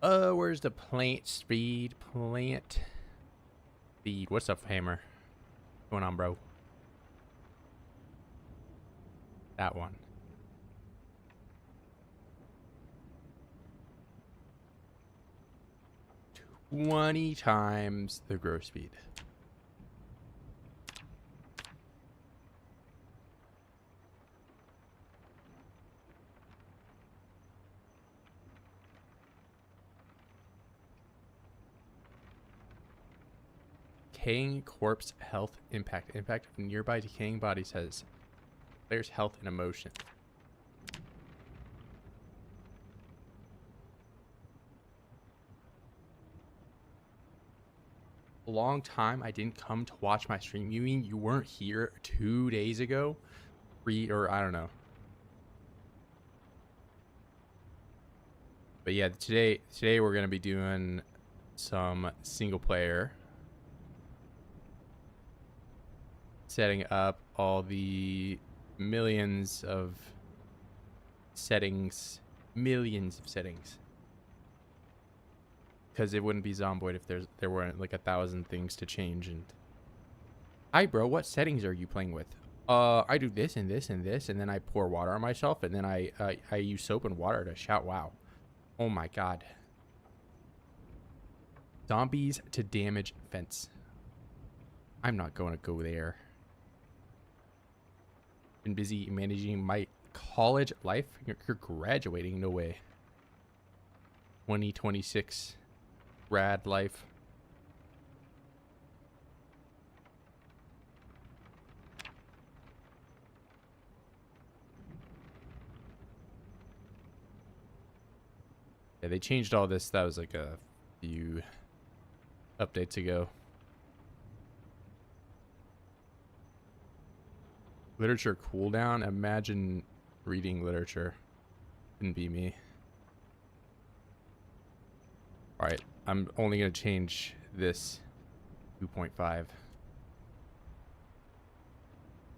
Where's the plant speed? Plant speed. What's up, Hammer? What's going on, bro? That one. 20 times the growth speed. Decaying corpse health impact. Impact of nearby decaying bodies has player's health and emotion. A long time I didn't come to watch my stream. You mean you weren't here 2 days ago? Or I don't know. But yeah, today we're gonna be doing some single player, setting up all the millions of settings, because it wouldn't be Zomboid if there weren't like 1,000 things to change. And hi bro, what settings are you playing with? I do this and this and this, and then I pour water on myself, and then I use soap and water to shout wow. Oh my god. Zombies to damage fence. I'm not going to go there. Been busy managing my college life. You're graduating? No way. 2026 grad life. Yeah, they changed all this. That was like a few updates ago. Literature cooldown. Imagine reading literature. Couldn't be me. Alright, I'm only going to change this 2.5.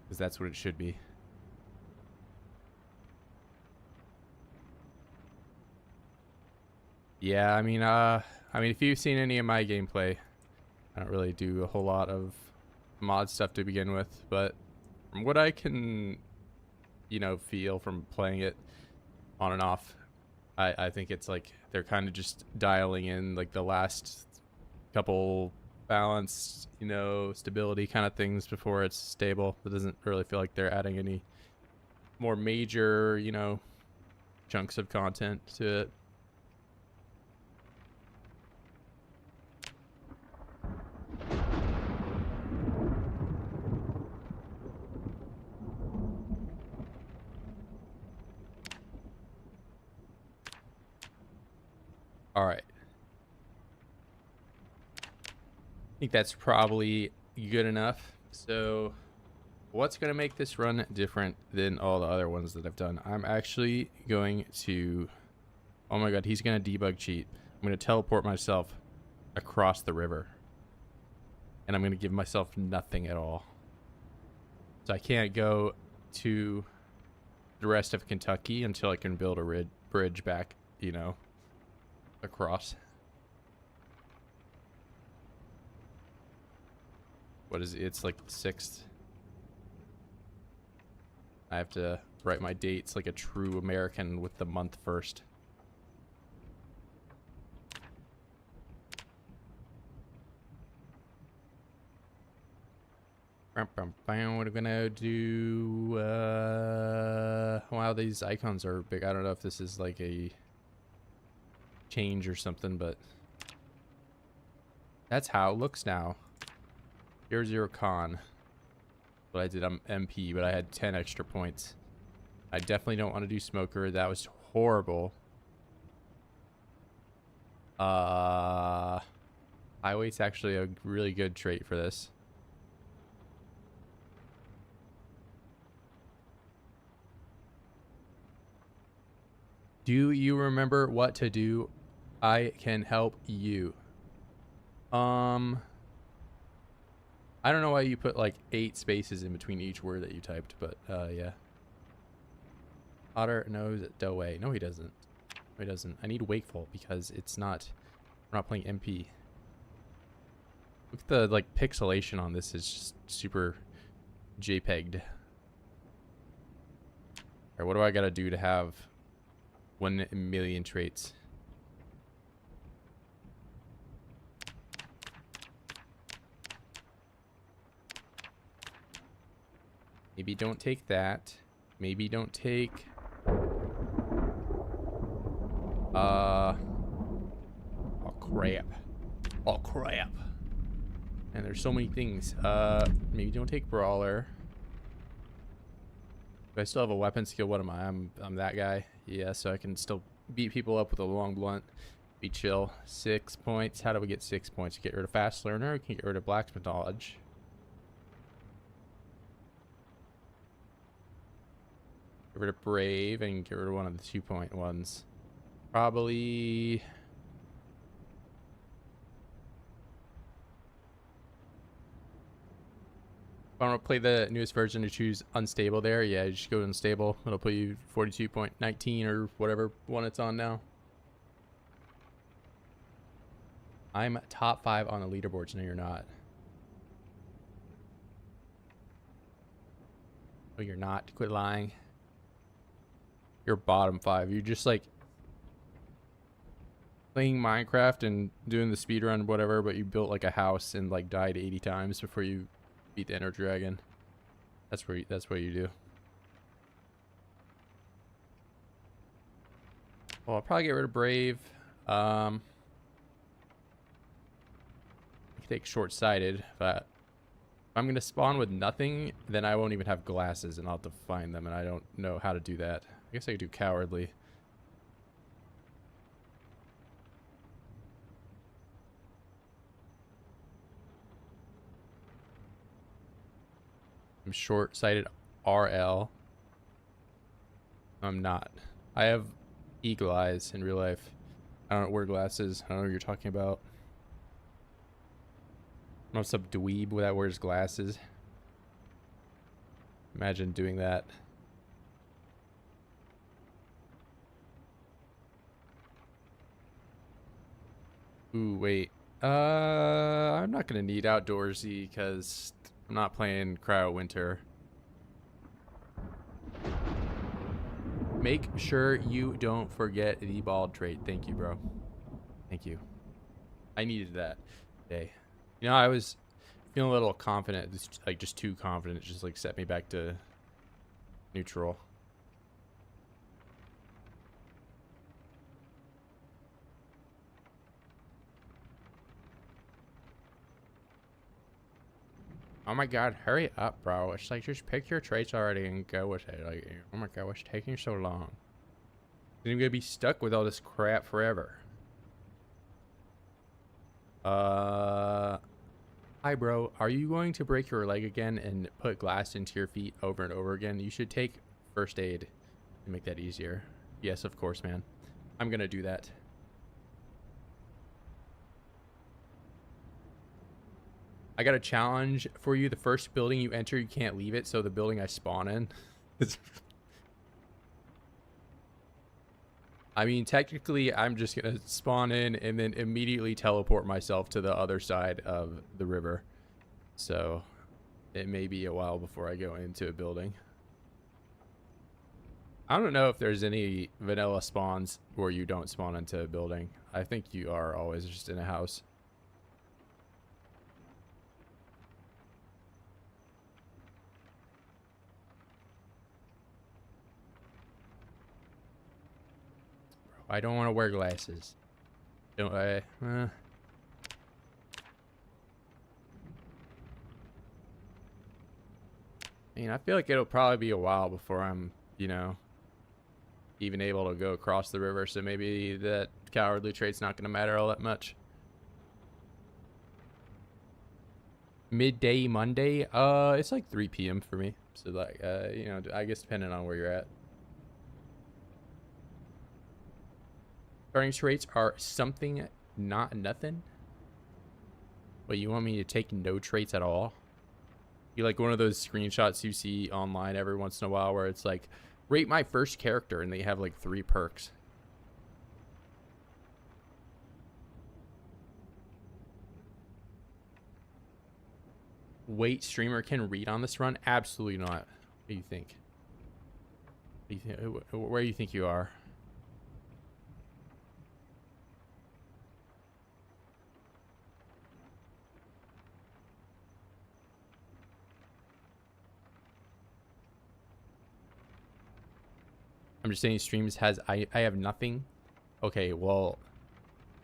Because that's what it should be. Yeah, I mean, if you've seen any of my gameplay, I don't really do a whole lot of mod stuff to begin with, but from what I can, feel from playing it on and off, I think it's like they're kind of just dialing in like the last couple balanced, stability kind of things before it's stable. It doesn't really feel like they're adding any more major, chunks of content to it. All right. I think that's probably good enough. So what's going to make this run different than all the other ones that I've done? I'm actually going to... Oh my god, he's going to debug cheat. I'm going to teleport myself across the river. And I'm going to give myself nothing at all. So I can't go to the rest of Kentucky until I can build a bridge back, across. What is it? It's like the 6th. I have to write my dates like a true American with the month first. What are we gonna do? Wow, these icons are big. I don't know if this is like a change or something, but that's how it looks now. 0 con. But I did MP, but I had 10 extra points. I definitely don't want to do smoker. That was horrible. Highweight's actually a really good trait for this. Do you remember what to do? I can help you. I don't know why you put like 8 spaces in between each word that you typed, but yeah. Otter knows Doe. No, he doesn't. It doesn't. I need Wakeful because it's not. We're not playing MP. Look at the like pixelation on this is just super JPEG'd. Alright, what do I gotta do to have 1 million traits? Maybe don't take that. Maybe don't take... Oh, crap. Oh, crap. And there's so many things. Maybe don't take Brawler. Do I still have a weapon skill? What am I? I'm that guy. Yeah, so I can still beat people up with a long blunt. Be chill. 6 points. How do we get 6 points? Get rid of Fast Learner. We can get rid of Blacksmith Knowledge. Get rid of Brave and get rid of one of the 2-point ones. Probably... If I want to play the newest version to choose Unstable there, yeah, you just go to Unstable. It'll put you 42.19 or whatever one it's on now. I'm top 5 on the leaderboards. No, you're not. Oh, you're not. Quit lying. You're bottom 5. You're just like playing Minecraft and doing the speedrun, whatever, but you built like a house and like died 80 times before you beat the Ender Dragon. That's what you do. Well, I'll probably get rid of Brave. I can take Short-Sighted, but if I'm gonna spawn with nothing, then I won't even have glasses and I'll have to find them, and I don't know how to do that. I guess I could do Cowardly. I'm Short-Sighted RL. I'm not. I have eagle eyes in real life. I don't wear glasses. I don't know what you're talking about. I'm some dweeb that wears glasses. Imagine doing that. Ooh, wait. I'm not gonna need outdoorsy because I'm not playing Cryo Winter. Make sure you don't forget the bald trait. Thank you, bro. Thank you. I needed that today. You know, I was feeling a little confident, just too confident. It just like set me back to neutral. Oh my god, hurry up, bro. It's like, just pick your traits already and go with it. Like, oh my god, what's taking so long? I'm gonna be stuck with all this crap forever. Hi, bro. Are you going to break your leg again and put glass into your feet over and over again? You should take first aid to make that easier. Yes, of course, man. I'm gonna do that. I got a challenge for you. The first building you enter, you can't leave it. So the building I spawn in. I mean, technically, I'm just going to spawn in and then immediately teleport myself to the other side of the river. So it may be a while before I go into a building. I don't know if there's any vanilla spawns where you don't spawn into a building. I think you are always just in a house. I don't want to wear glasses. Don't I? I mean, I feel like it'll probably be a while before I'm, you know, even able to go across the river. So maybe that cowardly trait's not going to matter all that much. Midday Monday? It's like 3 p.m. for me. So like, you know, I guess depending on where you're at. Starting traits are something, not nothing. But you want me to take no traits at all? You like one of those screenshots you see online every once in a while where it's like, rate my first character, and they have like 3 perks. weight streamer can read on this run? Absolutely not. What do you think? Where do you think you are? I'm just saying streams has I have nothing. Okay, well,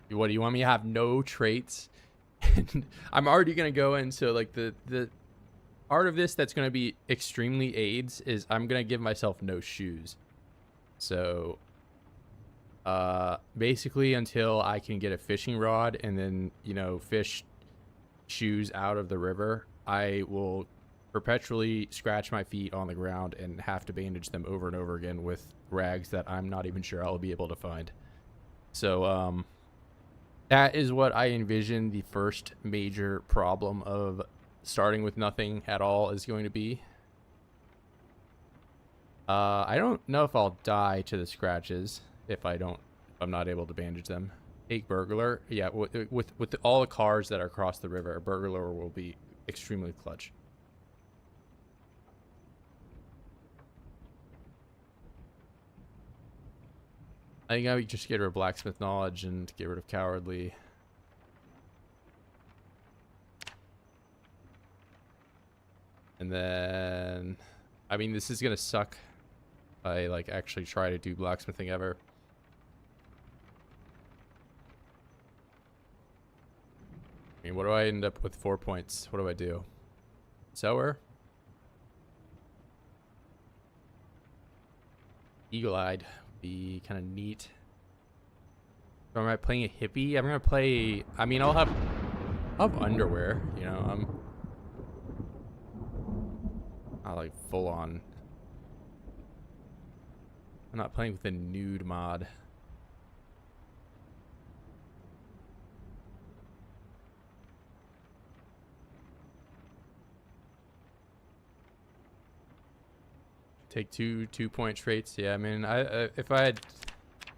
what do you want me to have? No traits? I'm already gonna go into like the part of this that's gonna be extremely AIDS is I'm gonna give myself no shoes. So basically until I can get a fishing rod and then, you know, fish shoes out of the river, I will perpetually scratch my feet on the ground and have to bandage them over and over again with rags that I'm not even sure I'll be able to find. So that is what I envision the first major problem of starting with nothing at all is going to be. I don't know if I'll die to the scratches if I'm not able to bandage them. Take burglar. Yeah, with all the cars that are across the river, a burglar will be extremely clutch. I think I would just get rid of blacksmith knowledge and get rid of cowardly. And then, I mean, this is gonna suck. I like actually try to do blacksmithing ever. I mean, what do I end up with 4 points? What do I do? Sower? Eagle-eyed. Be kind of neat. So am I playing a hippie? I'm gonna play. I mean, I'll have underwear. You know, I'm like full on. I'm not playing with the nude mod. Take two 2-point traits. Yeah, I mean, if I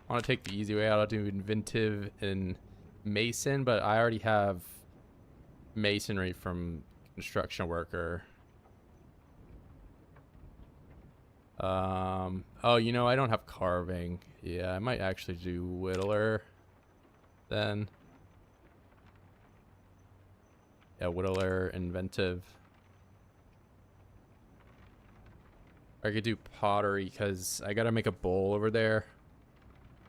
want to take the easy way out, I'll do inventive and mason, but I already have masonry from construction worker. Oh, you know, I don't have carving. Yeah, I might actually do whittler then. Yeah, whittler, inventive. I could do pottery because I gotta make a bowl over there.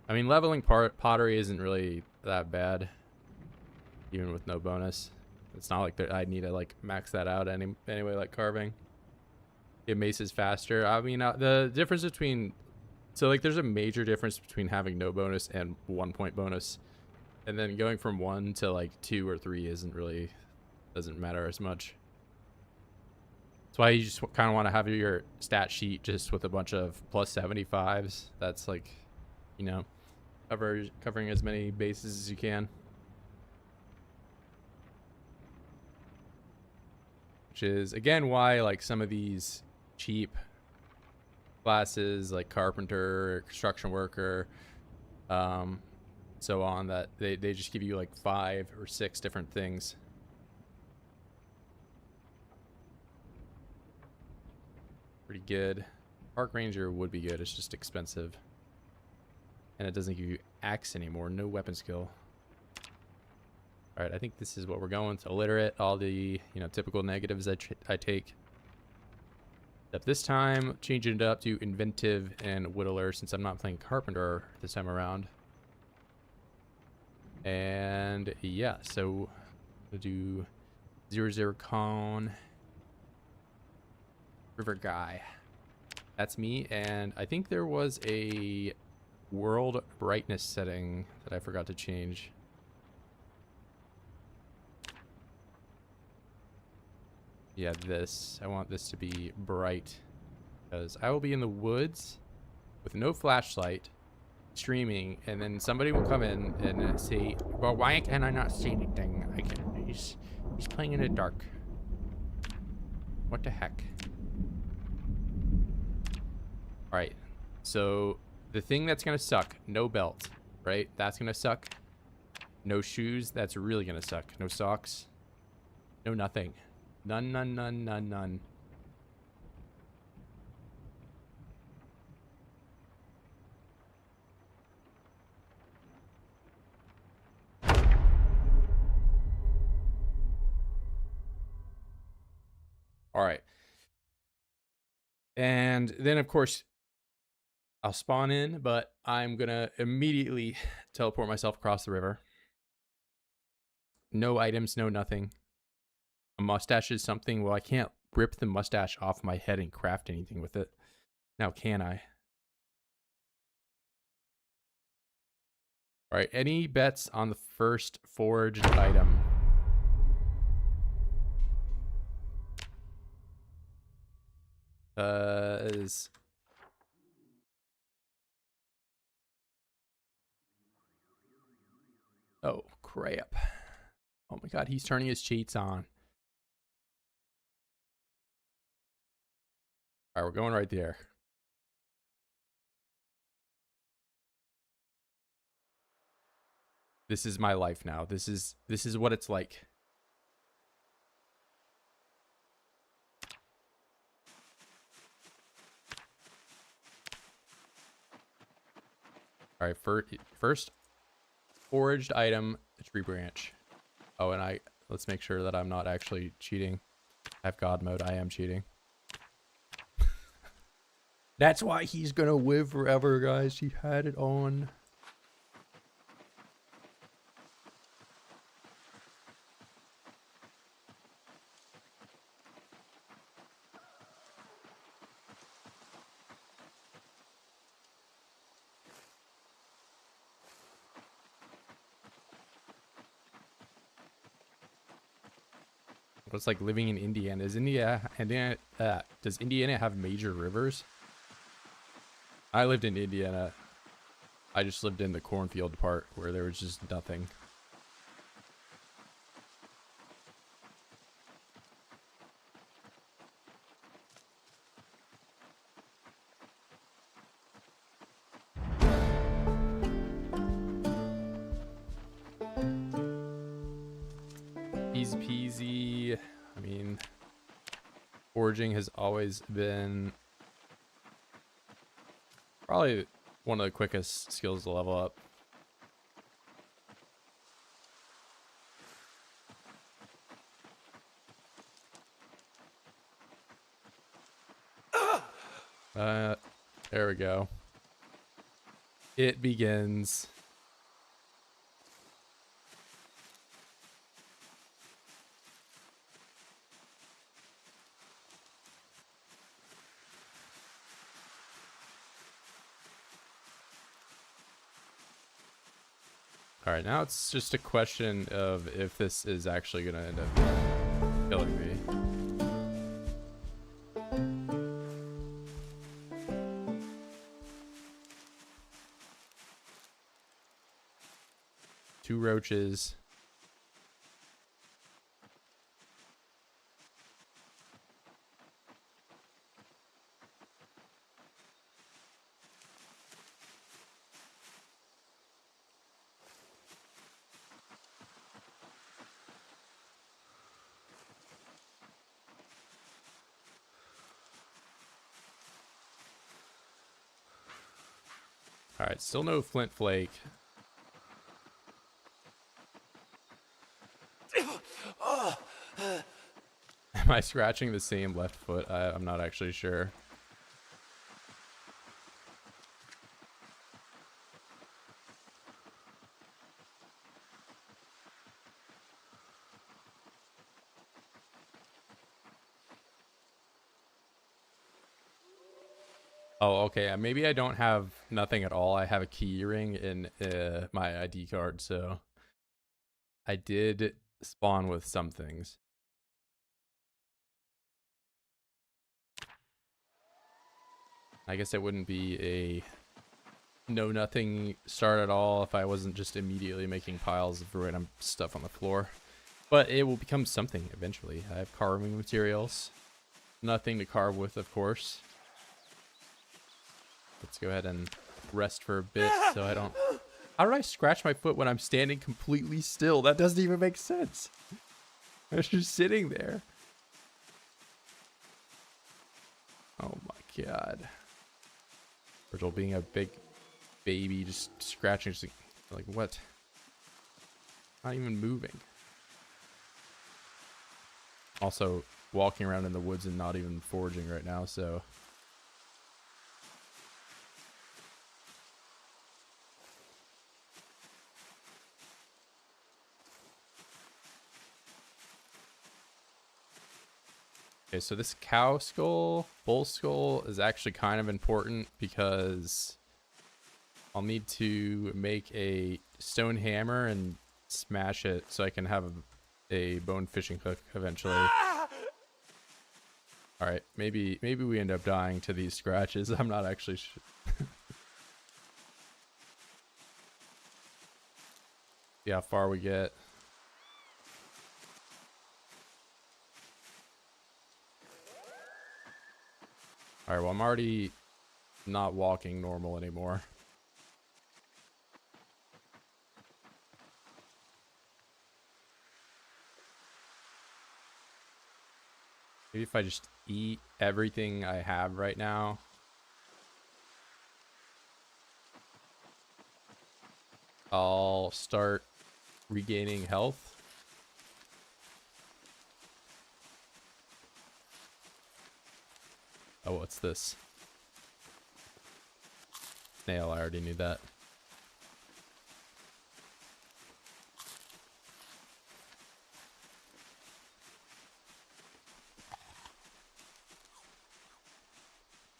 I mean, leveling pottery isn't really that bad, even with no bonus. It's not like I need to like max that out anyway, like carving. Get maces faster. I mean, the difference between, so like there's a major difference between having no bonus and 1 point bonus, and then going from 1 to like 2 or 3 doesn't matter as much. That's why you just kind of want to have your stat sheet just with a bunch of plus 75s. That's like, you know, covering as many bases as you can. Which is, again, why like some of these cheap classes like carpenter, construction worker, so on, that they just give you like 5 or 6 different things. Pretty good. Park ranger would be good. It's just expensive, and it doesn't give you axe anymore. No weapon skill. All right, I think this is what we're going to. Illiterate, all the, you know, typical negatives I take. Except this time, changing it up to inventive and whittler since I'm not playing carpenter this time around. And yeah, so we'll do 0 con river guy. That's me, and I think there was a world brightness setting that I forgot to change. Yeah, I want this to be bright because I will be in the woods with no flashlight streaming, and then somebody will come in and say, well, why can I not see anything? He's playing in the dark. What the heck? All right, so the thing that's gonna suck, no belt, right? That's gonna suck. No shoes, that's really gonna suck. No socks, no nothing. None, none, none, none, none. All right. And then, of course, I'll spawn in, but I'm going to immediately teleport myself across the river. No items, no nothing. A mustache is something, well, I can't rip the mustache off my head and craft anything with it. Now, can I? All right, any bets on the first forged item? Is... Oh, crap. Oh my god, he's turning his cheats on. All right, we're going right there. This is my life now. This is what it's like. All right, first forged item, a tree branch. Oh, and let's make sure that I'm not actually cheating. I have God mode. I am cheating. That's why he's gonna live forever, guys. He had it on. It's like living in Indiana. Does Indiana have major rivers? I lived in Indiana. I just lived in the cornfield part where there was just nothing. Easy peasy. I mean, foraging has always been probably one of the quickest skills to level up. There we go. It begins. All right, now it's just a question of if this is actually going to end up killing me. Two roaches. All right, still no flint flake. Am I scratching the same left foot? I'm not actually sure. Oh, okay. Maybe I don't have nothing at all. I have a key ring in my ID card, so I did spawn with some things. I guess it wouldn't be a no-nothing start at all if I wasn't just immediately making piles of random stuff on the floor. But it will become something eventually. I have carving materials. Nothing to carve with, of course. Let's go ahead and rest for a bit so I don't... How do I scratch my foot when I'm standing completely still? That doesn't even make sense. I was just sitting there. Oh my god. Virgil being a big baby, just scratching, just like what? Not even moving. Also, walking around in the woods and not even foraging right now, so. Okay, so this cow skull, bull skull is actually kind of important because I'll need to make a stone hammer and smash it so I can have a bone fishing hook eventually. All right, maybe we end up dying to these scratches. I'm not actually sure. See how far we get. All right, well, I'm already not walking normal anymore. Maybe if I just eat everything I have right now. I'll start regaining health. Oh, what's this? Snail, I already knew that.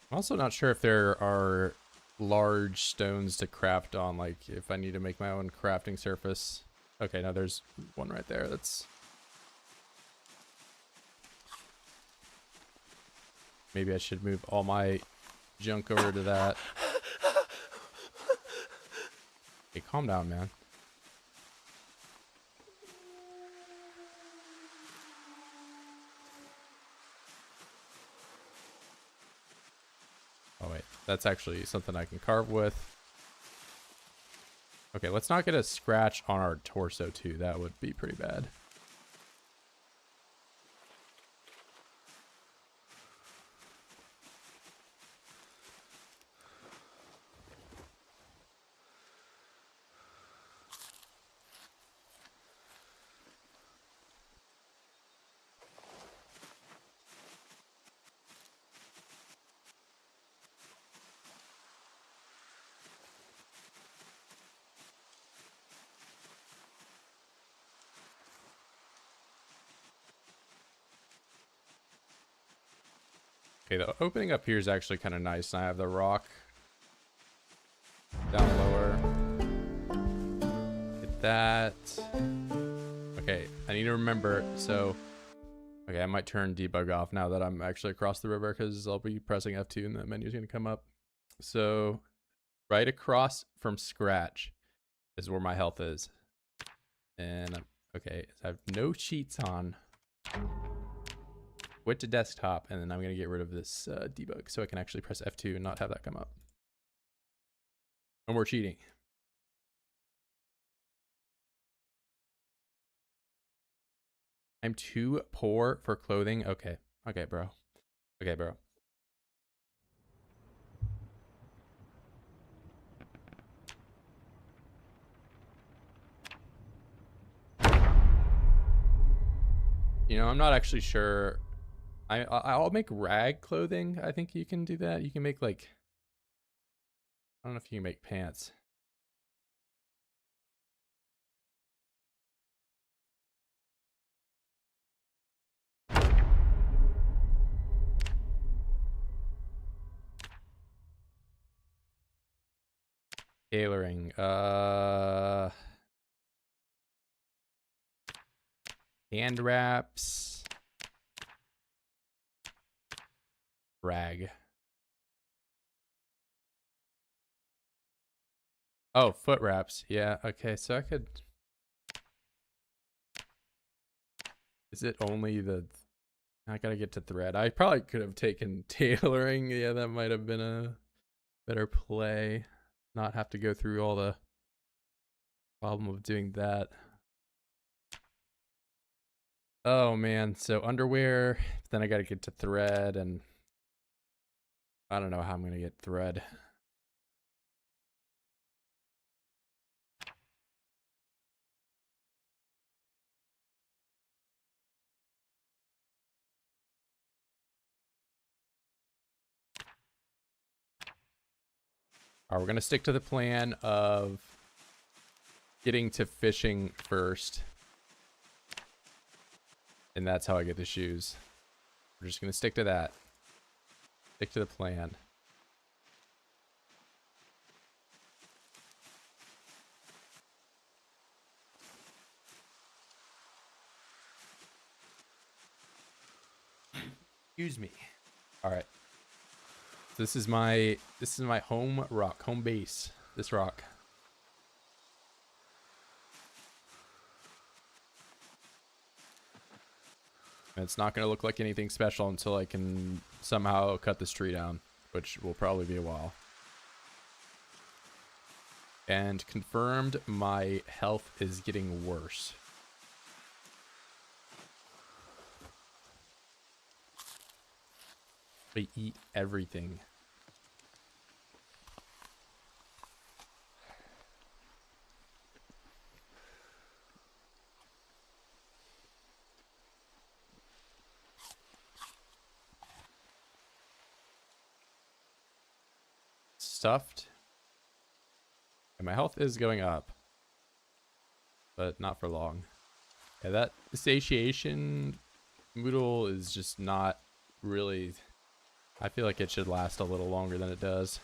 I'm also not sure if there are large stones to craft on, like if I need to make my own crafting surface. Okay, now there's one right there. That's maybe I should move all my junk over to that. Hey, calm down, man. Oh wait, that's actually something I can carve with. Okay, let's not get a scratch on our torso too. That would be pretty bad. Okay, the opening up here is actually kind of nice. I have the rock down lower. Hit that. Okay, I need to remember. So, okay, I might turn debug off now that I'm actually across the river because I'll be pressing F2 and the menu's going to come up. So, right across from scratch is where my health is. And, okay, so I have no cheats on. Quit to desktop, and then I'm going to get rid of this debug so I can actually press F2 and not have that come up. No more cheating. I'm too poor for clothing. Okay. Okay, bro. Okay, bro. You know, I'm not actually sure. I'll make rag clothing. I think you can do that. You can make like, I don't know if you can make pants. Tailoring. Hand wraps. Rag. Oh, foot wraps. Yeah, okay, so I could... Is it only the... I gotta get to thread. I probably could have taken tailoring. Yeah, that might have been a better play. Not have to go through all the problem of doing that. Oh man, so underwear, then I gotta get to thread and I don't know how I'm gonna get thread. Alright, we're gonna stick to the plan of getting to fishing first. And that's how I get the shoes. We're just gonna stick to that. Stick to the plan. Excuse me. All right. This is my home rock, home base. This rock. And it's not going to look like anything special until I can somehow cut this tree down, which will probably be a while. And confirmed my health is getting worse. I eat everything. Stuffed. And my health is going up. But not for long. Yeah, that satiation Moodle is just not really... I feel like it should last a little longer than it does.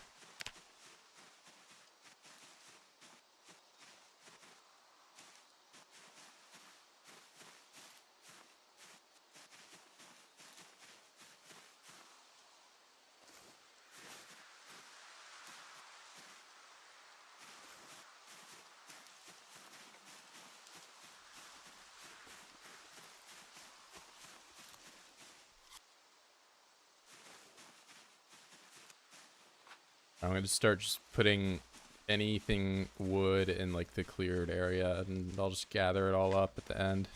I'm going to start just putting anything wood in like the cleared area, and I'll just gather it all up at the end.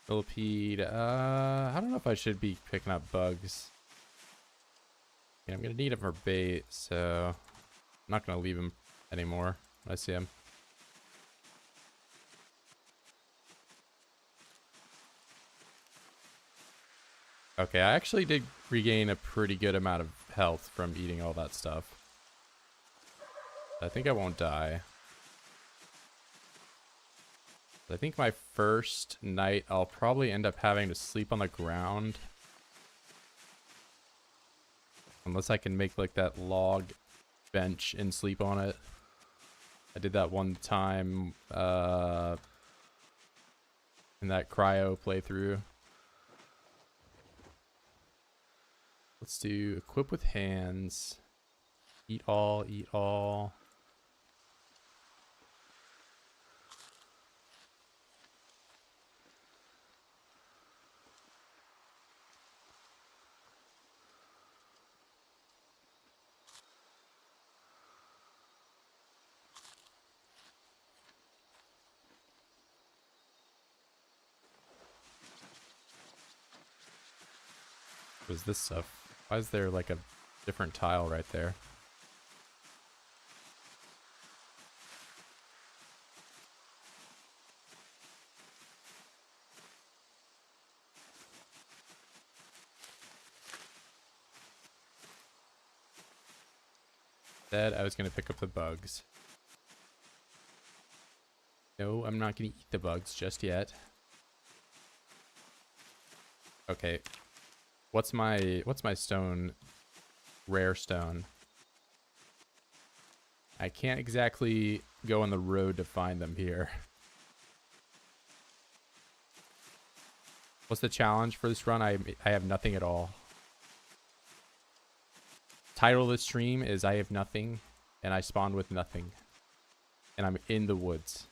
Millipede, I don't know if I should be picking up bugs. Yeah, I'm gonna need him for bait, so I'm not gonna leave him anymore when I see him. Okay, I actually did regain a pretty good amount of health from eating all that stuff. I think I won't die. I think my first night I'll probably end up having to sleep on the ground. Unless I can make like that log bench and sleep on it. I did that one time in that cryo playthrough. Let's do equip with hands. Eat all, eat all. What is this stuff? Why is there like a different tile right there? Instead, I was going to pick up the bugs. No, I'm not going to eat the bugs just yet. Okay. What's my stone? Rare stone. I can't exactly go on the road to find them here. What's the challenge for this run? I have nothing at all. Title of the stream is I have nothing, and I spawned with nothing. And I'm in the woods.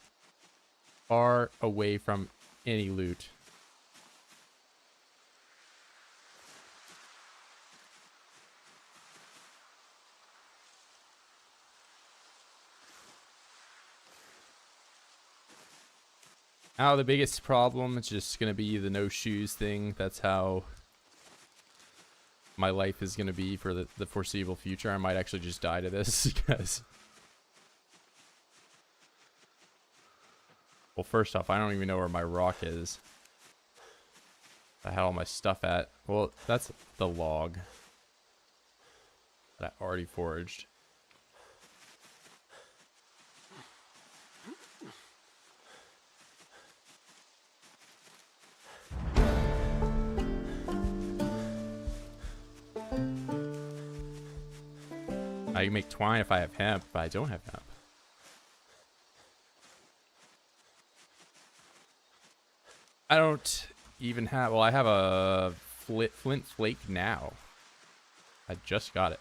Far away from any loot. Now the biggest problem is just gonna be the no shoes thing. That's how my life is gonna be for the foreseeable future. I might actually just die to this because, well, first off, I don't even know where my rock is. I had all my stuff at. Well, that's the log that I already foraged. I can make twine if I have hemp, but I don't have hemp. I don't even have, well, I have a flint flake now. I just got it.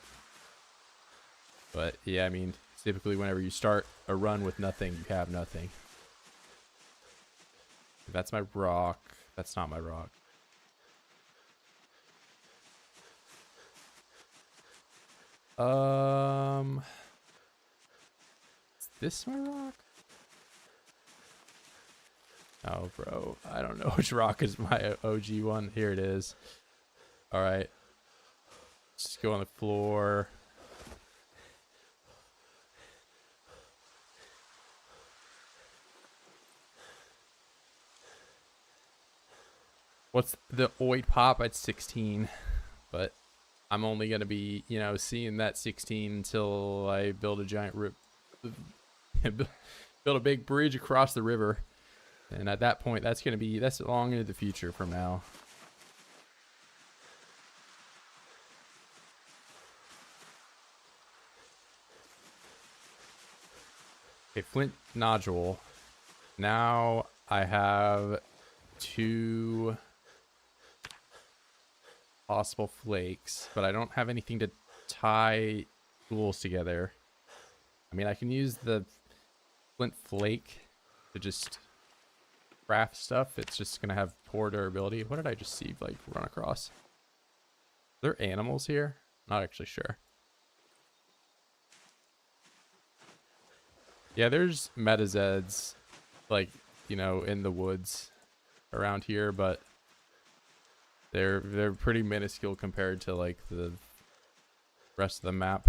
But yeah, I mean, typically whenever you start a run with nothing, you have nothing. That's my rock. That's not my rock. Is this my rock? Oh, bro. I don't know which rock is my OG one. Here it is. All right. Just go on the floor. What's the oid pop at 16? But I'm only going to be, you know, seeing that 16 until I build a giant build a big bridge across the river. And at that point, that's long into the future from now. Okay, flint nodule. Now I have 2 possible flakes, but I don't have anything to tie tools together. I mean, I can use the flint flake to just craft stuff. It's just gonna have poor durability. What did I just see like run across? Are there animals here? Not actually sure. Yeah, there's metazeds, like, you know, in the woods around here, but they're pretty minuscule compared to like the rest of the map.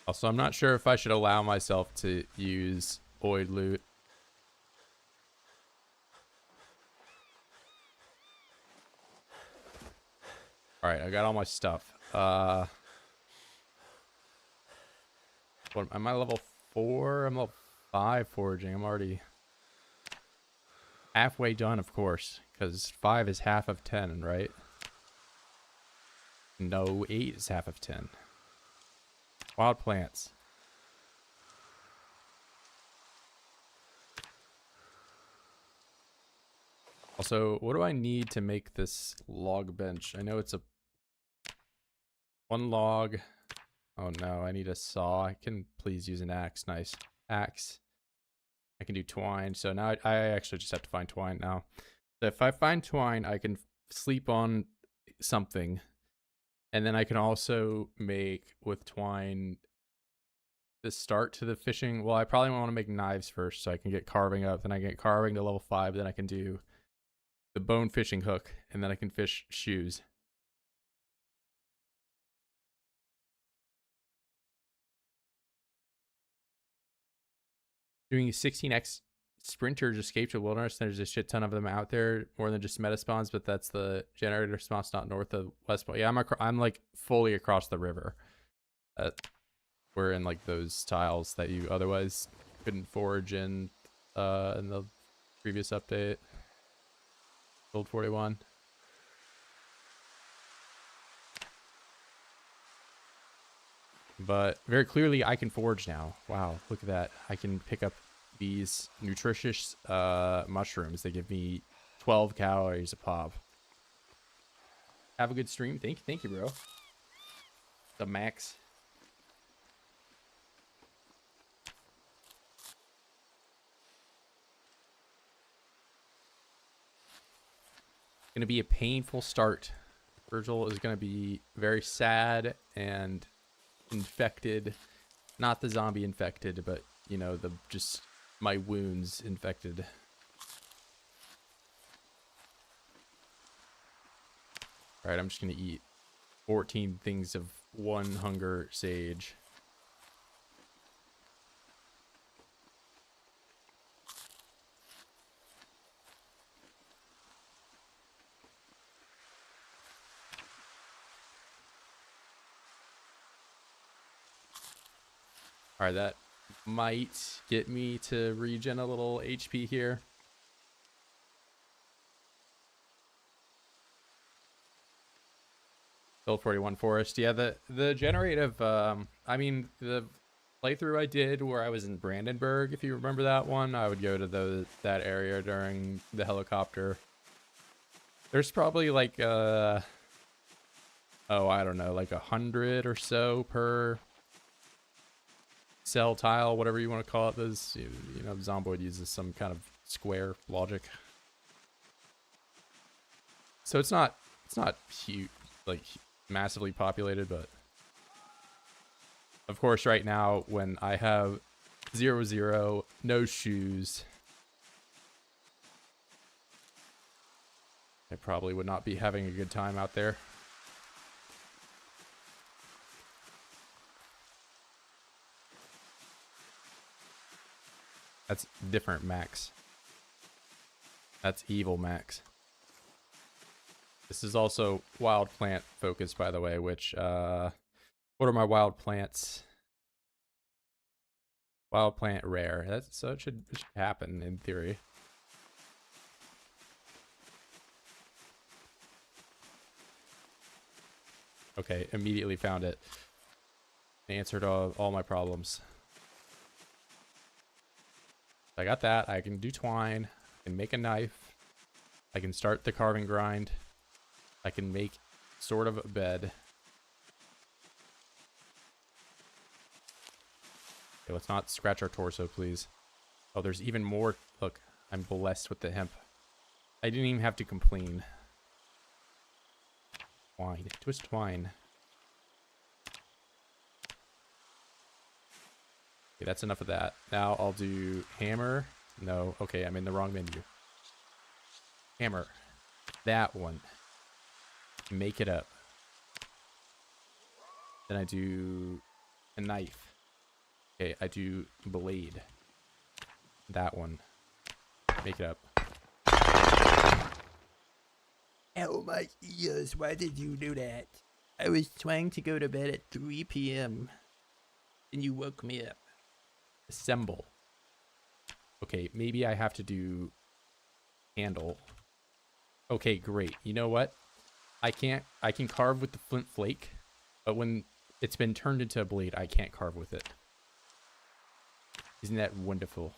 Also, I'm not sure if I should allow myself to use oid loot. Alright, I got all my stuff. What, am I level 4? I'm level 5 foraging. I'm already halfway done, of course, because 5 is half of 10, right? No, 8 is half of 10. Wild plants. Also, what do I need to make this log bench? I know it's a 1 log. Oh no, I need a saw. I can please use an axe. Nice. Axe. I can do twine. So now I actually just have to find twine now. So if I find twine, I can sleep on something. And then I can also make with twine the start to the fishing. Well, I probably want to make knives first so I can get carving up. Then I get carving to level 5. Then I can do the bone fishing hook. And then I can fish shoes. Doing 16x sprinters escape to wilderness. There's a shit ton of them out there, more than just meta spawns, but that's the generator spawns not north of West Point. Yeah, I'm like fully across the river. We're in like those tiles that you otherwise couldn't forage in the previous update. Build 41. But very clearly I can forage now. Wow, look at that. I can pick up these nutritious mushrooms. They give me 12 calories a pop. Have a good stream. Thank you, bro. The max. Going to be a painful start. Virgil is going to be very sad and infected. Not the zombie infected, but, you know, the just my wounds infected. All right, I'm just going to eat 14 things of one hunger sage. All right, that might get me to regen a little HP here. Build 41 Forest. Yeah, the generative, I mean, the playthrough I did where I was in Brandenburg, if you remember that one, I would go to that area during the helicopter. There's probably like, oh, I don't know, like 100 or so per cell tile, whatever you want to call it. Those, you know, Zomboid uses some kind of square logic. So it's not huge, like massively populated, but of course right now when I have 0-0, no shoes, I probably would not be having a good time out there. That's different Max. That's evil Max. This is also wild plant focused, by the way, which, what are my wild plants? Wild plant rare. That's, so it should happen in theory. Okay, immediately found it. Answered all my problems. I got that. I can do twine. I can make a knife. I can start the carving grind. I can make sort of a bed. Okay, let's not scratch our torso, please. Oh, there's even more. Look, I'm blessed with the hemp. I didn't even have to complain. Twine. Twist twine. Okay, that's enough of that. Now I'll do hammer. No, okay, I'm in the wrong menu. Hammer. That one. Make it up. Then I do a knife. Okay, I do blade. That one. Make it up. Ow, my ears. Why did you do that? I was trying to go to bed at 3 p.m. and you woke me up. Assemble. Okay, maybe I have to do handle. Okay, great. You know what? I can carve with the flint flake, but when it's been turned into a blade, I can't carve with it. Isn't that wonderful?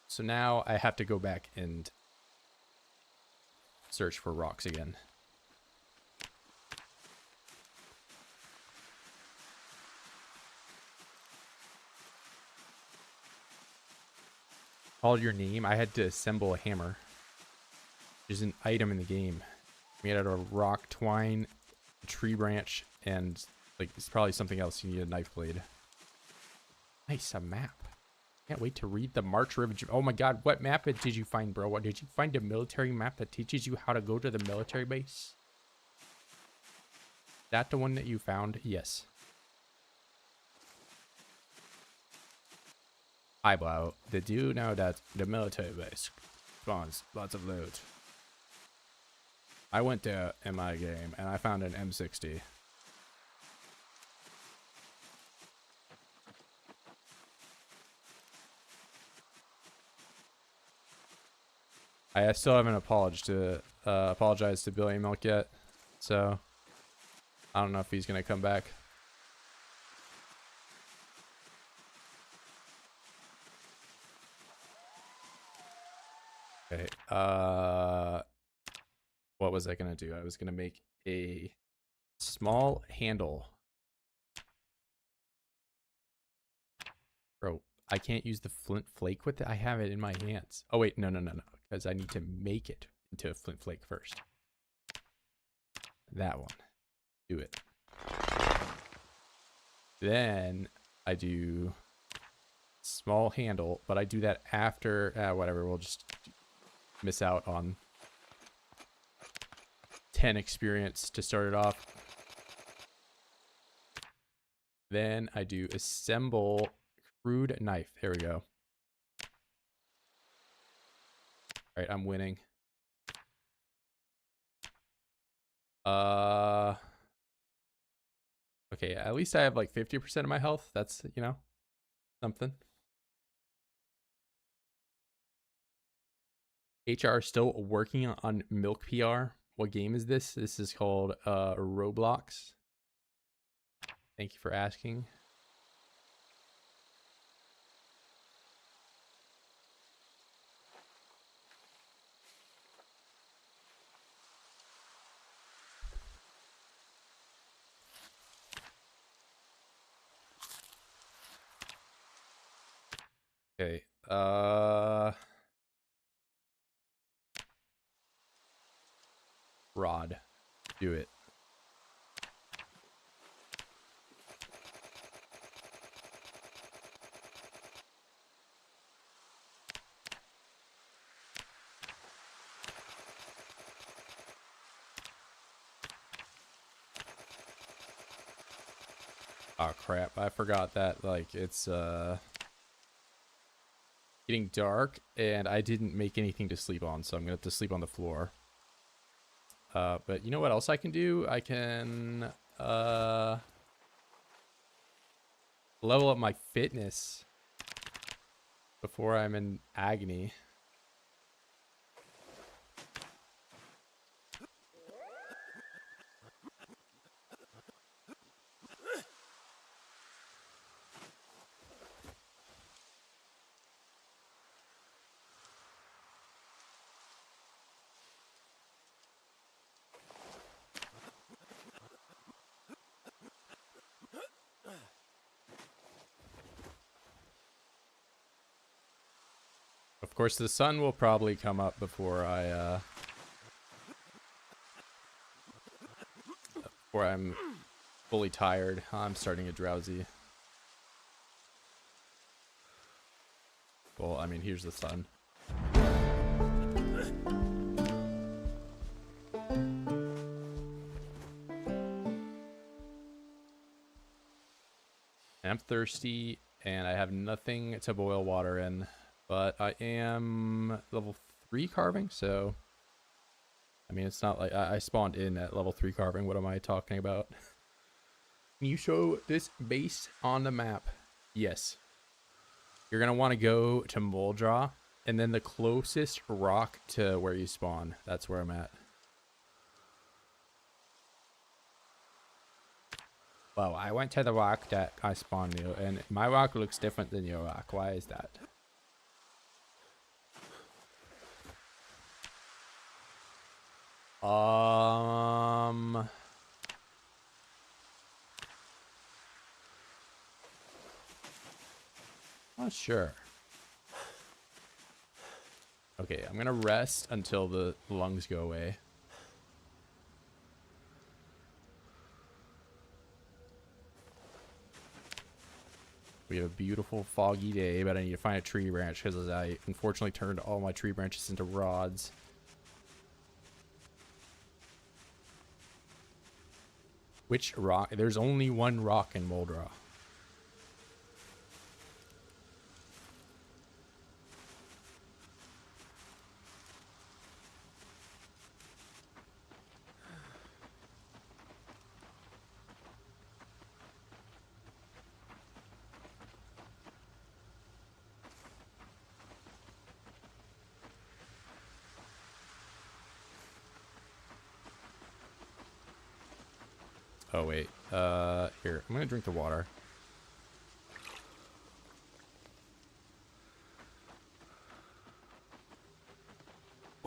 So now I have to go back and search for rocks again. Called your name. I had to assemble a hammer. There's an item in the game made out of rock, twine, a tree branch, and like it's probably something else. You need a knife blade. Nice, a map. Can't wait to read the March River. Oh my god, what map did you find, bro? What did you find? A military map that teaches you how to go to the military base? That the one that you found? Yes. Eyebrow. Did you know that the military base spawns lots of loot? I went there in my game and I found an M60. I still haven't apologized to Billy Milk yet, so I don't know if he's gonna come back. Okay. what was I gonna do? I was gonna make a small handle. Bro, I can't use the flint flake with it. I have it in my hands. Oh wait, no, because I need to make it into a flint flake first. That one. Do it. Then I do small handle, but I do that after whatever. We'll just miss out on 10 experience to start it off. Then I do assemble crude knife. There we go. All right, I'm winning. Okay, at least I have like 50% of my health. That's, you know, something. HR still working on Milk PR. What game is this? This is called Roblox. Thank you for asking. Okay. Rod. Do it. Oh crap, I forgot that like it's getting dark and I didn't make anything to sleep on, so I'm gonna have to sleep on the floor. But you know what else I can do? I can level up my fitness before I'm in agony. Of course, the sun will probably come up before I'm fully tired. I'm starting to get drowsy. Well, I mean, here's the sun. I'm thirsty and I have nothing to boil water in, but I am level 3 carving, so I mean, it's not like I spawned in at level 3 carving. What am I talking about? Can you show this base on the map? Yes. You're gonna want to go to Moldra, and then the closest rock to where you spawn. That's where I'm at. Well, I went to the rock that I spawned you, and my rock looks different than your rock. Why is that? Not sure. Okay, I'm gonna rest until the lungs go away. We have a beautiful foggy day, but I need to find a tree branch because I unfortunately turned all my tree branches into rods. Which rock? There's only one rock in Moldra. Oh wait, here, I'm gonna drink the water.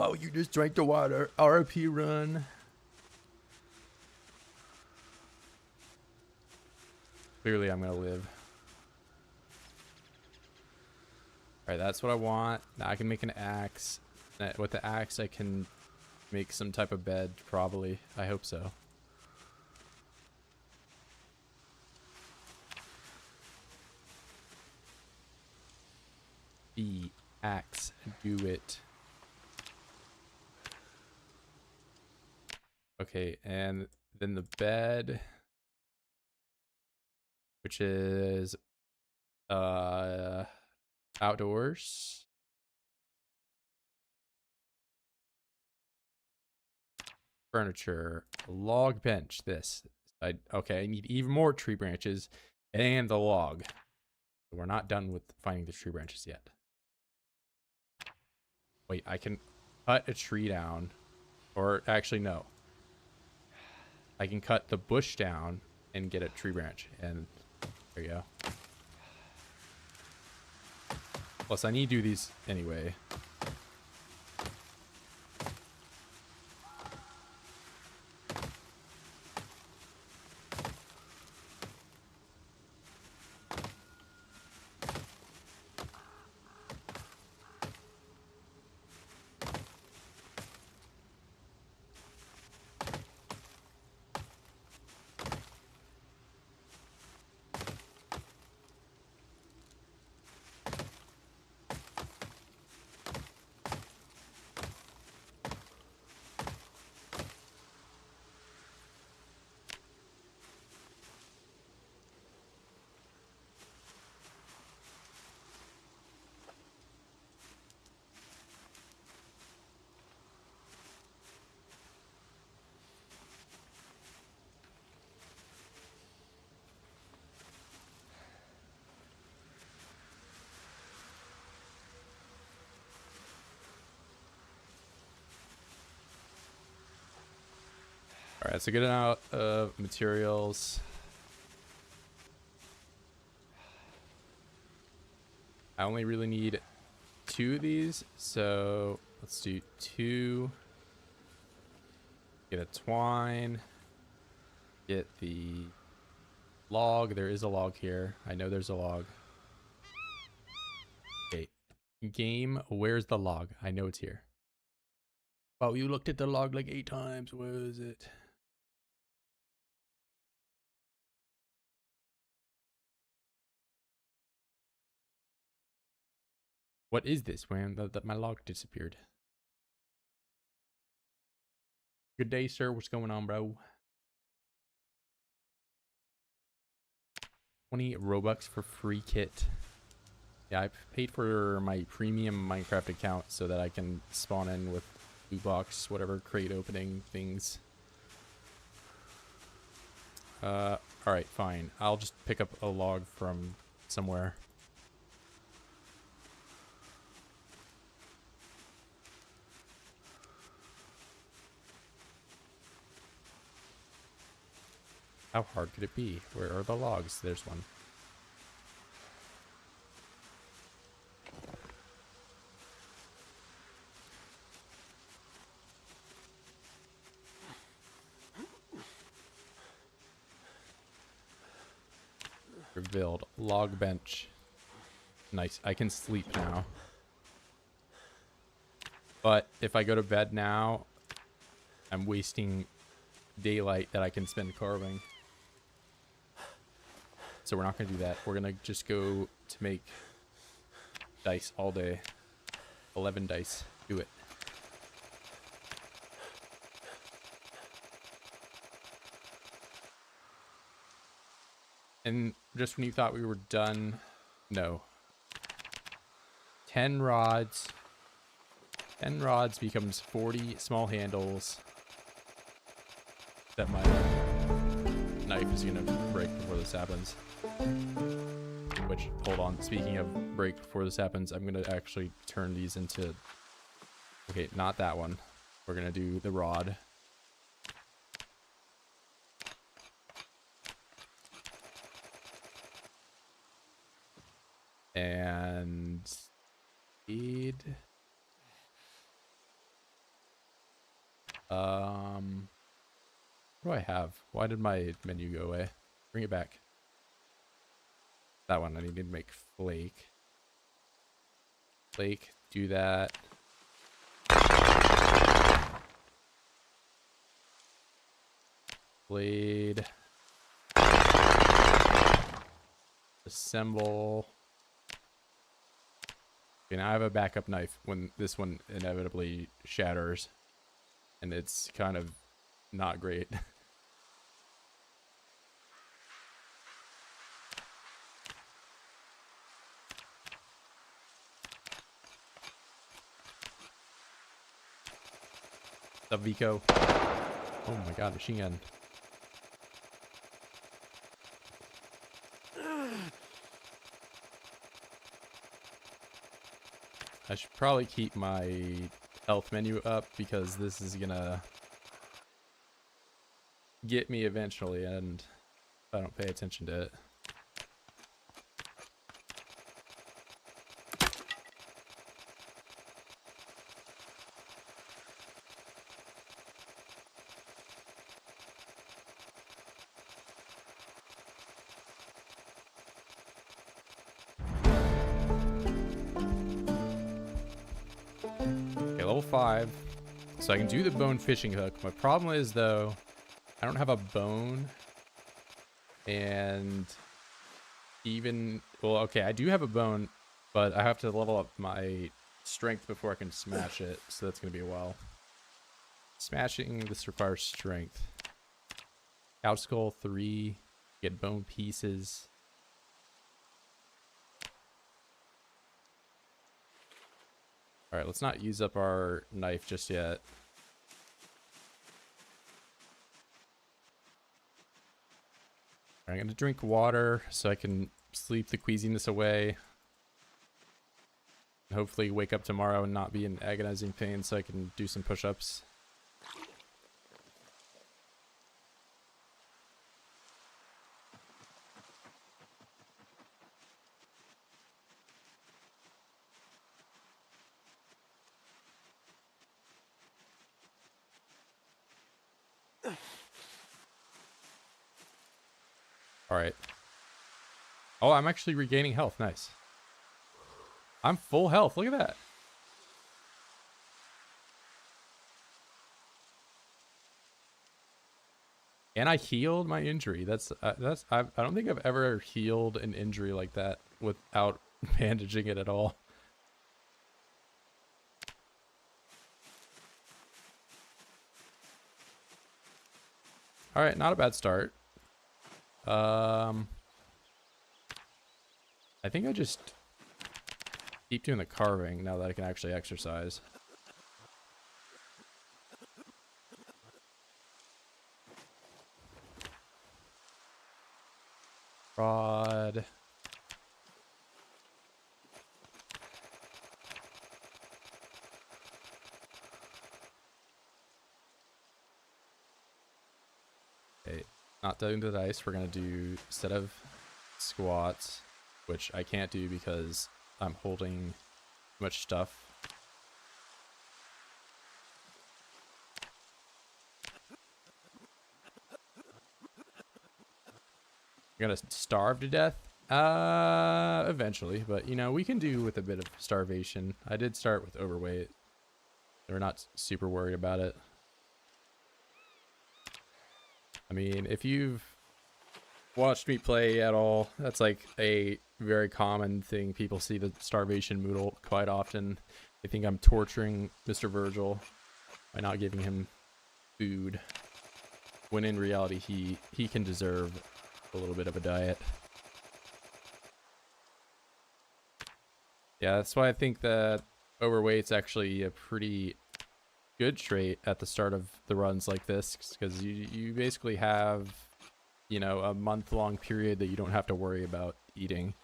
Oh, you just drank the water. RP run. Clearly, I'm gonna live. All right, that's what I want. Now I can make an axe. With the axe, I can make some type of bed, probably. I hope so. The axe, do it. Okay, and then the bed, which is outdoors. Furniture, log bench. This. Okay, I need even more tree branches and the log. We're not done with finding the tree branches yet. Wait, I can cut a tree down. Or actually, no. I can cut the bush down and get a tree branch. And there you go. Plus, I need to do these anyway. All right, so good amount of materials. I only really need 2 of these, so let's do 2. Get a twine. Get the log. There is a log here. I know there's a log. Okay. Game, where's the log? I know it's here. Oh, you looked at the log like 8 times. Where is it? What is this, man? My log disappeared. Good day, sir. What's going on, bro? 20 Robux for free kit. Yeah, I paid for my premium Minecraft account so that I can spawn in with loot box, whatever, crate opening things. Alright, fine. I'll just pick up a log from somewhere. How hard could it be? Where are the logs? There's one. Revealed. Log bench. Nice. I can sleep now. But if I go to bed now, I'm wasting daylight that I can spend carving. So we're not going to do that. We're going to just go to make dice all day. 11 dice. Do it. And just when you thought we were done, no. 10 rods. 10 rods becomes 40 small handles. That my knife is going to break before this happens. Which, hold on, speaking of break before this happens, I'm going to actually turn these into... Okay, not that one. We're going to do the rod. And... speed... What do I have? Why did my menu go away? Bring it back. That one, I need to make flake. Flake, do that. Blade. Assemble. Okay, now I have a backup knife when this one inevitably shatters. And it's kind of not great. The Vico. Oh my god, machine gun. I should probably keep my health menu up because this is gonna get me eventually, and if I don't pay attention to it. Okay, level 5. So I can do the bone fishing hook. My problem is, though, I don't have a bone. And even... Well, okay, I do have a bone, but I have to level up my strength before I can smash it. So that's going to be a while. Smashing, this requires strength. Cow skull 3. Get bone pieces. Alright, let's not use up our knife just yet. I'm gonna drink water so I can sleep the queasiness away. Hopefully wake up tomorrow and not be in agonizing pain so I can do some push-ups. Alright. Oh, I'm actually regaining health. Nice. I'm full health. Look at that. And I healed my injury. I don't think I've ever healed an injury like that without bandaging it at all. All right, not a bad start. I think I just keep doing the carving now that I can actually exercise. Rod. Okay, not doing the dice. We're gonna do, instead of squats, which I can't do because I'm holding too much stuff. You're gonna starve to death? Eventually, but you know, we can do with a bit of starvation. I did start with overweight. We're not super worried about it. I mean, if you've watched me play at all, that's like a very common thing. People see the starvation moodle quite often. They think I'm torturing Mr. Virgil by not giving him food, when in reality he can deserve a little bit of a diet. Yeah, that's why I think that overweight's actually a pretty good trait at the start of the runs like this, because you basically have, you know, a month-long period that you don't have to worry about eating.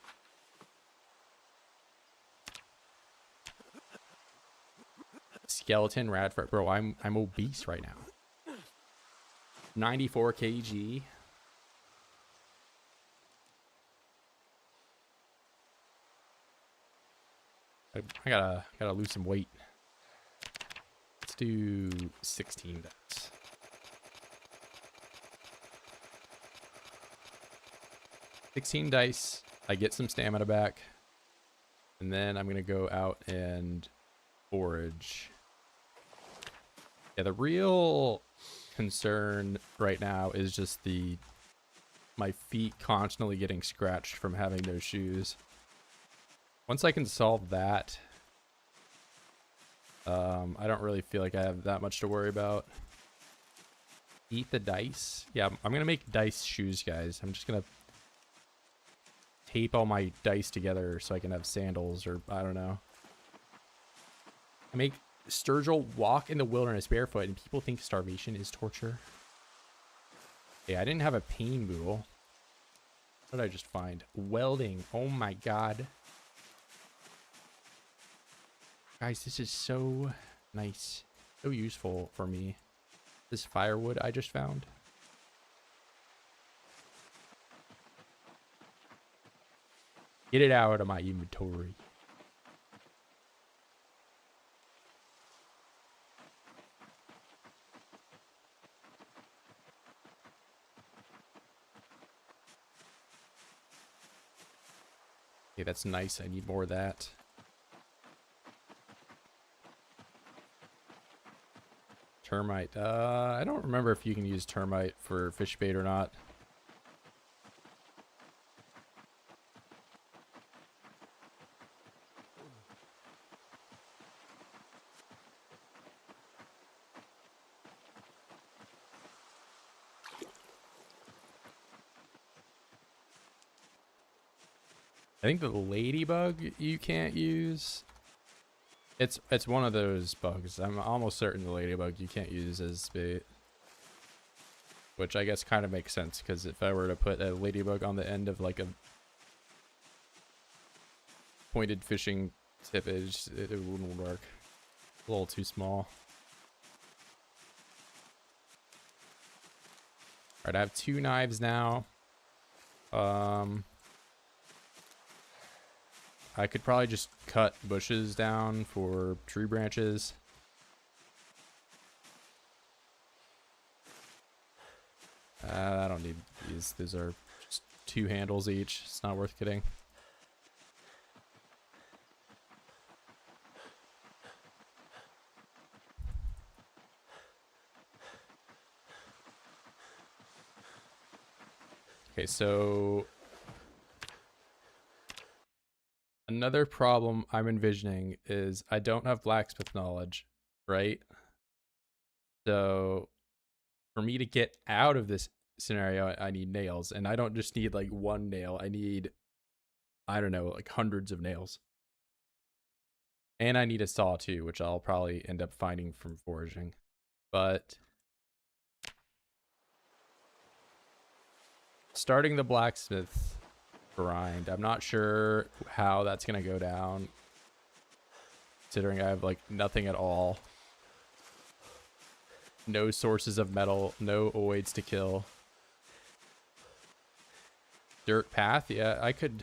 Skeleton Radford, bro, I'm obese right now. 94 kg. I gotta lose some weight. Let's do 16 dice. $16. I get some stamina back. And then I'm going to go out and forage. Yeah, the real concern right now is just my feet constantly getting scratched from having those shoes. Once I can solve that, I don't really feel like I have that much to worry about. Eat the dice. Yeah, I'm going to make dice shoes, guys. I'm just going to tape all my dice together so I can have sandals, or I don't know. I make Sturgill walk in the wilderness barefoot, and people think starvation is torture. Yeah, I didn't have a pain boodle. What did I just find? Welding. Oh my god. Guys, this is so nice. So useful for me. This firewood I just found. Get it out of my inventory. Okay, that's nice. I need more of that. Termite. I don't remember if you can use termite for fish bait or not. I think the ladybug you can't use. It's one of those bugs. I'm almost certain the ladybug you can't use as bait. Which I guess kind of makes sense, because if I were to put a ladybug on the end of like a pointed fishing tip, it wouldn't work. A little too small. Alright, I have 2 knives now. I could probably just cut bushes down for tree branches. I don't need these. These are just 2 handles each. It's not worth getting. Okay, so another problem I'm envisioning is I don't have blacksmith knowledge, right? So for me to get out of this scenario, I need nails, and I don't just need like 1 nail. I need, I don't know, like hundreds of nails. And I need a saw too, which I'll probably end up finding from foraging. But starting the blacksmith grind, I'm not sure how that's gonna go down, considering I have like nothing at all. No sources of metal, no oids to kill. Dirt path, yeah, I could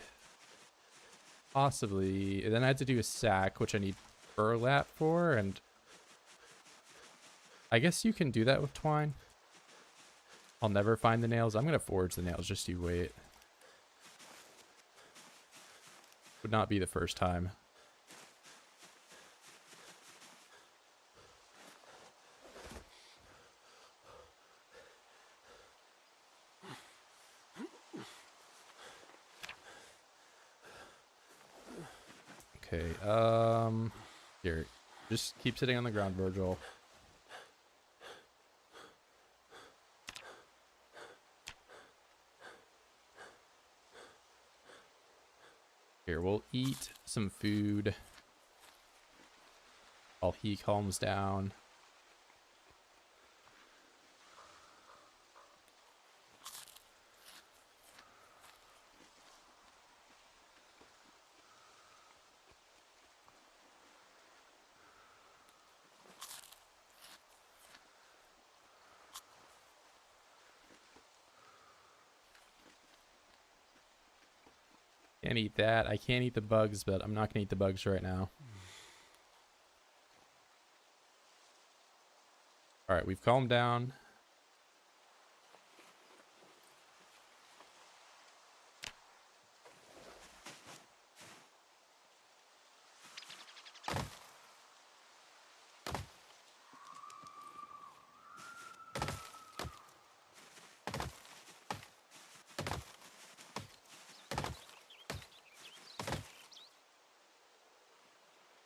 possibly. And then I had to do a sack, which I need burlap for, and I guess you can do that with twine. I'll never find the nails. I'm gonna forge the nails, just you wait. Would not be the first time. Okay, here, just keep sitting on the ground, Virgil. Here, we'll eat some food while he calms down. Can't eat that. I can't eat the bugs, but I'm not gonna eat the bugs right now. All right, we've calmed down.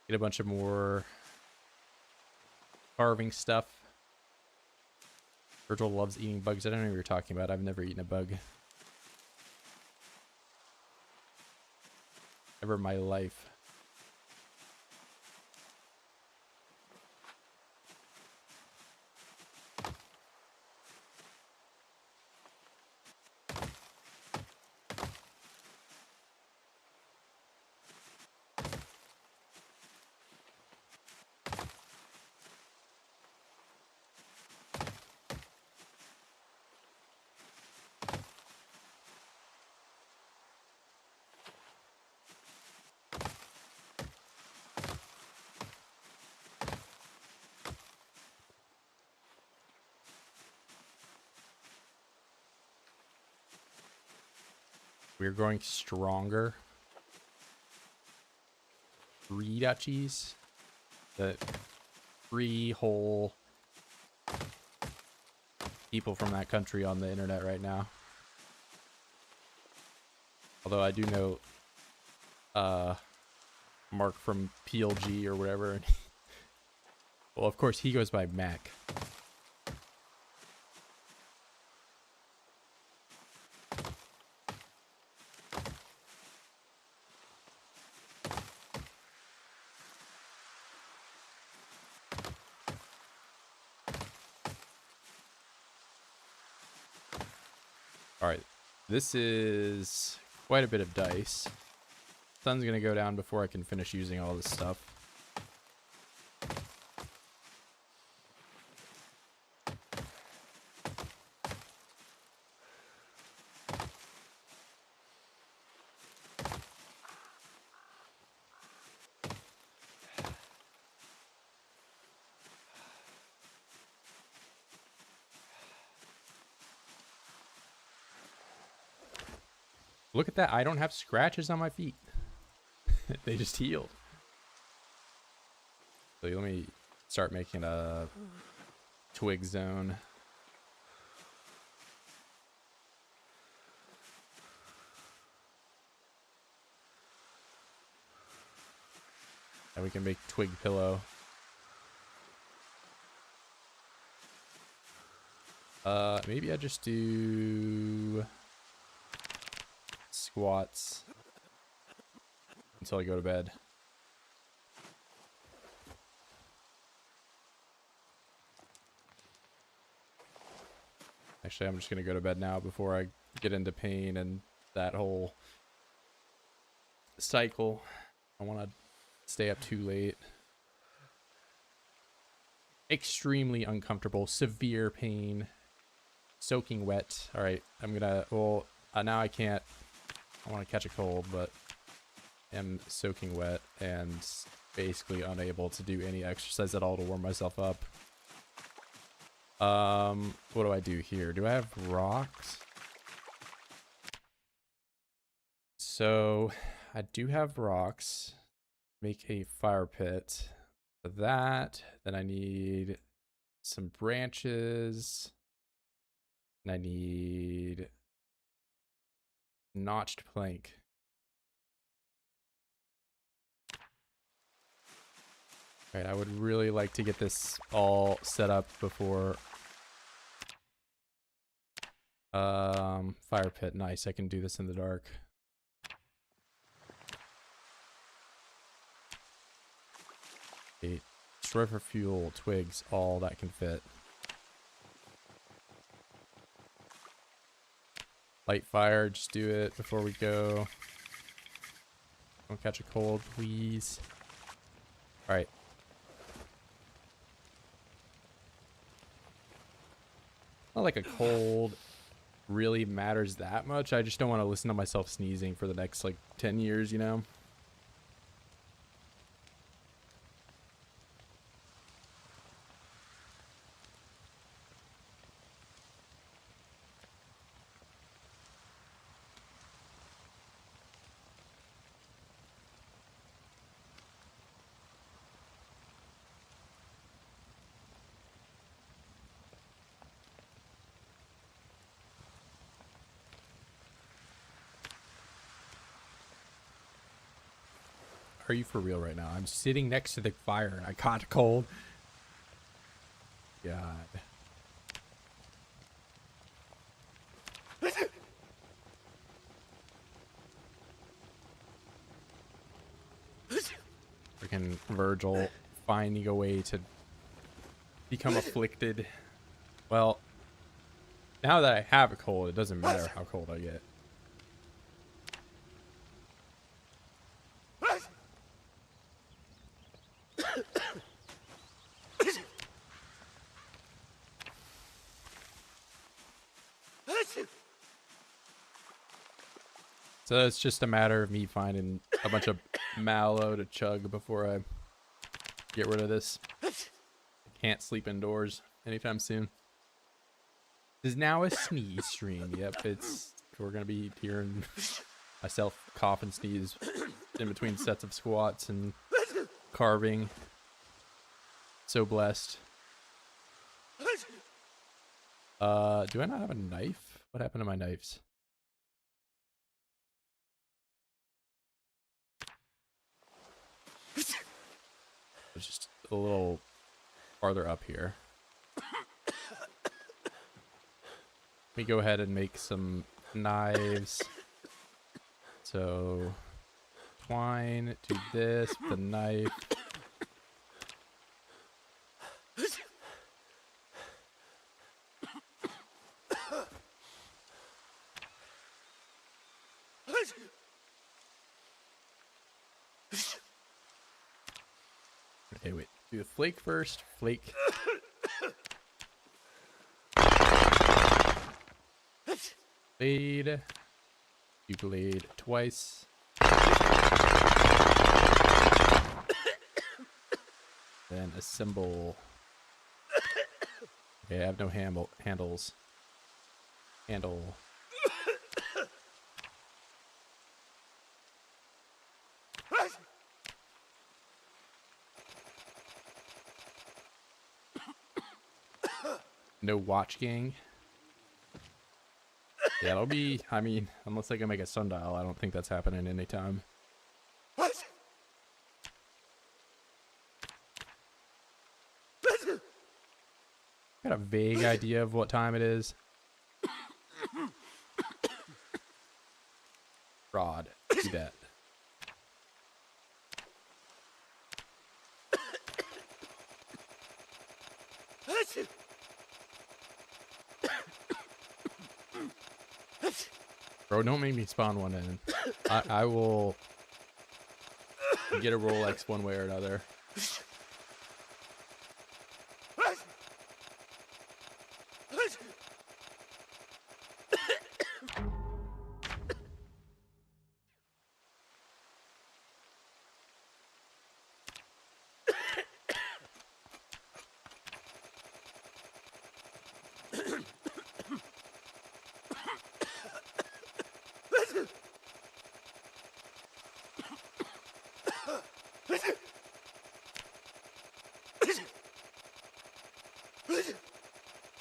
Get a bunch of more carving stuff. Virgil loves eating bugs. I don't know what you're talking about. I've never eaten a bug. Never in my life. We're growing stronger. 3 duchies. The 3 whole people from that country on the internet right now. Although I do know Mark from PLG or whatever. And well, of course, he goes by Mac. Alright, this is quite a bit of dice. Sun's gonna go down before I can finish using all this stuff. Look at that, I don't have scratches on my feet. They just healed. So let me start making a twig zone. And we can make twig pillow. Maybe I just do squats until I go to bed. Actually, I'm just gonna go to bed now before I get into pain and that whole cycle. I want to stay up too late. Extremely uncomfortable, severe pain, soaking wet. All right, I'm gonna, well, now I can't, I want to catch a cold, but am soaking wet and basically unable to do any exercise at all to warm myself up. What do I do here? Do I have rocks? So I do have rocks. Make a fire pit for that. Then I need some branches. And I need notched plank. All right, I would really like to get this all set up before fire pit. Nice, I can do this in the dark. Destroy for fuel, twigs, all that can fit. Light fire, just do it before we go. Don't catch a cold, please. All right. Not like a cold really matters that much. I just don't want to listen to myself sneezing for the next like 10 years, you know? Are you for real right now? I'm sitting next to the fire and I caught cold. God. Freaking Virgil finding a way to become afflicted. Well, now that I have a cold, it doesn't matter how cold I get. So it's just a matter of me finding a bunch of mallow to chug before I get rid of this. I can't sleep indoors anytime soon. This is now a sneeze stream. Yep, we're gonna be hearing myself cough and sneeze in between sets of squats and carving. So blessed. Do I not have a knife? What happened to my knives? It's just a little farther up here. Let me go ahead and make some knives. So twine to this, the knife. Okay, wait. Do the flake first. Flake. Blade. You blade twice. Then assemble. Okay, I have no handles. Handle. No watch gang. Yeah, it'll be, I mean, unless I can make a sundial, I don't think that's happening anytime. Got a vague idea of what time it is. Rod, do that. Bro, don't make me spawn one in. I will get a Rolex one way or another.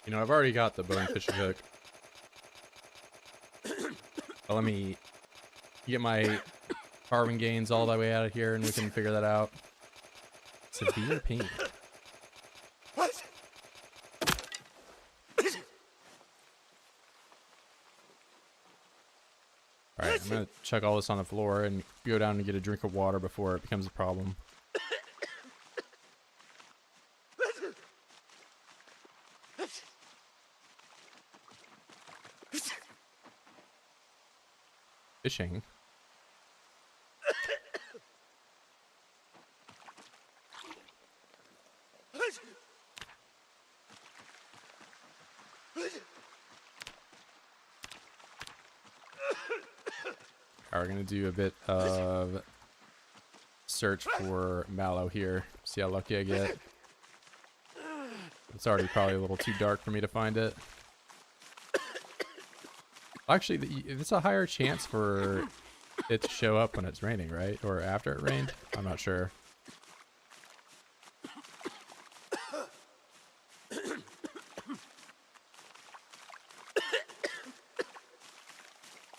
You know, I've already got the bone fishing hook. But let me get my carving gains all the way out of here and we can figure that out. Severe pain. Alright, I'm gonna chuck all this on the floor and go down and get a drink of water before it becomes a problem. Fishing. We're gonna do a bit of search for mallow here. See how lucky I get. It's already probably a little too dark for me to find it. Actually, it's a higher chance for it to show up when it's raining, right? Or after it rained? I'm not sure.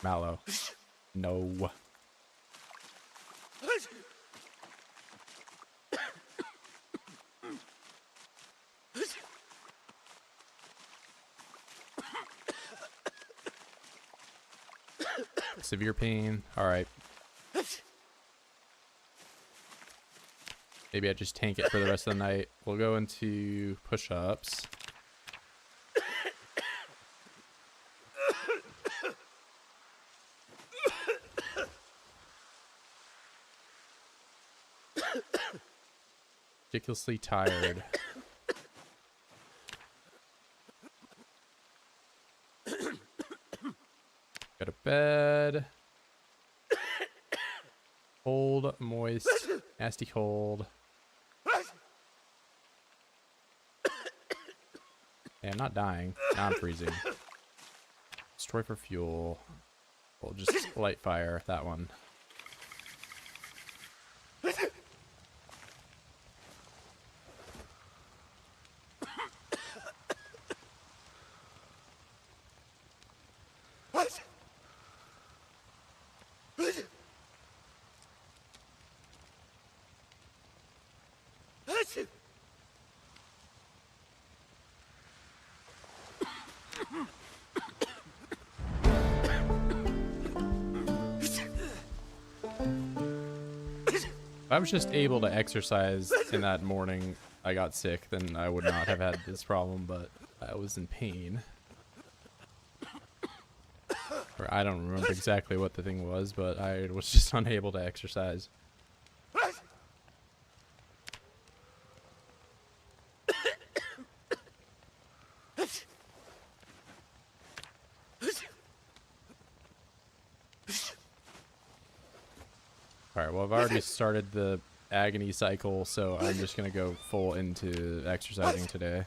Mallow. No. severe pain. All right. Maybe I just tank it for the rest of the night. We'll go into push-ups. Ridiculously tired. Go to bed. Cold, moist, nasty cold. Hey, I'm not dying. Now I'm freezing. Destroy for fuel. We'll just light fire that one. If I was just able to exercise in that morning I got sick, then I would not have had this problem, but I was in pain. Or I don't remember exactly what the thing was, but I was just unable to exercise. Alright, well I've already started the agony cycle, so I'm just gonna go full into exercising today.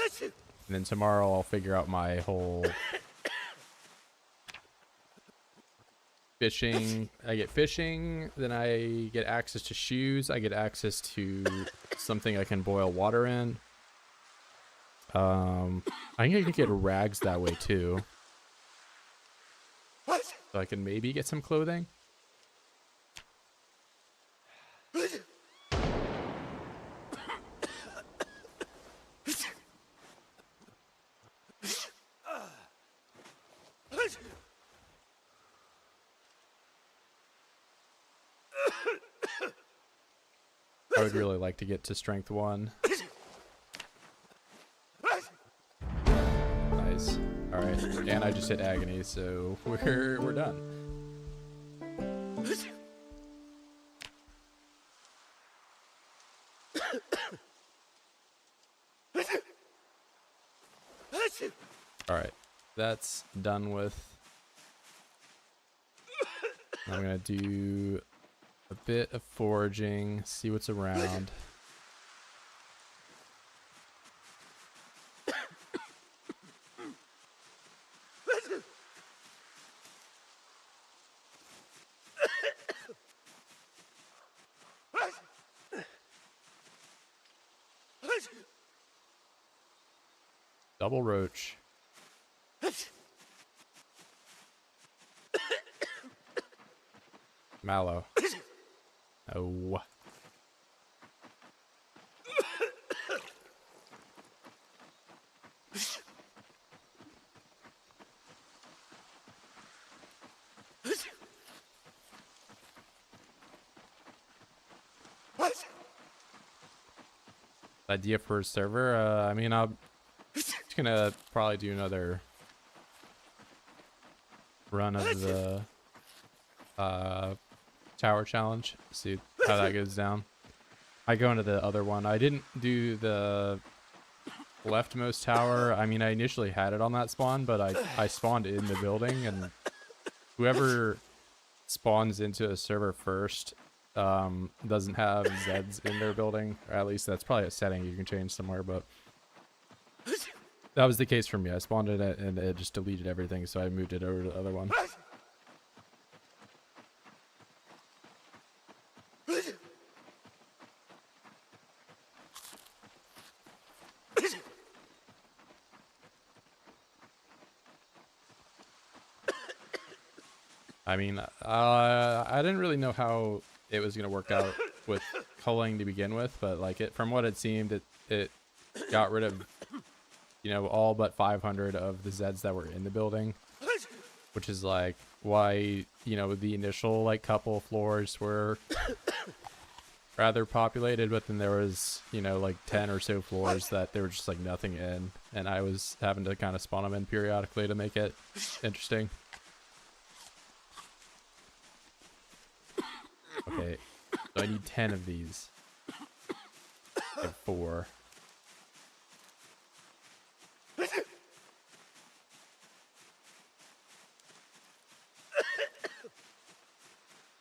And then tomorrow I'll figure out my whole fishing. I get fishing, then I get access to shoes, I get access to something I can boil water in. I think I can get rags that way too. So I can maybe get some clothing. I would really like to get to strength 1. Nice. Alright. And I just hit agony, so we're done. Alright. That's done with. I'm gonna do a bit of foraging, see what's around. Double roach. Mallow. Oh. Idea for a server? I mean, I'm just gonna probably do another run of the tower challenge. See how that goes down. I go into the other one. I didn't do the leftmost tower. I mean, I initially had it on that spawn, but I spawned in the building, and whoever spawns into a server first doesn't have Zeds in their building, or at least that's probably a setting you can change somewhere, but that was the case for me. I spawned in it and it just deleted everything, so I moved it over to the other one. I mean, I didn't really know how it was going to work out with culling to begin with, but like from what it seemed, it got rid of you know, all but 500 of the Zeds that were in the building, which is like why, you know, the initial like couple floors were rather populated, but then there was, you know, like 10 or so floors that there were just like nothing in, and I was having to kind of spawn them in periodically to make it interesting. Okay, so I need 10 of these. I have 4.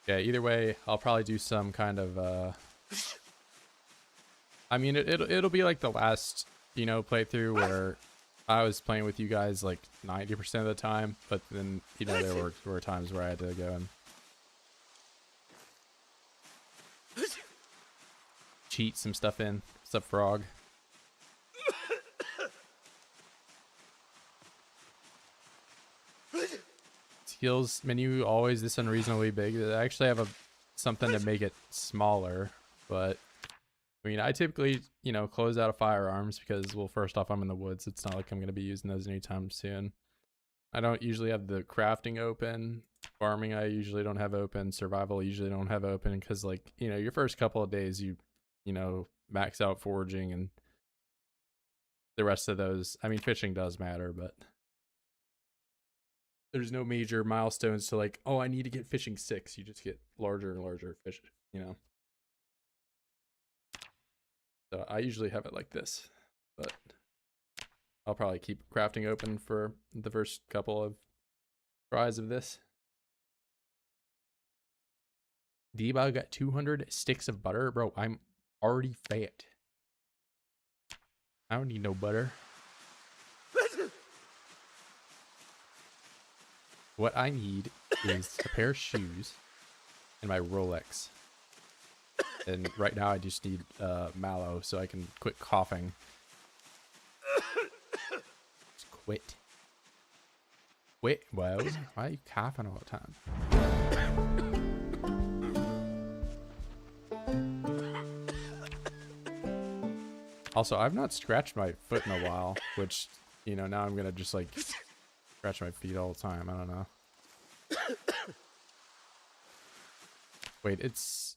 Yeah, either way, I'll probably do some kind of, I mean, it'll be like the last, you know, playthrough where I was playing with you guys like 90% of the time, but then, you know, there were times where I had to go and cheat some stuff in. What's up, Frog? Skills menu always this unreasonably big. I actually have something to make it smaller, but I mean, I typically, you know, close out of firearms because, well, first off, I'm in the woods. It's not like I'm going to be using those anytime soon. I don't usually have the crafting open. Farming, I usually don't have open. Survival, I usually don't have open because, like, you know, your first couple of days, you know, max out foraging, and the rest of those, I mean, fishing does matter, but there's no major milestones to like, oh, I need to get fishing 6. You just get larger and larger fish, you know. So I usually have it like this, but I'll probably keep crafting open for the first couple of tries of this. Debug got 200 sticks of butter. Bro, I'm already fat. I don't need no butter. What I need is a pair of shoes and my Rolex. And right now I just need mallow so I can quit coughing. Just quit. Quit, whoa. Why are you coughing all the time? Also, I've not scratched my foot in a while, which, you know, now I'm gonna just like scratch my feet all the time. I don't know. Wait, it's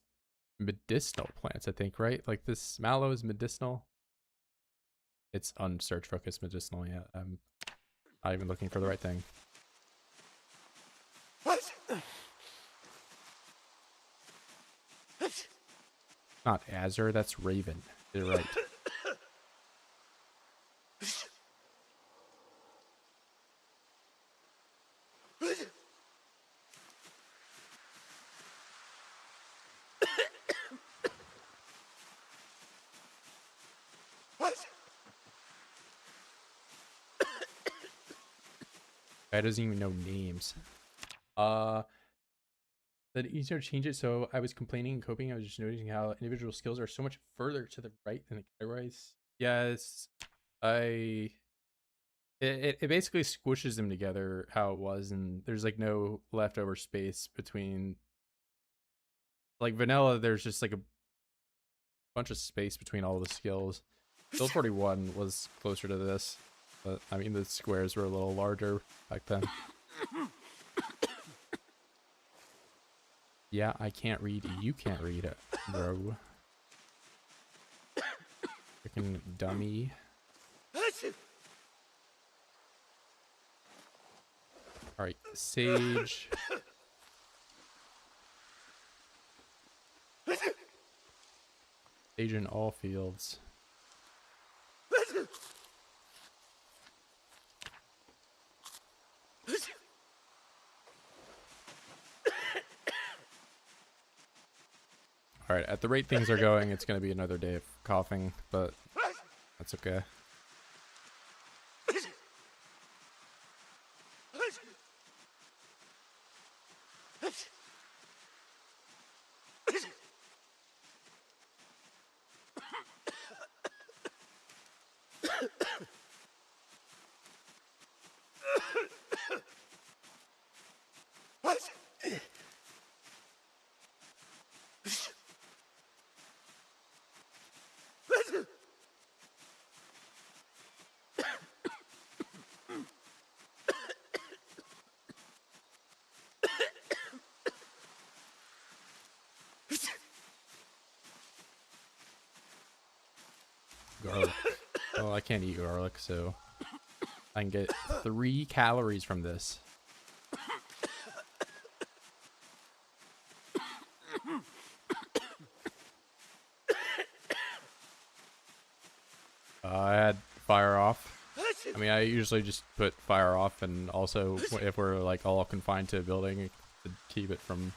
medicinal plants, I think, right? Like this mallow is medicinal. It's unsearch focus medicinal. Yeah, I'm not even looking for the right thing. Not Azure, that's Raven. You're right. Guy doesn't even know names. That easier to change it. So I was complaining and coping. I was just noticing how individual skills are so much further to the right than the categories. Yes, it basically squishes them together how it was, and there's like no leftover space between. Like vanilla, there's just like a bunch of space between all the skills. Skill 41 was closer to this, but I mean the squares were a little larger back then. Yeah, I can't read. You can't read it, bro. Freaking dummy. Alright, sage. Sage in all fields. Alright, at the rate things are going, it's going to be another day of coughing, but that's okay. garlic. Well, I can't eat garlic, so I can get 3 calories from this. I had fire off. I mean, I usually just put fire off, and also if we're like all confined to a building, to keep it from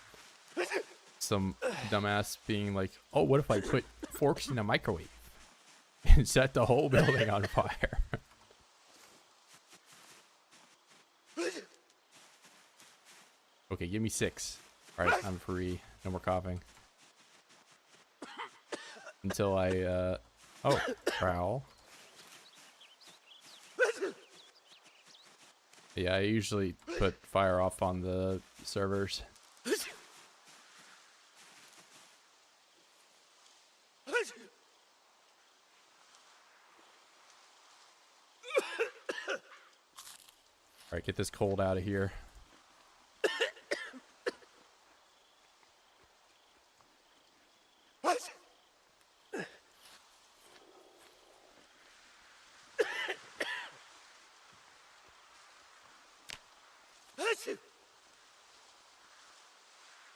some dumbass being like, oh, what if I put forks in a microwave and set the whole building on fire? Okay, give me 6. All right, I'm free. No more coughing. Until I, oh, prowl. Yeah, I usually put fire off on the servers. Alright, get this cold out of here.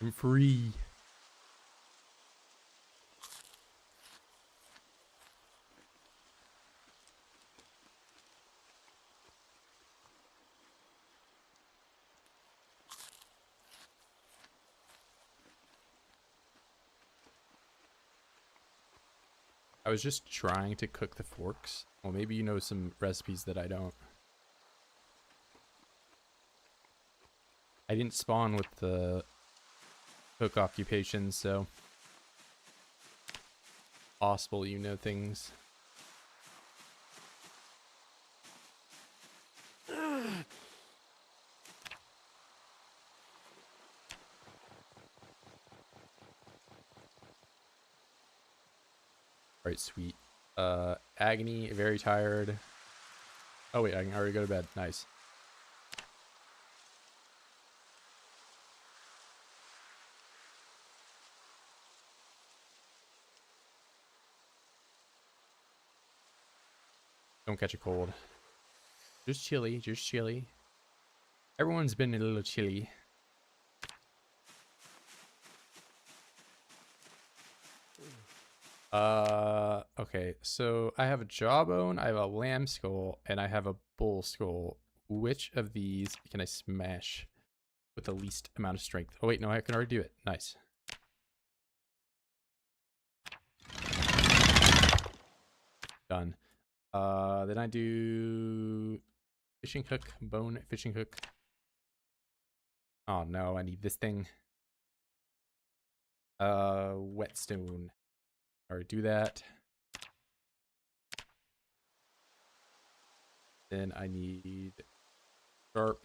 I'm free. I was just trying to cook the forks. Well, maybe you know some recipes that I don't. I didn't spawn with the cook occupations, so possible you know things. Alright, sweet. Agony, very tired. Oh wait, I can already go to bed. Nice. Don't catch a cold. Just chilly, just chilly. Everyone's been a little chilly. Okay, so I have a jawbone, I have a lamb skull, and I have a bull skull. Which of these can I smash with the least amount of strength? Oh wait, no, I can already do it. Nice. Done. Then I do fishing hook, bone fishing hook. Oh no, I need this thing. Whetstone. Alright, do that. Then I need sharp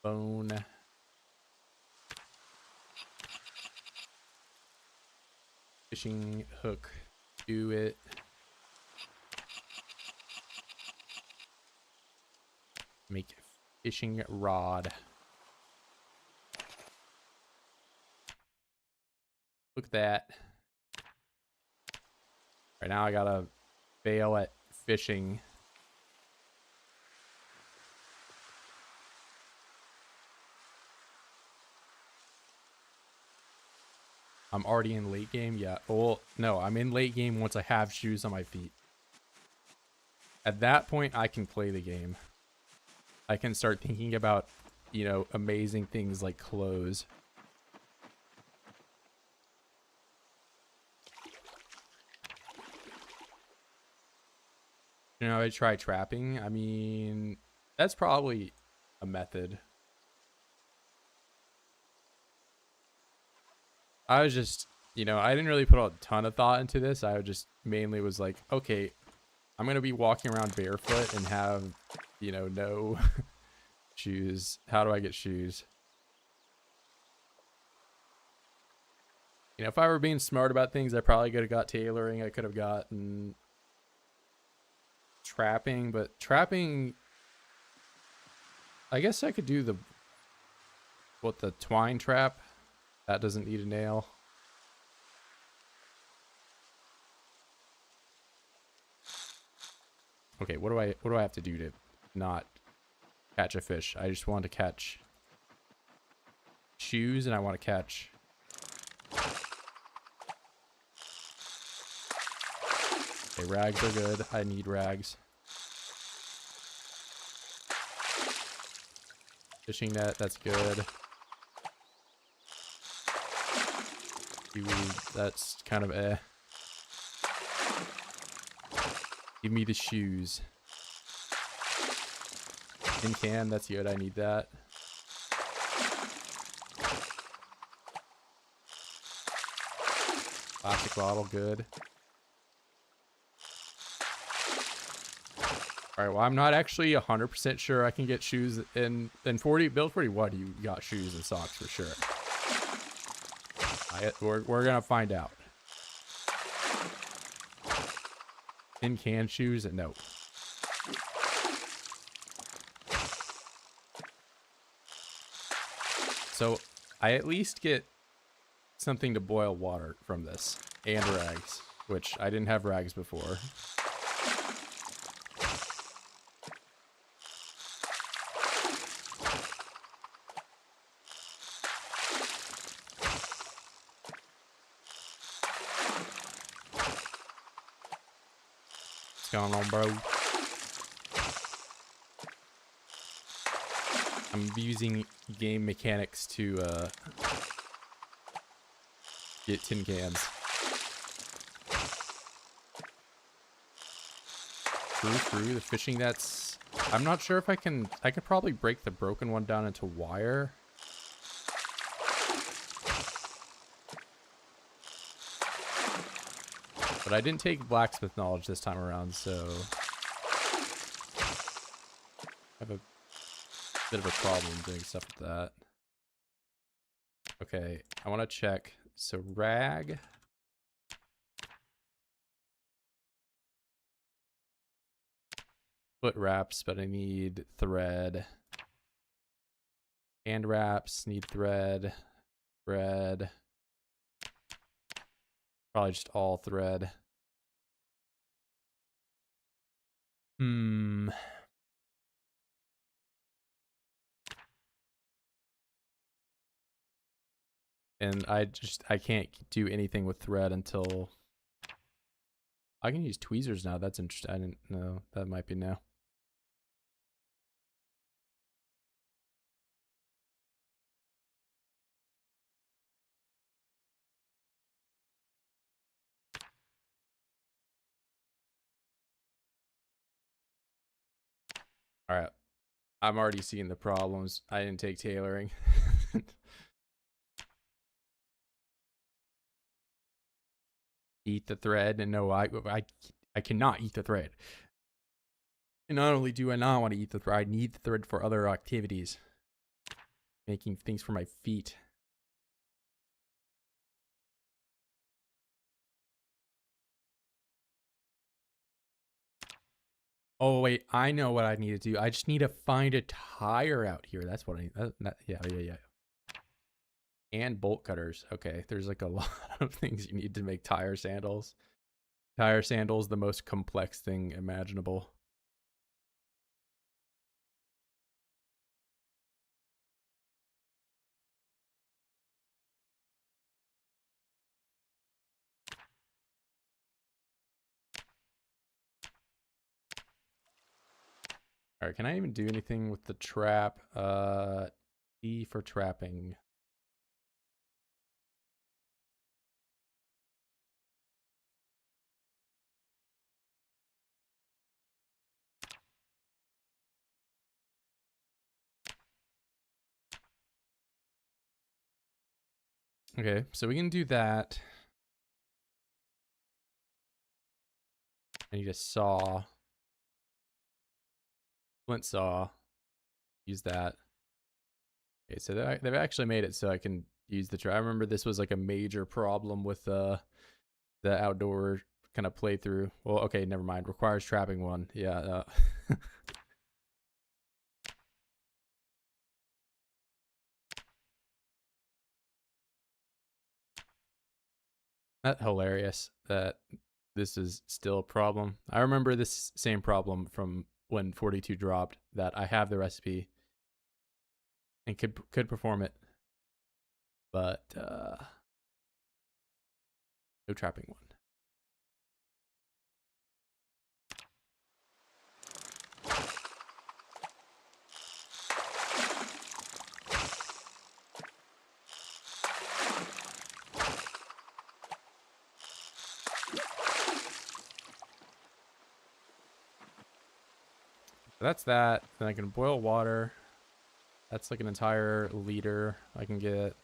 bone. Fishing hook. Do it. Make fishing rod. Look at that. Right now I gotta fail at fishing. I'm already in late game. Yeah. Well, no, I'm in late game once I have shoes on my feet. At that point, I can play the game. I can start thinking about, you know, amazing things like clothes. You know, I try trapping. I mean, that's probably a method. I was just, you know, I didn't really put a ton of thought into this. I just mainly was like, okay, I'm going to be walking around barefoot and have, you know, no shoes. How do I get shoes? You know, if I were being smart about things, I probably could have got tailoring. I could have gotten trapping, but trapping, I guess I could do the twine trap. That doesn't need a nail. Okay, what do I have to do to not catch a fish? I just want to catch shoes, and I want to catch. Okay, rags are good. I need rags. Fishing net, that's good. Seaweed, that's kind of eh. Give me the shoes. Tin can, that's good. I need that. Plastic bottle, good. Alright, well, I'm not actually 100% sure I can get shoes in 40. Build 41, you got shoes and socks for sure. We're gonna find out. Tin can shoes, no. So, I at least get something to boil water from this. And rags, which I didn't have rags before. What's going on, bro? I'm using game mechanics to get tin cans. True. The fishing nets. I'm not sure if I could probably break the broken one down into wire. But I didn't take blacksmith knowledge this time around, so I have a bit of a problem doing stuff with that. Okay, I want to check. So rag. Foot wraps, but I need thread. Hand wraps, need thread. Thread. Probably just all thread. And I can't do anything with thread until I can use tweezers now. That's interesting. I didn't know that might be new. All right. I'm already seeing the problems. I didn't take tailoring. Eat the thread, and no, I cannot eat the thread. And not only do I not want to eat the thread, I need the thread for other activities. Making things for my feet. Oh wait, I know what I need to do. I just need to find a tire out here. That's what I need. Yeah. And bolt cutters. Okay, there's like a lot of things you need to make tire sandals. Tire sandals, the most complex thing imaginable. All right, can I even do anything with the trap? E for trapping. Okay, so we can do that. I need a saw. Flint saw. Use that. Okay, so they've actually made it so I can use the trap. I remember this was like a major problem with the outdoor kind of playthrough. Well, okay, never mind. Requires trapping one. Yeah. That's hilarious that this is still a problem. I remember this same problem from when 42 dropped, that I have the recipe and could perform it, but no trapping one. That's that. Then I can boil water. That's like an entire liter I can get.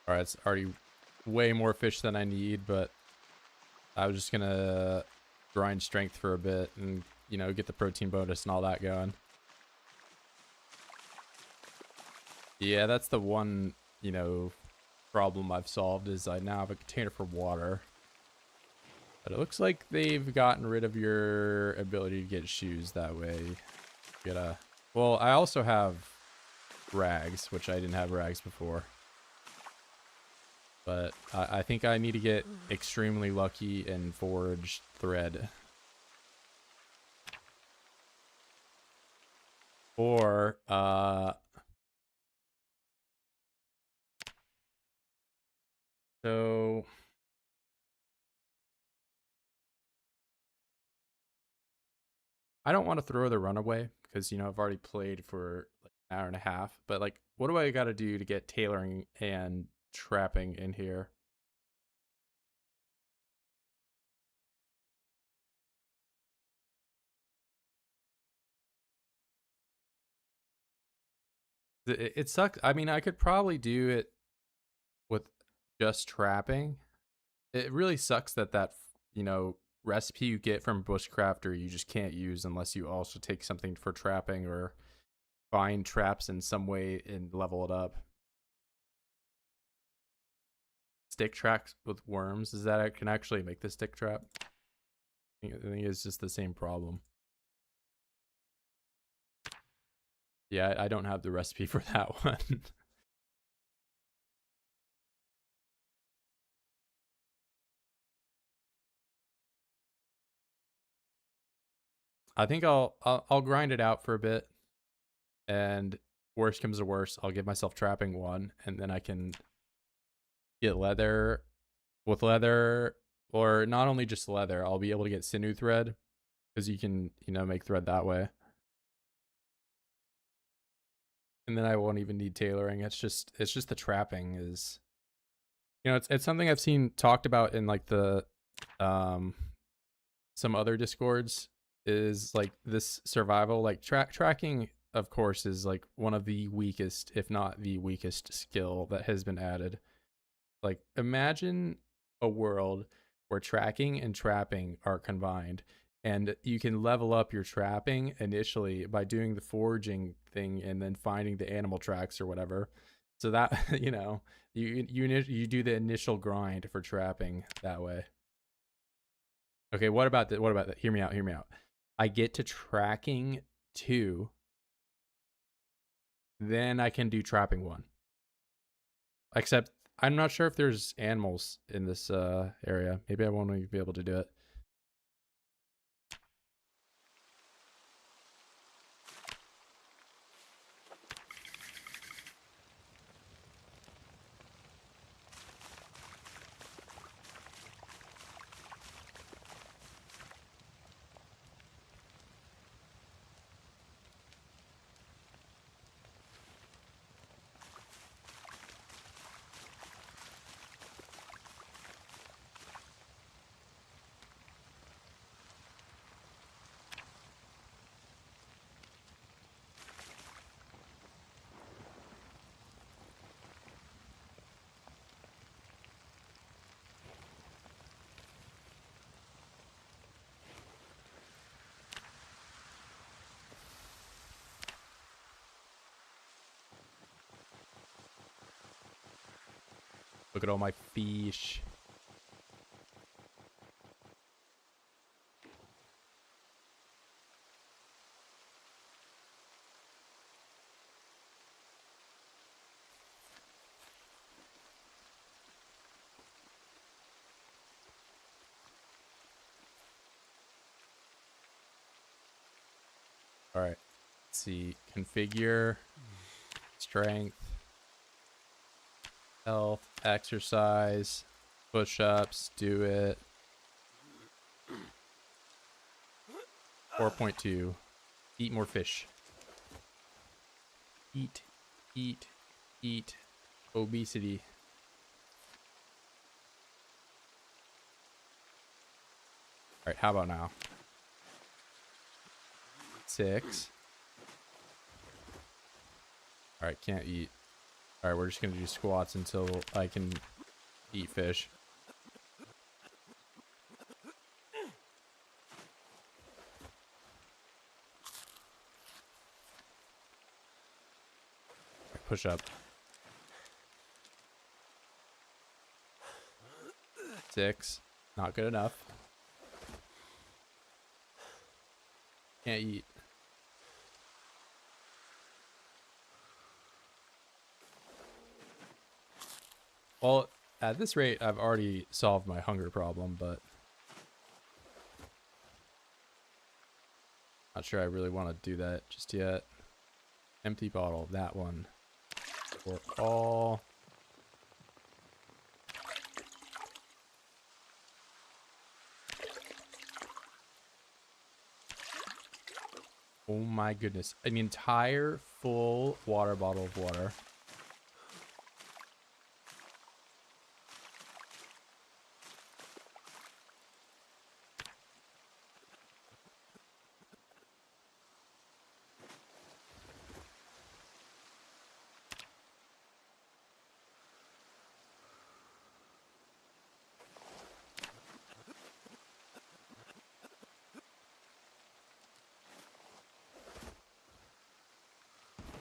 All right, it's already way more fish than I need, but I was just gonna grind strength for a bit and, you know, get the protein bonus and all that going. Yeah, that's the one, you know, problem I've solved, is I now have a container for water. But it looks like they've gotten rid of your ability to get shoes that way. Well, I also have rags, which I didn't have rags before. But I think I need to get extremely lucky and forge thread. Or, so I don't want to throw the runaway because, you know, I've already played for like an hour and a half. But like, what do I got to do to get tailoring and trapping in here? It sucks. I mean, I could probably do it with just trapping. It really sucks that you know, recipe you get from Bushcrafter you just can't use unless you also take something for trapping or find traps in some way and level it up. Stick traps with worms, is that I can actually make the stick trap? I think it's just the same problem. Yeah, I don't have the recipe for that one. I think I'll grind it out for a bit, and worst comes to worst, I'll give myself trapping one, and then I can get leather. With leather, or not only just leather, I'll be able to get sinew thread, because you can, you know, make thread that way. And then I won't even need tailoring. It's just the trapping is, you know, it's something I've seen talked about in like the some other discords, is like this survival, like tracking of course is like one of the weakest, if not the weakest skill that has been added. Like, imagine a world where tracking and trapping are combined, and you can level up your trapping initially by doing the foraging thing and then finding the animal tracks or whatever. So that, you know, you do the initial grind for trapping that way. Okay, what about that? What about that? Hear me out. Hear me out. I get to tracking 2, then I can do trapping 1. Except I'm not sure if there's animals in this area. Maybe I won't even be able to do it. Look at all my fish. All right. Let's see. Configure. Strength. Health. Exercise. Push-ups. Do it. 4.2. Eat more fish. Eat. Eat. Eat. Obesity. All right. How about now? 6. All right, can't eat. All right, we're just gonna do squats until I can eat fish. Push up. 6. Not good enough. Can't eat. Well, at this rate, I've already solved my hunger problem, but not sure I really want to do that just yet. Empty bottle, that one. For all. Oh my goodness. An entire full water bottle of water.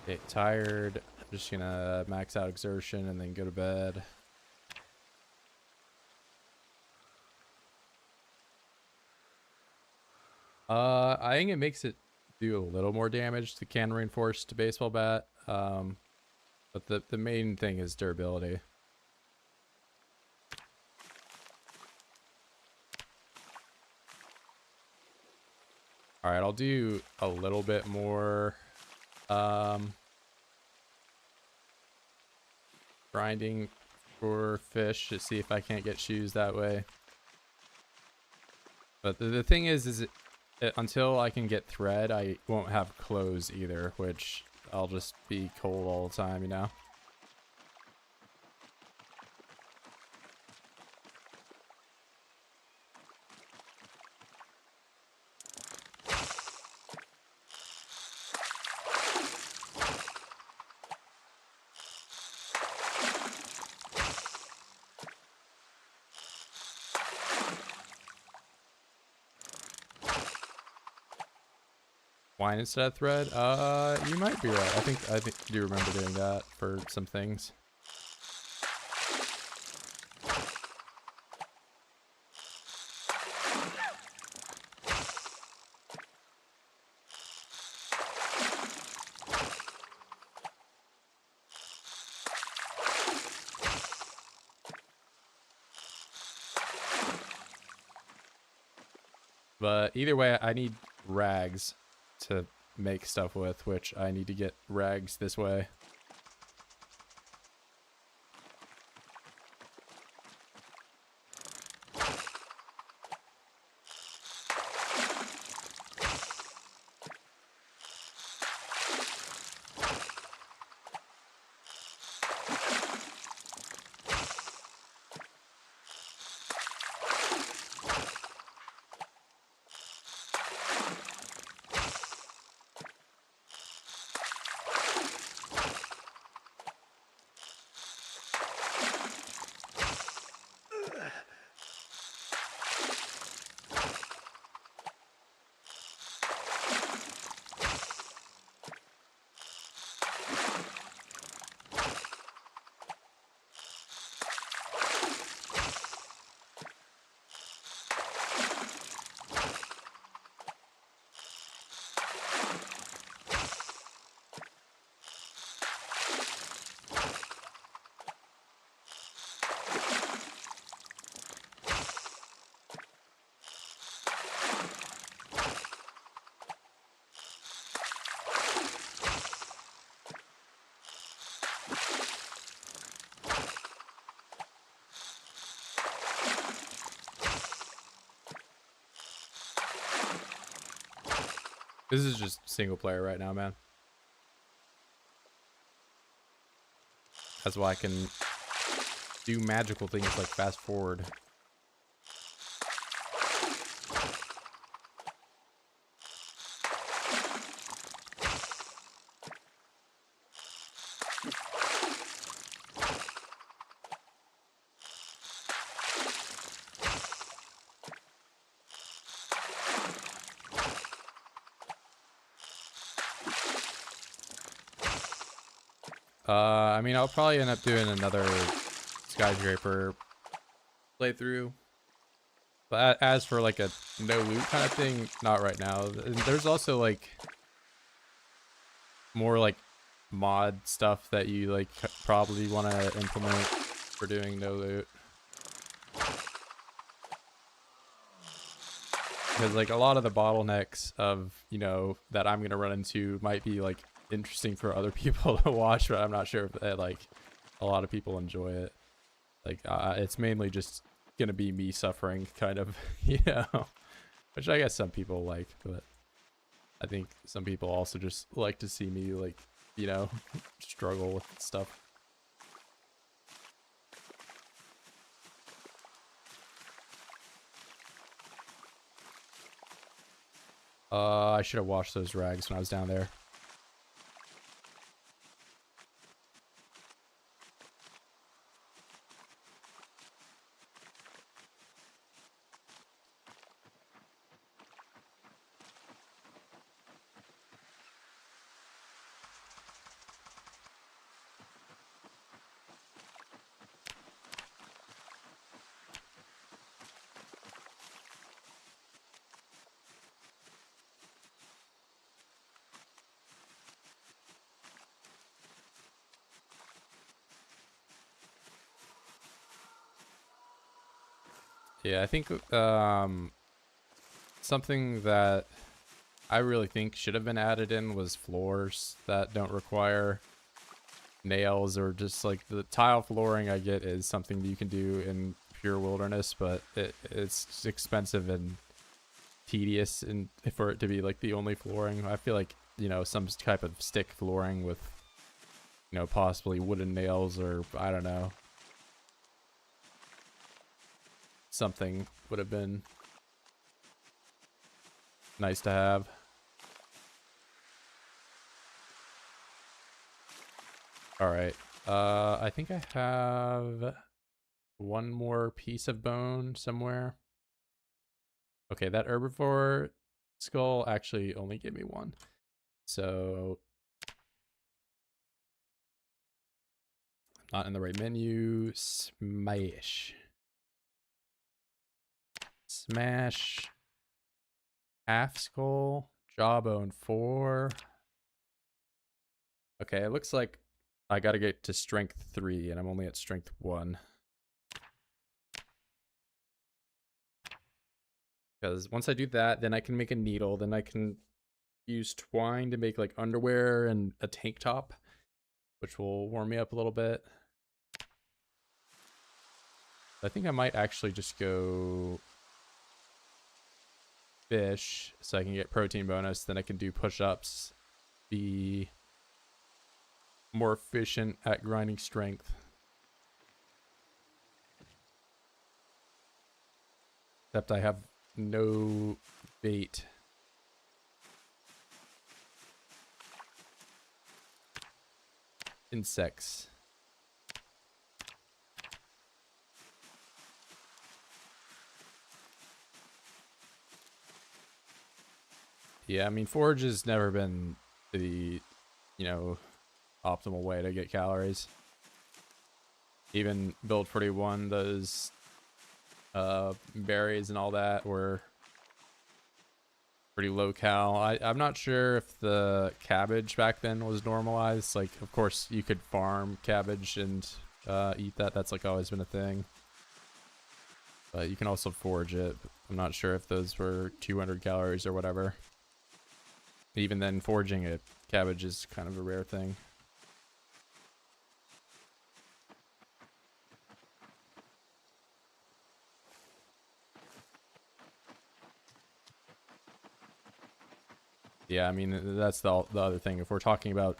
Okay, tired. I'm just gonna max out exertion and then go to bed. I think it makes it do a little more damage to can reinforced baseball bat. But the main thing is durability. All right, I'll do a little bit more grinding for fish to see if I can't get shoes that way. But the thing is until I can get thread, I won't have clothes either, which I'll just be cold all the time, you know? Wine instead of thread? You might be right. I think I do remember doing that for some things. But either way, I need rags to make stuff with, which I need to get rags this way. This is just single player right now, man. That's why I can do magical things like fast forward. I mean, I'll probably end up doing another skyscraper playthrough. But as for like a no loot kind of thing, not right now. And there's also like more like mod stuff that you like probably want to implement for doing no loot. Because like a lot of the bottlenecks of, you know, that I'm gonna run into might be like interesting for other people to watch, but I'm not sure if like a lot of people enjoy it. Like it's mainly just gonna be me suffering, kind of, you know, which I guess some people like, but I think some people also just like to see me like, you know, struggle with stuff. I should have washed those rags when I was down there. Yeah, I think something that I really think should have been added in was floors that don't require nails, or just like the tile flooring. I get is something that you can do in pure wilderness, but it's expensive and tedious, and for it to be like the only flooring. I feel like, you know, some type of stick flooring with, you know, possibly wooden nails, or I don't know, something would have been nice to have. All right. I think I have one more piece of bone somewhere. Okay, that herbivore skull actually only gave me one. So, not in the right menu. Smash. Smash. Half skull. Jawbone 4. Okay, it looks like I gotta get to strength 3, and I'm only at strength 1. Because once I do that, then I can make a needle. Then I can use twine to make like underwear and a tank top, which will warm me up a little bit. I think I might actually just go fish so I can get protein bonus. Then I can do push-ups, be more efficient at grinding strength. Except I have no bait. Insects. Yeah, I mean, forage has never been the, you know, optimal way to get calories. Even build 41, those berries and all that were pretty low cal. I'm not sure if the cabbage back then was normalized. Like, of course, you could farm cabbage and eat that. That's like always been a thing. But you can also forage it. I'm not sure if those were 200 calories or whatever. Even then, foraging a cabbage is kind of a rare thing. Yeah, I mean, that's the other thing. If we're talking about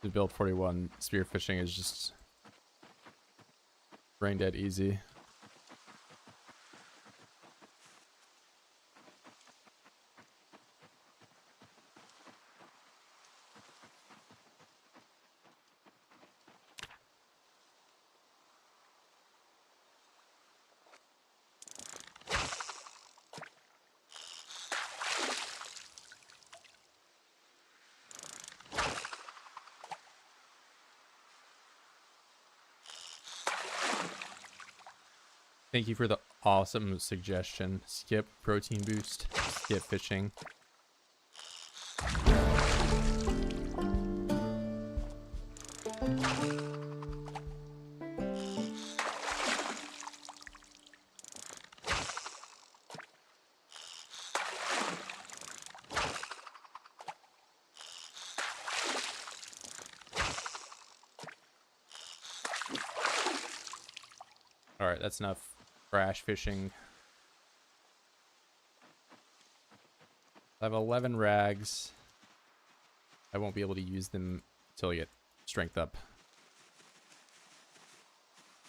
the build 41, spearfishing is just brain dead easy. Thank you for the awesome suggestion. Skip protein boost, skip fishing. All right, that's enough crash fishing. I have 11 rags. I won't be able to use them until I get strength up.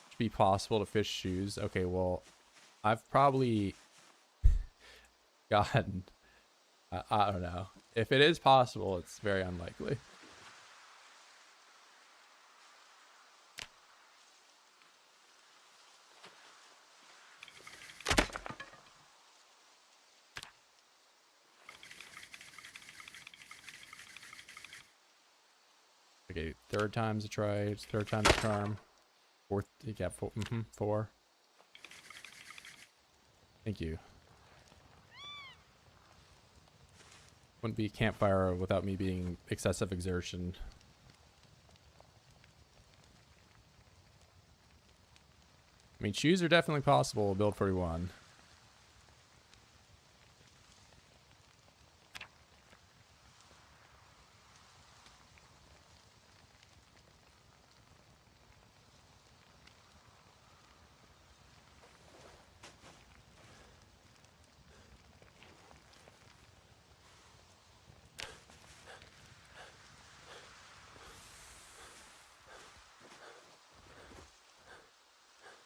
Should be possible to fish shoes. Okay, well, I've probably gotten... I don't know. If it is possible, it's very unlikely. Okay, third time's a try. Third time's a charm. Fourth, you got four. Four. Thank you. Wouldn't be a campfire without me being excessive exertion. I mean, shoes are definitely possible. Build 41.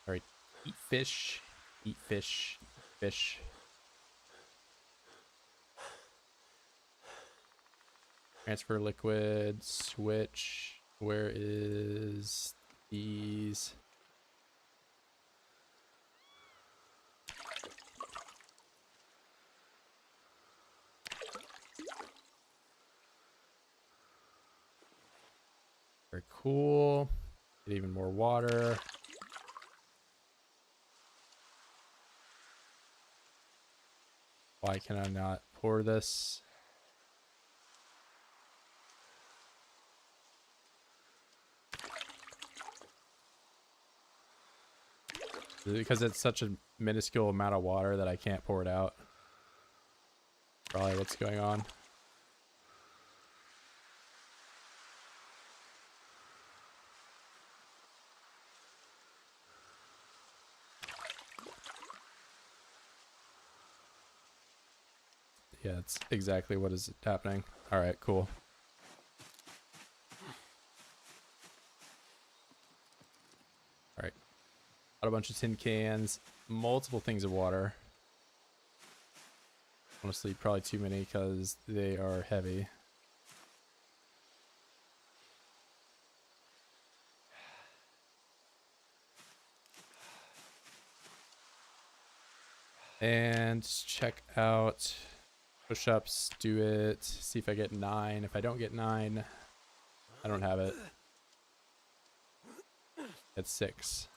All right, eat fish, eat fish, fish. Transfer liquid, switch. Where is these? Very cool. Get even more water. Why can I not pour this? Is it because it's such a minuscule amount of water that I can't pour it out? Probably what's going on. Yeah, it's exactly what is happening. All right, cool. All right. Got a bunch of tin cans, multiple things of water. Honestly, probably too many because they are heavy. And check out push-ups, do it, see if I get 9. If I don't get 9, I don't have it. It's 6.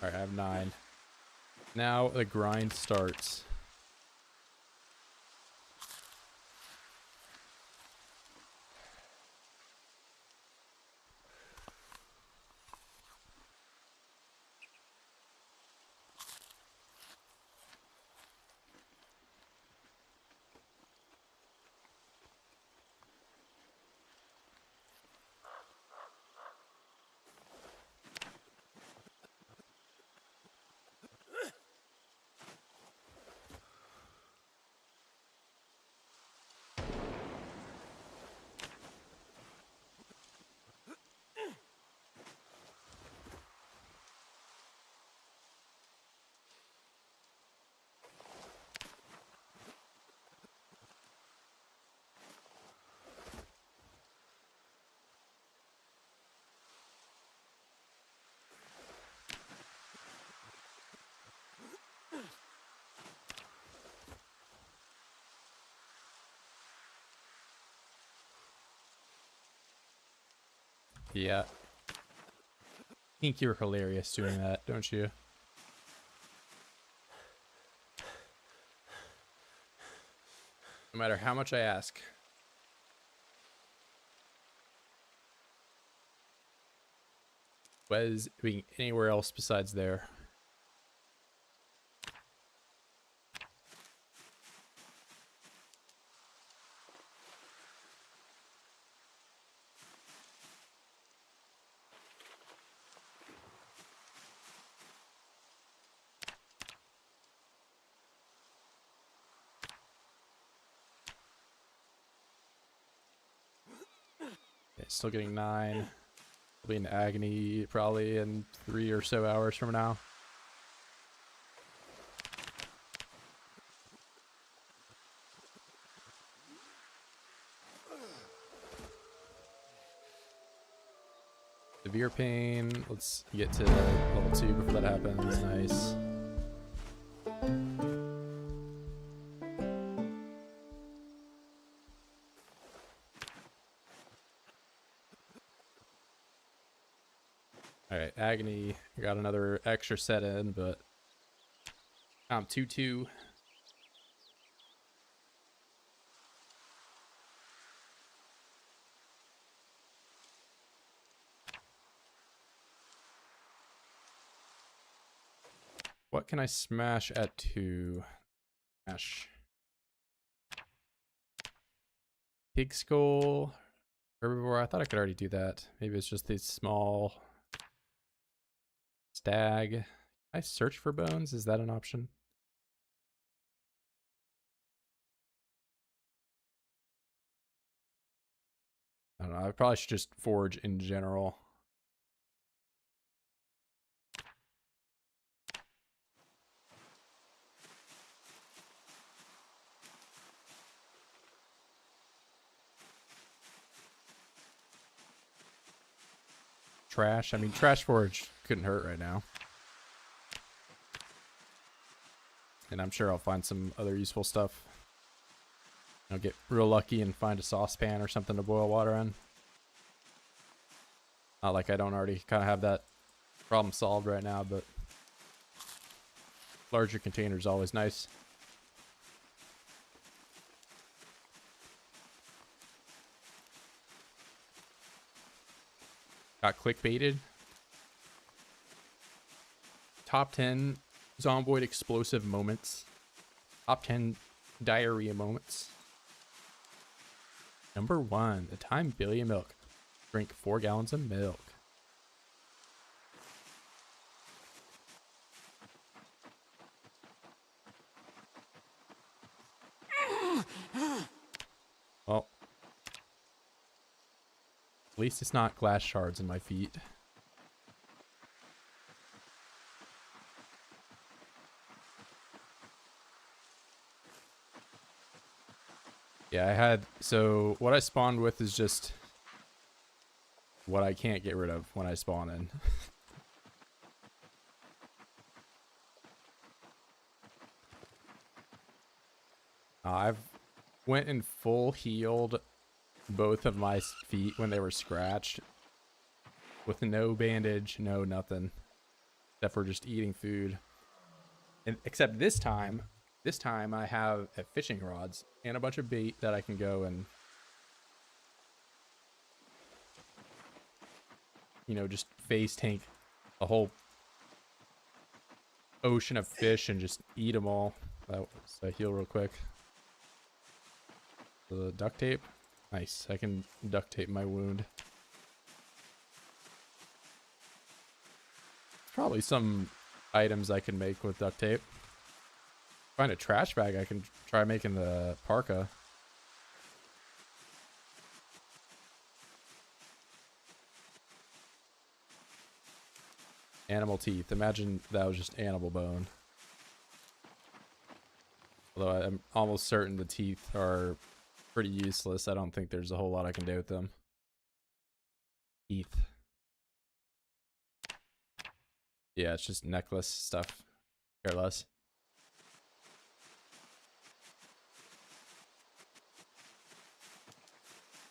All right, I have 9. Now the grind starts. Yeah. Think you're hilarious doing that, don't you? No matter how much I ask. Wes being anywhere else besides there. Okay, still getting 9. I'll be in agony probably in 3 or so hours from now. Severe pain. Let's get to level 2 before that happens. Nice. Alright, agony. Got another extra set in, but I'm 2-2. What can I smash at 2? Smash. Pig skull. Herbivore. I thought I could already do that. Maybe it's just these small. Stag. Can I search for bones? Is that an option? I don't know. I probably should just forage in general. Trash. I mean, trash forage couldn't hurt right now. And I'm sure I'll find some other useful stuff. I'll get real lucky and find a saucepan or something to boil water in. Not like I don't already kind of have that problem solved right now, but larger containers always nice. Got clickbaited. Top 10 Zomboid explosive moments. Top 10 diarrhea moments. Number 1, the time Billy Milk drank 4 gallons of milk. Well, at least it's not glass shards in my feet. Yeah, I had, so what I spawned with is just what I can't get rid of when I spawn in. I've went and full healed both of my feet when they were scratched with no bandage, no nothing, except for just eating food. And except this time I have fishing rods and a bunch of bait that I can go and, you know, just face tank a whole ocean of fish and just eat them all. So I heal real quick. The duct tape. Nice. I can duct tape my wound. Probably some items I can make with duct tape. Find a trash bag, I can try making the parka. Animal teeth. Imagine that was just animal bone. Although I'm almost certain the teeth are pretty useless. I don't think there's a whole lot I can do with them. Teeth. Yeah, it's just necklace stuff. Care less.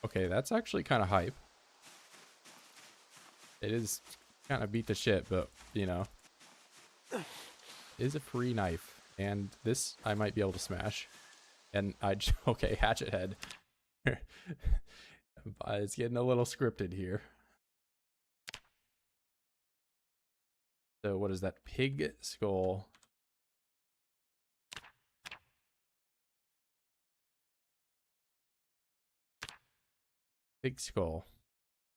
Okay, that's actually kind of hype. It is kind of beat the shit, but you know, it is a free knife, and this I might be able to smash. And okay, hatchet head. It's getting a little scripted here. So what is that? Pig skull. Pig skull.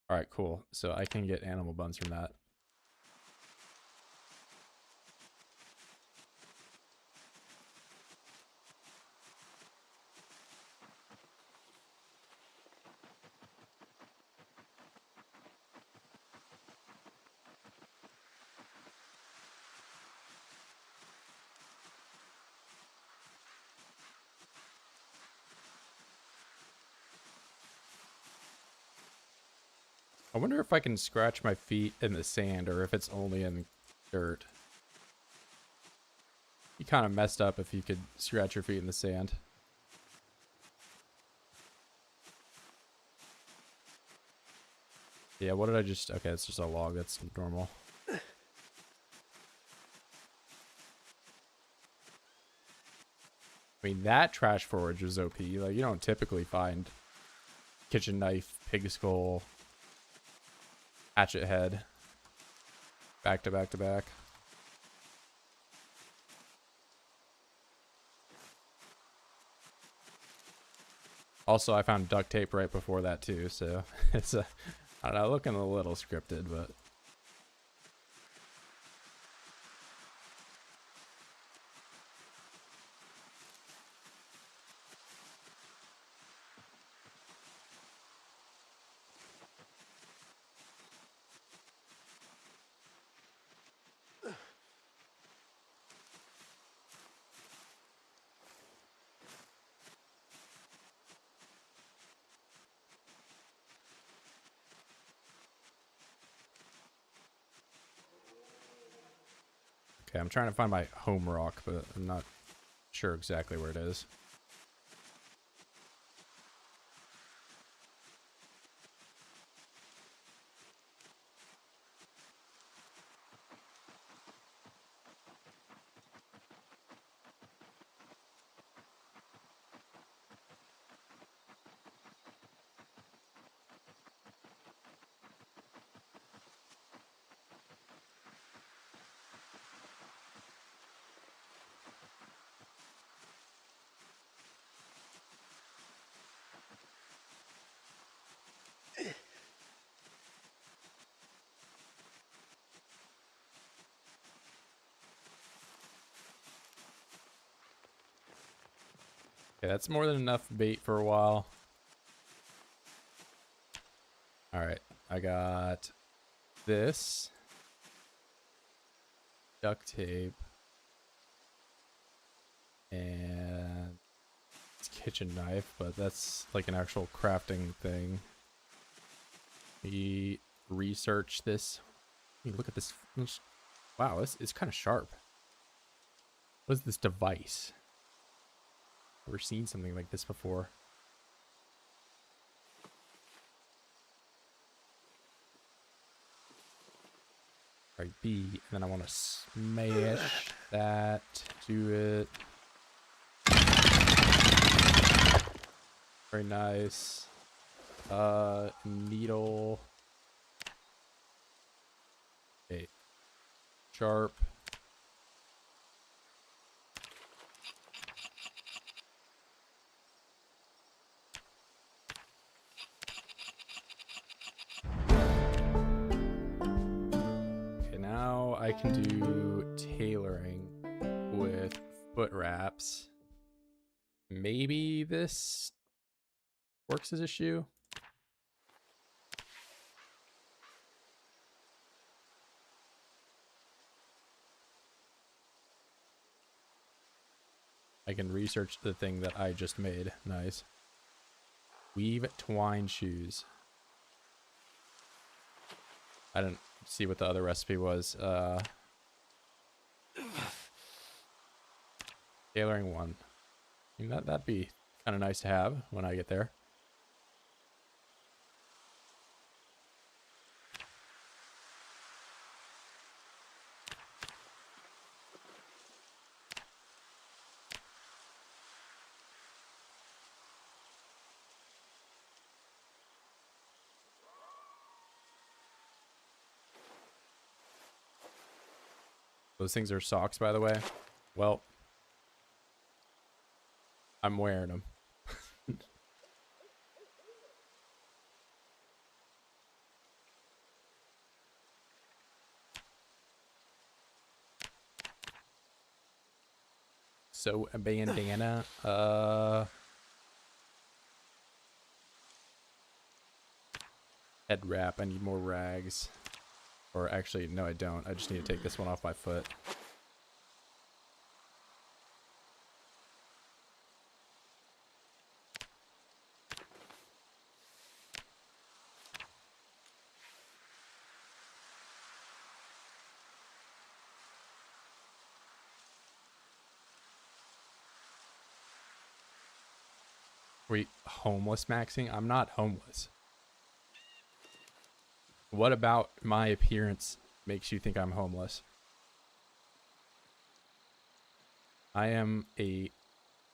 All right, cool. So I can get animal buns from that. I wonder if I can scratch my feet in the sand or if it's only in dirt. You kind of messed up if you could scratch your feet in the sand. Yeah, what did I just... Okay, it's just a log. That's normal. I mean, that trash forage was OP. Like, you don't typically find kitchen knife, pig skull, hatchet head. Back to back to back. Also, I found duct tape right before that too, so it's a... I don't know, looking a little scripted, but... Okay, I'm trying to find my home rock, but I'm not sure exactly where it is. Okay, that's more than enough bait for a while. Alright, I got this. Duct tape. And it's kitchen knife, but that's like an actual crafting thing. We research this. Look at this. Wow, this is kind of sharp. What is this device? Never seen something like this before. Right, B, and then I want to smash that, do it. Very nice. Needle. Okay. Sharp. Okay, now I can do tailoring with foot wraps. Maybe this works as a shoe. I can research the thing that I just made. Nice. Weave twine shoes. I didn't see what the other recipe was. Tailoring one. I mean, that'd be kind of nice to have when I get there. Those things are socks, by the way. Well, I'm wearing them. So a bandana. Head wrap. I need more rags. Or actually, no, I don't. I just need to take this one off my foot. Wait, homeless maxing? I'm not homeless. What about my appearance makes you think I'm homeless? I am a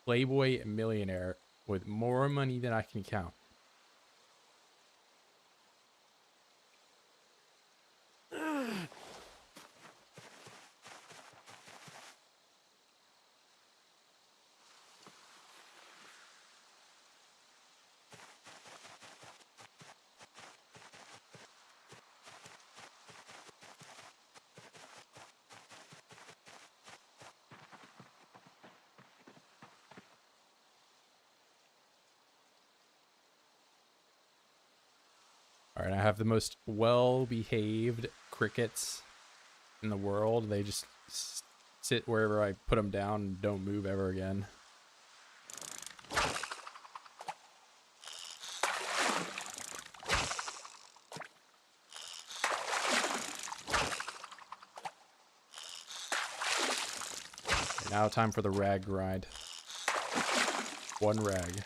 Playboy millionaire with more money than I can count. All right, I have the most well-behaved crickets in the world. They just sit wherever I put them down and don't move ever again. Okay, now time for the rag grind. One rag.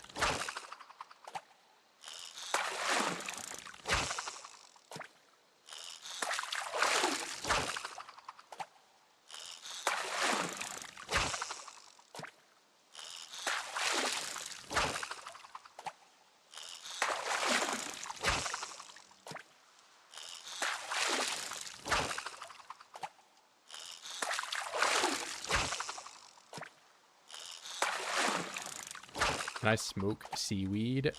Can I smoke seaweed?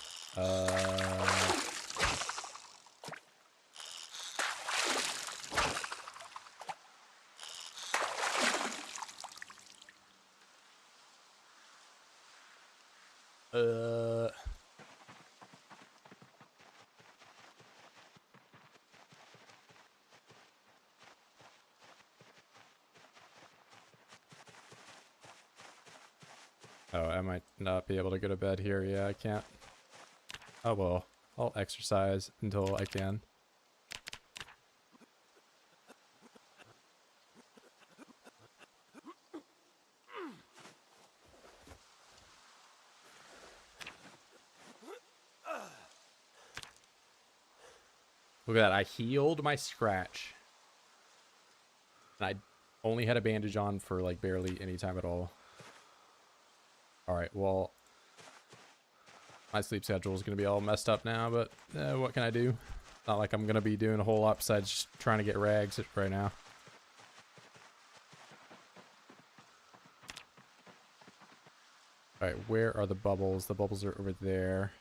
Oh, I might not be able to go to bed here. Yeah, I can't. Oh well, I'll exercise until I can. Look at that, I healed my scratch. And I only had a bandage on for like barely any time at all. Alright, well, my sleep schedule is going to be all messed up now, but what can I do? Not like I'm going to be doing a whole lot besides just trying to get rags right now. Alright, where are the bubbles? The bubbles are over there.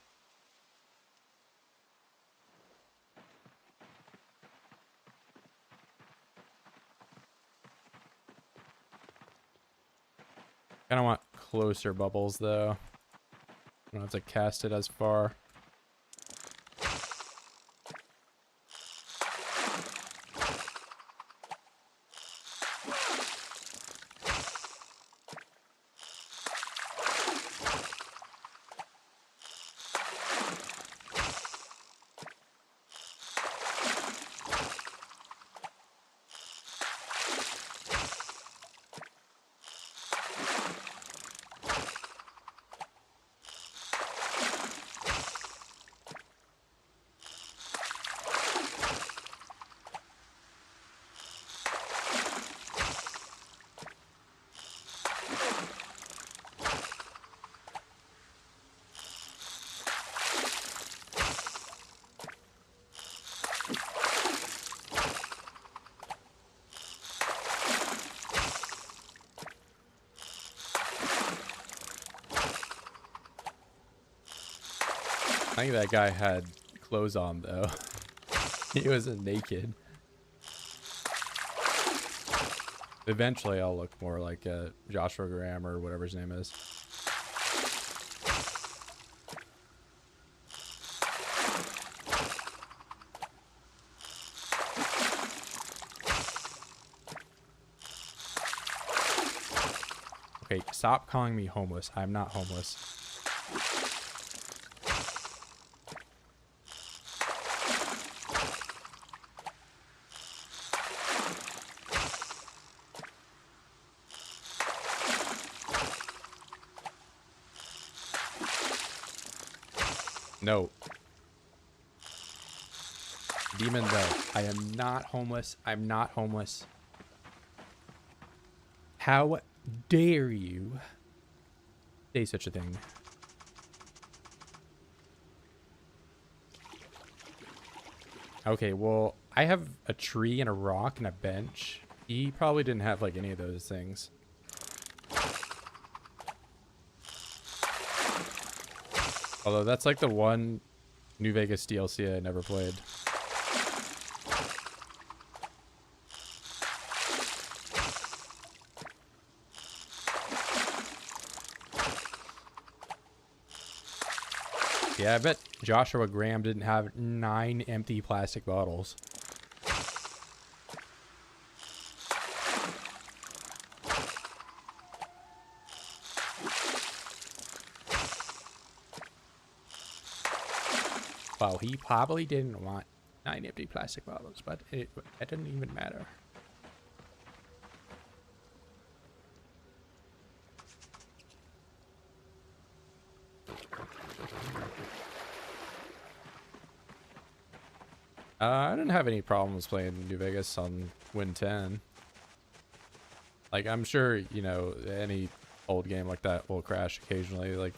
Kind of want closer bubbles, though. I don't have to cast it as far. I think that guy had clothes on though. He wasn't naked. Eventually I'll look more like Joshua Graham or whatever his name is. Okay, stop calling me homeless. I'm not homeless. No. Demon, no. I am not homeless. I'm not homeless. How dare you say such a thing? Okay, well, I have a tree and a rock and a bench. He probably didn't have like any of those things. Although that's like the one New Vegas DLC I never played. Yeah, I bet Joshua Graham didn't have 9 empty plastic bottles. Well, he probably didn't want 9 empty plastic bottles, but it didn't even matter. I didn't have any problems playing New Vegas on Win 10. Like, I'm sure, you know, any old game like that will crash occasionally. Like,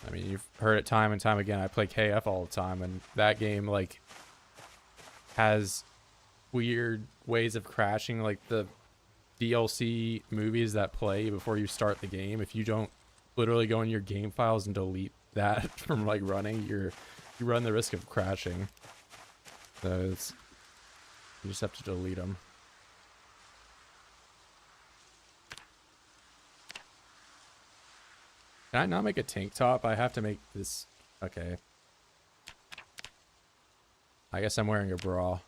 I mean, you've heard it time and time again. I play KF all the time, and that game, like, has weird ways of crashing. Like, the DLC movies that play before you start the game, if you don't literally go in your game files and delete that from, like, running, you run the risk of crashing. So it's, you just have to delete them. Can I not make a tank top? I have to make this. Okay. I guess I'm wearing a bra.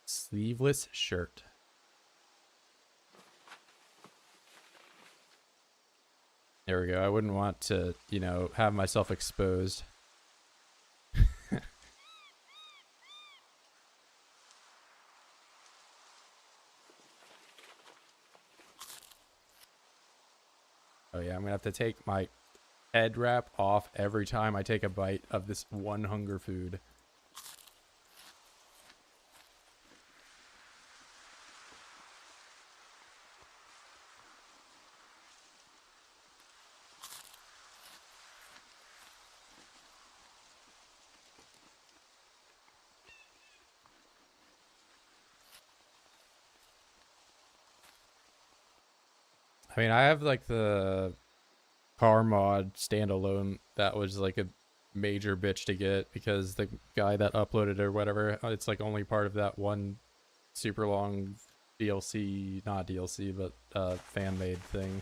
Sleeveless shirt. There we go. I wouldn't want to, you know, have myself exposed. Oh yeah, I'm gonna have to take my head wrap off every time I take a bite of this one hunger food. I mean, I have like the car mod standalone that was like a major bitch to get because the guy that uploaded it or whatever, it's like only part of that one super long DLC, not DLC, but fan made thing.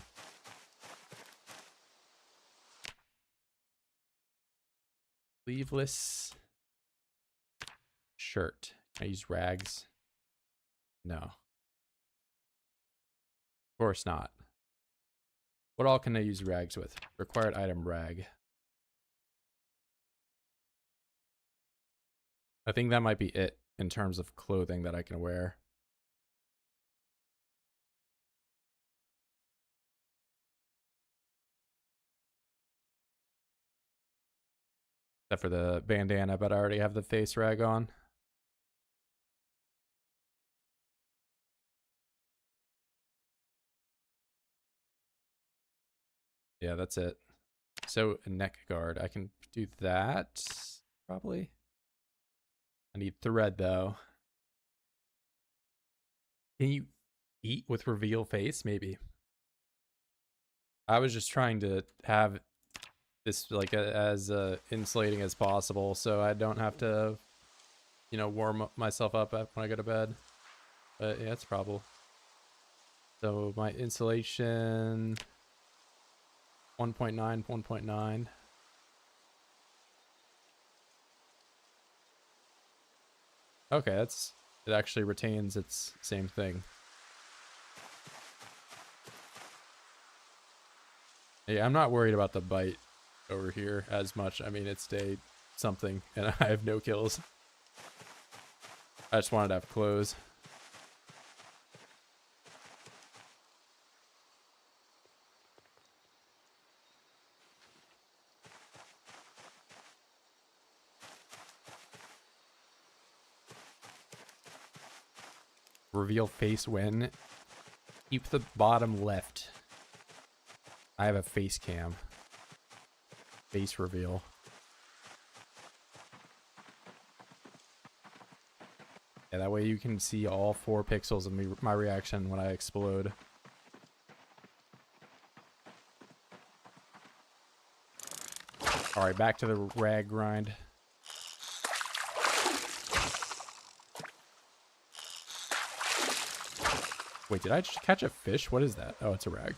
Sleeveless shirt. Can I use rags? No. Of course not. What all can I use rags with? Required item rag. I think that might be it in terms of clothing that I can wear. Except for the bandana, but I already have the face rag on. Yeah, that's it. So, a neck guard. I can do that. probably. I need thread though. Can you eat with reveal face? Maybe. I was just trying to have this like as insulating as possible, so I don't have to, you know, warm up myself up when I go to bed. But yeah, it's probable. So my insulation 1.9, 1.9. Okay, it actually retains its same thing. Yeah, I'm not worried about the bite over here as much. I mean, it's day something, and I have no kills. I just wanted to have clothes. Reveal face when. Keep the bottom left. I have a face cam. Face reveal. Yeah, that way you can see all 4 pixels of me, my reaction when I explode. Alright, back to the rag grind. Wait, did I just catch a fish? What is that? Oh, it's a rag.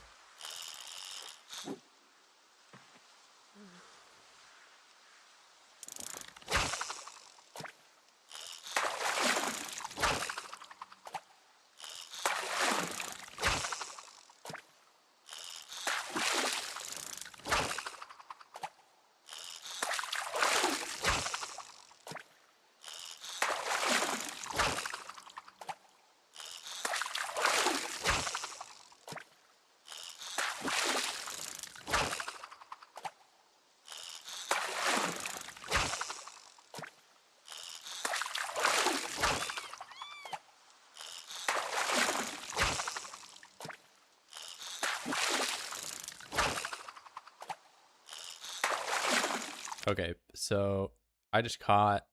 Okay, so I just caught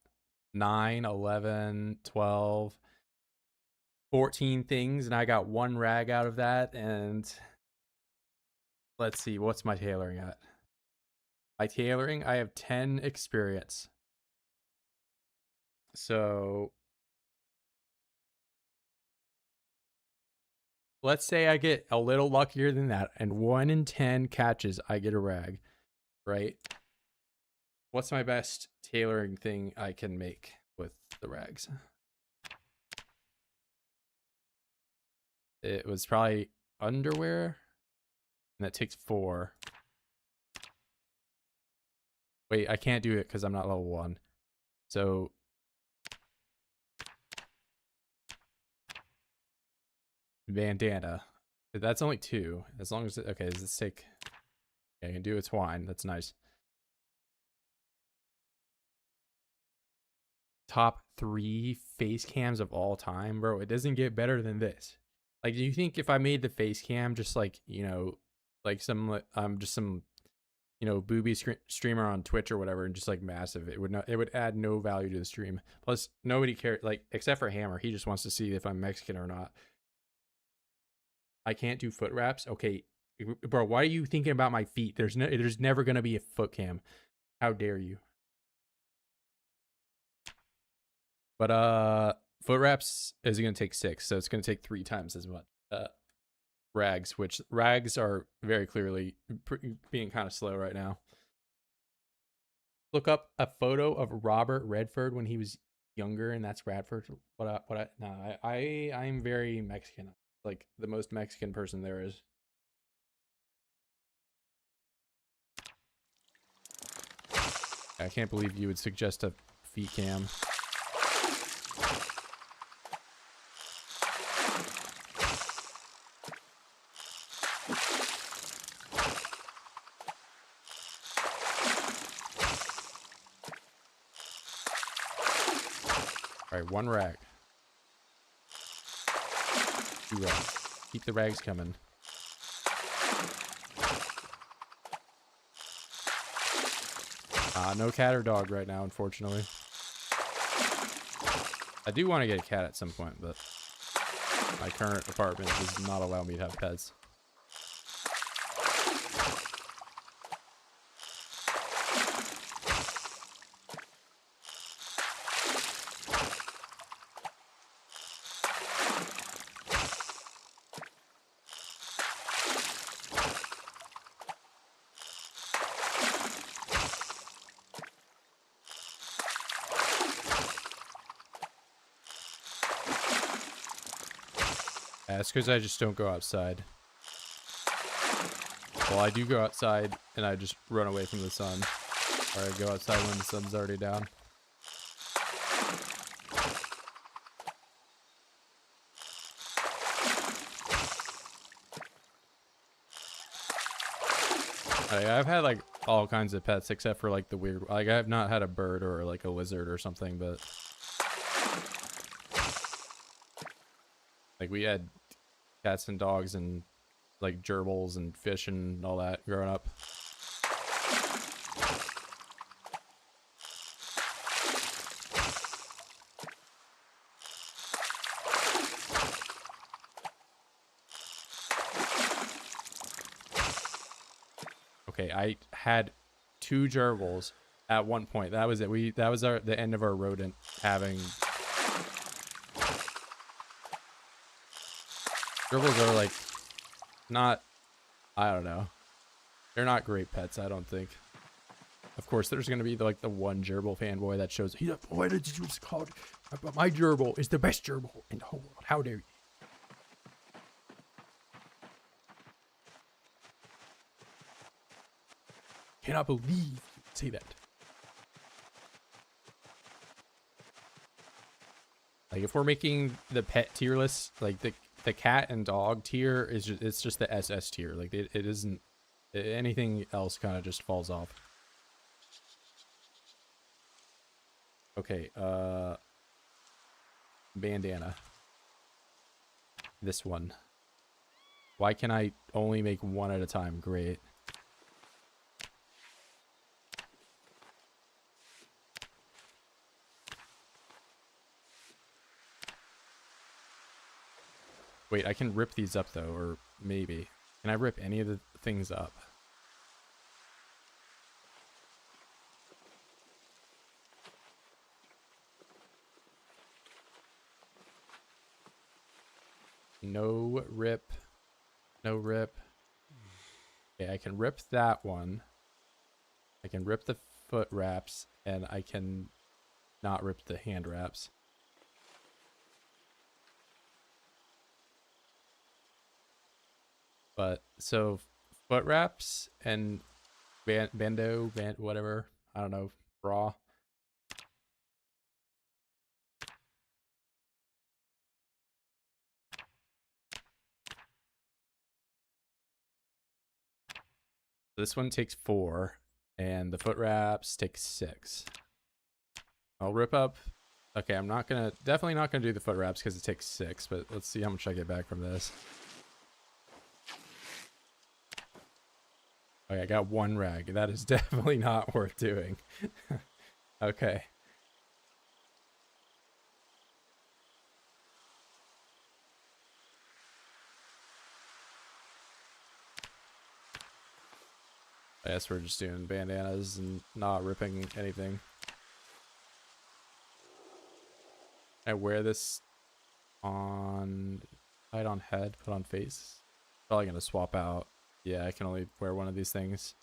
9, 11, 12, 14 things, and I got 1 rag out of that, and let's see, what's my tailoring at? My tailoring, I have 10 experience. So let's say I get a little luckier than that, and 1 in 10 catches, I get a rag, right? What's my best tailoring thing I can make with the rags? It was probably underwear, and that takes 4. Wait, I can't do it because I'm not level 1. So bandana. That's only 2. As long as okay, does this take? Okay, I can do a twine. That's nice. Top 3 face cams of all time, bro. It doesn't get better than this. Like, do you think if I made the face cam just like, you know, like some just some, you know, booby streamer on Twitch or whatever, and just like massive, it would add no value to the stream. Plus nobody cares, like, except for Hammer. He just wants to see if I'm Mexican or not. I can't do foot wraps. Okay, bro, why are you thinking about my feet? There's never gonna be a foot cam. How dare you? But foot wraps is gonna take 6, so it's gonna take 3 times as much. Rags, which rags are very clearly being kind of slow right now. Look up a photo of Robert Redford when he was younger, and that's Radford. I'm very Mexican, like the most Mexican person there is. I can't believe you would suggest a feet cam. All right, 1 rag. 2 rags. Keep the rags coming. No cat or dog right now, unfortunately. I do want to get a cat at some point, but my current apartment does not allow me to have pets. That's because I just don't go outside. Well, I do go outside, and I just run away from the sun. Or I go outside when the sun's already down. I've had, like, all kinds of pets, except for, like, the weird... Like, I have not had a bird or, like, a lizard or something, but... Like, we had cats and dogs and, like, gerbils and fish and all that growing up. Okay, I had 2 gerbils at one point. That was it. That was the end of our rodent having... Gerbils are, like, not... I don't know. They're not great pets, I don't think. Of course, there's going to be, like, the one gerbil fanboy that shows... Why did you just call it? But my gerbil is the best gerbil in the whole world. How dare you? Cannot believe you say that. Like, if we're making the pet tier list, like the cat and dog tier is just, it's just the SS tier. Like it isn't anything else. Kind of just falls off. Okay, bandana. This one. Why can I only make one at a time? Great. Wait, I can rip these up though, or maybe. Can I rip any of the things up? No rip. No rip. Okay, I can rip that one. I can rip the foot wraps, and I can not rip the hand wraps. But so foot wraps and whatever, I don't know, bra. This one takes 4, and the foot wraps take 6. I'll rip up. Okay, I'm not gonna, definitely not gonna do the foot wraps because it takes 6, but let's see how much I get back from this. Okay, I got 1 rag. That is definitely not worth doing. Okay. I guess we're just doing bandanas and not ripping anything. I wear this on... Hide on head, put on face. Probably gonna swap out. Yeah, I can only wear one of these things.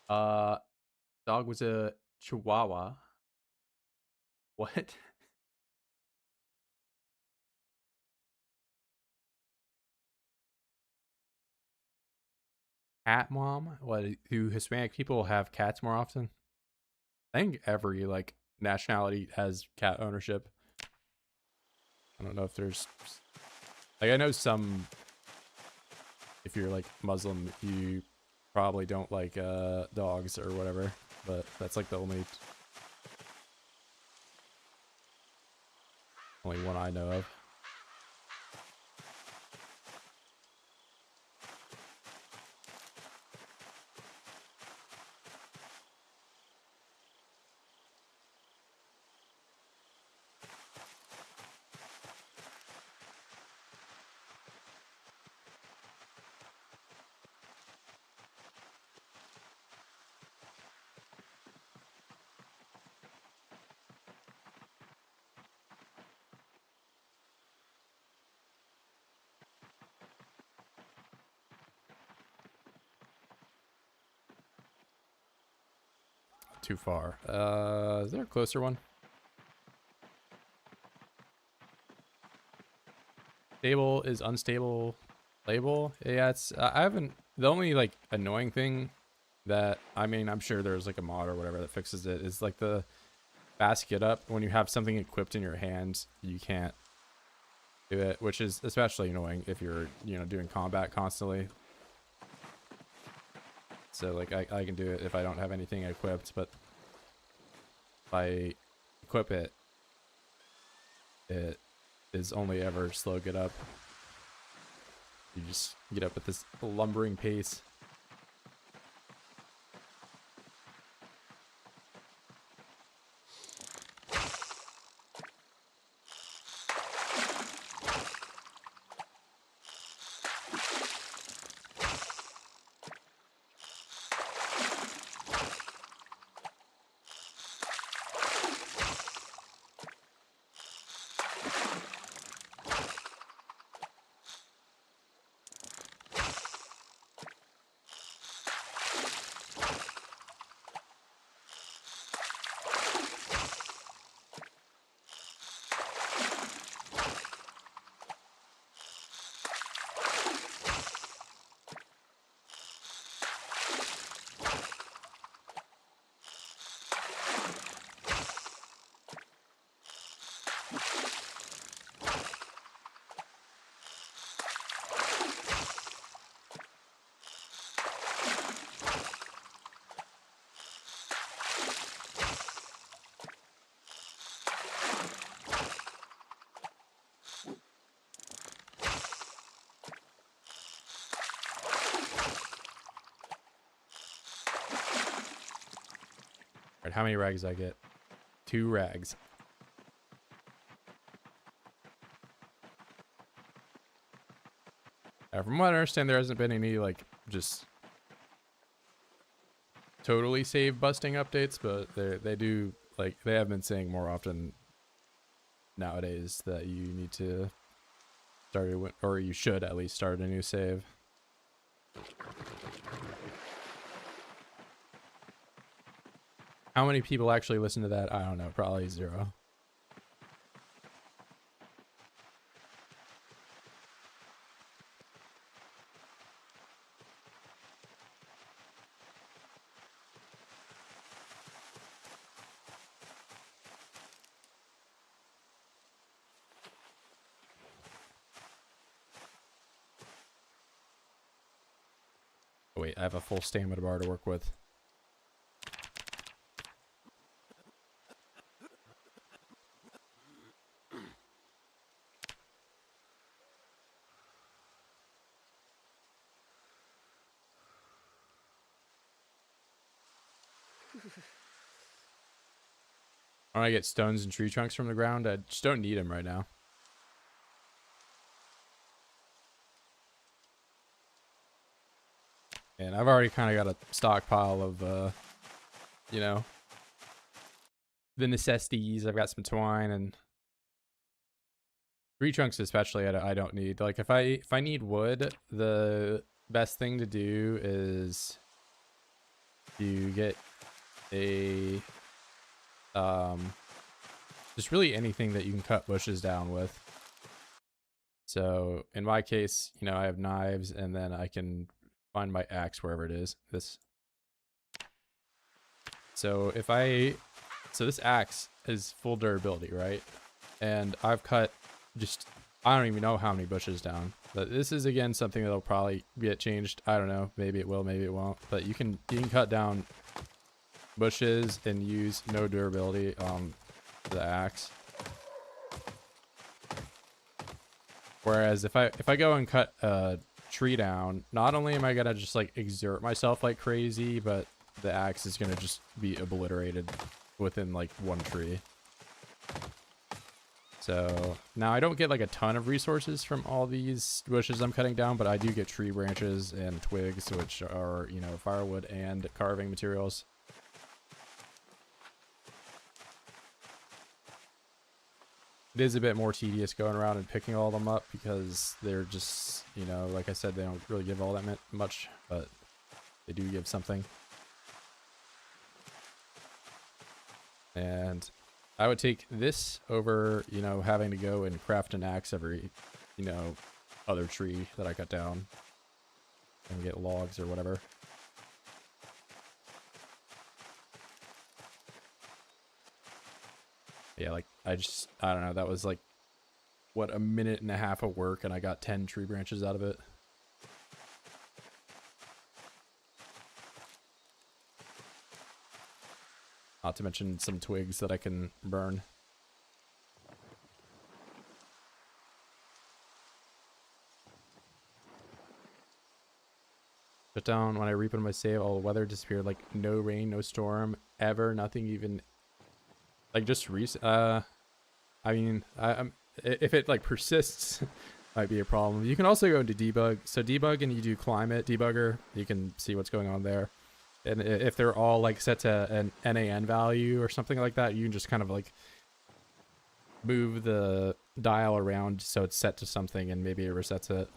Dog was a Chihuahua. What? Cat mom? What, do Hispanic people have cats more often? I think every, like, nationality has cat ownership. I don't know if there's... Like, I know some... If you're, like, Muslim, you probably don't like, dogs or whatever. But that's, like, the only one I know of. too far. Is there a closer one? Stable is unstable label. Yeah, it's I haven't. The only like annoying thing that, I mean, I'm sure there's like a mod or whatever that fixes it, is like the basket up. When you have something equipped in your hand, you can't do it, which is especially annoying if you're, you know, doing combat constantly. So like I can do it if I don't have anything equipped, but if I equip it, it is only ever slow get up. You just get up at this lumbering pace. Alright, how many rags I get? 2 rags. From what I understand, there hasn't been any like just totally save busting updates, but they do, like, they have been saying more often nowadays that you need to start a, or you should at least start a new save. How many people actually listen to that? I don't know, probably 0. Oh, wait, I have a full stamina bar to work with. When I get stones and tree trunks from the ground, I just don't need them right now. And I've already kind of got a stockpile of, you know, the necessities. I've got some twine and tree trunks especially I don't need. Like if I need wood, the best thing to do is to get a just really anything that you can cut bushes down with. So in my case, you know, I have knives, and then I can find my axe wherever it is. So this axe is full durability, right? And I've cut just, I don't even know how many bushes down. But this is, again, something that'll probably get changed. I don't know. Maybe it will, maybe it won't. But you can cut down bushes and use no durability on the axe. Whereas if I go and cut a tree down, not only am I gonna just like exert myself like crazy, but the axe is gonna just be obliterated within like one tree. So now I don't get like a ton of resources from all these bushes I'm cutting down, but I do get tree branches and twigs, which are, you know, firewood and carving materials. It is a bit more tedious going around and picking all of them up because they're just, you know, like I said, they don't really give all that much, but they do give something. And I would take this over, you know, having to go and craft an axe every, you know, other tree that I cut down and get logs or whatever. Yeah, like, I don't know, that was like, what, a minute and a half of work, and I got 10 tree branches out of it. Not to mention some twigs that I can burn. Shut down when I reopened my save, all the weather disappeared. Like, no rain, no storm, ever, nothing even. Like, just recent. I mean, if it like persists, might be a problem. You can also go into debug. So debug, and you do climate debugger. You can see what's going on there. And if they're all like set to an NaN value or something like that, you can just kind of like move the dial around so it's set to something, and maybe it resets it.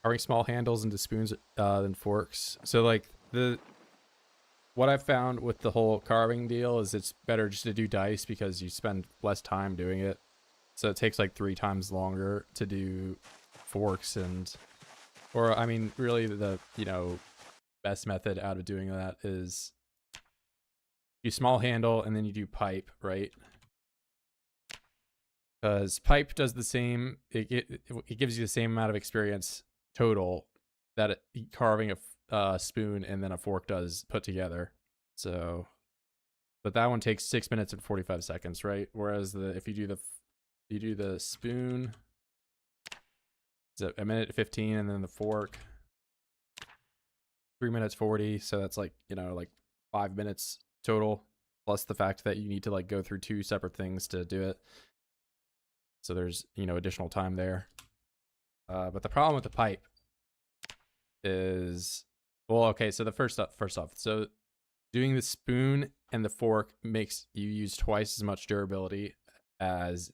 Carving small handles into spoons than forks. So like what I've found with the whole carving deal is it's better just to do dice because you spend less time doing it. So it takes like 3 times longer to do forks or I mean, really the, you know, best method out of doing that is you small handle and then you do pipe, right? Because pipe does the same, it gives you the same amount of experience total that carving a spoon and then a fork does put together. So, but that one takes 6 minutes and 45 seconds, right? Whereas if you do the spoon, it's a minute 15, and then the fork 3 minutes 40. So that's like, you know, like 5 minutes total, plus the fact that you need to like go through 2 separate things to do it. So there's, you know, additional time there. But the problem with the pipe is, well, okay, so the first off, so doing the spoon and the fork makes you use twice as much durability as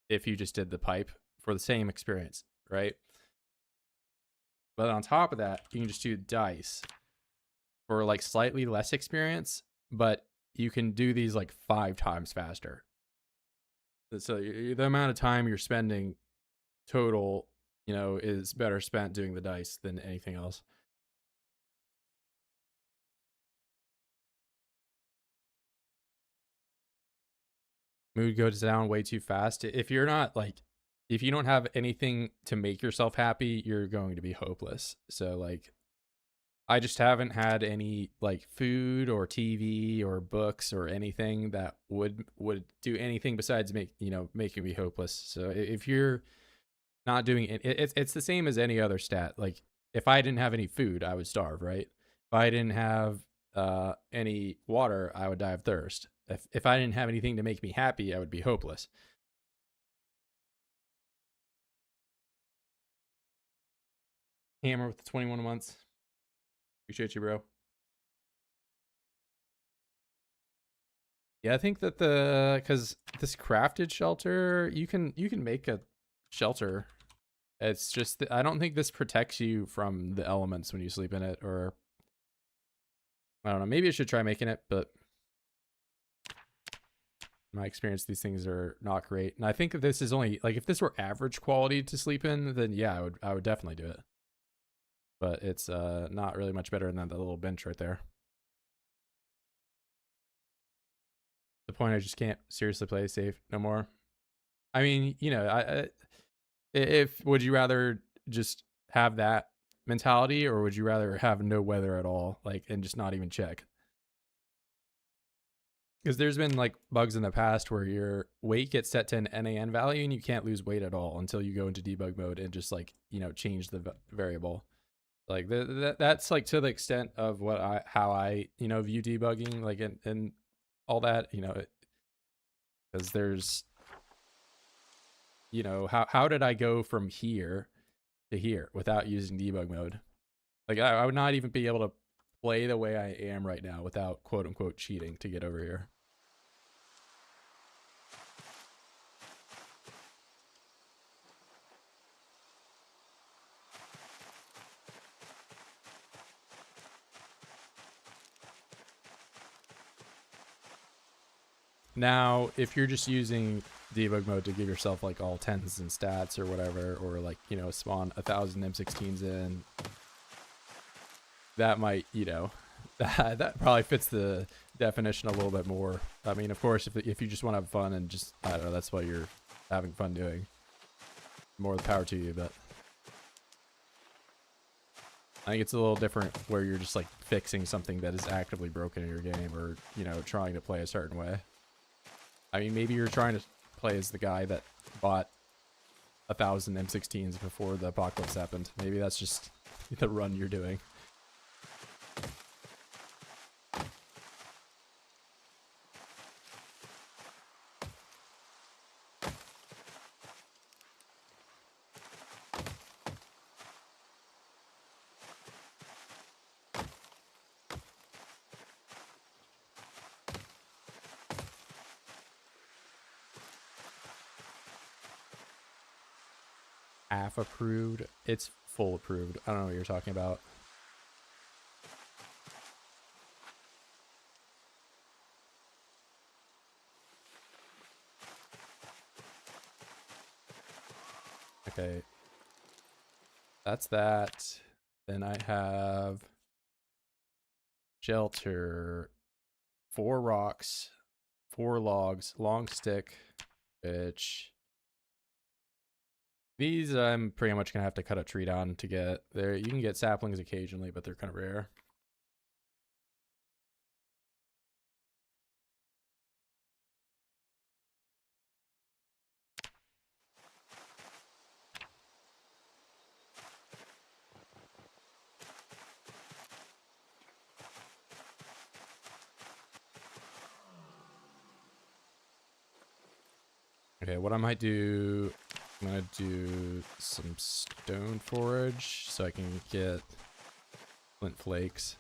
if you just did the pipe for the same experience, right? But on top of that, you can just do dice for like slightly less experience, but you can do these like 5 times faster. So the amount of time you're spending total, you know, is better spent doing the dice than anything else. Mood goes down way too fast. If you're not like, if you don't have anything to make yourself happy, you're going to be hopeless. So like, I just haven't had any like food or TV or books or anything that would do anything besides making me hopeless. So if you're not doing it, it's the same as any other stat. Like if I didn't have any food, I would starve, right? If I didn't have any water, I would die of thirst. If I didn't have anything to make me happy, I would be hopeless. Hammer with the 21 months. Appreciate you, bro. Yeah, I think that because this crafted shelter, you can make a shelter. It's just I don't think this protects you from the elements when you sleep in it, or I don't know. Maybe I should try making it, but in my experience, these things are not great. And I think that this is only like if this were average quality to sleep in, then yeah, I would definitely do it. But it's not really much better than the little bench right there. The point I just can't seriously play safe no more. I mean, you know, if would you rather just have that mentality, or would you rather have no weather at all, like, and just not even check? Because there's been like bugs in the past where your weight gets set to an NaN value and you can't lose weight at all until you go into debug mode and just like, you know, change the variable. Like that's like to the extent of how I you know view debugging, like and all that, you know, because there's, you know, how did I go from here to here without using debug mode? Like I would not even be able to play the way I am right now without quote unquote cheating to get over here. Now, if you're just using debug mode to give yourself like all 10s and stats or whatever, or like, you know, spawn 1,000 M16s in, that might, you know, that probably fits the definition a little bit more. I mean, of course, if you just want to have fun and just, I don't know, that's what you're having fun doing, more the power to you. But I think it's a little different where you're just like fixing something that is actively broken in your game, or, you know, trying to play a certain way. I mean, maybe you're trying to play as the guy that bought 1,000 M16s before the apocalypse happened. Maybe that's just the run you're doing. Half approved. It's full approved. I don't know what you're talking about. Okay. That's that. Then I have shelter, 4 rocks, 4 logs, long stick, which these I'm pretty much gonna have to cut a tree down to get there. You can get saplings occasionally, but they're kind of rare. Okay, what I might do, I'm gonna do some stone forage so I can get flint flakes.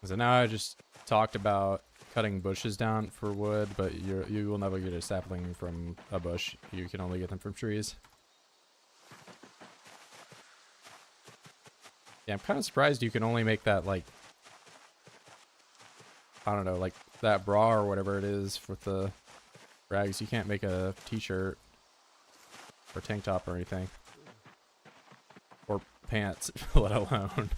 So now I just talked about cutting bushes down for wood, but you will never get a sapling from a bush. You can only get them from trees. Yeah, I'm kind of surprised you can only make that, like, I don't know, like that bra or whatever it is with the rags. You can't make a t-shirt or tank top or anything. Or pants, let alone.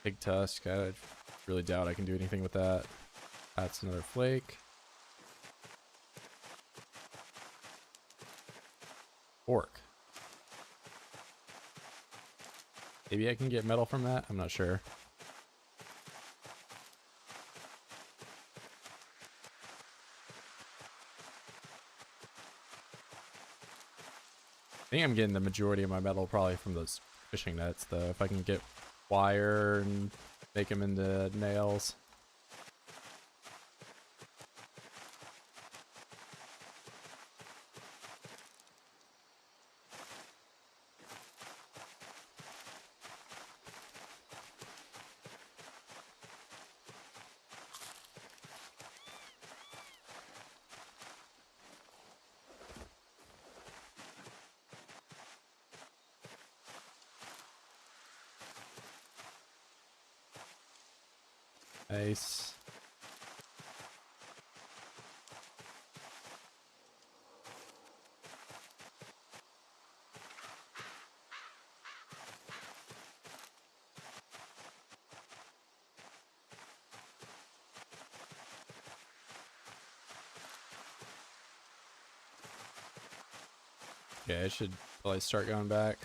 Big tusk. I really doubt I can do anything with that. That's another flake. Orc. Maybe I can get metal from that? I'm not sure. I think I'm getting the majority of my metal probably from those fishing nets, though. If I can get wire and make them into nails. Nice. Okay, I should probably start going back.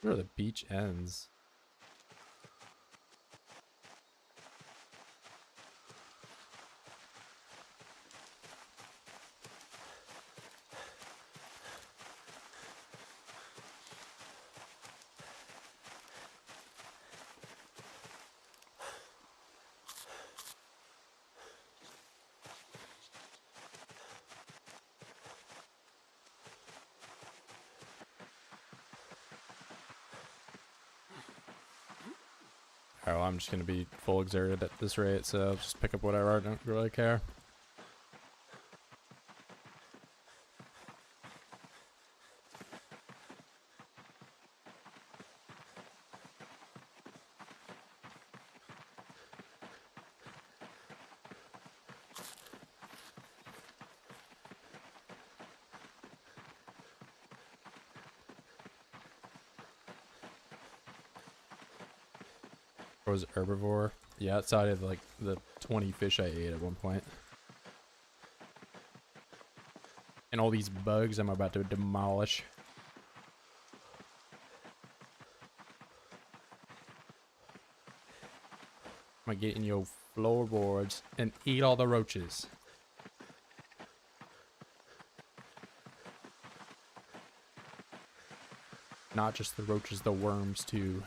Where the beach ends. Alright, well, I'm just gonna be full exerted at this rate, so I'll just pick up whatever. I don't really care. Or was it herbivore? Yeah, outside of like the 20 fish I ate at one point. And all these bugs I'm about to demolish. I'm gonna get in your floorboards and eat all the roaches. Not just the roaches, the worms too.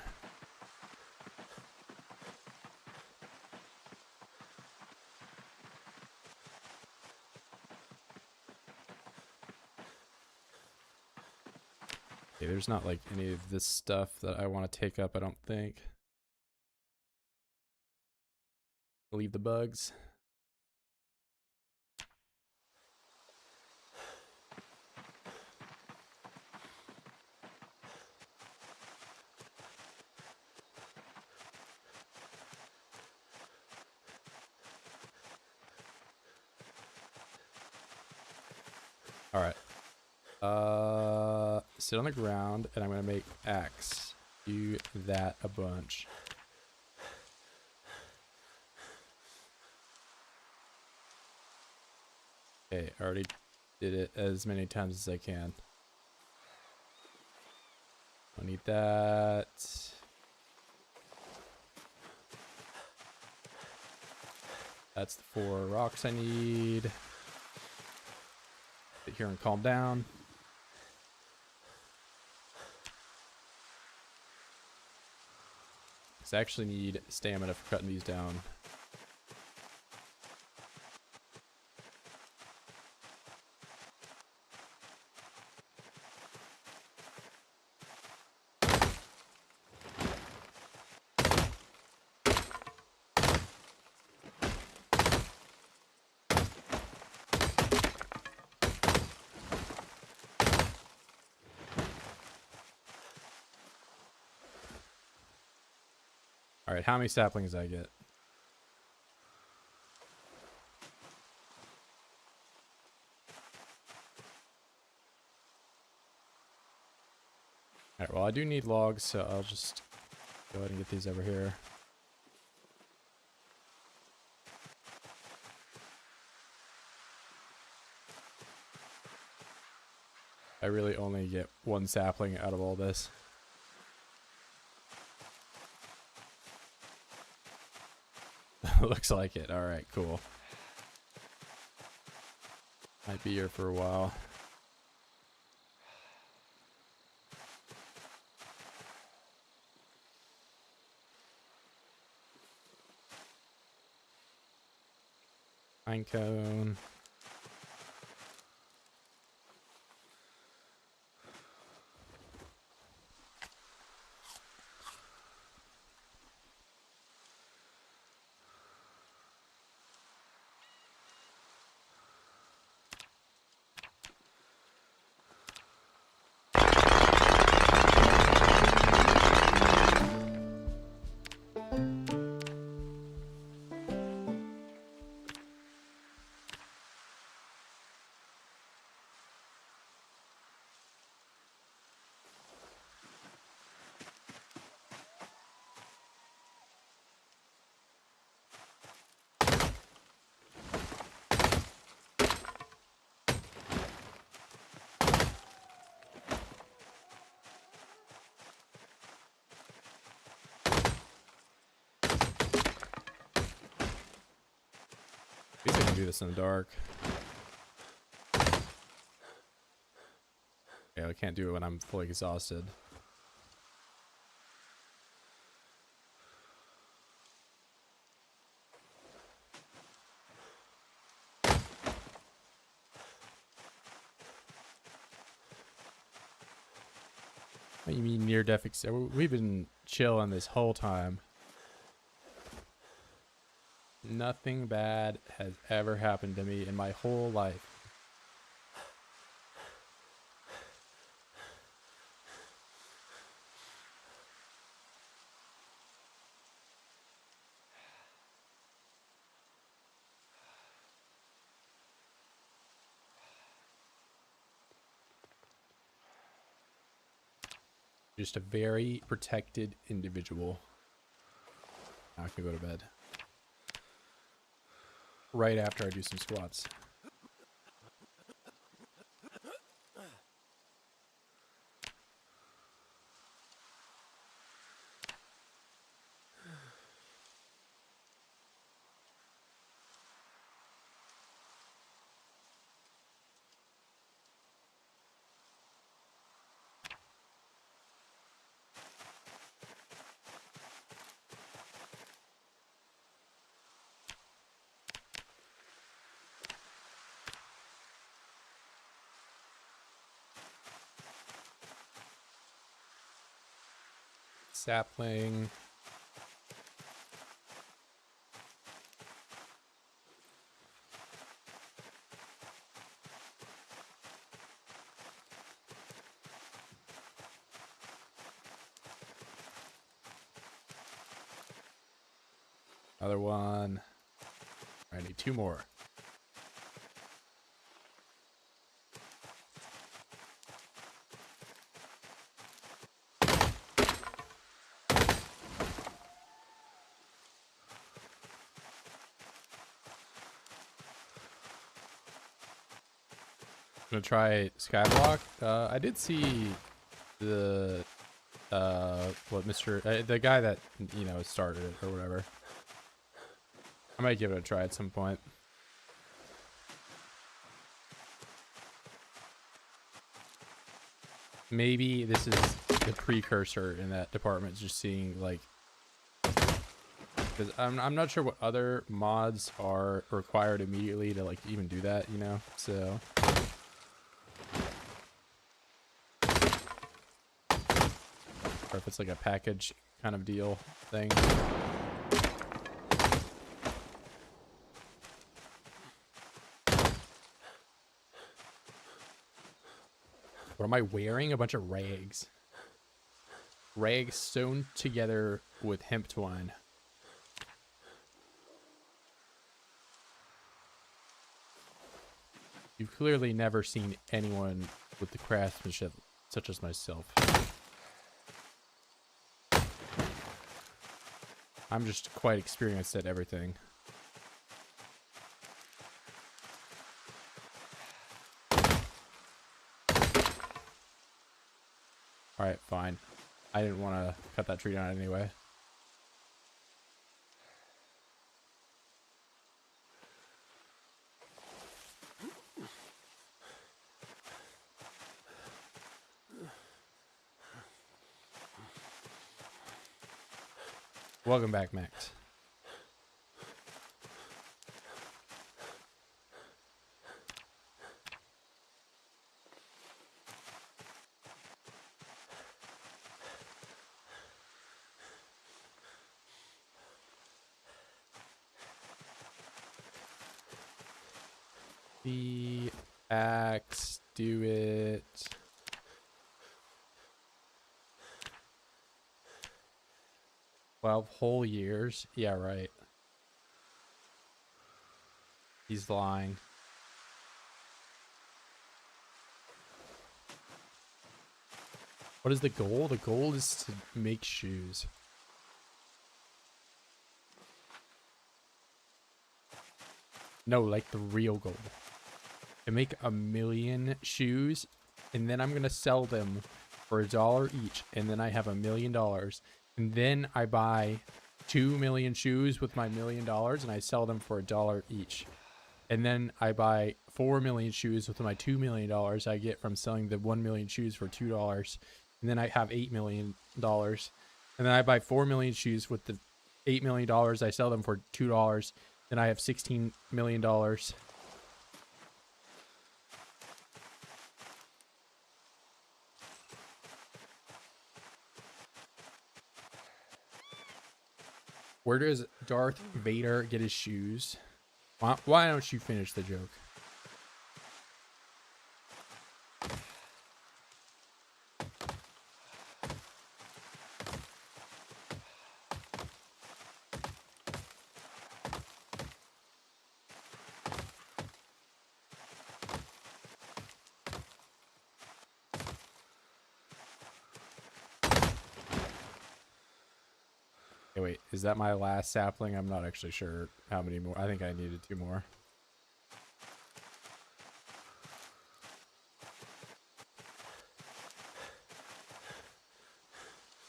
Okay, there's not like any of this stuff that I want to take up, I don't think. Leave the bugs. All right. Sit on the ground, and I'm gonna make axe. Do that a bunch. Okay, I already did it as many times as I can. Don't need that. That's the 4 rocks I need. Sit here and calm down. Because I actually need stamina for cutting these down. Alright, how many saplings I get? Alright, well I do need logs, so I'll just go ahead and get these over here. I really only get 1 sapling out of all this. Looks like it. Alright, cool. Might be here for a while. Pine cone. do this in the dark. Yeah, I can't do it when I'm fully exhausted. What you mean near-death experience? We've been chilling this whole time. Nothing bad has ever happened to me in my whole life. Just a very protected individual. Now I can go to bed. Right after I do some squats. Sapling. Another one. I need 2 more. Gonna try Skyblock. I did see the the guy that started it or whatever. I might give it a try at some point. Maybe this is the precursor in that department, just seeing like, because I'm not sure what other mods are required immediately to like even do that, so. Or if it's like a package kind of deal thing. What am I wearing? A bunch of rags. Rags sewn together with hemp twine. You've clearly never seen anyone with the craftsmanship such as myself. I'm just quite experienced at everything. Alright, fine. I didn't want to cut that tree down anyway. Welcome back, Max. The axe, do it. Whole years? Yeah, right. He's lying. What is the goal? The goal is to make shoes. No, like the real goal. To make 1 million shoes, and then I'm gonna sell them for $1 each, and then I have $1 million. And then I buy 2 million shoes with my $1 million, and I sell them for $1 each. And then I buy 4 million shoes with my $2 million I get from selling the 1 million shoes for $2. And then I have $8 million. And then I buy 4 million shoes with the $8 million. I sell them for $2. Then I have $16 million. Where does Darth Vader get his shoes? Why don't you finish the joke? Hey, wait, is that my last sapling? I'm not actually sure how many more. I think I needed 2 more.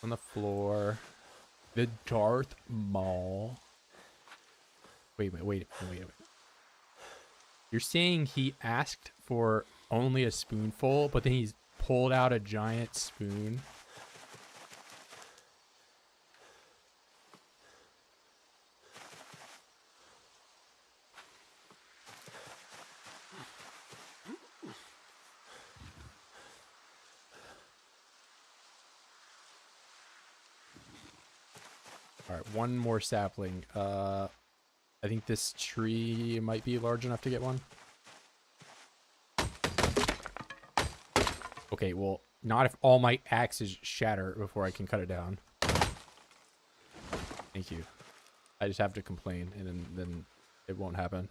On the floor. The Darth Maul. Wait. You're saying he asked for only a spoonful, but then he's pulled out a giant spoon? All right, one more sapling. I think this tree might be large enough to get one. Okay, well, not if all my axes shatter before I can cut it down. Thank you. I just have to complain, and then it won't happen.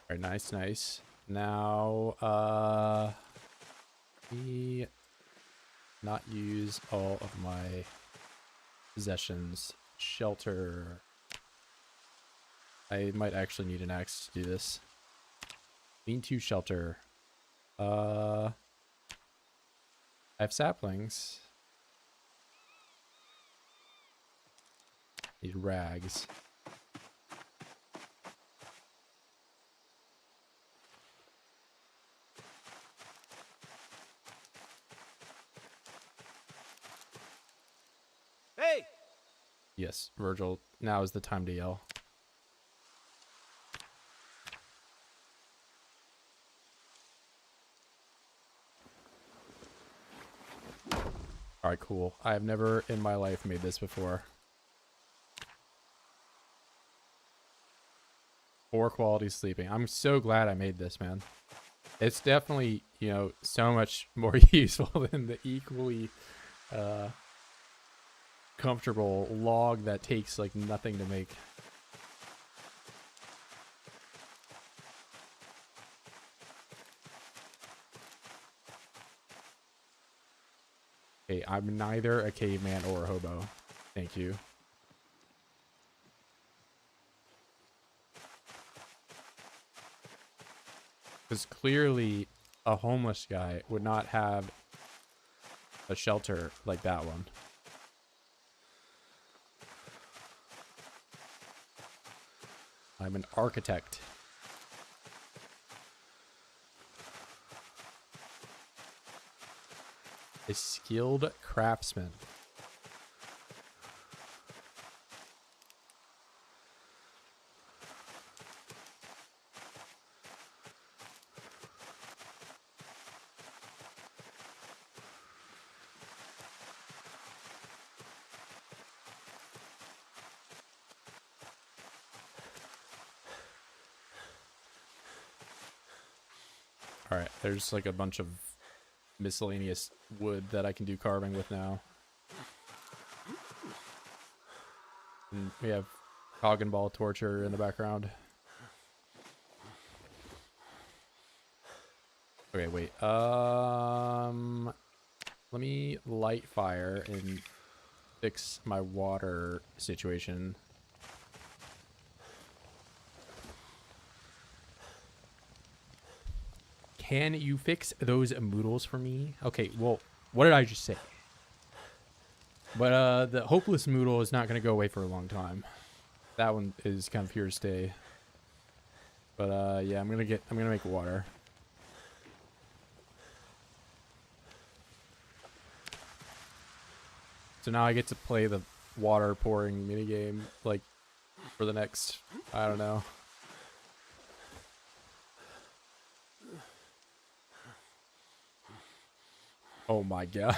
All right, nice. Now, me not use all of my possessions. Shelter. I might actually need an axe to do this. Lean-to shelter. I have saplings. Need rags. Hey! Yes, Virgil, now is the time to yell. Alright, cool. I have never in my life made this before. 4 quality sleeping. I'm so glad I made this, man. It's definitely, you know, so much more useful than the equally comfortable log that takes like nothing to make. Hey, I'm neither a caveman or a hobo. Thank you. Because clearly a homeless guy would not have a shelter like that one. I'm an architect. A skilled craftsman. All right, there's like a bunch of miscellaneous wood that I can do carving with now. And we have Hog and Ball Torture in the background. Okay, wait. let me light fire and fix my water situation. Can you fix those moodles for me? Okay, well, what did I just say? But the hopeless moodle is not going to go away for a long time. That one is kind of here to stay. But yeah, I'm gonna make water. So now I get to play the water pouring minigame, like, for the next, I don't know. Oh my god.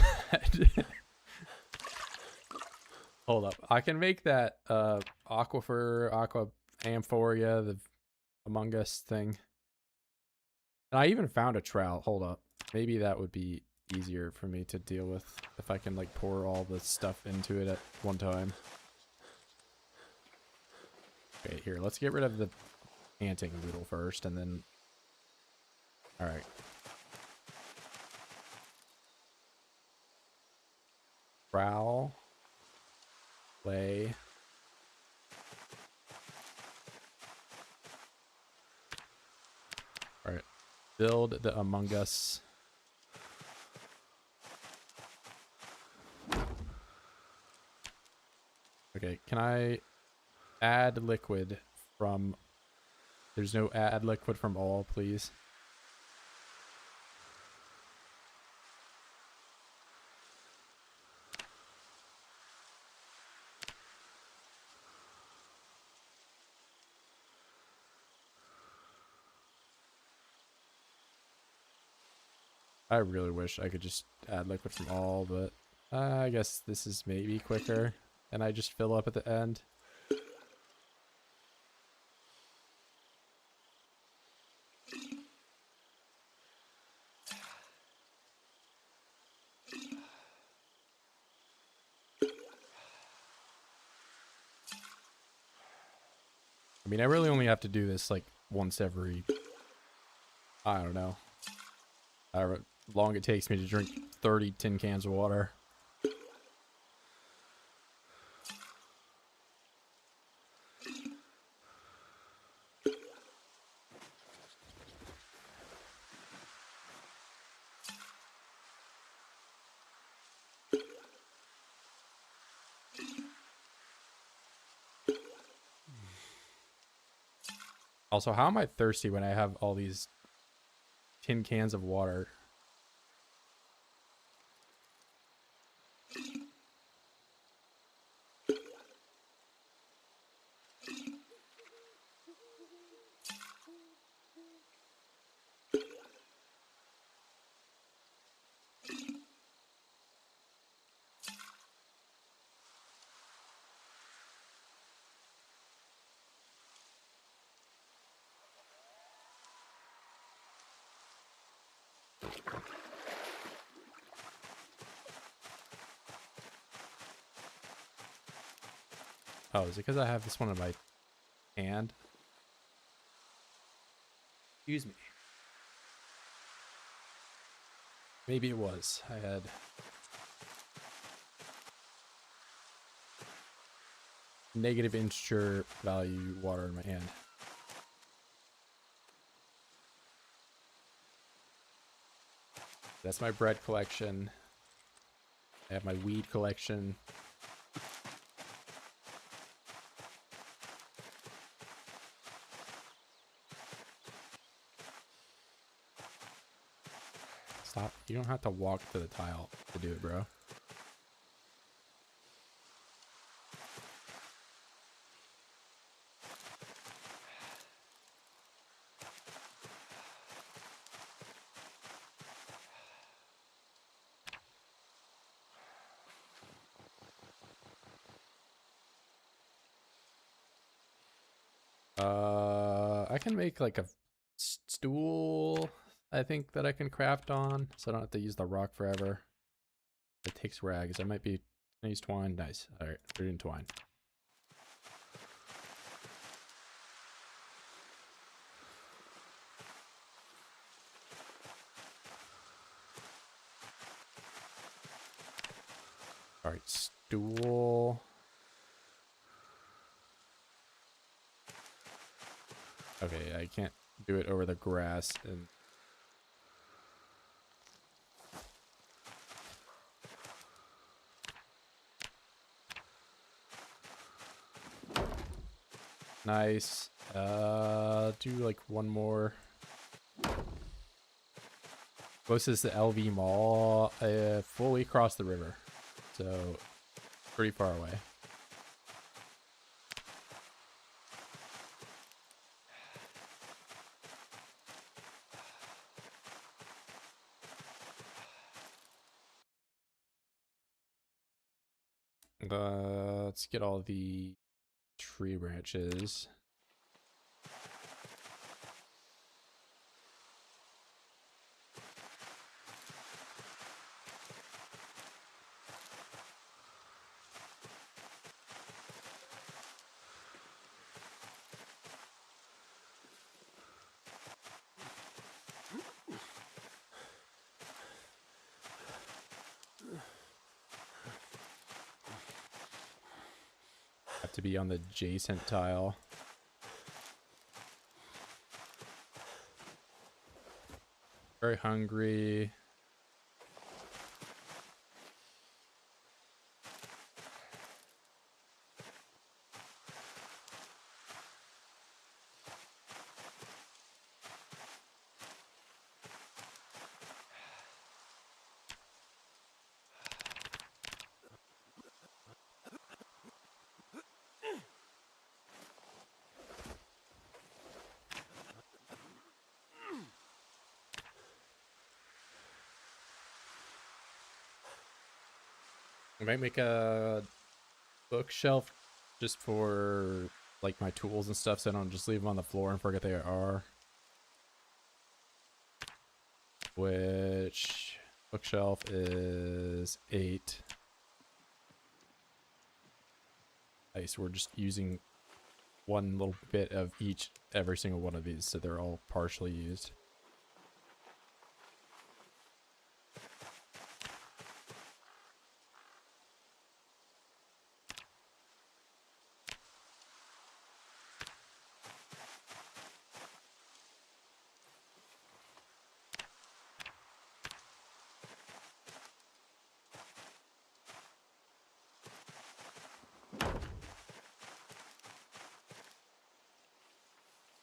Hold up. I can make that aquifer, aqua amphoria, the Among Us thing. And I even found a trout. Hold up. Maybe that would be easier for me to deal with if I can like pour all the stuff into it at one time. Okay, here, let's get rid of the panting noodle first and then alright. Prowl. Play. Alright. Build the Among Us. Okay, can I add liquid from... There's no add liquid from all, please. I really wish I could just add liquid from all, but I guess this is maybe quicker. And I just fill up at the end. I mean, I really only have to do this like once every, I don't know, however long it takes me to drink 30 tin cans of water. Also, how am I thirsty when I have all these tin cans of water? Oh, is it because I have this one in my hand? Excuse me. Maybe it was. I had... negative integer value water in my hand. That's my bread collection. I have my weed collection. Stop. You don't have to walk to the tile to do it, bro. I can make like a stool, I think, that I can craft on, so I don't have to use the rock forever. It takes rags. I might be gonna use twine. Nice. All right, we're doing twine. All right, stool. Okay, I can't do it over the grass and nice. Do like one more. Closest to LV Mall, fully across the river, so pretty far away. Let's get all the tree branches. Have to be on the adjacent tile. Very hungry. I might make a bookshelf just for like my tools and stuff, so I don't just leave them on the floor and forget they are. Which bookshelf is 8. Nice. We're just using one little bit of each, every single one of these, so they're all partially used.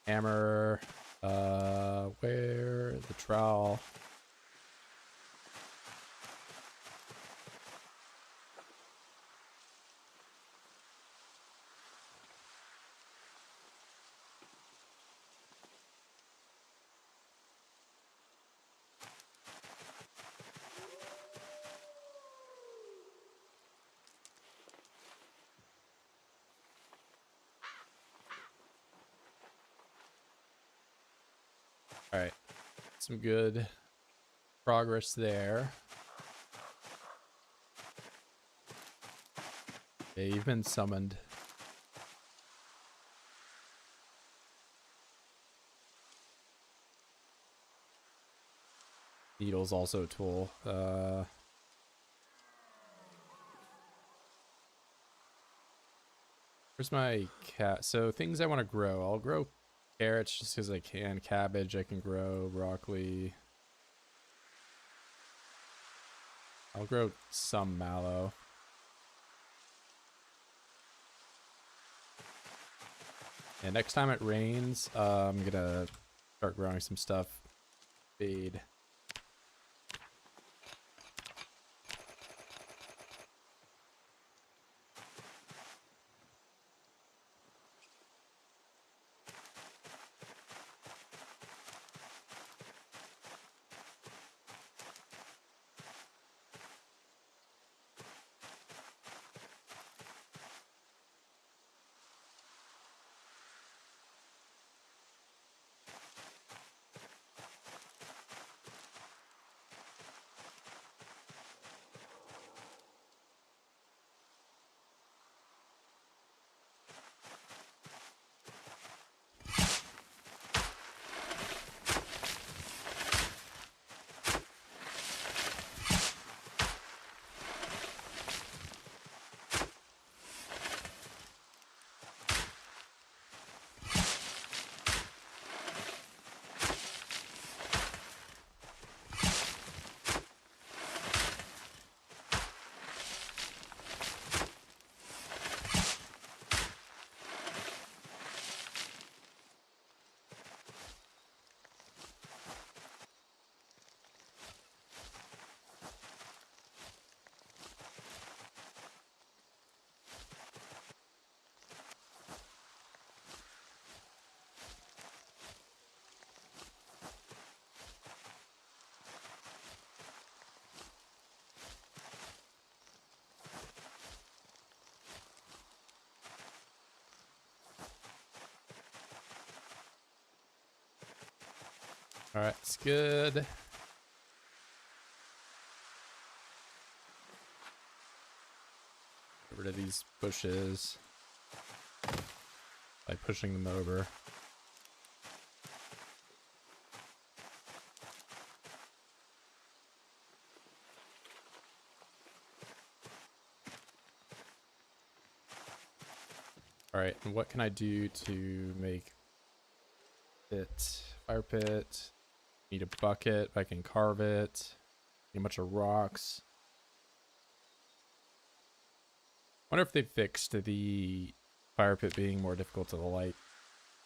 Hammer, where the trowel? All right, some good progress there. Yeah, you've been summoned. Needle's also a tool. Where's my cat? So things I want to grow. I'll grow carrots just because I can. Cabbage I can grow. Broccoli. I'll grow some mallow. And next time it rains, I'm gonna start growing some stuff. Fade. All right, it's good. Get rid of these bushes by pushing them over. All right, and what can I do to make it? Fire pit. Need a bucket. I can carve it. Need a bunch of rocks. Wonder if they fixed the fire pit being more difficult to light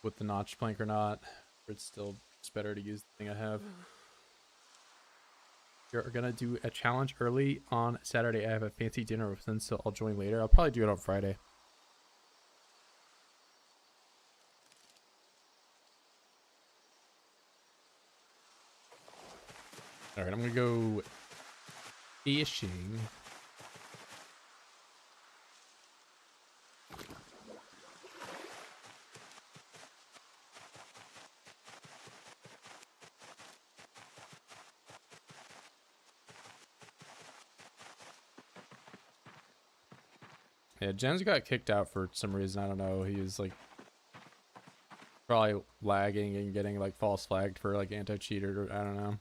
with the notch plank or not. Or it's still just better to use the thing I have. You're gonna do a challenge early on Saturday. I have a fancy dinner with them, so I'll join later. I'll probably do it on Friday. All right, I'm gonna go fishing. Yeah, Jens got kicked out for some reason. I don't know. He was like probably lagging and getting like false flagged for like anti-cheat or I don't know.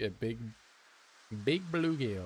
Yeah, big bluegill.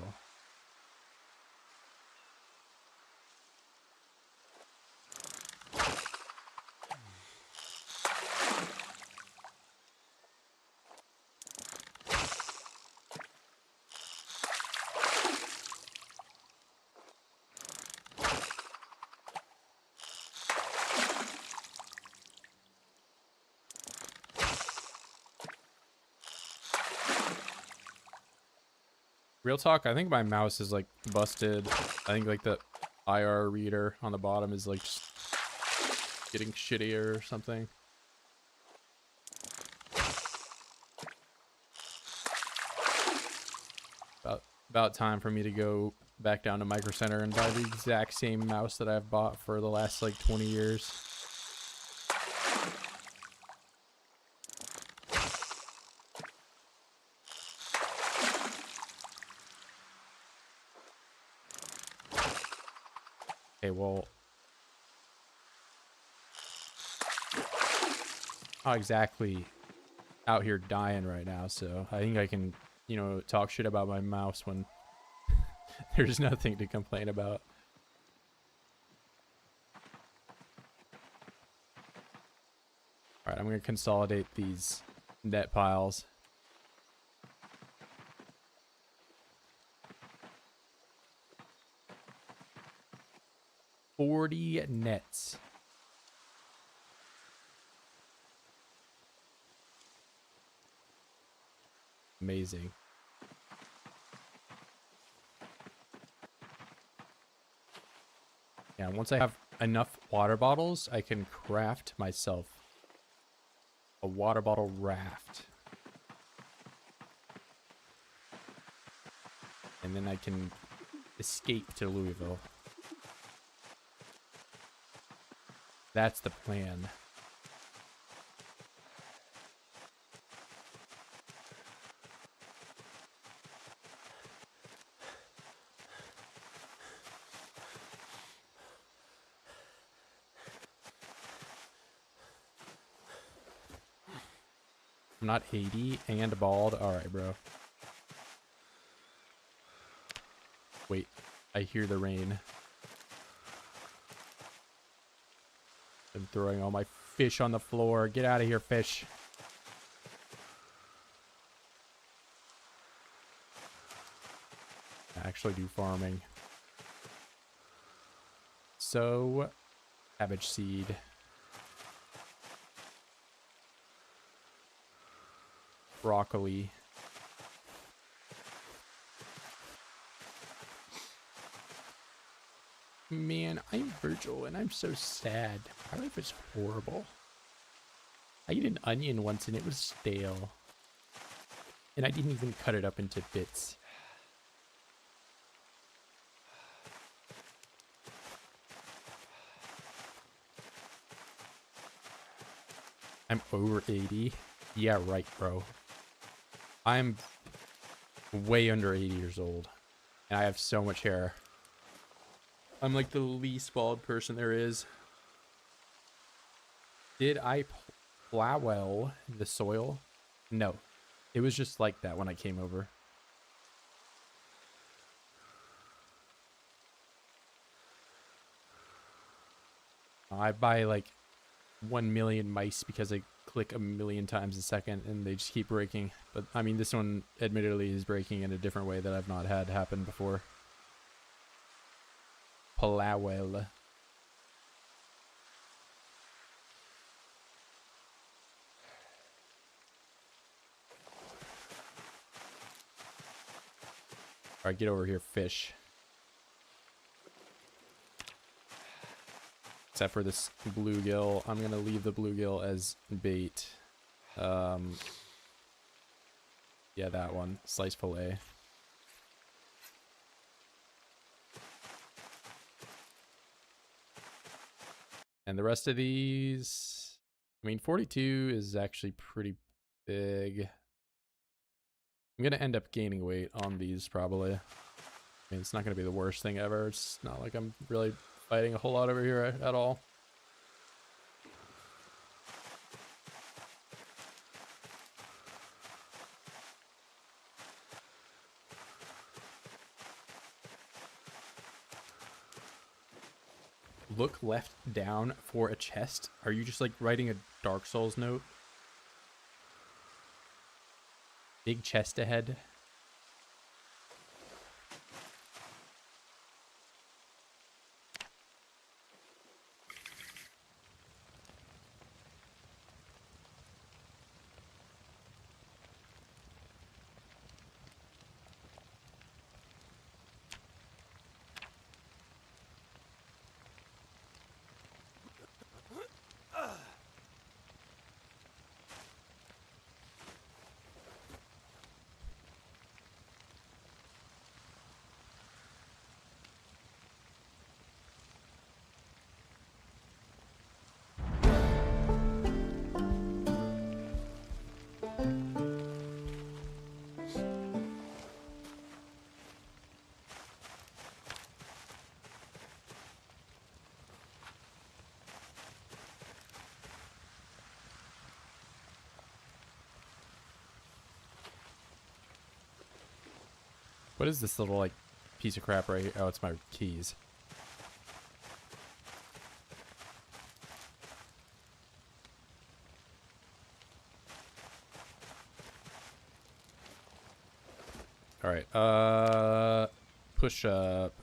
Real talk, I think my mouse is like busted. I think like the IR reader on the bottom is like just getting shittier or something. About time for me to go back down to Micro Center and buy the exact same mouse that I've bought for the last like 20 years. Okay, well, not exactly out here dying right now, so I think I can, you know, talk shit about my mouse when there's nothing to complain about. All right, I'm going to consolidate these net piles. $40 nets. Amazing. Yeah, once I have enough water bottles, I can craft myself a water bottle raft. And then I can escape to Louisville. That's the plan. I'm not 80 and bald. Alright, bro. Wait, I hear the rain. I'm throwing all my fish on the floor. Get out of here, fish. I actually do farming. So, cabbage seed. broccoli. Man, I'm Virgil and I'm so sad. My life is horrible. I ate an onion once and it was stale. And I didn't even cut it up into bits. I'm over 80. Yeah, right, bro. I'm way under 80 years old. And I have so much hair. I'm like the least bald person there is. Did I plow well the soil? No. It was just like that when I came over. I buy like 1 million mice because I click a million times a second and they just keep breaking. But I mean, this one admittedly is breaking in a different way that I've not had happen before. Plowell. Alright, get over here, fish. Except for this bluegill. I'm gonna leave the bluegill as bait. Yeah, that one. Sliced fillet. And the rest of these... I mean, 42 is actually pretty big. I'm gonna end up gaining weight on these, probably. I mean, it's not gonna be the worst thing ever. It's not like I'm really fighting a whole lot over here at all. Look left down for a chest. Are you just like writing a Dark Souls note? Big chest ahead. What is this little, like, piece of crap right here? Oh, it's my keys. Alright, push up.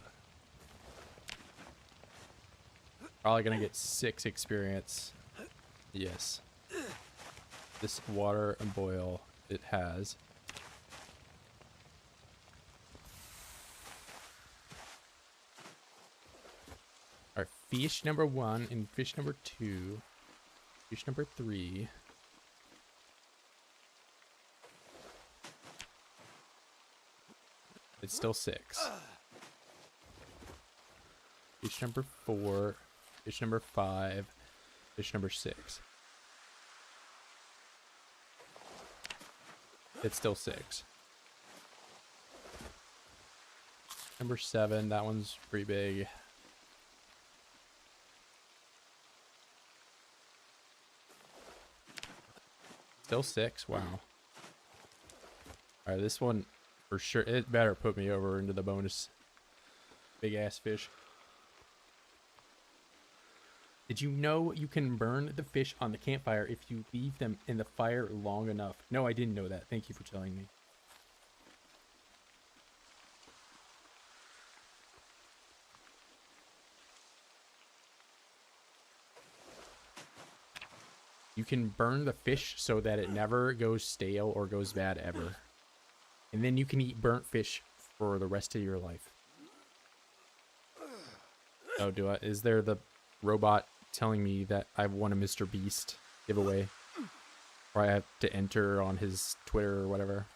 Probably gonna get 6 experience. Yes. This water and boil, it has. Alright, fish number 1 and fish number 2. Fish number 3. It's still 6. Fish number 4. Fish number 5. Fish number 6. It's still 6. Number 7. That one's pretty big. Still 6. Wow. Alright, this one for sure. It better put me over into the bonus. Big ass fish. Did you know you can burn the fish on the campfire if you leave them in the fire long enough? No, I didn't know that. Thank you for telling me. You can burn the fish so that it never goes stale or goes bad ever. And then you can eat burnt fish for the rest of your life. Oh, is there the robot telling me that I've won a Mr. Beast giveaway? Or I have to enter on his Twitter or whatever?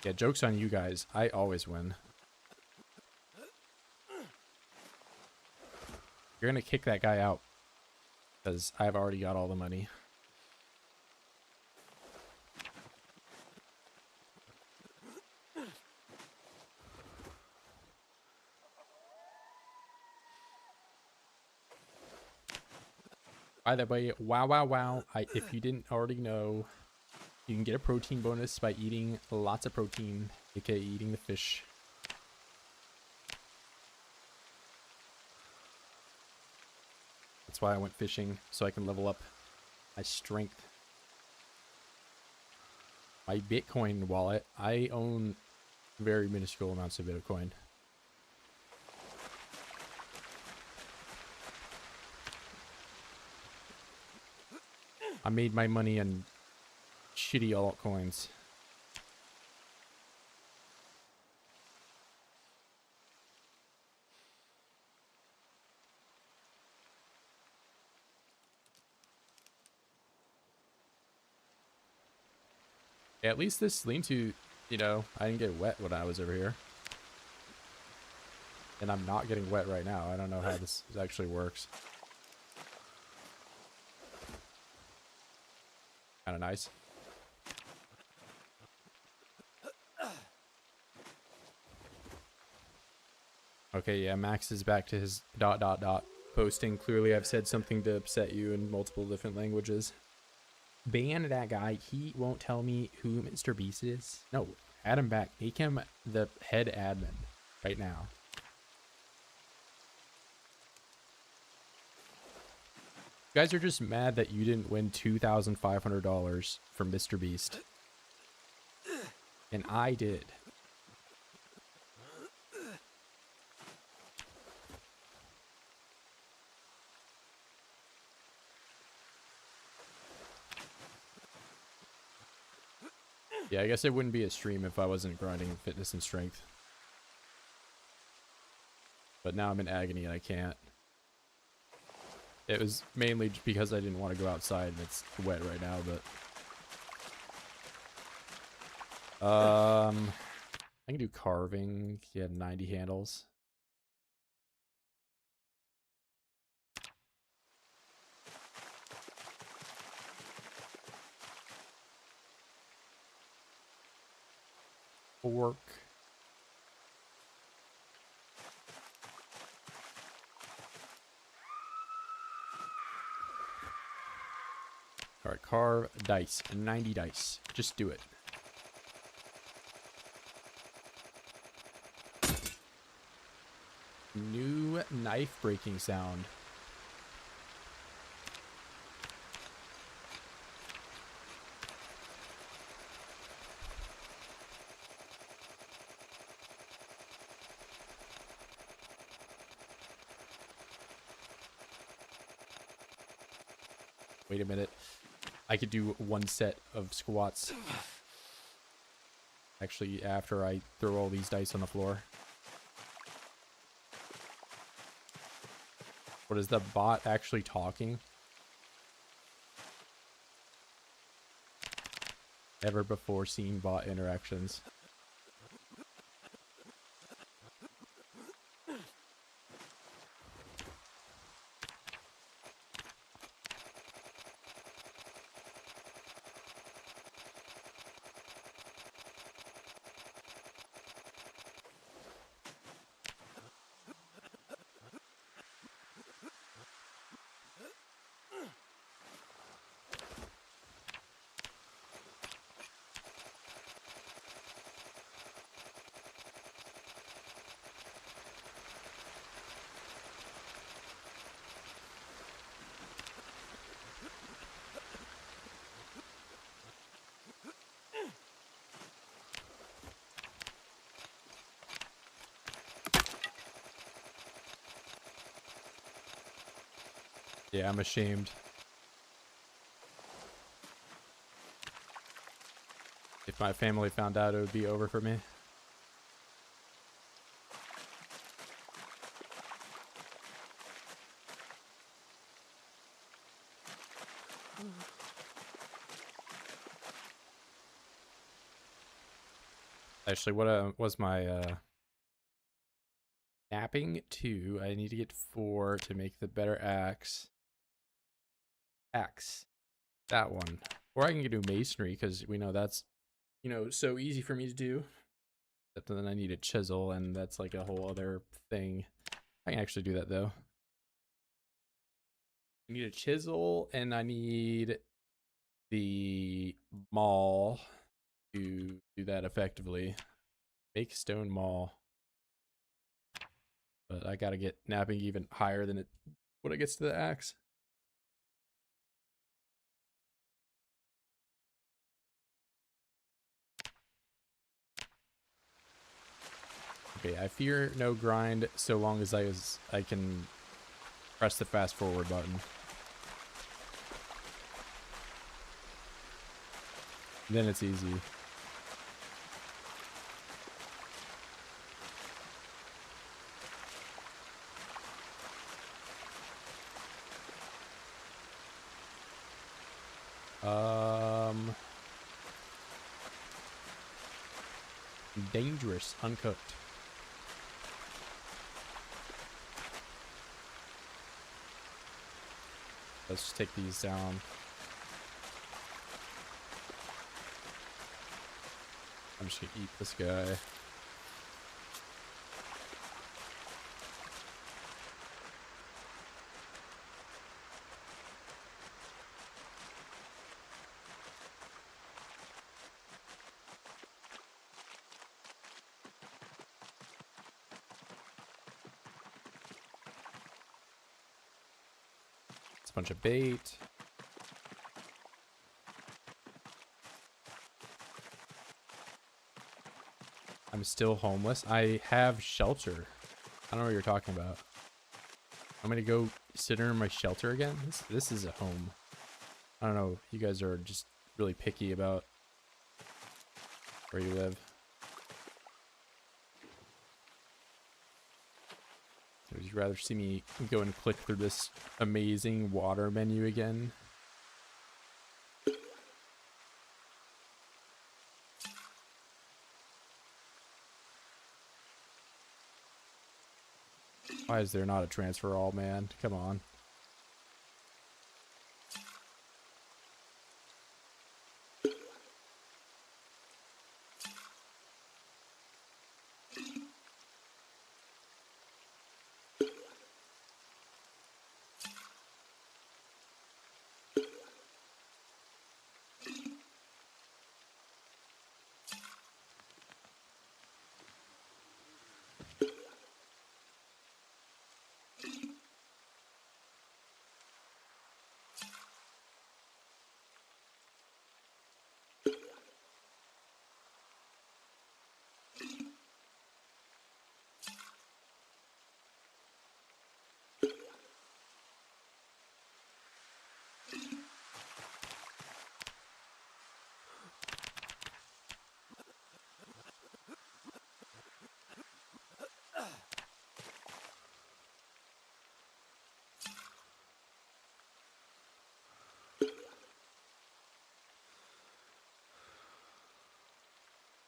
Yeah, joke's on you guys. I always win. You're gonna kick that guy out. Because I've already got all the money. By the way, wow. If you didn't already know, you can get a protein bonus by eating lots of protein, aka eating the fish. That's why I went fishing, so I can level up my strength. My Bitcoin wallet, I own very minuscule amounts of Bitcoin. I made my money on shitty altcoins. Yeah, at least this lean-to, you know, I didn't get wet when I was over here. And I'm not getting wet right now. I don't know how this actually works. Kind of nice. Okay, yeah, Max is back to his ... posting. Clearly I've said something to upset you in multiple different languages. Ban that guy. He won't tell me who Mr. Beast is. No, add him back. Make him the head admin right now. You guys are just mad that you didn't win $2,500 from Mr. Beast. And I did. Yeah, I guess it wouldn't be a stream if I wasn't grinding fitness and strength. But now I'm in agony and I can't. It was mainly just because I didn't want to go outside and it's wet right now, but... I can do carving. Yeah, 90 handles. Fork. Alright, carve dice. 90 dice. Just do it. New knife breaking sound. Wait a minute. I could do one set of squats. Actually, after I throw all these dice on the floor. What is the bot actually talking? Never before seen bot interactions. Yeah, I'm ashamed. If my family found out, it would be over for me. Actually, what was my napping 2? I need to get 4 to make the better axe. That one. Or I can do masonry because we know that's, you know, so easy for me to do. But then I need a chisel, and that's like a whole other thing. I can actually do that though. I need a chisel, and I need the maul to do that effectively. Make stone maul. But I gotta get napping even higher than it when it gets to the axe. Okay, I fear no grind so long as I can press the fast forward button. Then it's easy. Dangerous, uncooked. Let's just take these down. I'm just gonna eat this guy. It's a bunch of bait. I'm still homeless. I have shelter. I don't know what you're talking about. I'm gonna go sit in my shelter again. This is a home. I don't know. You guys are just really picky about where you live. Would you rather see me go and click through this amazing water menu again? Why is there not a transfer all, man? Come on.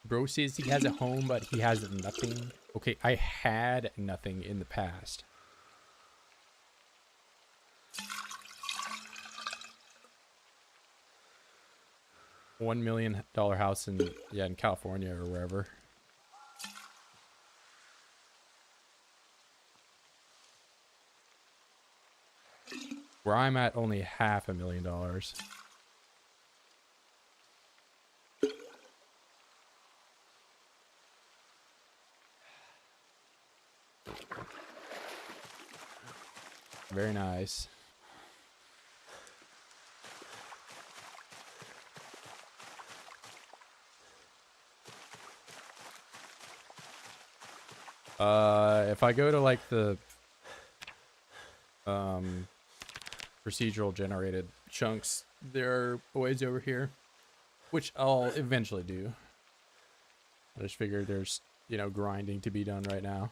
Bro says he has a home, but he has nothing. Okay, I had nothing in the past. $1 million house in California or wherever. Where I'm at, only $500,000. Very nice. If I go to like the procedural generated chunks. There are boys over here, which I'll eventually do. I just figured there's, you know, grinding to be done right now.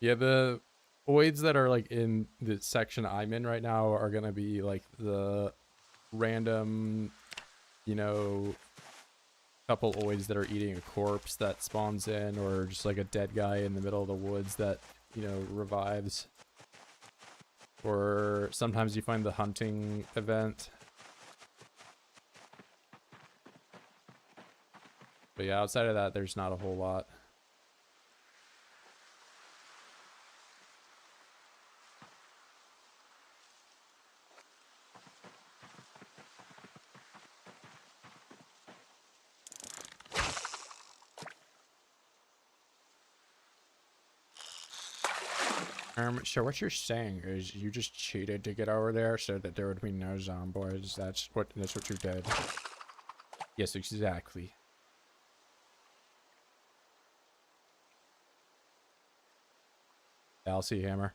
Yeah, the voids that are like in the section I'm in right now are gonna be like the random, you know, couple oids that are eating a corpse that spawns in, or just like a dead guy in the middle of the woods that, you know, revives. Or sometimes you find the hunting event. But yeah, outside of that, there's not a whole lot. So what you're saying is you just cheated to get over there so that there would be no zombies. That's what you did. Yes, exactly. Alcy Hammer.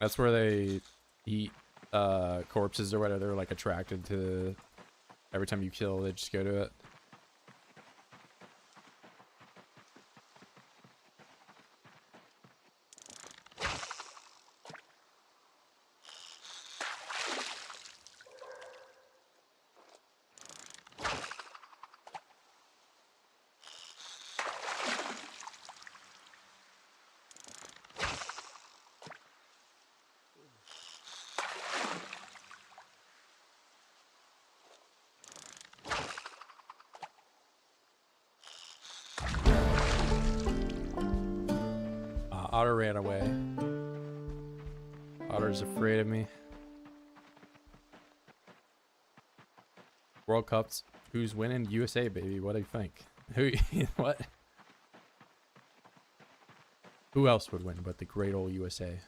That's where they eat corpses or whatever. They're like attracted to. Every time you kill, they just go to it. Otter ran away. Otter's afraid of me. World Cups. Who's winning? USA, baby. What do you think? Who? What? Who else would win but the great old USA?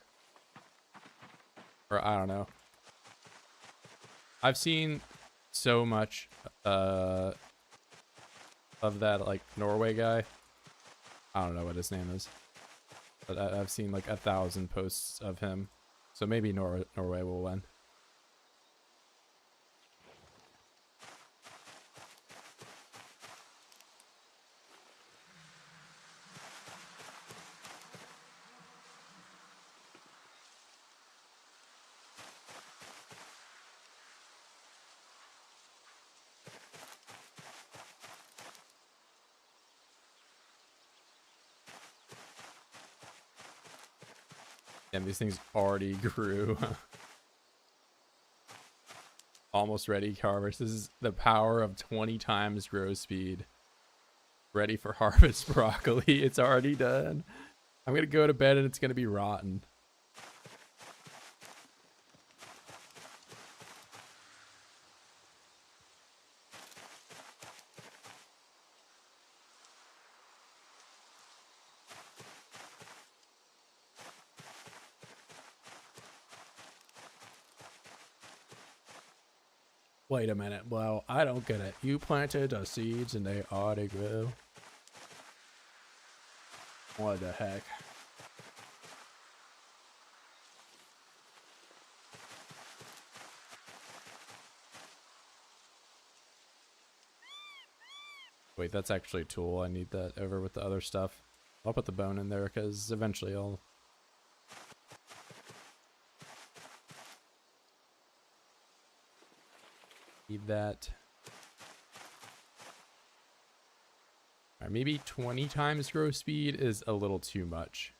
Or I don't know. I've seen so much of that like Norway guy. I don't know what his name is. But I've seen like 1,000 posts of him. So maybe Norway will win. And these things already grew. Almost ready harvest. This is the power of 20 times grow speed. Ready for harvest broccoli. It's already done. I'm gonna go to bed and it's gonna be rotten. Wait a minute. Well, I don't get it. You planted the seeds and they already grew. What the heck? Wait, that's actually a tool. I need that over with the other stuff. I'll put the bone in there because eventually I'll... need that. Alright, maybe 20 times grow speed is a little too much.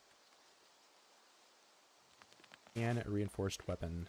And a reinforced weapon.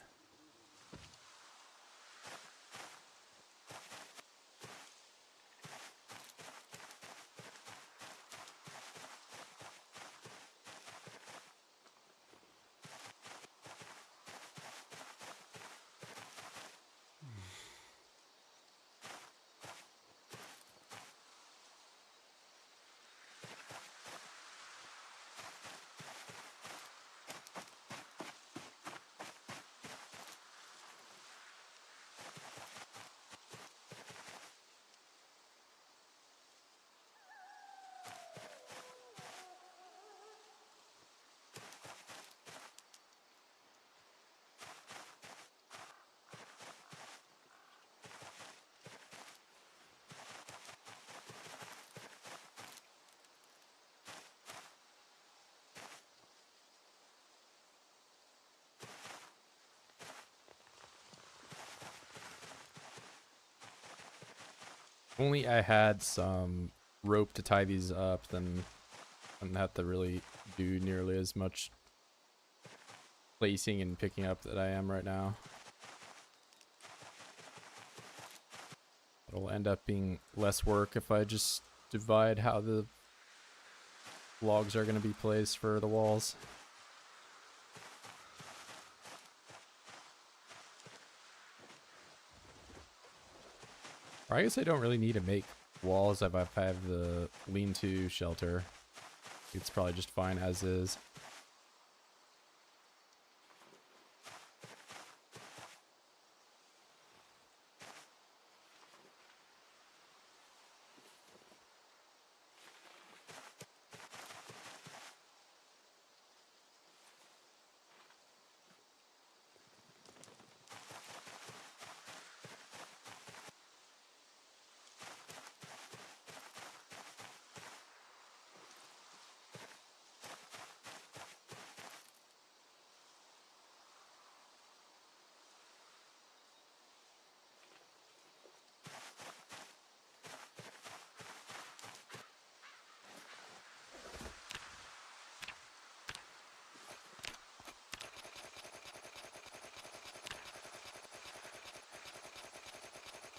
Only I had some rope to tie these up, then I wouldn't have to really do nearly as much placing and picking up that I am right now. It'll end up being less work if I just divide how the logs are going to be placed for the walls. Or I guess I don't really need to make walls if I have the lean-to shelter. It's probably just fine as is.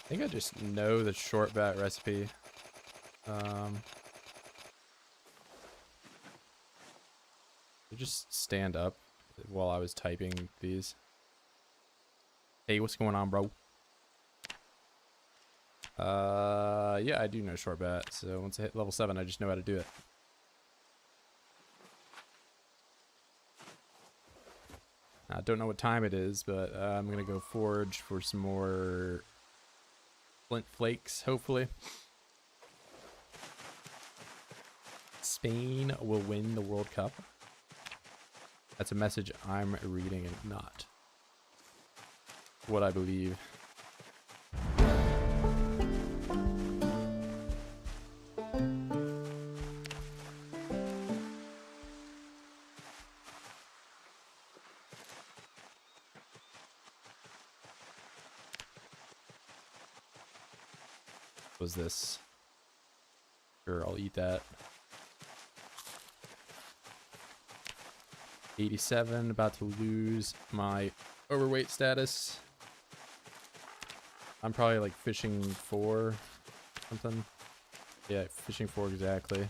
I think I just know the short bat recipe. Just stand up while I was typing these. Hey, what's going on, bro? Yeah, I do know short bat. So once I hit level 7, I just know how to do it. I don't know what time it is, but I'm gonna go forage for some more flint flakes, hopefully. Spain will win the World Cup. That's a message I'm reading and not what I believe. Was this? Sure, I'll eat that. 87, about to lose my overweight status. I'm probably like fishing 4 something. Yeah, fishing 4 exactly.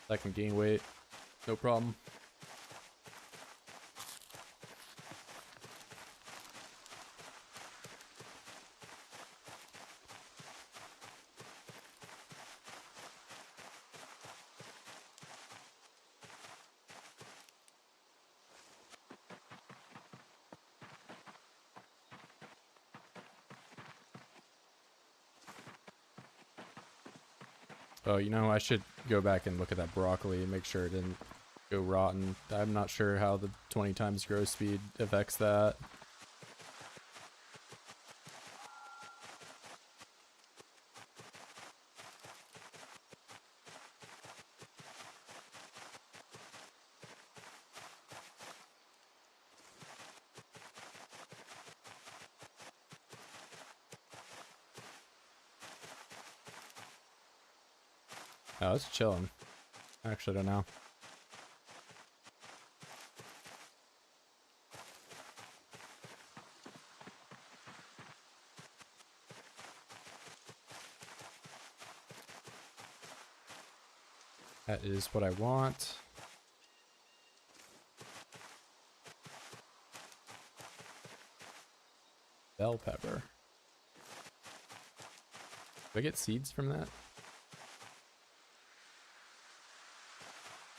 I can gain weight, no problem. Oh, you know, I should go back and look at that broccoli and make sure it didn't go rotten. I'm not sure how the 20 times growth speed affects that. Oh, it's chilling. Actually, I don't know. That is what I want. Bell pepper. Do I get seeds from that?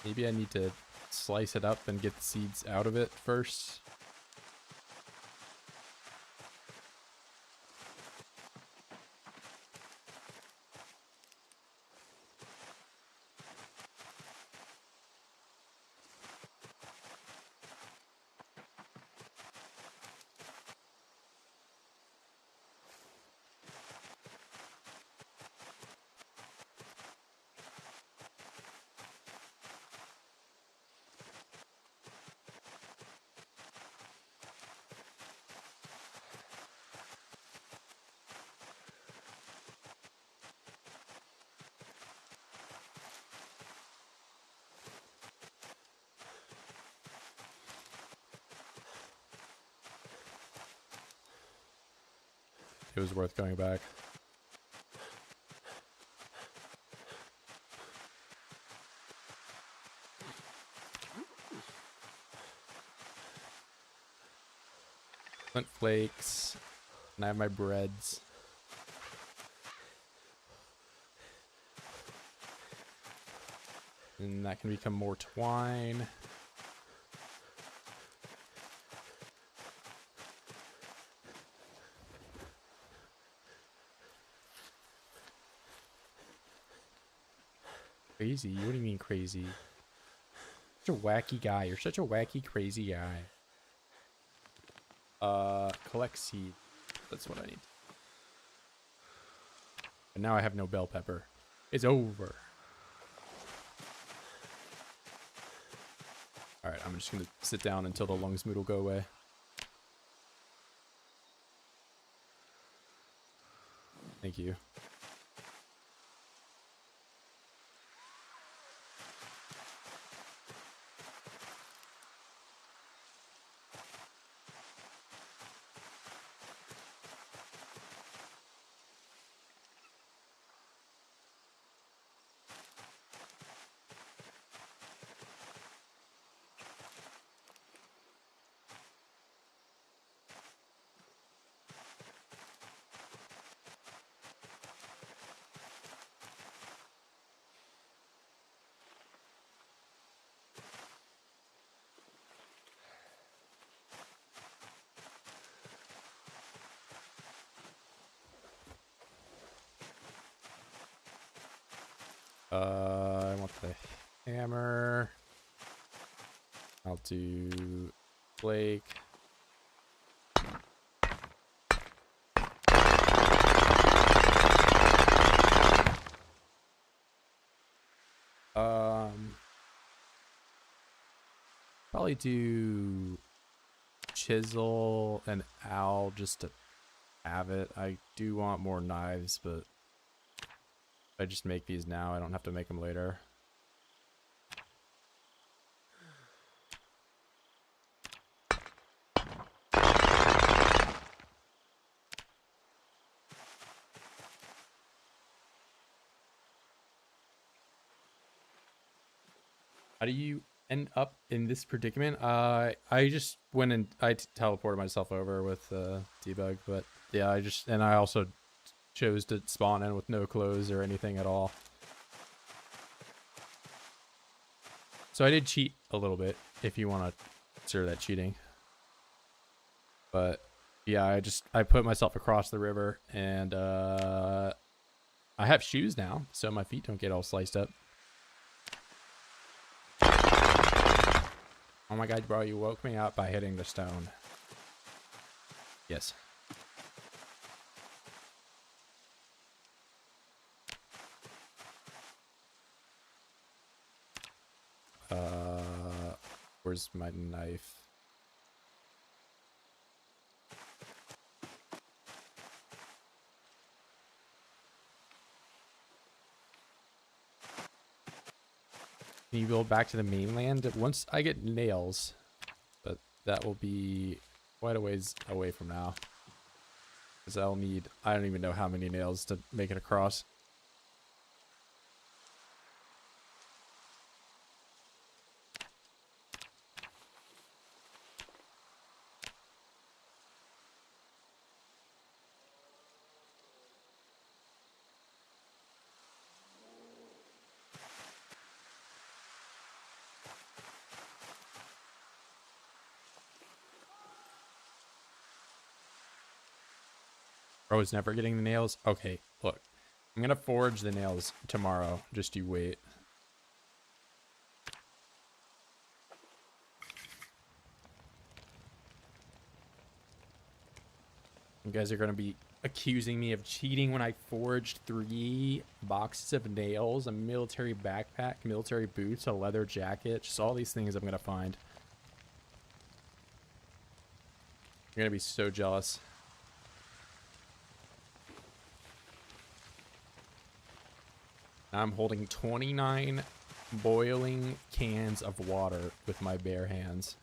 Maybe I need to slice it up and get the seeds out of it first. it was worth going back. Flint flakes, and I have my breads. And that can become more twine. Crazy? What do you mean crazy? Such a wacky guy. You're such a wacky, crazy guy. Collect seed. That's what I need. And now I have no bell pepper. It's over. Alright, I'm just gonna sit down until the lungs mood will go away. Thank you. I want the hammer. I'll do flake. Probably do chisel and owl just to have it. I do want more knives, but if I just make these now, I don't have to make them later. How do you end up in this predicament? I just went and I teleported myself over with debug, but yeah, I also chose to spawn in with no clothes or anything at all. So I did cheat a little bit, if you want to consider that cheating. But yeah, I put myself across the river, and I have shoes now, so my feet don't get all sliced up. Oh my god, bro, you woke me up by hitting the stone. Yes. Where's my knife? Can you build back to the mainland? Once I get nails, but that will be quite a ways away from now. Because I'll need, I don't even know how many nails to make it across. Bro is never getting the nails. Okay, look. I'm gonna forge the nails tomorrow. Just you wait. You guys are gonna be accusing me of cheating when I forged 3 boxes of nails, a military backpack, military boots, a leather jacket. Just all these things I'm gonna find. You're gonna be so jealous. I'm holding 29 boiling cans of water with my bare hands.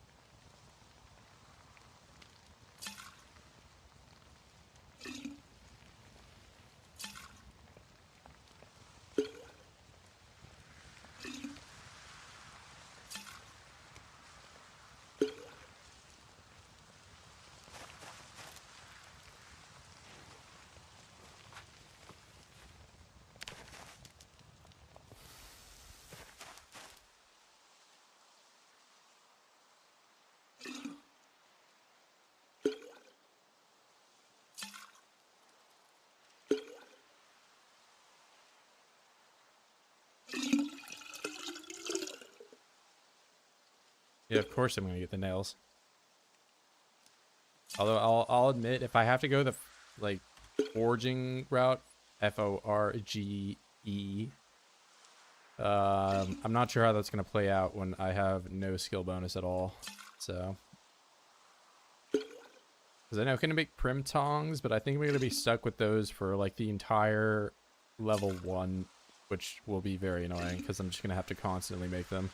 Yeah, of course I'm gonna get the nails. Although I'll admit, if I have to go the like forging route, FORGE, I'm not sure how that's gonna play out when I have no skill bonus at all. So, because I know I can make prim tongs, but I think we're gonna be stuck with those for like the entire level 1, which will be very annoying because I'm just gonna have to constantly make them.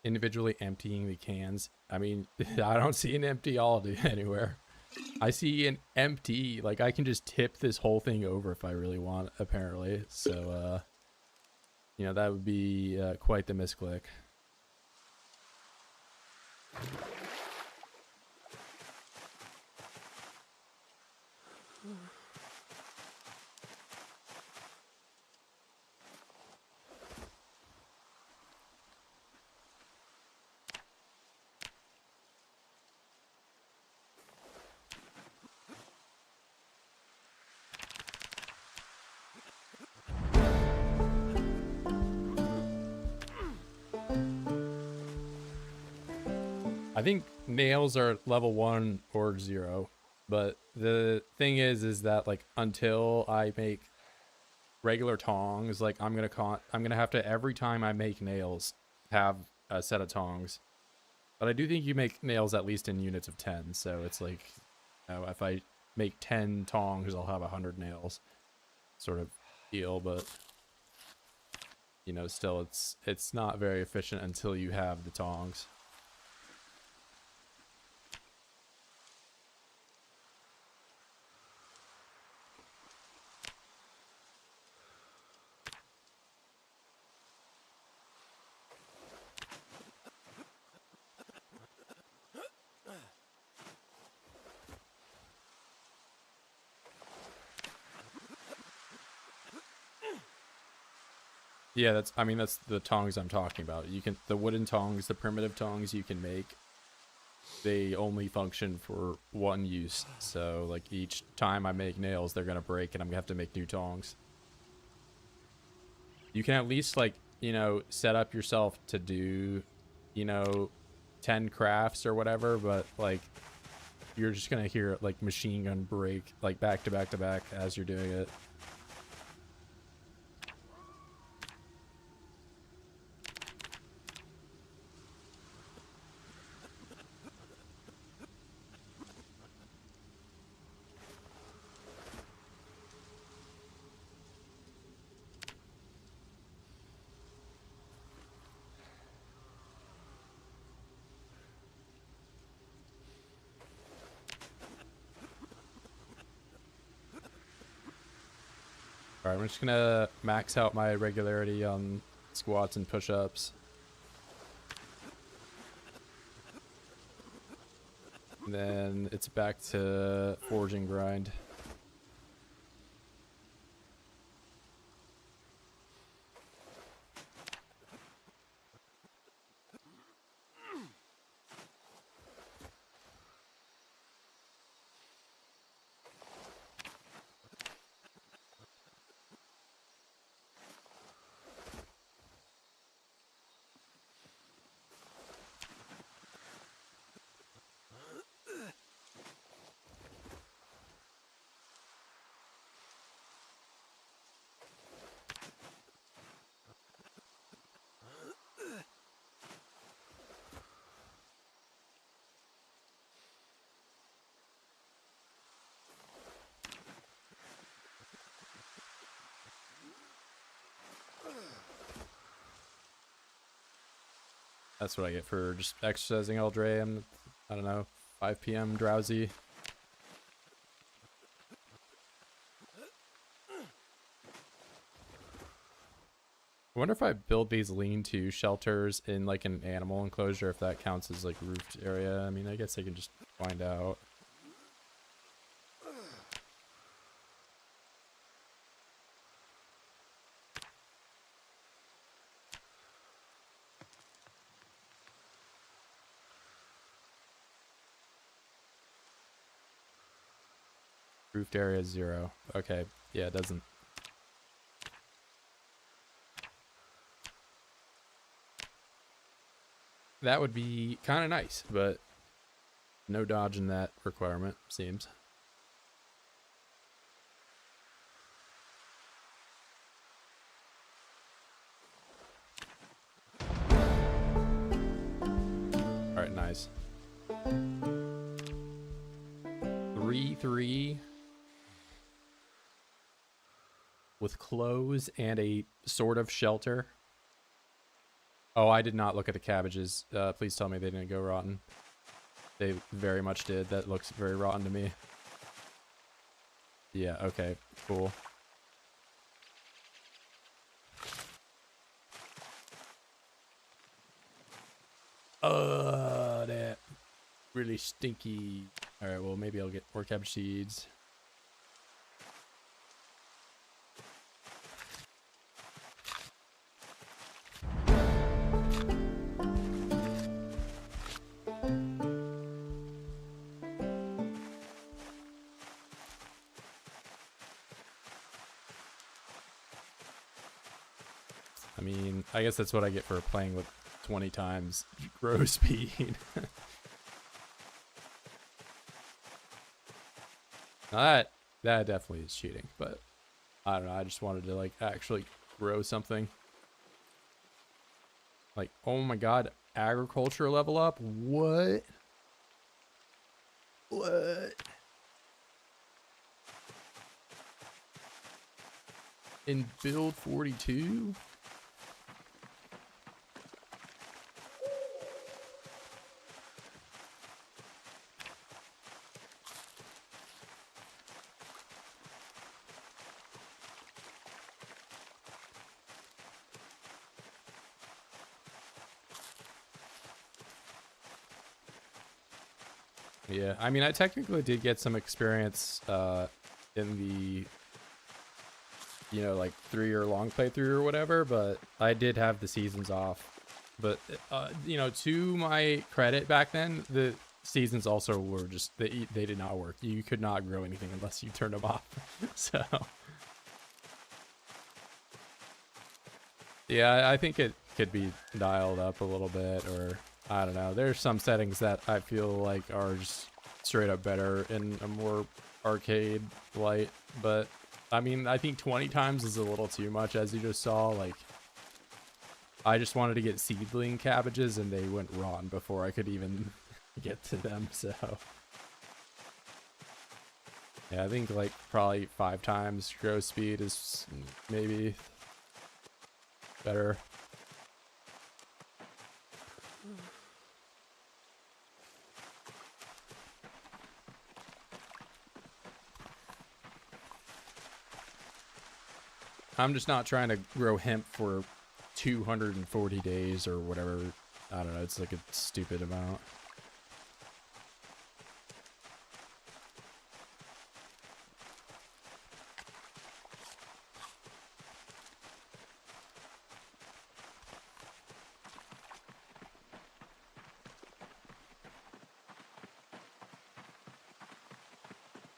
Individually emptying the cans. I mean, I don't see an empty all anywhere. I see an empty, like I can just tip this whole thing over if I really want, apparently. So, you know, that would be quite the misclick. I think nails are level 1 or 0, but the thing is that like until I make regular tongs, like I'm gonna have to every time I make nails have a set of tongs. But I do think you make nails at least in units of 10, so it's like, you know, if I make 10 tongs, I'll have 100 nails, sort of deal. But you know, still, it's not very efficient until you have the tongs. Yeah, that's the tongs I'm talking about. You can, the wooden tongs, the primitive tongs you can make, they only function for one use. So like each time I make nails, they're gonna break and I'm gonna have to make new tongs. You can at least, like, you know, set up yourself to do, you know, 10 crafts or whatever, but like you're just gonna hear like machine gun break like back to back to back as you're doing it. Alright, I'm just gonna max out my regularity on squats and push-ups. And then it's back to forging grind. That's what I get for just exercising all day. I'm, I don't know, 5 p.m. drowsy. I wonder if I build these lean-to shelters in like an animal enclosure, if that counts as like roofed area. I mean, I guess I can just find out. Roofed area is 0. Okay, yeah, it doesn't. That would be kind of nice, but no dodging that requirement, seems. Alright, nice. 3-3 with clothes and a sort of shelter. Oh, I did not look at the cabbages. Please tell me they didn't go rotten. They very much did. That looks very rotten to me. Yeah, okay, cool. That really stinky. Alright, well, maybe I'll get more cabbage seeds. I mean, I guess that's what I get for playing with 20 times grow speed. Now that definitely is cheating, but I don't know. I just wanted to like actually grow something. Like, oh my god, agriculture level up? What? What? In build 42? Yeah, I mean, I technically did get some experience in the, you know, like 3-year long playthrough or whatever, but I did have the seasons off. But, you know, to my credit back then, the seasons also were just, they did not work. You could not grow anything unless you turned them off. So, yeah, I think it could be dialed up a little bit, or I don't know. There's some settings that I feel like are just straight up better in a more arcade light, but I mean, I think 20 times is a little too much, as you just saw. Like, I just wanted to get seedling cabbages and they went rotten before I could even get to them, so yeah, I think like probably 5 times grow speed is maybe better. I'm just not trying to grow hemp for 240 days or whatever. I don't know, it's like a stupid amount.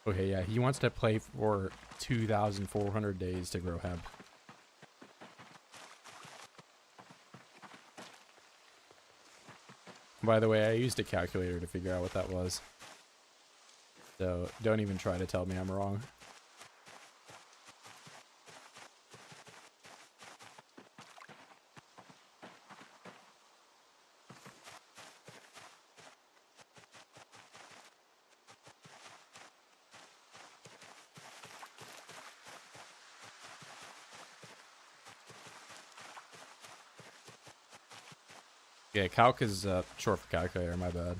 Okay, yeah, he wants to play for 2,400 days to grow hemp. By the way, I used a calculator to figure out what that was. So don't even try to tell me I'm wrong. Yeah, calc is short for calculator, my bad.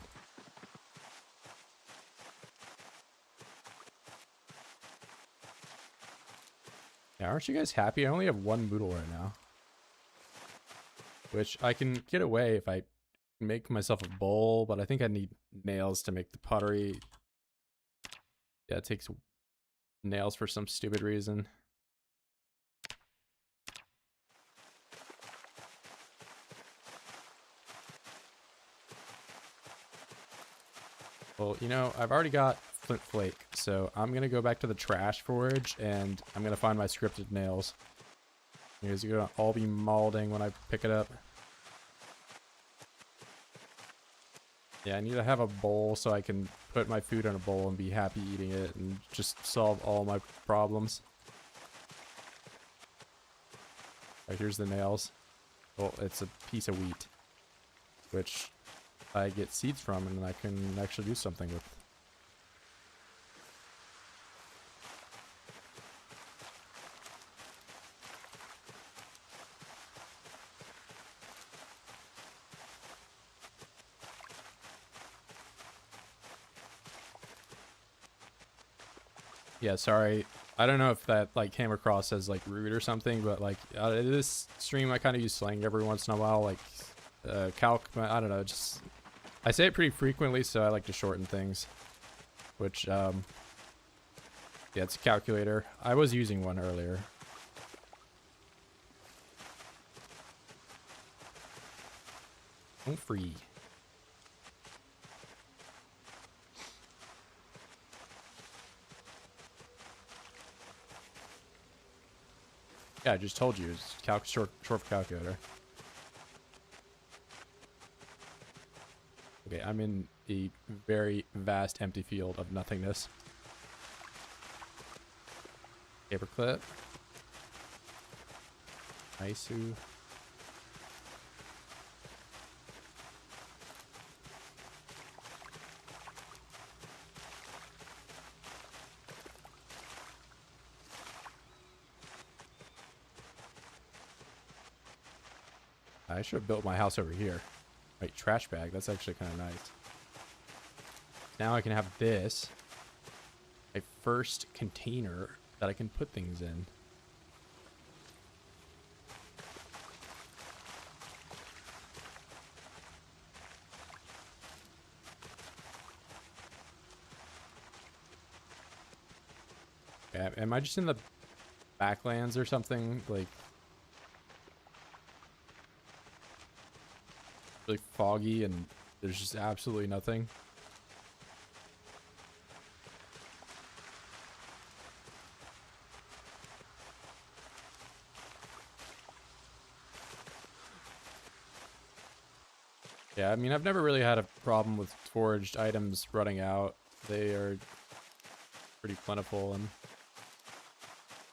Yeah, aren't you guys happy? I only have 1 boodle right now. Which I can get away if I make myself a bowl, but I think I need nails to make the pottery. Yeah, it takes nails for some stupid reason. Well, you know, I've already got flint flake. So I'm gonna go back to the trash forge and I'm gonna find my scripted nails. Because you're gonna all be mauling when I pick it up. Yeah, I need to have a bowl so I can put my food in a bowl and be happy eating it and just solve all my problems. Alright, here's the nails. Well, it's a piece of wheat, which I get seeds from and I can actually do something with. Yeah, sorry. I don't know if that like came across as like rude or something, but like this stream I kind of use slang every once in a while, like calc. I don't know, just I say it pretty frequently, so I like to shorten things. Which yeah, it's a calculator. I was using one earlier. Home free. Yeah, I just told you. It's short for calculator. Okay, I'm in a very vast empty field of nothingness. Paperclip. Isu. I should have built my house over here. Wait, trash bag. That's actually kind of nice. Now I can have this. My first container that I can put things in. Yeah, am I just in the backlands or something? Like, really foggy and there's just absolutely nothing. Yeah, I mean, I've never really had a problem with foraged items running out. They are pretty plentiful, and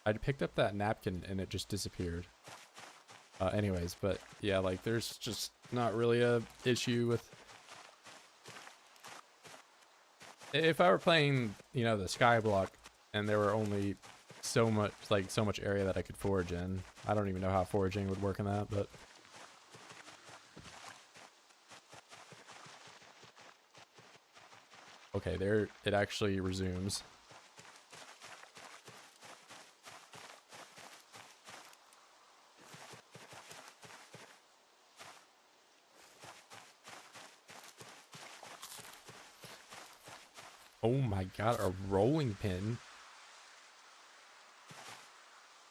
I picked up that napkin and it just disappeared. Anyways, but yeah, like there's just not really a issue with. If I were playing, you know, the Skyblock, and there were only so much area that I could forage in. I don't even know how foraging would work in that, but. Okay, there it actually resumes. Oh my god, a rolling pin.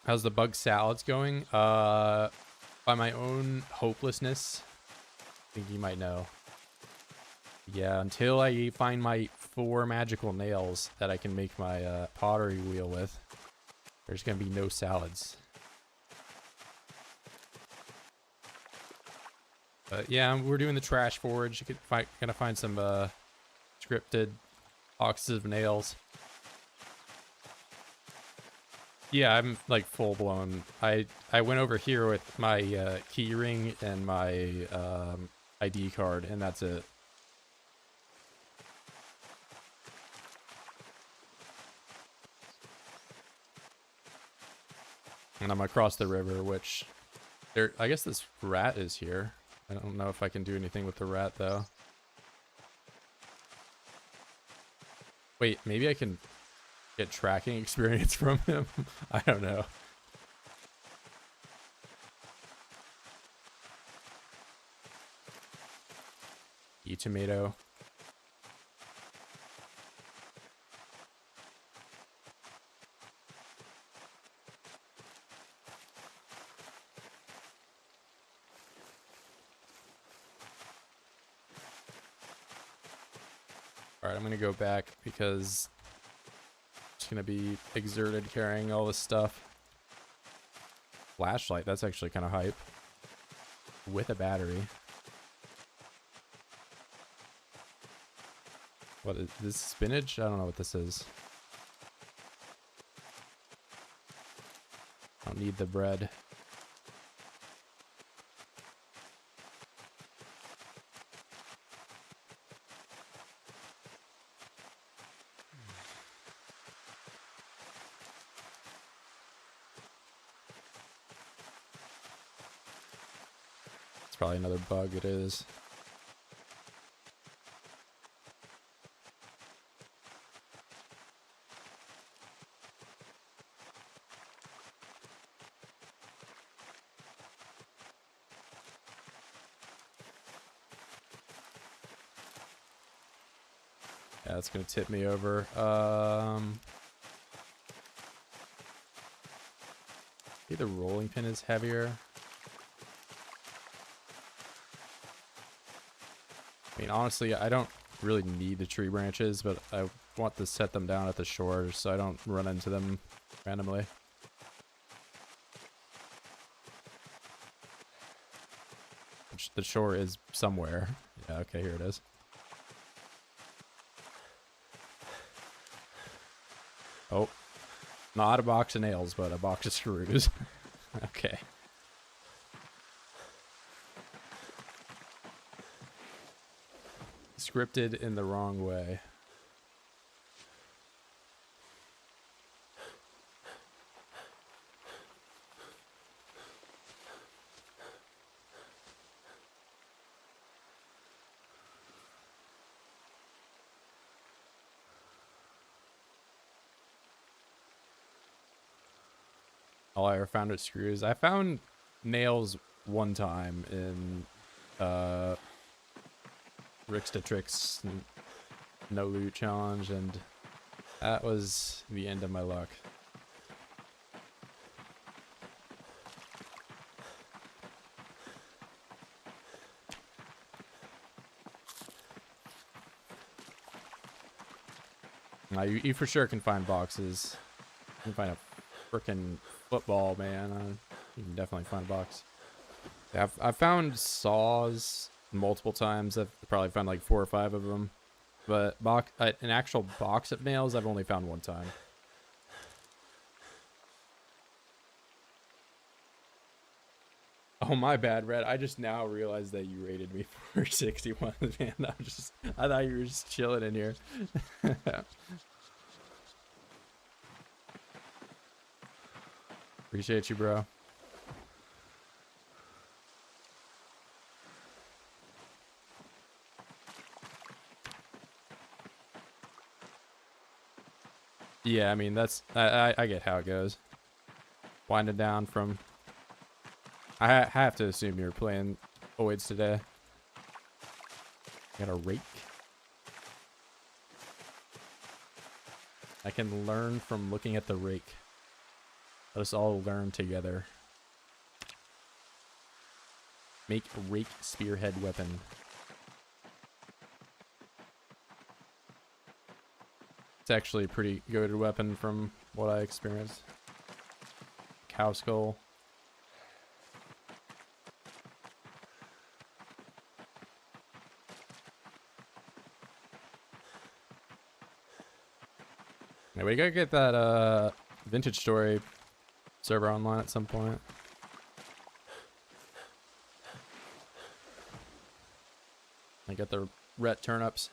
How's the bug salads going? By my own hopelessness, I think you might know. Yeah, until I find my 4 magical nails that I can make my pottery wheel with, there's gonna be no salads. But yeah, we're doing the trash forage. You could gonna find some scripted boxes of nails. Yeah, I'm like full blown. I went over here with my key ring and my ID card, and that's it. And I'm across the river, which there. I guess this rat is here. I don't know if I can do anything with the rat though. Wait, maybe I can get tracking experience from him. I don't know. Eat tomato. Alright, I'm gonna go back because it's gonna be exerted carrying all this stuff. Flashlight, that's actually kind of hype. With a battery. What is this, spinach? I don't know what this is. I don't need the bread. It's probably another bug, it is. Yeah, it's gonna tip me over. Maybe the rolling pin is heavier. I mean, honestly, I don't really need the tree branches, but I want to set them down at the shore so I don't run into them randomly. The shore is somewhere. Yeah, okay, here it is. Oh, not a box of nails, but a box of screws. Okay. Scripted in the wrong way. All I ever found was screws. I found nails one time in Rick's to Tricks no loot challenge, and that was the end of my luck. Now you for sure can find boxes. You can find a frickin' football, man. You can definitely find a box. Yeah, I've found saws multiple times. I've probably found like 4 or 5 of them. But an actual box of nails, I've only found one time. Oh, my bad, Red. I just now realized that you rated me for 61. Man, I thought you were just chilling in here. Appreciate you, bro. Yeah, I mean, that's... I get how it goes. Winding down from... I have to assume you're playing Voids today. Got a rake. I can learn from looking at the rake. Let us all learn together. Make rake spearhead weapon. It's actually a pretty goated weapon from what I experienced. Cow skull. Yeah, we gotta get that Vintage Story server online at some point. I got the ret turnips.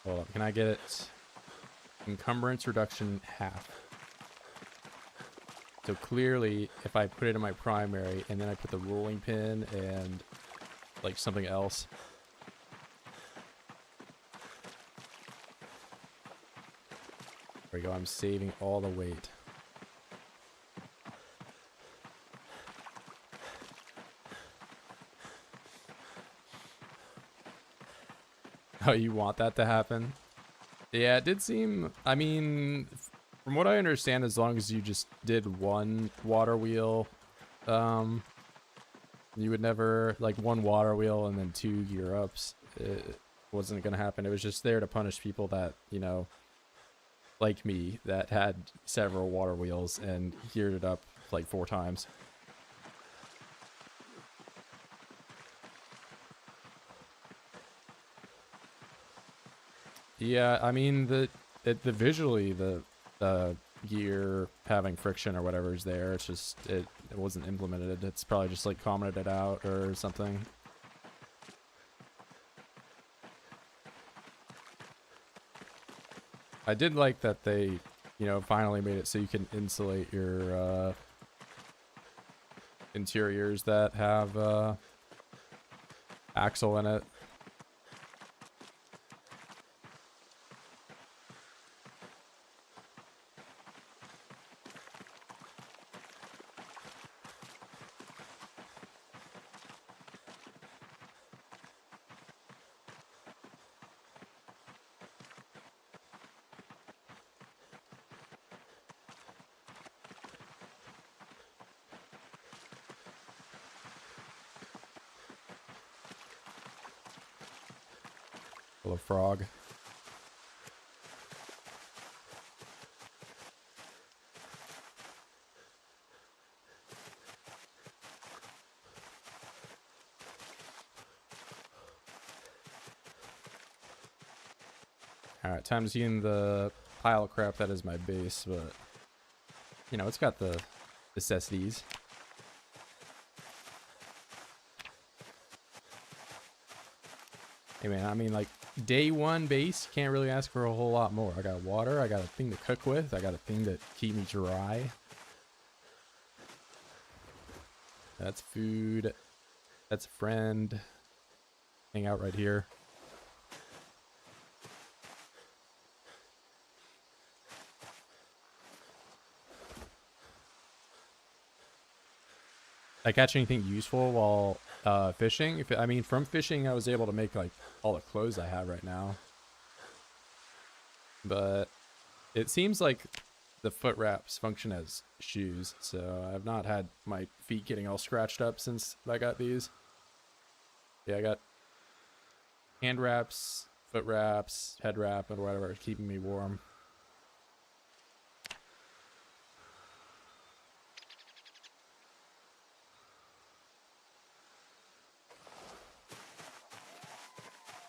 Hold up, can I get it? Encumbrance reduction half. So clearly, if I put it in my primary and then I put the rolling pin and like something else. There we go, I'm saving all the weight. Oh, you want that to happen? Yeah, it did seem, I mean, from what I understand, as long as you just did one water wheel, you would never, like, one water wheel and then 2 gear ups. It wasn't going to happen. It was just there to punish people that, you know, like me, that had several water wheels and geared it up like 4 times. Yeah, I mean, the visually, the gear having friction or whatever is there. It's just, it wasn't implemented. It's probably just like commented out or something. I did like that they, you know, finally made it so you can insulate your interiors that have axle in it. Little frog. Alright, time to see in the pile of crap that is my base, but, you know, it's got the necessities. Hey man, I mean, like, day 1 base, can't really ask for a whole lot more. I got water, I got a thing to cook with, I got a thing to keep me dry. That's food. That's a friend. Hang out right here. I catch anything useful while fishing? I mean, from fishing, I was able to make like all the clothes I have right now. But it seems like the foot wraps function as shoes, so I've not had my feet getting all scratched up since I got these. Yeah, I got hand wraps, foot wraps, head wrap, and whatever, keeping me warm.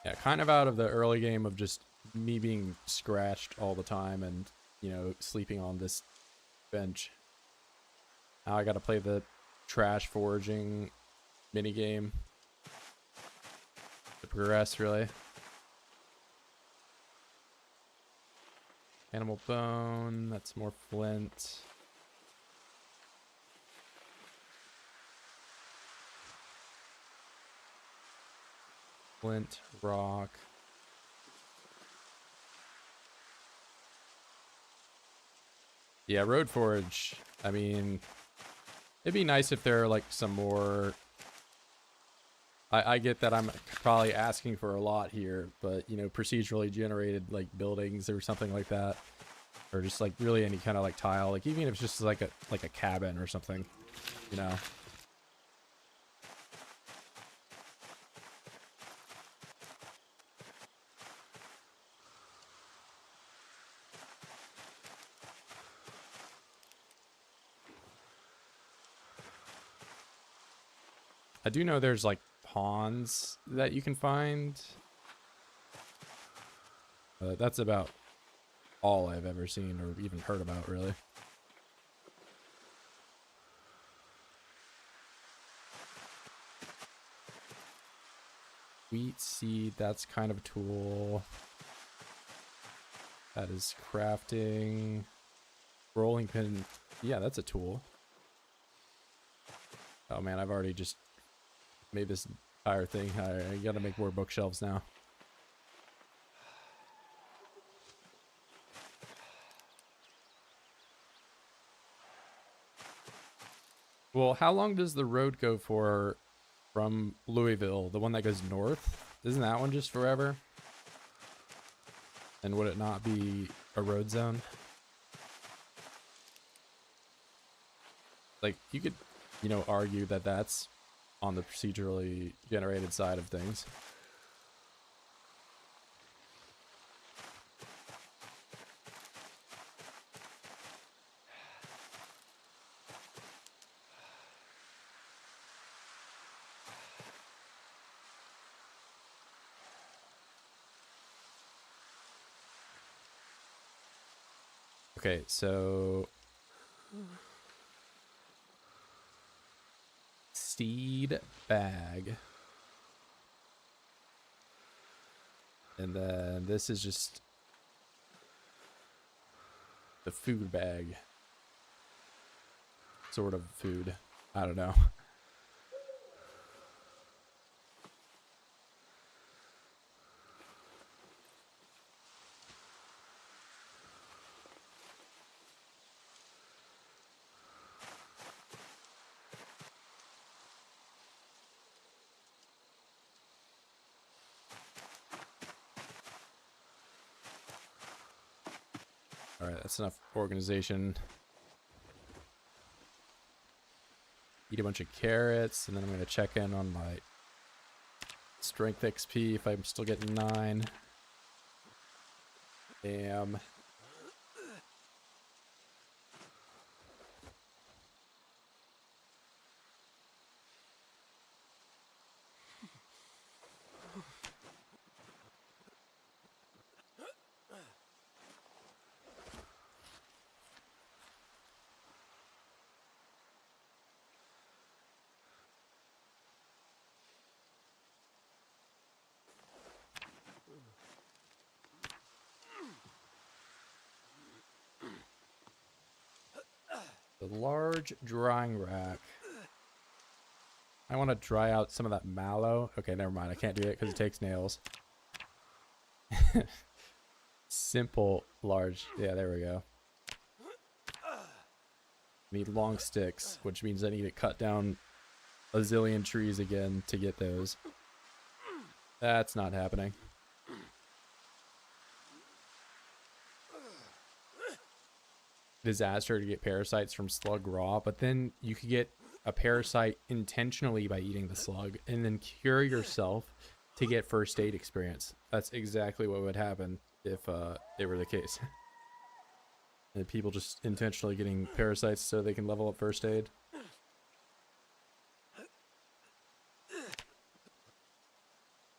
Yeah, kind of out of the early game of just me being scratched all the time and, you know, sleeping on this bench. Now I gotta play the trash foraging minigame to progress, really. Animal bone, that's more flint. Flint, rock. Yeah, road forage. I mean, it'd be nice if there are like some more. I get that I'm probably asking for a lot here, but, you know, procedurally generated like buildings or something like that, or just like really any kind of like tile, like even if it's just like a cabin or something, you know. I do know there's like ponds that you can find. That's about all I've ever seen or even heard about, really. Wheat seed, that's kind of a tool. That is crafting. Rolling pin, yeah, that's a tool. Oh man, I've already just made this entire thing. I gotta make more bookshelves now. Well, how long does the road go for from Louisville? The one that goes north? Isn't that one just forever? And would it not be a road zone? Like, you could, you know, argue that that's on the procedurally generated side of things. Okay, so seed bag. And then this is just the food bag. Sort of food. I don't know. Alright, that's enough organization. Eat a bunch of carrots, and then I'm going to check in on my strength XP if I'm still getting 9. Damn. The large drying rack. I want to dry out some of that mallow. Okay, never mind. I can't do it because it takes nails. Simple large. Yeah, there we go. Need long sticks, which means I need to cut down a zillion trees again to get those. That's not happening. Disaster to get parasites from slug raw, but then you could get a parasite intentionally by eating the slug and then cure yourself to get first aid experience. That's exactly what would happen if it were the case. And people just intentionally getting parasites so they can level up first aid.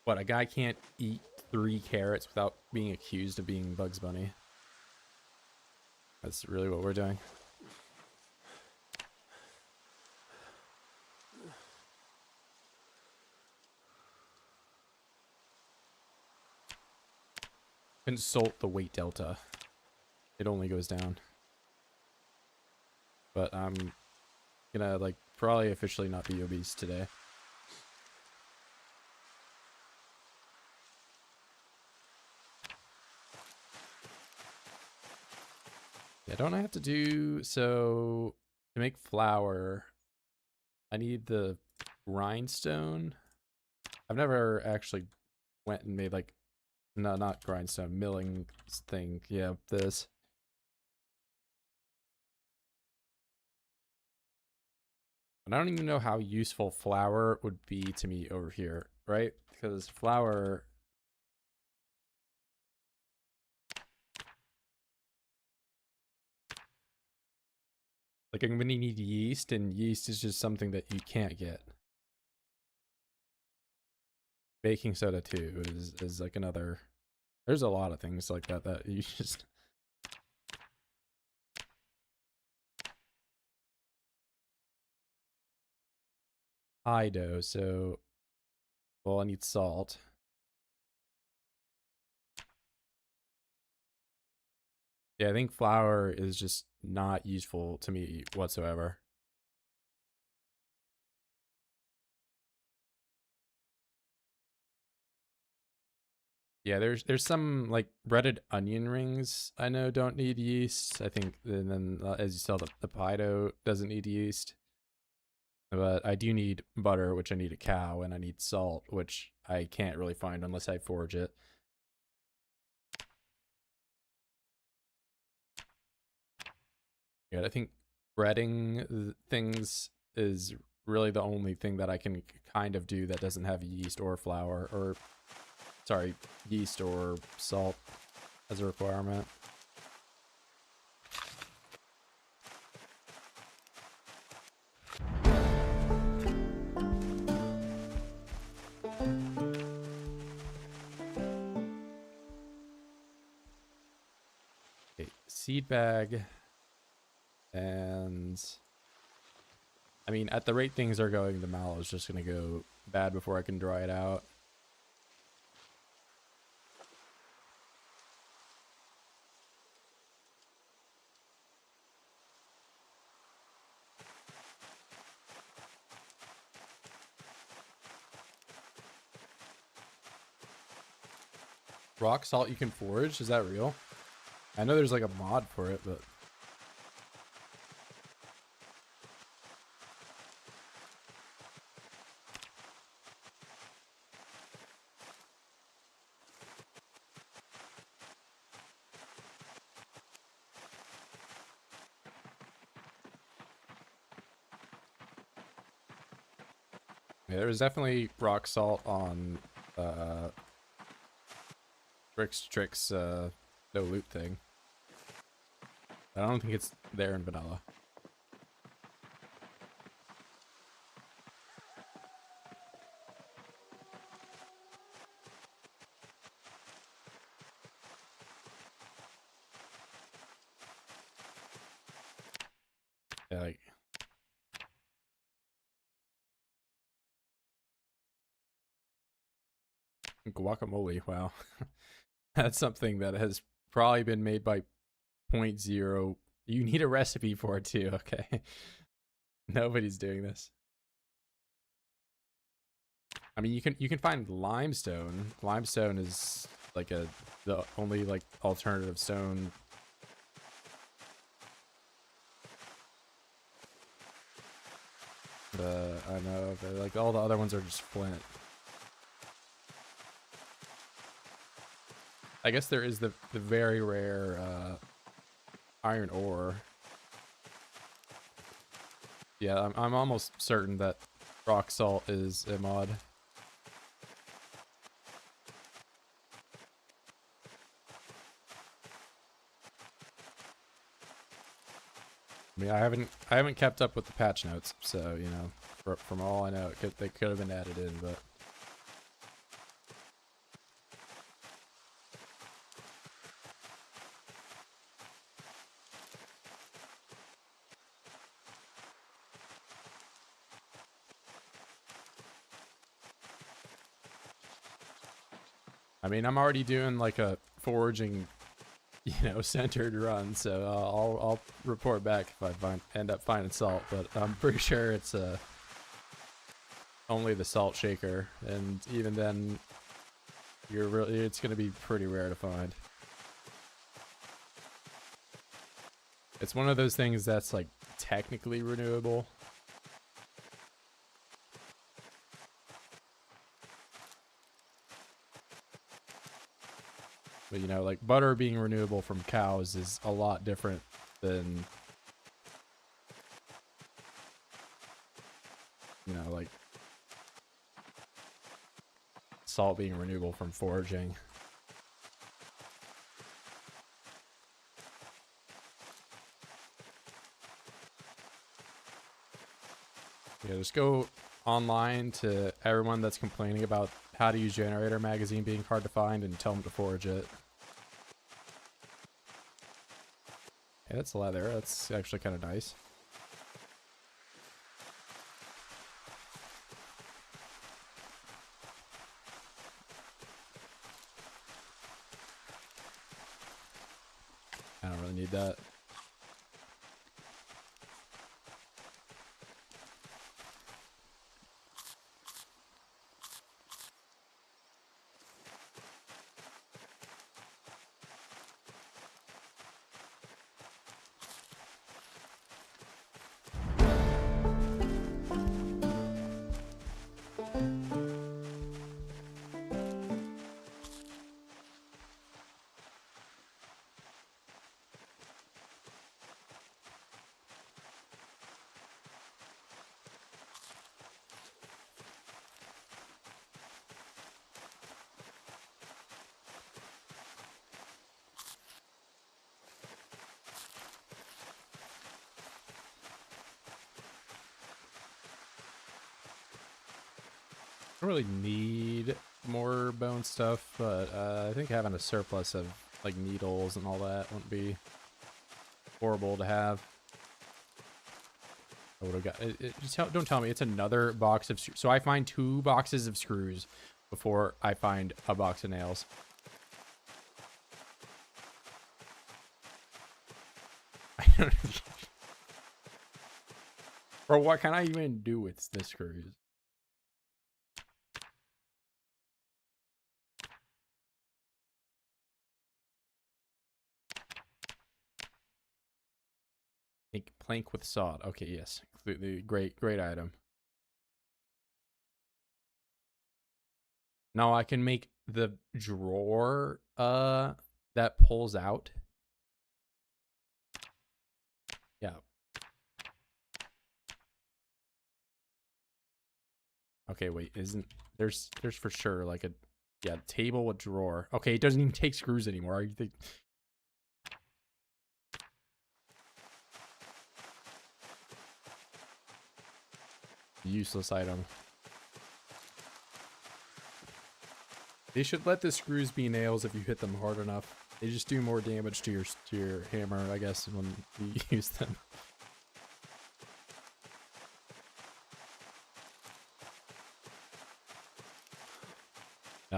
What, a guy can't eat 3 carrots without being accused of being Bugs Bunny? That's really what we're doing. Consult the weight delta. It only goes down. But I'm gonna, like, probably officially not be obese today. Yeah, don't I have to do... So, to make flour, I need the grindstone. I've never actually went and made, like... No, not grindstone, milling thing. Yeah, this. And I don't even know how useful flour would be to me over here, right? Because flour... Like, I'm gonna need yeast, and yeast is just something that you can't get. Baking soda, too, is like another... There's a lot of things like that that you just... High dough, so... Well, I need salt. Yeah, I think flour is just not useful to me whatsoever. Yeah, there's some like breaded onion rings I know don't need yeast. I think, and then as you saw, the pie dough doesn't need yeast. But I do need butter, which I need a cow, and I need salt, which I can't really find unless I forage it. Yeah, I think breading things is really the only thing that I can kind of do that doesn't have yeast or flour, or sorry, yeast or salt as a requirement. Okay, seed bag. And I mean, at the rate things are going, the mallow is just going to go bad before I can dry it out. Rock salt you can forage? Is that real? I know there's like a mod for it, but... Yeah, there was definitely rock salt on Tricks no loot thing. I don't think it's there in vanilla. Yeah, like... Guacamole, wow. That's something that has probably been made by 0.0. You need a recipe for it too, okay? Nobody's doing this. I mean, you can find limestone. Limestone is like the only like alternative stone. I know, but like all the other ones are just flint. I guess there is the very rare iron ore. Yeah, I'm almost certain that rock salt is a mod. I mean, I haven't kept up with the patch notes, so you know, from all I know, they could have been added in, but I mean, I'm already doing like a foraging, you know, centered run, so I'll report back if I end up finding salt, but I'm pretty sure it's only the salt shaker, and even then, it's gonna be pretty rare to find. It's one of those things that's like technically renewable. But you know, like butter being renewable from cows is a lot different than, you know, like salt being renewable from foraging. Yeah, just go online to everyone that's complaining about how to use Generator magazine being hard to find and tell them to forage it. Yeah, that's leather. That's actually kind of nice. I don't really need that. don't really need more bone stuff, but I think having a surplus of like needles and all that wouldn't be horrible to have. I would have got don't tell me it's another box of so I find 2 boxes of screws before I find a box of nails. I don't Bro, what can I even do with the screws? Make plank with sawed. Okay, yes. Completely great item. Now I can make the drawer that pulls out. Yeah. Okay, wait, isn't there's for sure like a table with drawer. Okay, it doesn't even take screws anymore. You think useless item. They should let the screws be nails if you hit them hard enough. They just do more damage to your hammer, I guess, when you use them.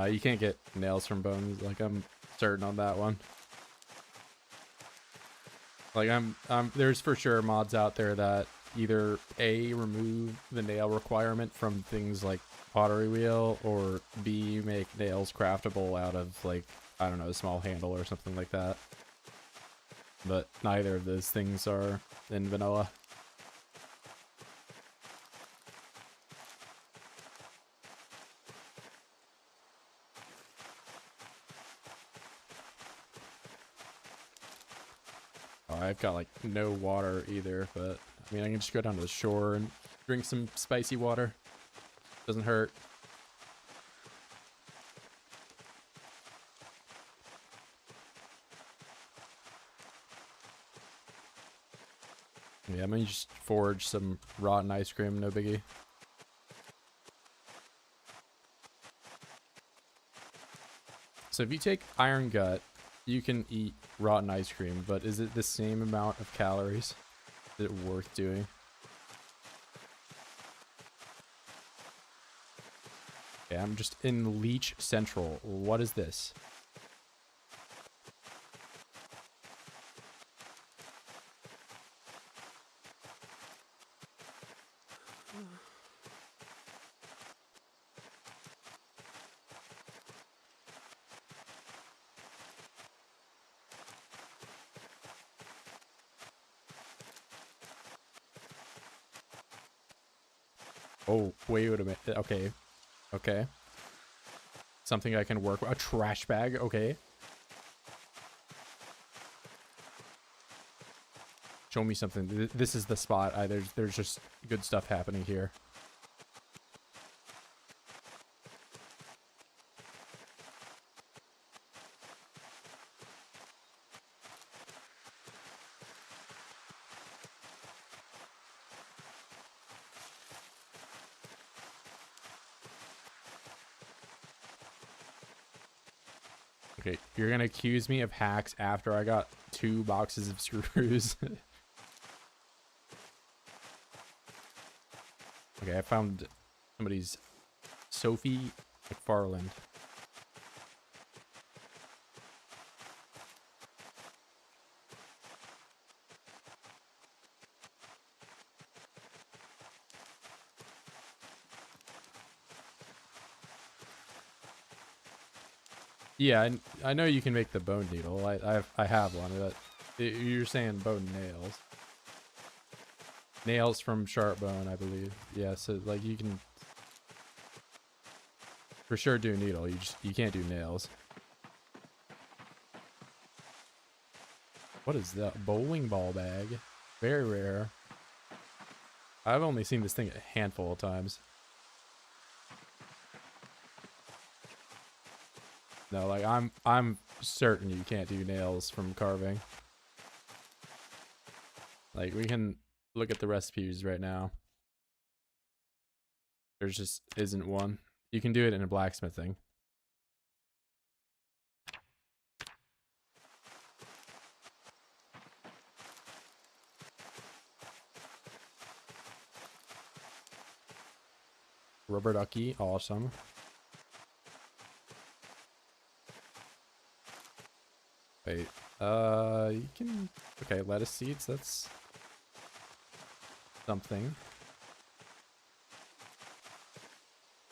You can't get nails from bones. Like, I'm certain on that one. Like, there's for sure mods out there that either A, remove the nail requirement from things like pottery wheel, or B, make nails craftable out of, like, I don't know, a small handle or something like that. But neither of those things are in vanilla. I've got like no water either, but I mean I can just go down to the shore and drink some spicy water. Doesn't hurt. Yeah, I'm gonna just forge some rotten ice cream, no biggie. So if you take iron gut, you can eat rotten ice cream, but is it the same amount of calories? Is it worth doing? Okay, I'm just in Leech Central. What is this? Oh, wait a minute. Okay. Okay. Something I can work with. A trash bag. Okay. Show me something. This is the spot. There's just good stuff happening here. Okay, you're gonna accuse me of hacks after I got 2 boxes of screws. Okay, I found somebody's Sophie McFarland. Yeah, I know you can make the bone needle. I have one, but you're saying bone nails. Nails from sharp bone, I believe. Yeah, so like you can for sure do needle. You can't do nails. What is that? Bowling ball bag. Very rare. I've only seen this thing a handful of times. No, like I'm certain you can't do nails from carving. Like we can look at the recipes right now. There's just isn't one. You can do it in a blacksmithing. Rubber ducky, awesome. Wait, you can, okay, lettuce seeds, that's something.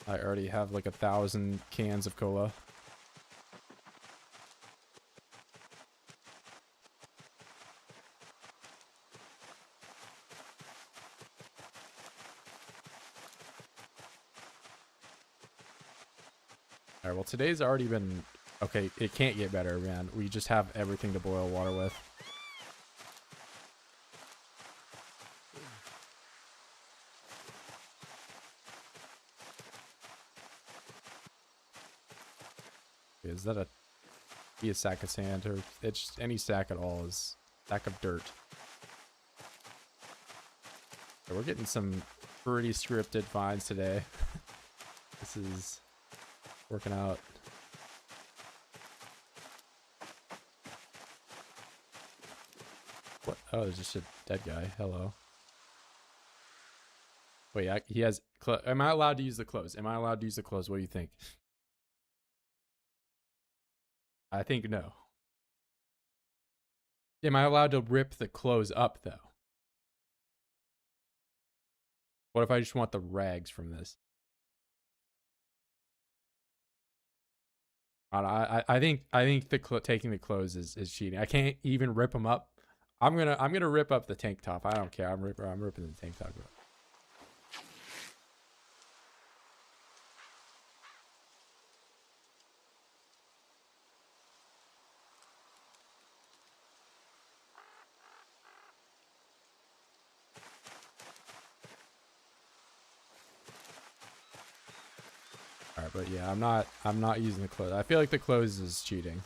I already have like 1,000 cans of cola. Alright, well today's already been... Okay, it can't get better, man. We just have everything to boil water with. Is that be a sack of sand, or it's any sack at all is sack of dirt. So we're getting some pretty scripted finds today. This is working out. What? Oh, there's just a dead guy. Hello. Wait, he has... Am I allowed to use the clothes? Am I allowed to use the clothes? What do you think? I think no. Am I allowed to rip the clothes up, though? What if I just want the rags from this? I think taking the clothes is cheating. I can't even rip them up. I'm gonna rip up the tank top. I don't care. I'm ripping the tank top up. Alright, but yeah, I'm not using the clothes. I feel like the clothes is cheating.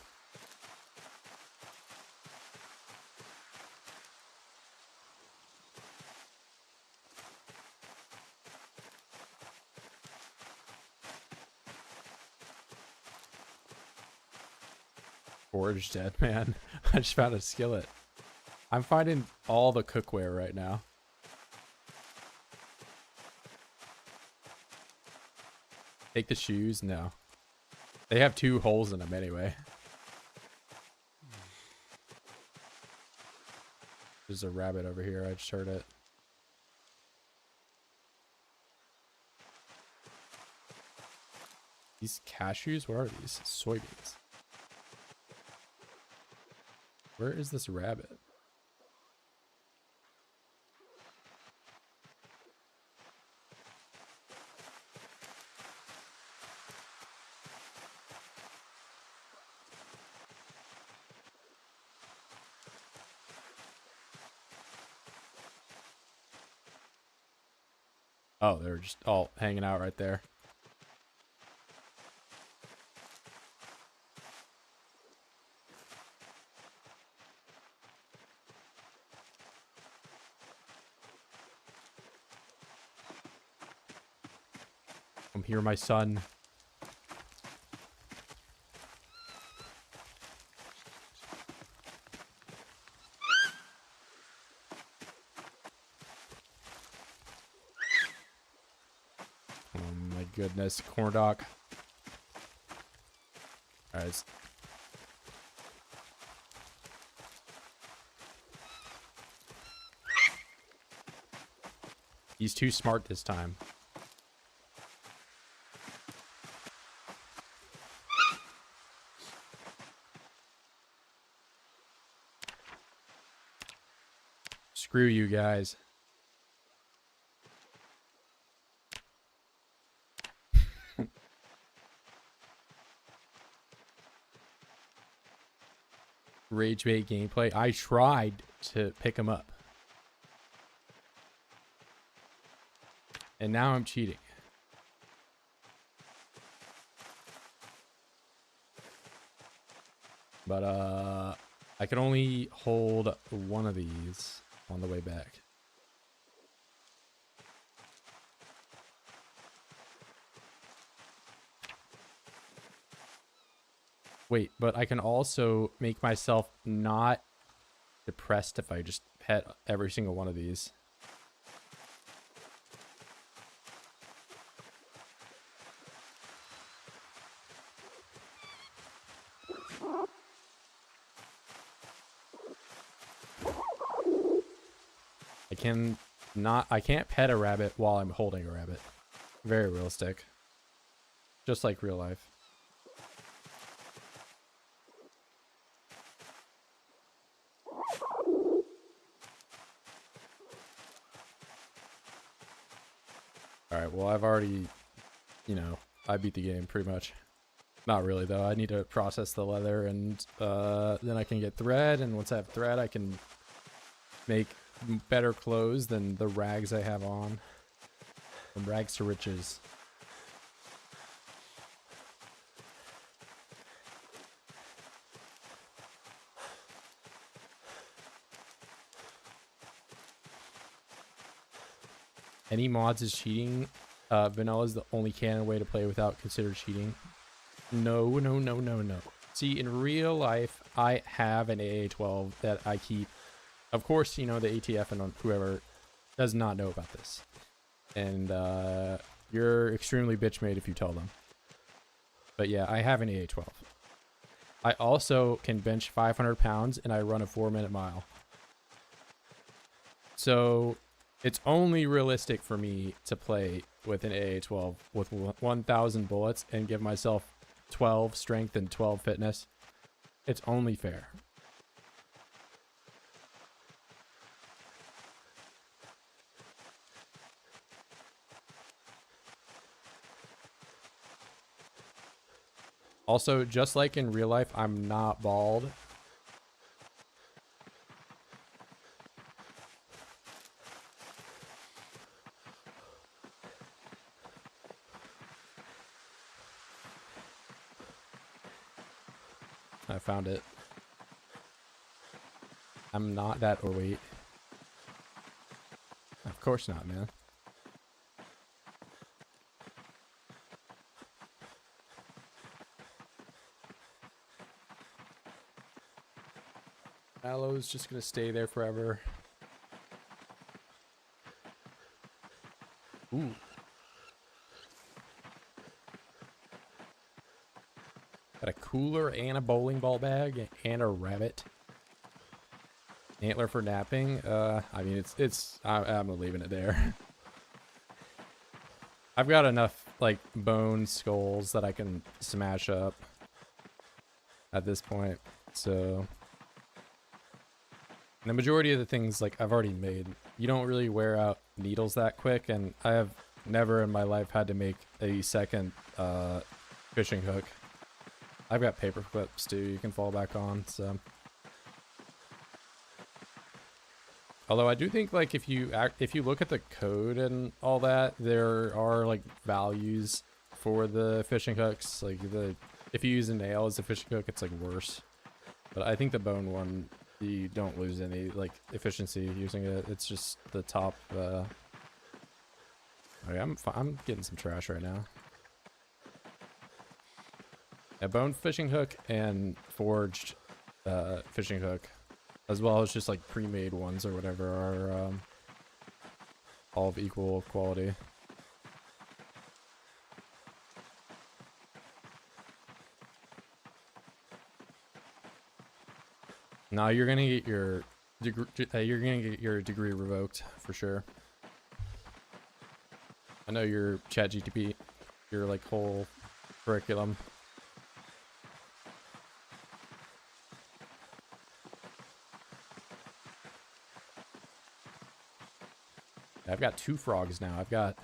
Forge dead, man. I just found a skillet. I'm finding all the cookware right now. Take the shoes? No. They have 2 holes in them anyway. There's a rabbit over here. I just heard it. These cashews? What are these? Soybeans. Where is this rabbit? Oh, they're just all hanging out right there. Come here, my son. Oh my goodness, corn dog. Alright. He's too smart this time. Screw you guys. Rage bait gameplay. I tried to pick him up. And now I'm cheating. But I can only hold one of these on the way back. Wait, but I can also make myself not depressed if I just pet every single one of these. I can't pet a rabbit while I'm holding a rabbit. Very realistic. Just like real life. Alright, well I've already, you know, I beat the game pretty much. Not really though, I need to process the leather and then I can get thread, and once I have thread I can make better clothes than the rags I have on. From rags to riches. Any mods is cheating. Vanilla is the only canon way to play without considered cheating. No, no, no, no, no. See, in real life, I have an AA12 that I keep. Of course, you know, the ATF and whoever does not know about this. And you're extremely bitch made if you tell them. But yeah, I have an AA12. I also can bench 500 pounds and I run a 4-minute mile. So it's only realistic for me to play with an AA12 with 1,000 bullets and give myself 12 strength and 12 fitness. It's only fair. Also, just like in real life, I'm not bald. I found it. I'm not that overweight. Of course not, man. Aloe's just gonna stay there forever. Ooh. Got a cooler and a bowling ball bag and a rabbit. Antler for napping. I mean, I'm leaving it there. I've got enough, like, bone skulls that I can smash up at this point, so... The majority of the things, like, I've already made. You don't really wear out needles that quick, and I have never in my life had to make a second fishing hook. I've got paper clips too you can fall back on, so... Although I do think, like, if you look at the code and all that, there are, like, values for the fishing hooks. Like, if you use a nail as a fishing hook, it's, like, worse. But I think the bone one, you don't lose any, like, efficiency using it. It's just the top, okay, I'm getting some trash right now. A bone fishing hook and forged fishing hook, as well as just like pre-made ones or whatever, are all of equal quality. Now you're gonna get your degree revoked for sure. I know your ChatGPT, your like whole curriculum. I've got 2 frogs now. I've got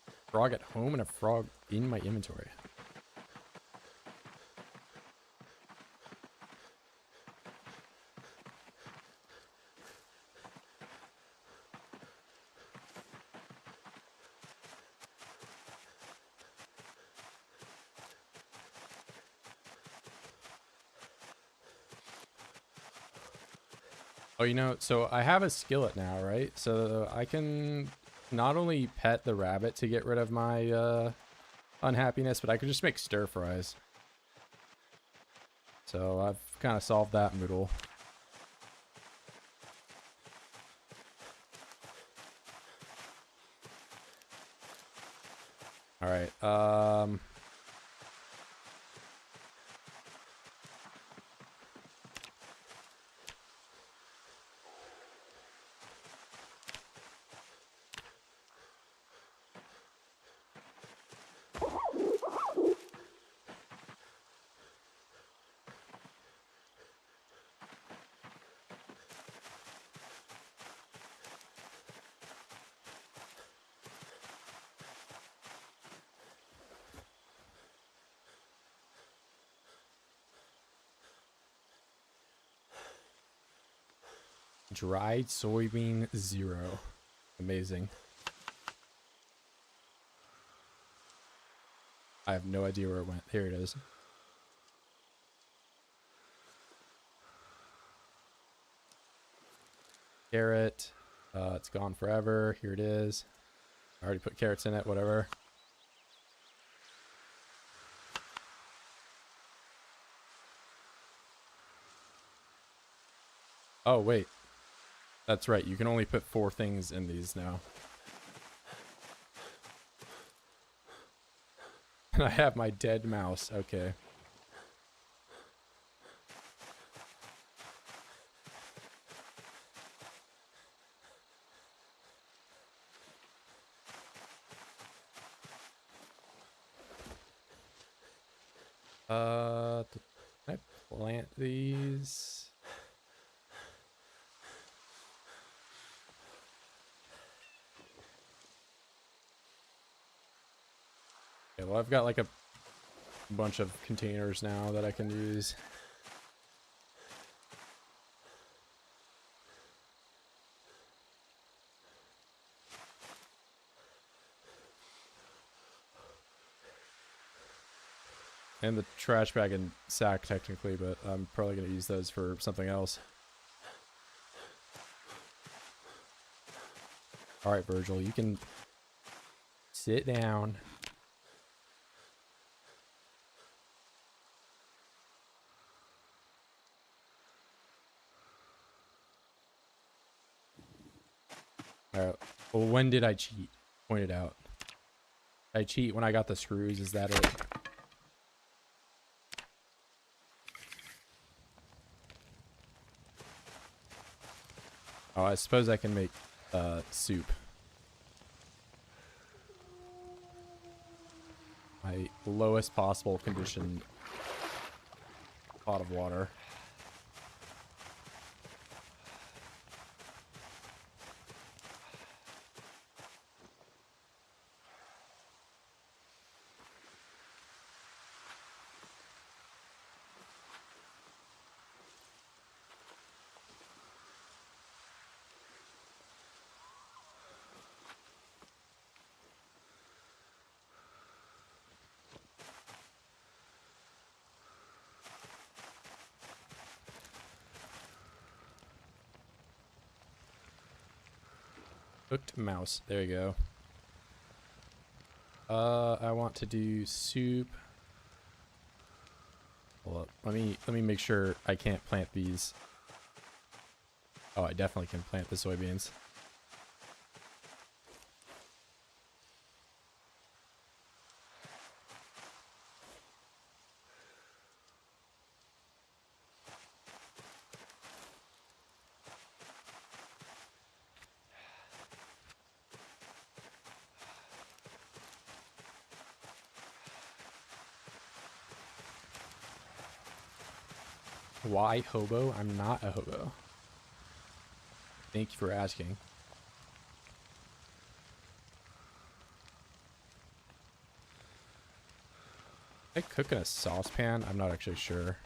a frog at home and a frog in my inventory. Oh, you know, so I have a skillet now, right? So I can not only pet the rabbit to get rid of my unhappiness, but I could just make stir fries. So I've kind of solved that moodle. All right. Dried soybean 0. Amazing. I have no idea where it went. Here it is. Carrot. It's gone forever. Here it is. I already put carrots in it, whatever. Oh, wait. That's right. You can only put 4 things in these now. And I have my dead mouse. Okay. Can I plant these? Okay, well, I've got like a bunch of containers now that I can use. And the trash bag and sack technically, but I'm probably going to use those for something else. Alright, Virgil, you can sit down. Alright, well, when did I cheat? Point it out. Did I cheat when I got the screws? Is that it? Oh, I suppose I can make soup. My lowest possible condition pot of water. Cooked mouse. There you go. I want to do soup. Hold up. Let me make sure I can't plant these. Oh, I definitely can plant the soybeans. Why hobo? I'm not a hobo. Thank you for asking. I cook in a saucepan? I'm not actually sure.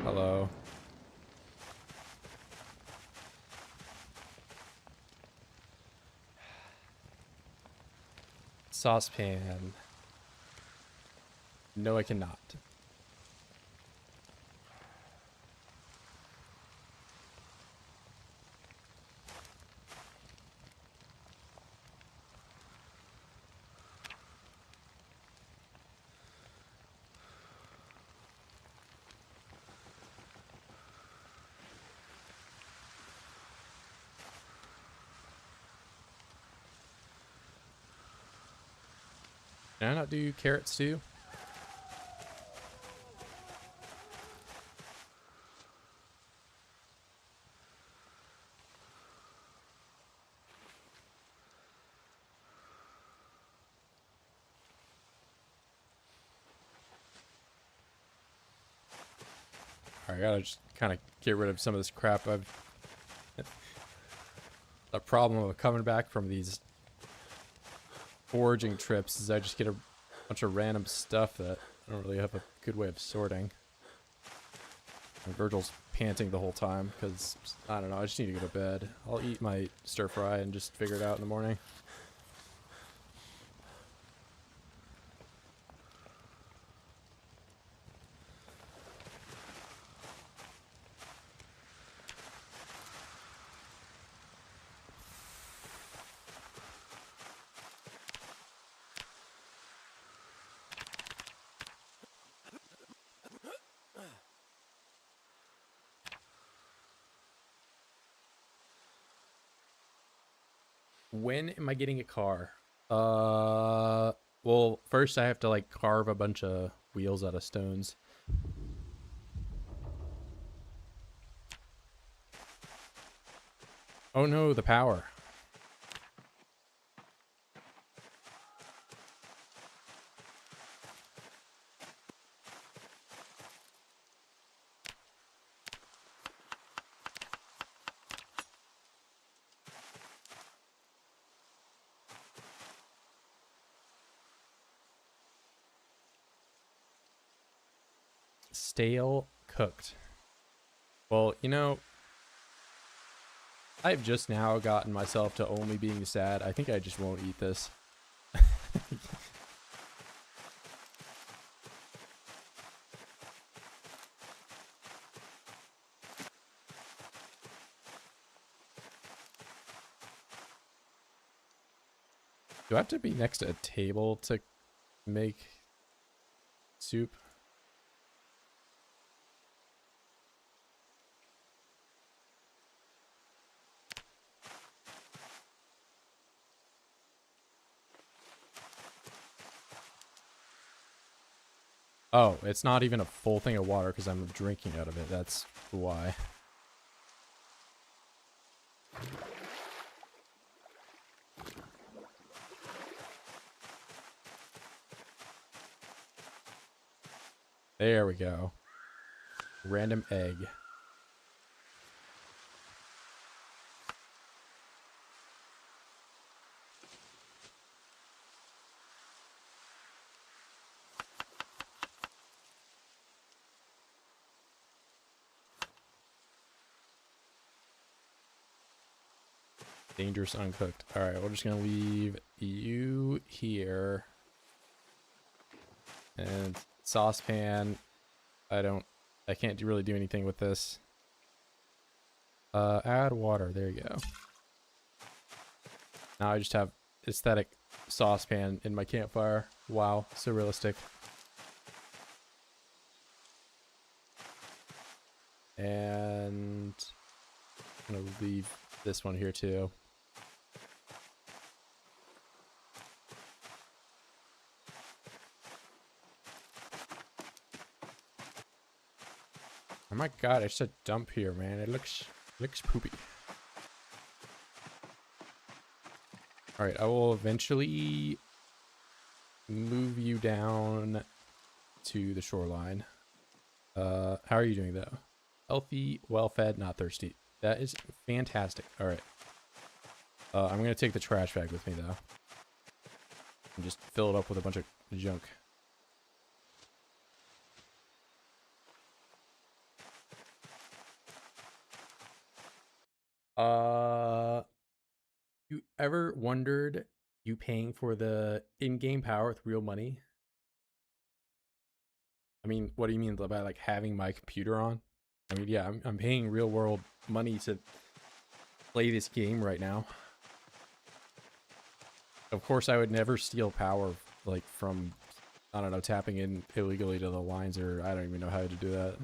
Hello. Saucepan. No, I cannot. Can I not do carrots too? I gotta just kind of get rid of some of this crap. I've a problem of coming back from these foraging trips is I just get a bunch of random stuff that I don't really have a good way of sorting. And Virgil's panting the whole time because I don't know. I just need to go to bed. I'll eat my stir fry and just figure it out in the morning. When am I getting a car? Well, first I have to like carve a bunch of wheels out of stones. Oh no, the power. Stale cooked. Well, you know, I've just now gotten myself to only being sad. I think I just won't eat this. Do I have to be next to a table to make soup? Oh, it's not even a full thing of water because I'm drinking out of it. That's why. There we go. Random egg. Dangerous uncooked. Alright, we're just gonna leave you here. And saucepan. I can't really do anything with this. Add water. There you go. Now I just have aesthetic saucepan in my campfire. Wow, so realistic. And I'm gonna leave this one here too. Oh my god, it's a dump here, man. It looks poopy. Alright, I will eventually move you down to the shoreline. How are you doing though? Healthy, well-fed, not thirsty. That is fantastic. Alright. I'm gonna take the trash bag with me though. And just fill it up with a bunch of junk. You ever wondered you paying for the in-game power with real money? I mean, what do you mean by like having my computer on? I mean, yeah, I'm paying real world money to play this game right now. Of course, I would never steal power like from, I don't know, tapping in illegally to the lines, or I don't even know how to do that.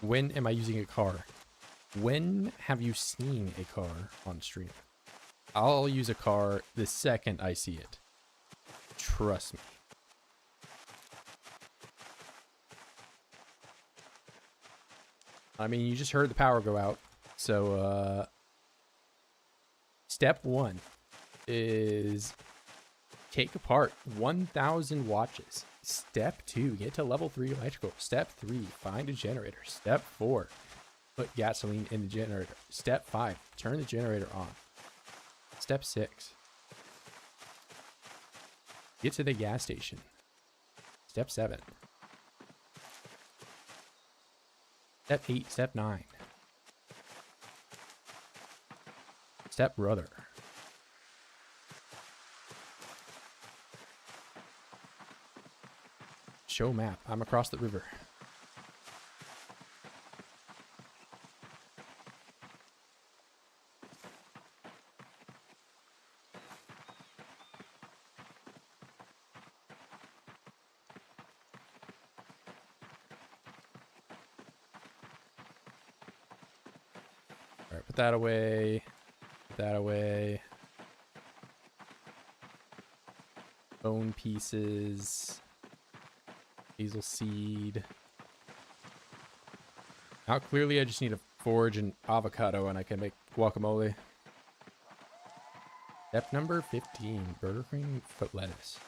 When am I using a car? When have you seen a car on stream? I'll use a car the second I see it. Trust me. I mean, you just heard the power go out. So, step 1 is take apart 1,000 watches. Step 2, get to level 3 electrical. Step 3, find a generator. Step 4, put gasoline in the generator. Step 5, turn the generator on. Step 6, get to the gas station. Step 7. Step 8, step 9. Step brother. Show map. I'm across the river. All right, put that away. Put that away. Bone pieces. Hazel seed. Now clearly I just need to forage an avocado and I can make guacamole. Step number 15, Burger King foot lettuce.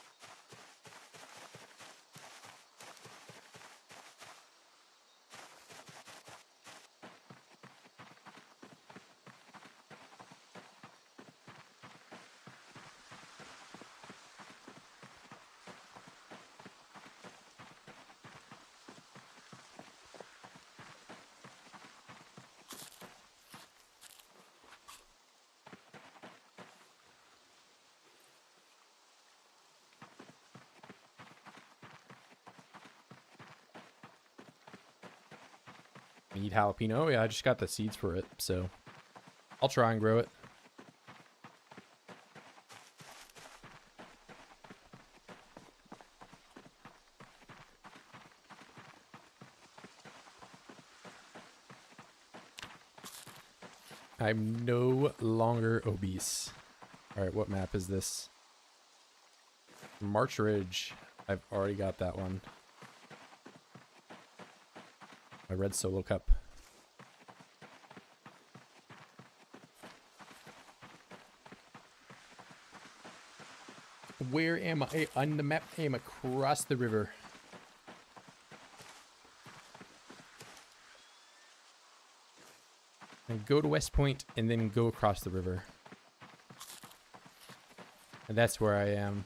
Need jalapeno? Yeah, I just got the seeds for it, so I'll try and grow it. I'm no longer obese. All right, what map is this? March Ridge. I've already got that one. My red solo cup. Where am I? On the map, I am across the river. And go to West Point and then go across the river. And that's where I am.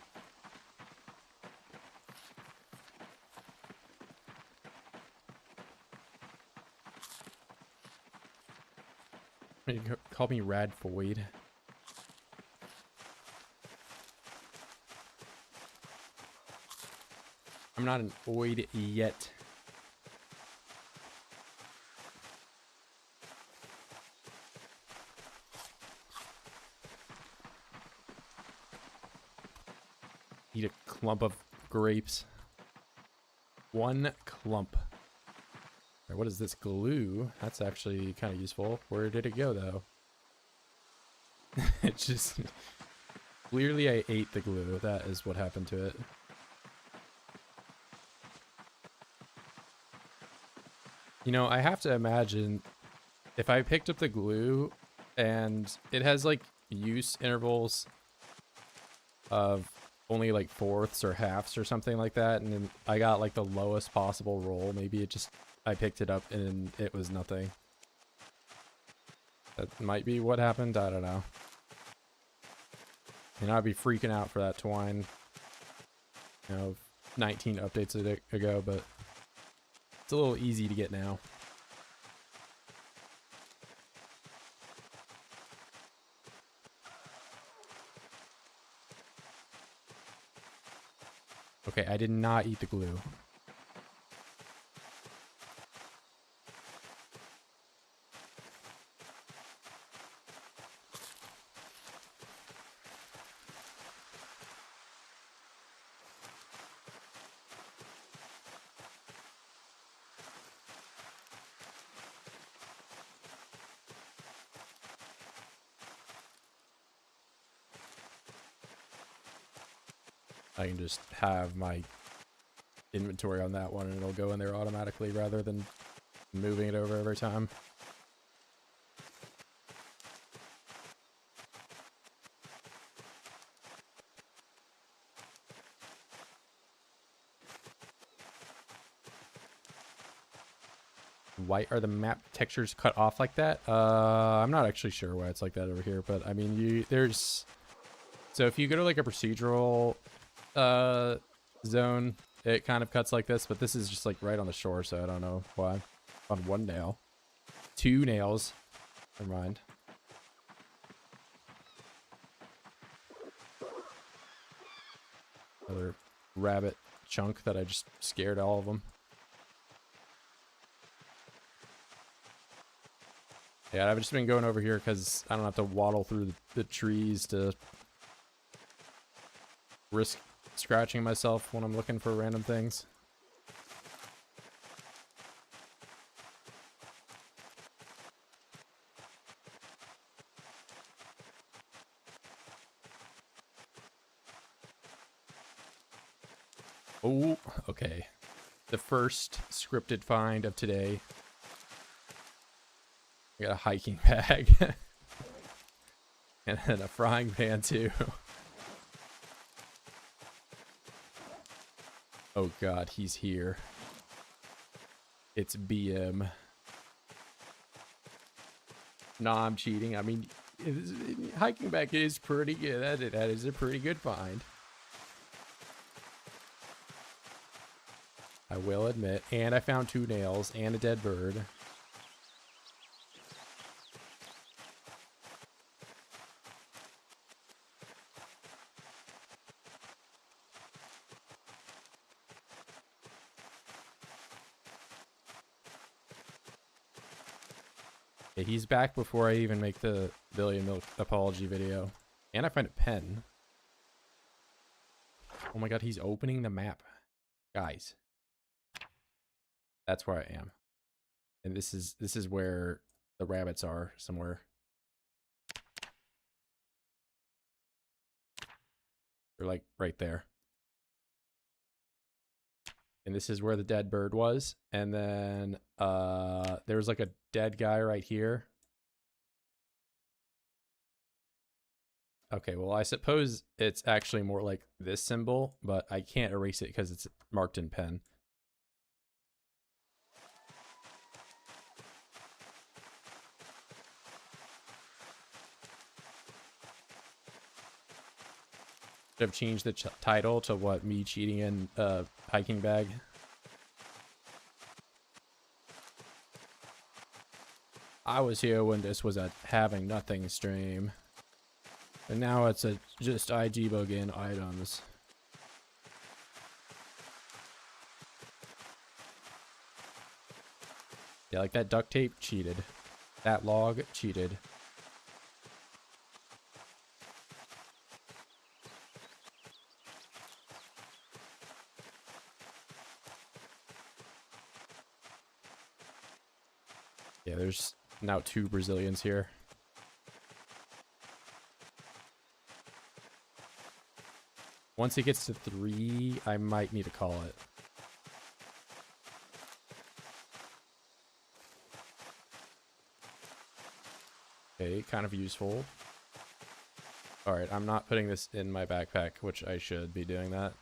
You call me Rad Void. I'm not an Oid yet. Eat a clump of grapes. One clump. Right, what is this glue? That's actually kind of useful. Where did it go though? It just... Clearly I ate the glue. That is what happened to it. You know, I have to imagine if I picked up the glue and it has like use intervals of only like fourths or halves or something like that, and then I got like the lowest possible roll, maybe it just, I picked it up and it was nothing. That might be what happened, I don't know. And I'd be freaking out for that twine, you know, 19 updates ago, but it's a little easy to get now. Okay, I did not eat the glue. I can just have my inventory on that one and it'll go in there automatically rather than moving it over every time. Why are the map textures cut off like that? I'm not actually sure why it's like that over here, but I mean, there's, so if you go to like a procedural zone, it kind of cuts like this, but this is just like right on the shore, so I don't know why. On one nail. 2 nails. Never mind. Another rabbit chunk that I just scared all of them. Yeah, I've just been going over here because I don't have to waddle through the trees to risk scratching myself when I'm looking for random things. Oh, okay. The first scripted find of today. I got a hiking bag. And then a frying pan too. Oh god, he's here. It's BM. Nah, I'm cheating. I mean, hiking bag is pretty good. That is a pretty good find. I will admit. And I found 2 nails and a dead bird. Okay, he's back before I even make the Billion Milk apology video. And I find a pen. Oh my god, he's opening the map. Guys. That's where I am. And this is where the rabbits are somewhere. They're like right there. And this is where the dead bird was. And then there was like a dead guy right here. Okay, well, I suppose it's actually more like this symbol, but I can't erase it because it's marked in pen. Should have changed the title to what, me cheating in a hiking bag. I was here when this was a having nothing stream. And now it's a just I debug in items. Yeah, like that duct tape cheated. That log cheated. Yeah, there's now 2 Brazilians here. Once it gets to 3, I might need to call it. Okay, kind of useful. Alright, I'm not putting this in my backpack, which I should be doing that.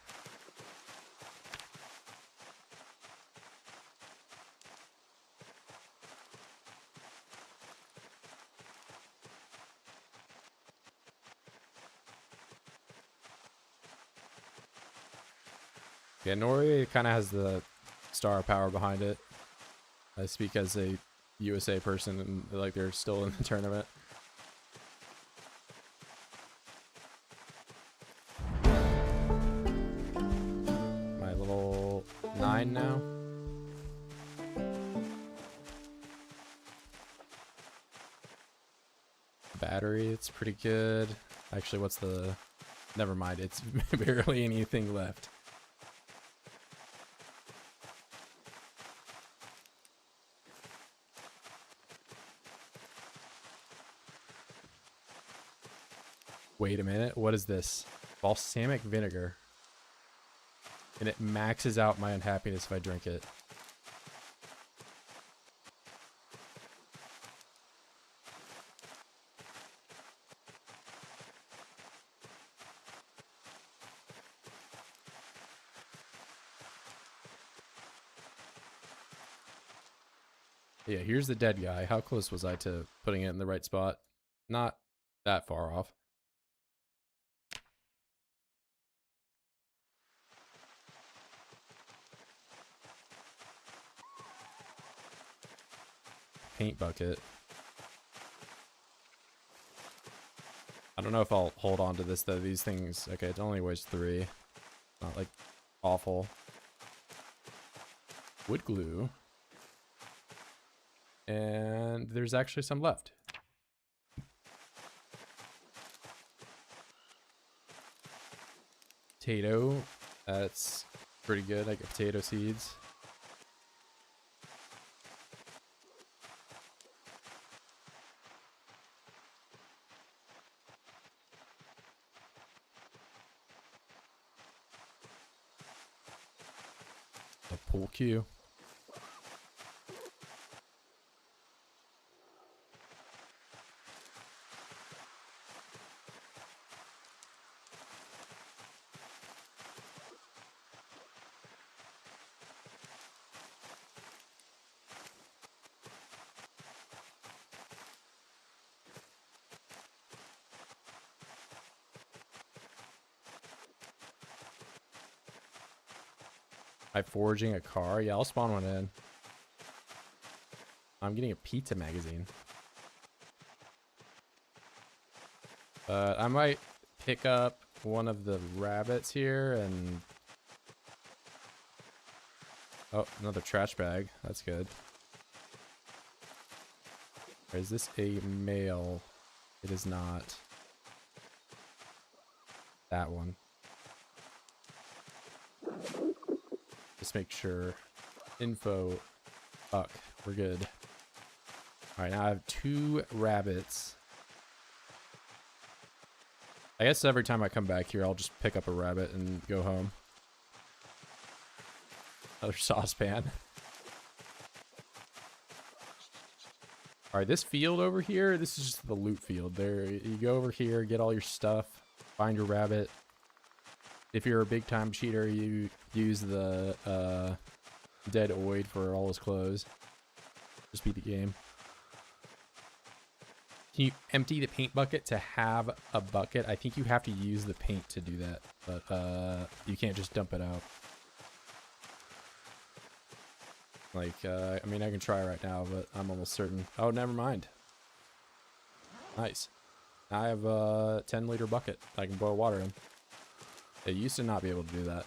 Yeah, Norway kind of has the star power behind it. I speak as a USA person, and like they're still in the tournament. My little 9 now. Battery, it's pretty good. Actually, what's the... Never mind, it's barely anything left. Wait a minute, what is this? Balsamic vinegar. And it maxes out my unhappiness if I drink it. Yeah, here's the dead guy. How close was I to putting it in the right spot? Not that far off. Paint bucket. I don't know if I'll hold on to this though. These things, okay, it only weighs 3. Not like awful. Wood glue. And there's actually some left. Potato. That's pretty good. I get potato seeds. A pool cue. I'm forging a car. Yeah, I'll spawn one in. I'm getting a pizza magazine. I might pick up one of the rabbits here and... Oh, another trash bag. That's good. Or is this a male? It is not. That one. Just make sure. Info. Fuck. We're good. Alright, now I have 2 rabbits. I guess every time I come back here, I'll just pick up a rabbit and go home. Another saucepan. Alright, this field over here, this is just the loot field. There, you go over here, get all your stuff, find your rabbit. If you're a big time cheater, you use the dead Oid for all his clothes. Just beat the game. Can you empty the paint bucket to have a bucket? I think you have to use the paint to do that, but you can't just dump it out. Like, I mean, I can try right now, but I'm almost certain. Oh, never mind. Nice. Now I have a 10-liter bucket I can boil water in. It used to not be able to do that.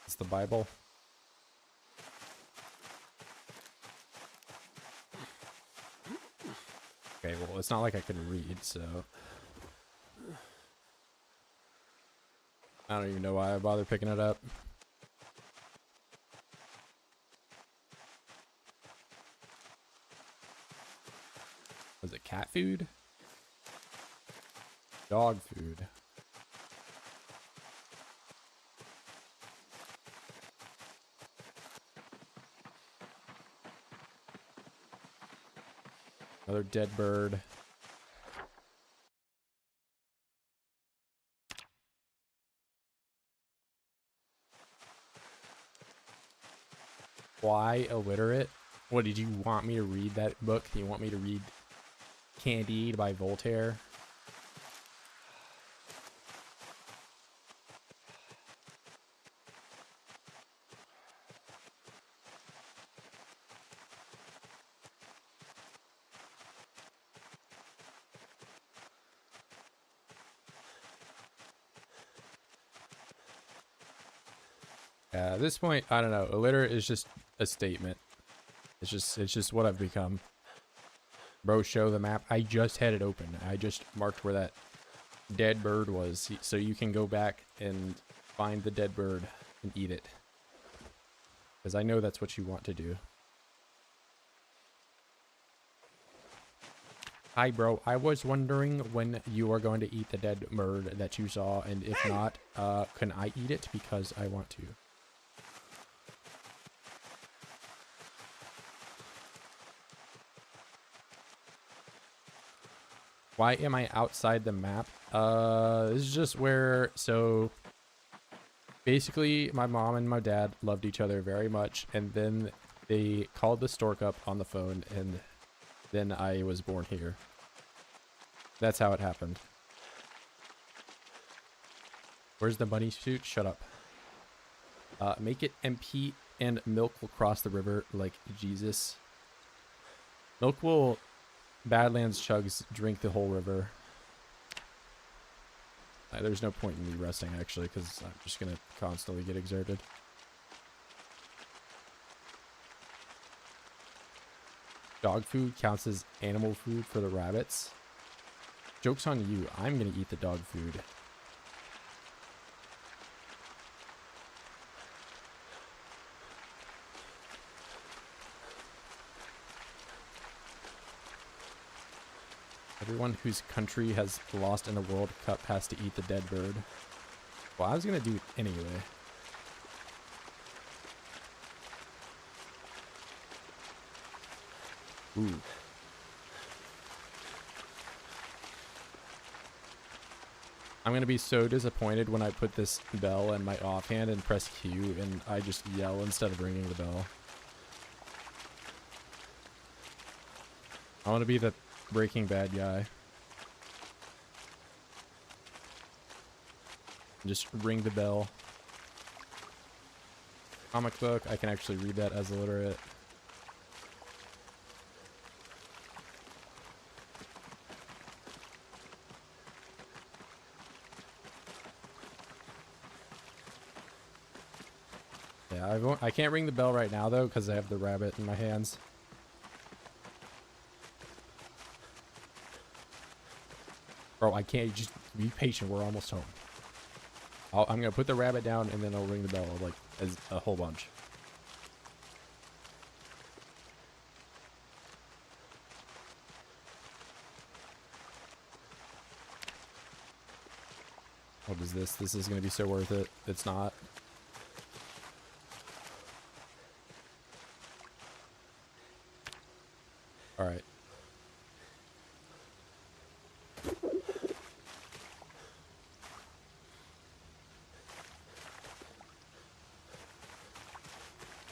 It's the Bible. Okay, well, it's not like I can read, so... I don't even know why I bother picking it up. Was it cat food? Dog food. Another dead bird. Why illiterate? What, did you want me to read that book? You want me to read Candide by Voltaire? At this point, I don't know. Illiterate is just a statement. It's just what I've become. Bro, show the map. I just had it open. I just marked where that dead bird was, so you can go back and find the dead bird and eat it. Because I know that's what you want to do. Hi, bro. I was wondering when you are going to eat the dead bird that you saw, and if not, can I eat it? Because I want to. Why am I outside the map? This is just where, so basically my mom and my dad loved each other very much, and then they called the stork up on the phone, and then I was born here. That's how it happened. Where's the bunny suit? Shut up. Make it MP and Milk will cross the river like Jesus. Milk will Badlands chugs drink the whole river. There's no point in me resting, actually, because I'm just going to constantly get exerted. Dog food counts as animal food for the rabbits. Joke's on you. I'm going to eat the dog food. Everyone whose country has lost in the World Cup has to eat the dead bird. Well, I was going to do it anyway. Ooh. I'm going to be so disappointed when I put this bell in my offhand and press Q and I just yell instead of ringing the bell. I want to be the Breaking Bad guy. Just ring the bell. Comic book, I can actually read that as illiterate. Yeah, I can't ring the bell right now though because I have the rabbit in my hands. Bro, I can't, just be patient. We're almost home. I'm going to put the rabbit down and then I'll ring the bell, like, as a whole bunch. What is this? This is going to be so worth it. It's not. All right.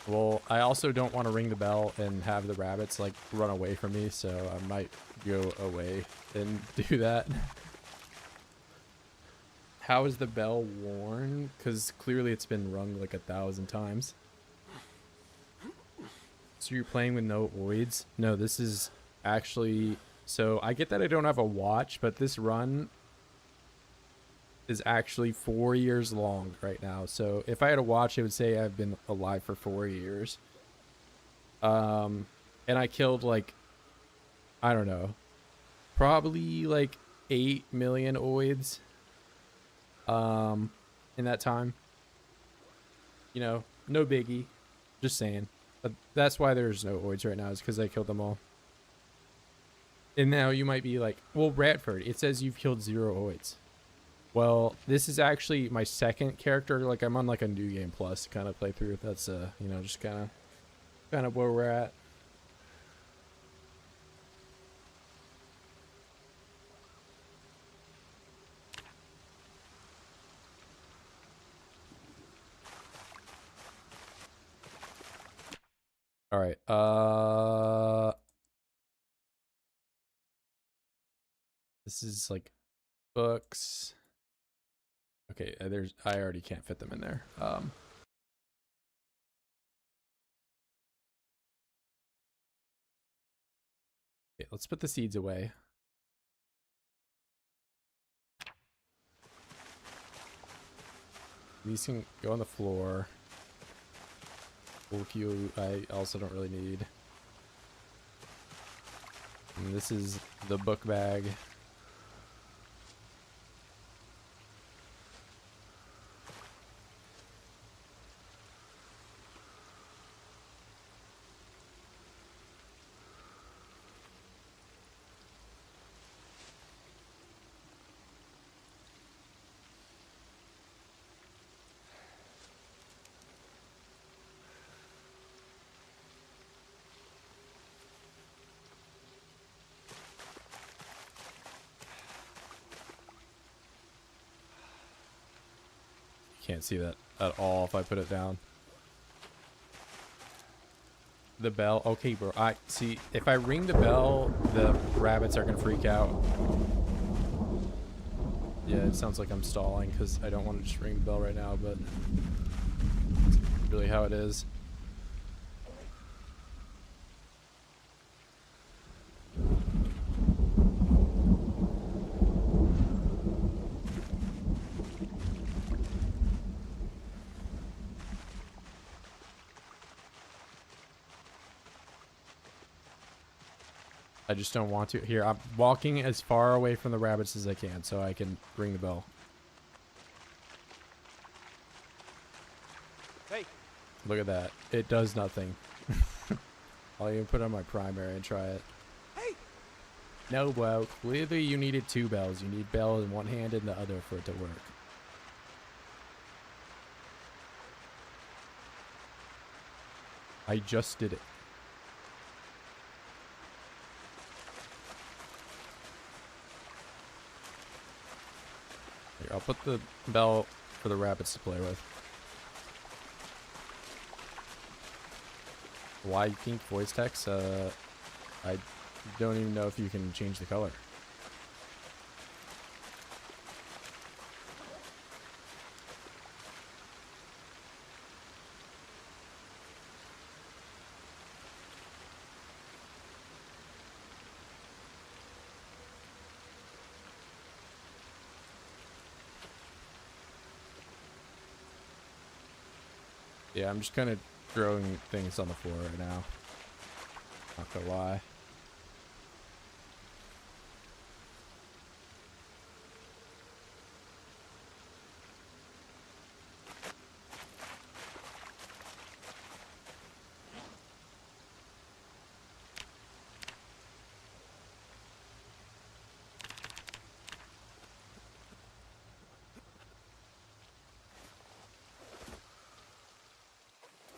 Well, I also don't want to ring the bell and have the rabbits like run away from me, so I might go away and do that. How is the bell worn? Because clearly it's been rung like 1,000 times. So you're playing with no oids? No, this is actually... So I get that I don't have a watch, but this run is actually 4 years long right now. So if I had a watch, it would say I've been alive for 4 years. And I killed like, I don't know, probably like 8 million oids in that time. You know, no biggie. Just saying. But that's why there's no oids right now, is because I killed them all. And now you might be like, well, Radford, it says you've killed 0 oids. Well, this is actually my second character. Like, I'm on like a New Game Plus kind of playthrough. That's you know, just kind of where we're at. All right. This is like books. Okay, I already can't fit them in there. Okay, let's put the seeds away. These can go on the floor. Bulky, I also don't really need. And this is the book bag. Can't see that at all if I put it down. The bell. Okay, bro. I see. If I ring the bell, the rabbits are gonna freak out. Yeah, it sounds like I'm stalling because I don't want to just ring the bell right now, but it's really how it is. I just don't want to. Here, I'm walking as far away from the rabbits as I can so I can ring the bell. Hey. Look at that. It does nothing. I'll even put on my primary and try it. Hey. No, well, clearly you needed 2 bells. You need bell in one hand and the other for it to work. I just did it. Here, I'll put the bell for the rabbits to play with. Why pink voice text? I don't even know if you can change the color. Yeah, I'm just kind of throwing things on the floor right now. Not gonna lie.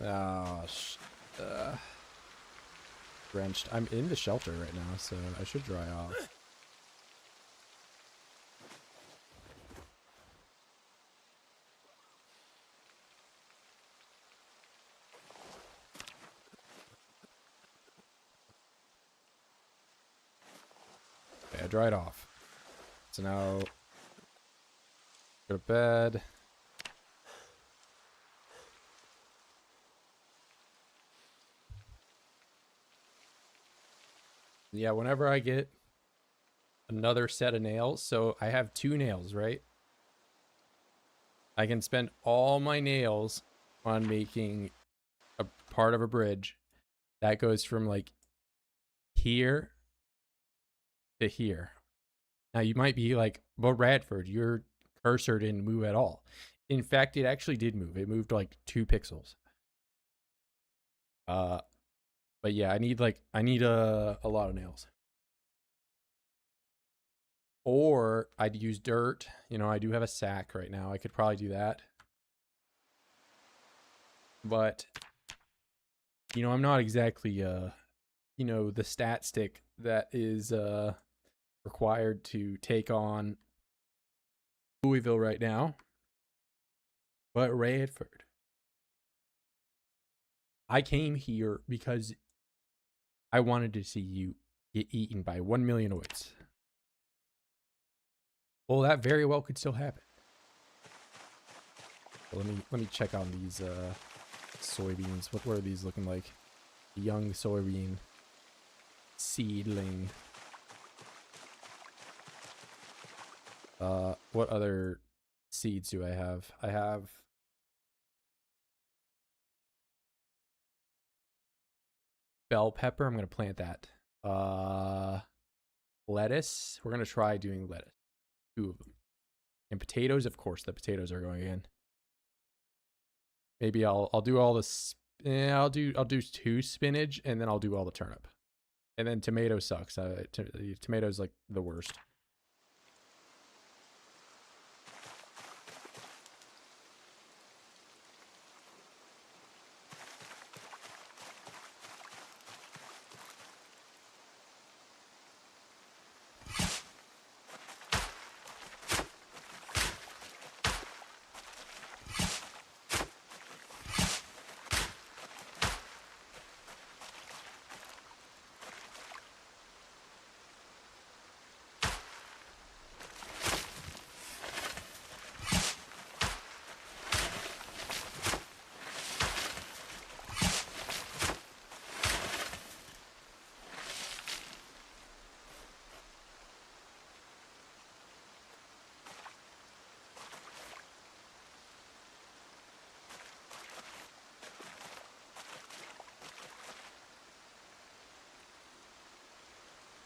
Oh, drenched. I'm in the shelter right now, so I should dry off. Okay, I dried off. So now go to bed. Yeah, whenever I get another set of nails, so I have 2 nails, right? I can spend all my nails on making a part of a bridge that goes from like here to here. Now you might be like, well, Radford, your cursor didn't move at all. In fact, it actually did move. It moved like 2 pixels. But yeah, I need a lot of nails. Or I'd use dirt. You know, I do have a sack right now. I could probably do that. But, you know, I'm not exactly, you know, the stat stick that is required to take on Louisville right now. But Radford. I came here because I wanted to see you get eaten by 1 million oids. Well, that very well could still happen. Well, let me check on these soybeans. What were these looking like? Young soybean seedling. What other seeds do I have? I have bell pepper. I'm gonna plant that. lettuce. We're gonna try doing lettuce. 2 of them. And potatoes, of course, the potatoes are going in. Maybe I'll do all this. I'll do 2 spinach, and then I'll do all the turnip. And then tomato sucks. Tomatoes like the worst.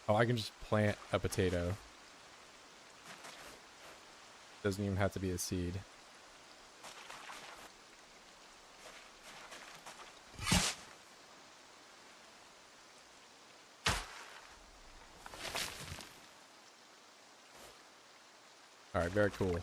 Oh, I can just plant a potato. Doesn't even have to be a seed. All right, very cool.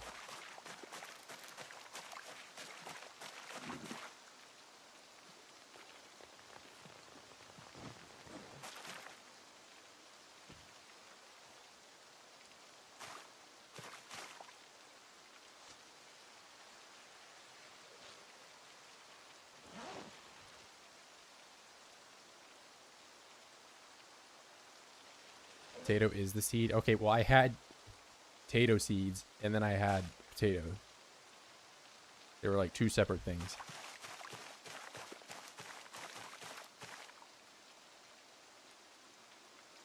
Potato is the seed. Okay, well, I had potato seeds, and then I had potato. They were like 2 separate things.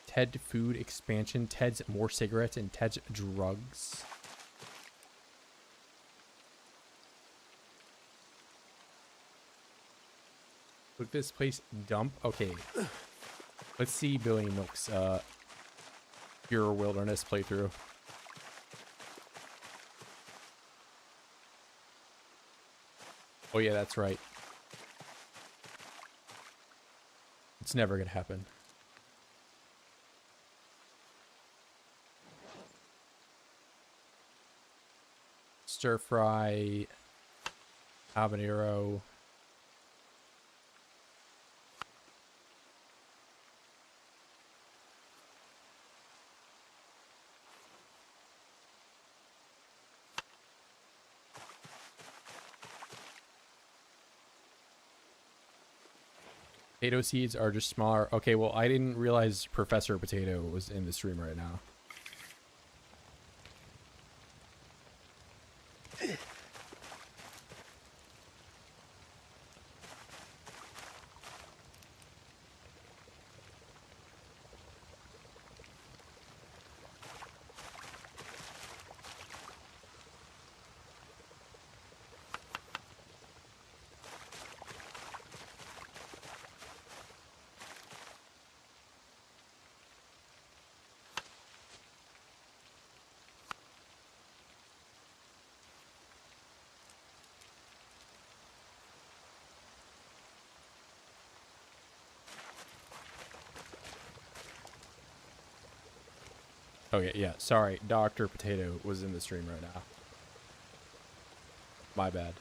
Ted food expansion. Ted's more cigarettes and Ted's drugs. Look, this place dump. Okay. Let's see Billy Milk's Pure Wilderness playthrough. Oh yeah, that's right. It's never gonna happen. Stir fry, habanero. Potato seeds are just smaller. Okay, well, I didn't realize Professor Potato was in the stream right now. Okay, yeah, sorry. Dr. Potato was in the stream right now. My bad.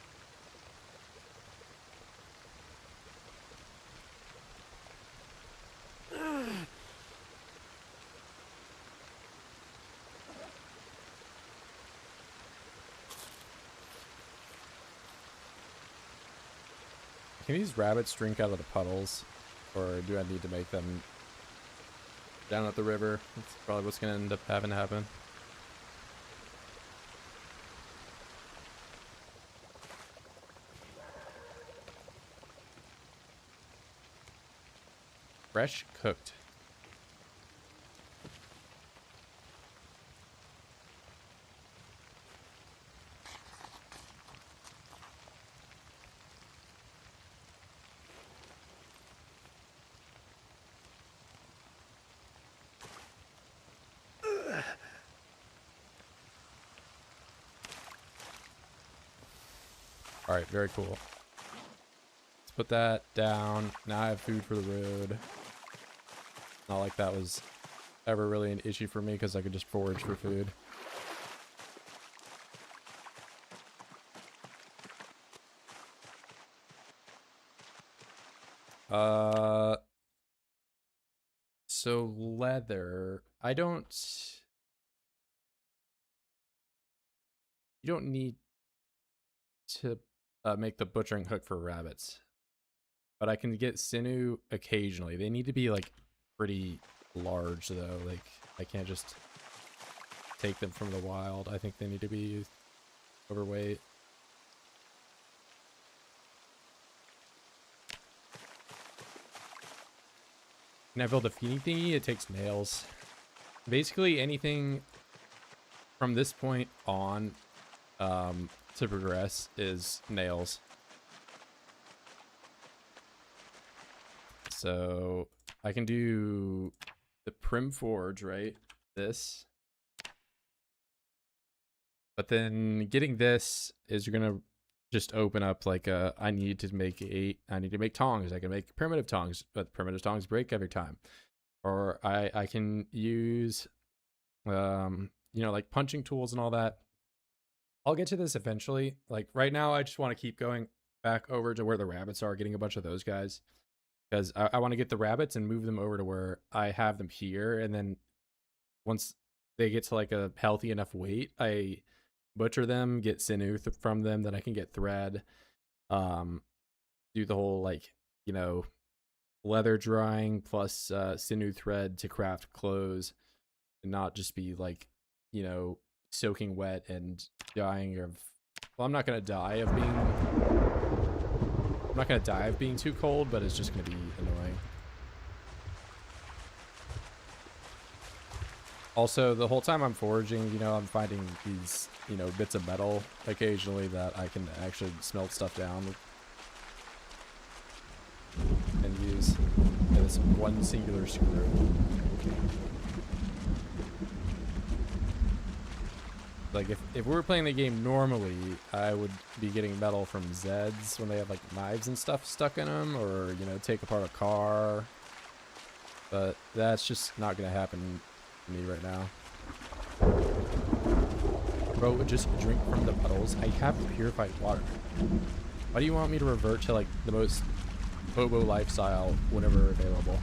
Can these rabbits drink out of the puddles? Or do I need to make them down at the river? That's probably what's going to end up having to happen. Fresh cooked. All right, very cool. Let's put that down. Now I have food for the road. Not like that was ever really an issue for me because I could just forage for food. So leather, you don't need to make the butchering hook for rabbits, but I can get sinew occasionally. They need to be like pretty large though. Like I can't just take them from the wild. I think they need to be overweight. Can I build a feeding thingy? It takes nails. Basically anything from this point on to progress is nails. So I can do the Prim Forge, right? This. But then getting this is gonna just open up like I need to make tongs. I can make primitive tongs, but primitive tongs break every time. Or I can use you know, like punching tools and all that. I'll get to this eventually. Like right now I just want to keep going back over to where the rabbits are, getting a bunch of those guys. Because I want to get the rabbits and move them over to where I have them here, and then once they get to like a healthy enough weight, I butcher them, get sinew from them, then I can get thread, do the whole like, you know, leather drying plus sinew thread to craft clothes, and not just be like, you know, soaking wet and dying of, well, I'm not gonna die of being too cold, but it's just gonna be annoying. Also, the whole time I'm foraging, you know, I'm finding these, you know, bits of metal occasionally that I can actually smelt stuff down and use this one singular screw. Like, if we were playing the game normally, I would be getting metal from Zeds when they have, like, knives and stuff stuck in them, or, you know, take apart a car. But that's just not going to happen to me right now. Bro, just drink from the puddles. I have purified water. Why do you want me to revert to, like, the most hobo lifestyle whenever available?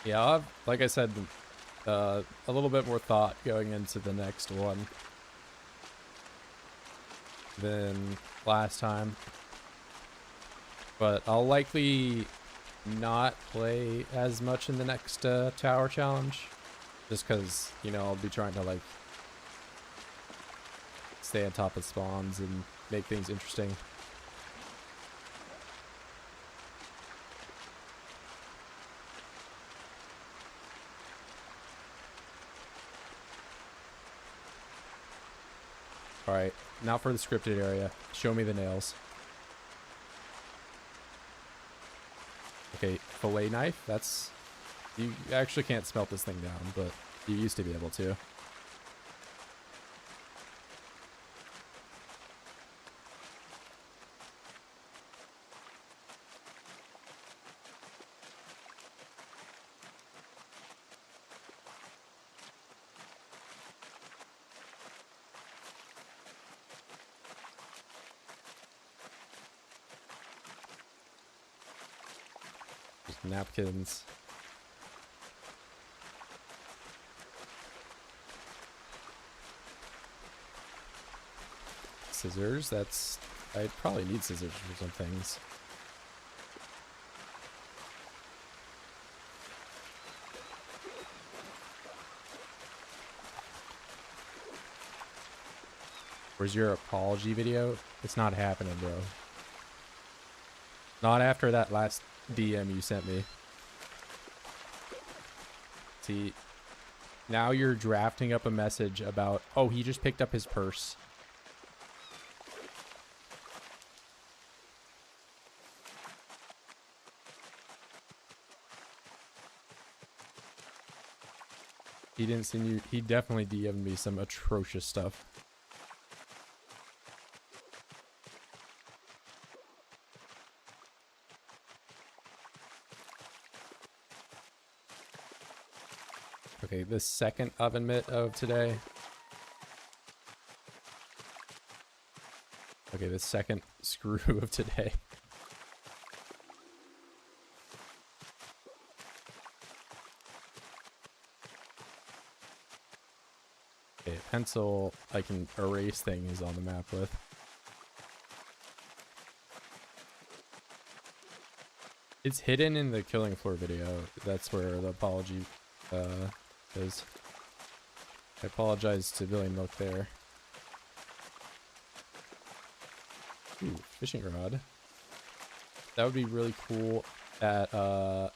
Yeah, like I said, a little bit more thought going into the next one than last time. But I'll likely not play as much in the next tower challenge. Just because, you know, I'll be trying to, like, stay on top of spawns and make things interesting. Alright, now for the scripted area. Show me the nails. Okay, fillet knife. That's... You actually can't smelt this thing down, but you used to be able to. Napkins. Scissors, that's... I probably need scissors for some things. Where's your apology video? It's not happening, bro. Not after that last DM you sent me. See, now you're drafting up a message about, oh, he just picked up his purse. He didn't send you. He definitely DM'd me some atrocious stuff. Okay, the second oven mitt of today. Okay, the second screw of today. Okay, pencil I can erase things on the map with. It's hidden in the killing floor video. That's where the apology is. I apologize to Billy Milk there. Ooh, fishing rod. That would be really cool at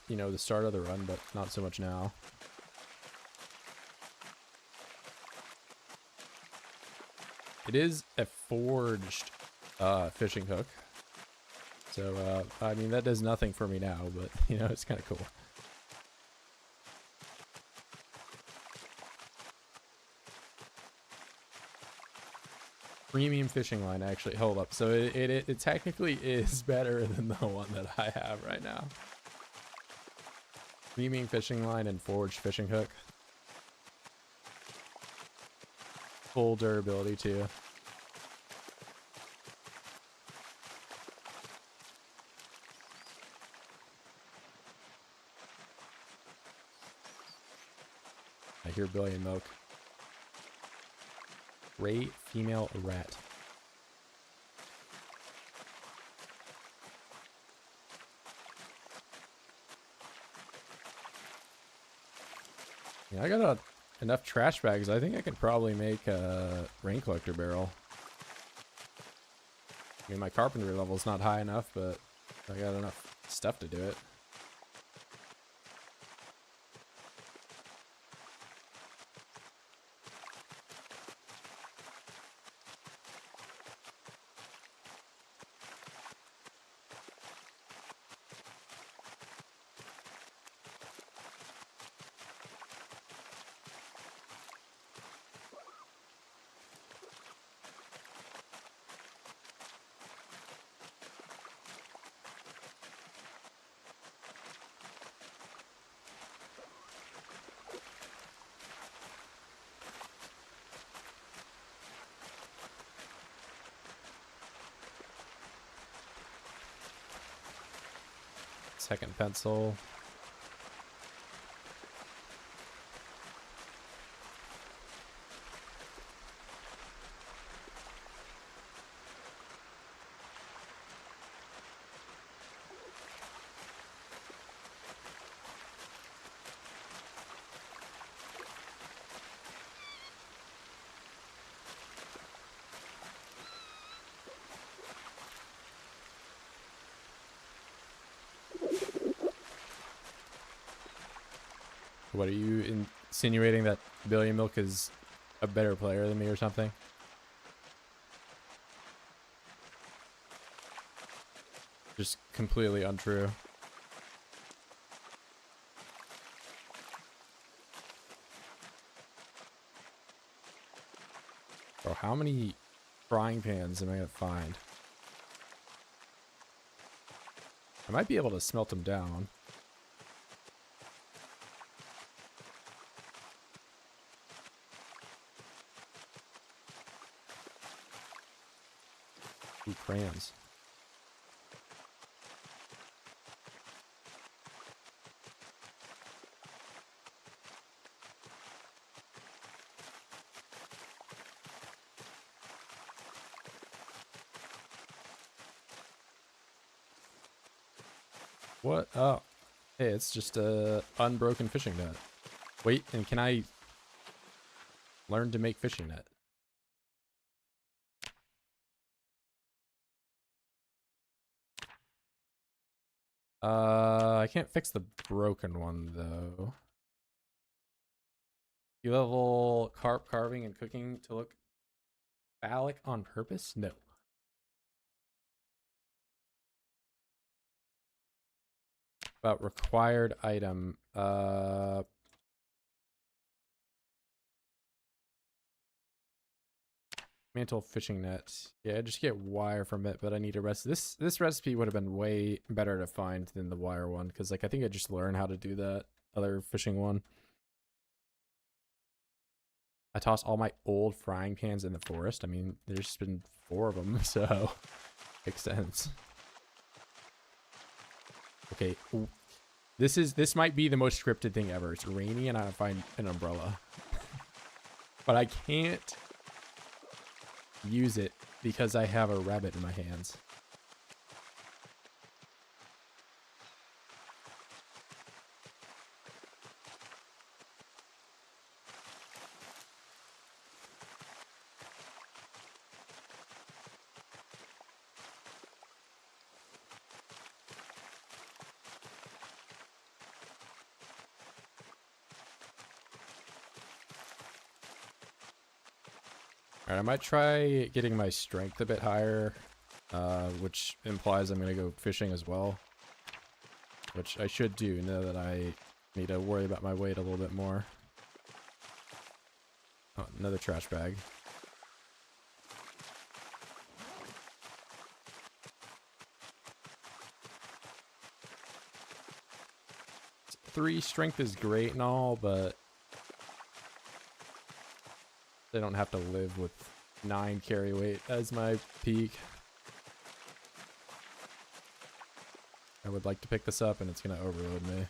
you know, the start of the run, but not so much now. It is a forged fishing hook. So I mean, that does nothing for me now, but you know, it's kind of cool. Premium fishing line, actually. Hold up. So it technically is better than the one that I have right now. Premium fishing line and forged fishing hook. Full durability too. I hear Billy and Milk. Ray female rat. Yeah, I got enough trash bags. I think I could probably make a rain collector barrel. I mean, my carpentry level's not high enough, but I got enough stuff to do it. Second pencil. What are you insinuating, that Billy Milk is a better player than me or something? Just completely untrue. Bro, how many frying pans am I gonna find? I might be able to smelt them down. Ooh, crayons. What? Oh, hey, it's just a unbroken fishing net. Wait, and can I learn to make fishing net? I can't fix the broken one though. You level carp carving and cooking to look phallic on purpose? No. About required item. Mantle fishing net. Yeah, just get wire from it, but I need a recipe. This recipe would have been way better to find than the wire one, because like I think I just learned how to do that other fishing one. I tossed all my old frying pans in the forest. I mean, there's been 4 of them, so makes sense. Okay, ooh. This might be the most scripted thing ever. It's rainy and I find an umbrella. But I can't use it because I have a rabbit in my hands. Alright, I might try getting my strength a bit higher, which implies I'm going to go fishing as well. Which I should do now that I need to worry about my weight a little bit more. Oh, another trash bag. Three strength is great and all, but they don't have to live with 9 carry weight as my peak. I would like to pick this up and it's going to overload me.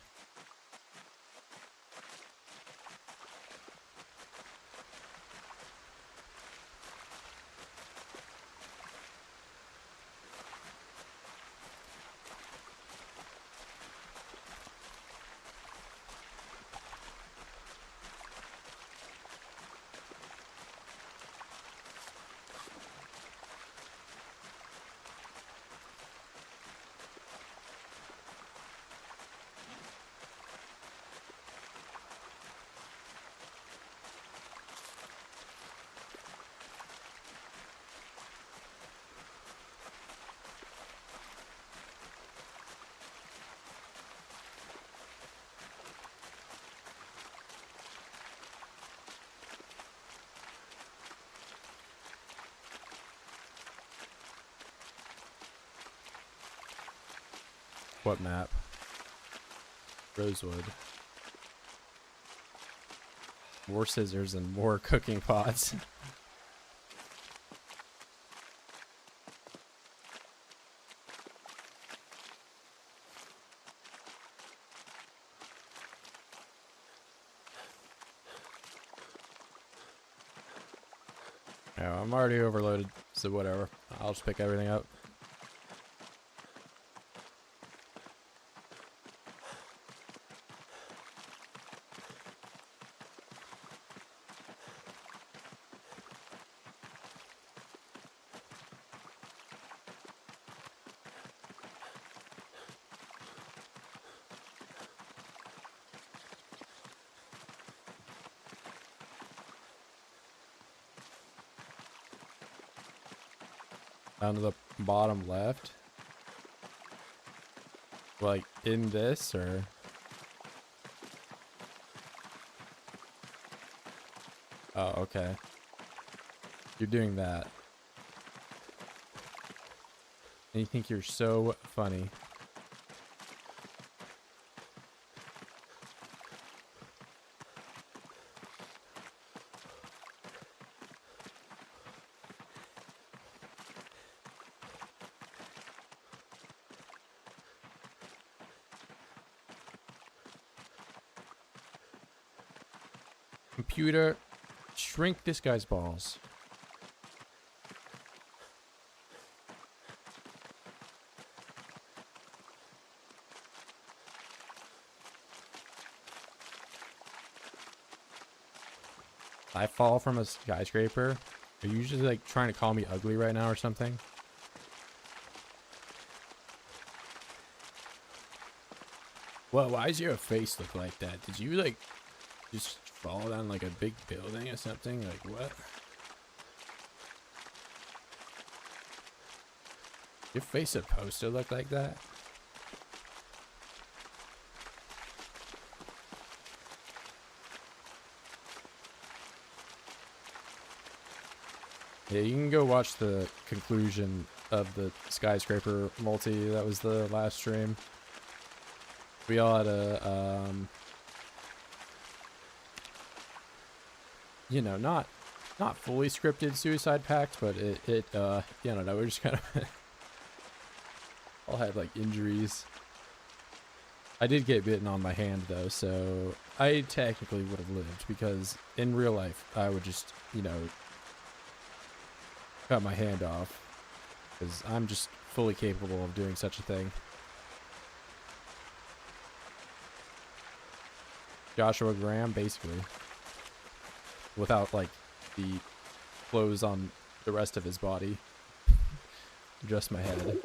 What map? Rosewood. More scissors and more cooking pots. Yeah, I'm already overloaded, so whatever. I'll just pick everything up. Down to the bottom left. Like in this or? Oh, okay. You're doing that. And you think you're so funny. Computer, shrink this guy's balls. I fall from a skyscraper. Are you usually like trying to call me ugly right now or something? Well, why does your face look like that? Did you like just fall down like a big building or something? Like what? Your face supposed to look like that? Yeah, you can go watch the conclusion of the skyscraper multi. That was the last stream. We all had a, you know, not fully scripted suicide pact, but it yeah, I don't know, we just kind of all had like injuries. I did get bitten on my hand though, so I technically would have lived because in real life I would just, you know, cut my hand off because I'm just fully capable of doing such a thing. Joshua Graham, basically, without like the clothes on the rest of his body, just my head.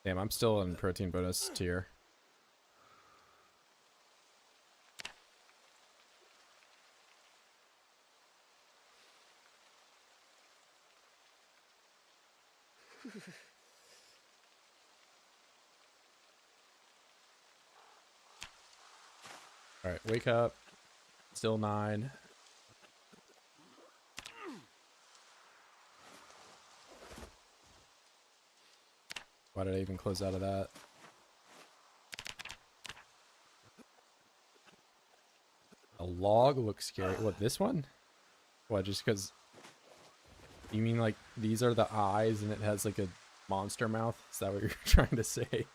Damn, I'm still in protein bonus tier. Alright, wake up. Still 9. Why did I even close out of that? A log looks scary. What, this one? What, just because... You mean like these are the eyes and it has like a monster mouth? Is that what you're trying to say?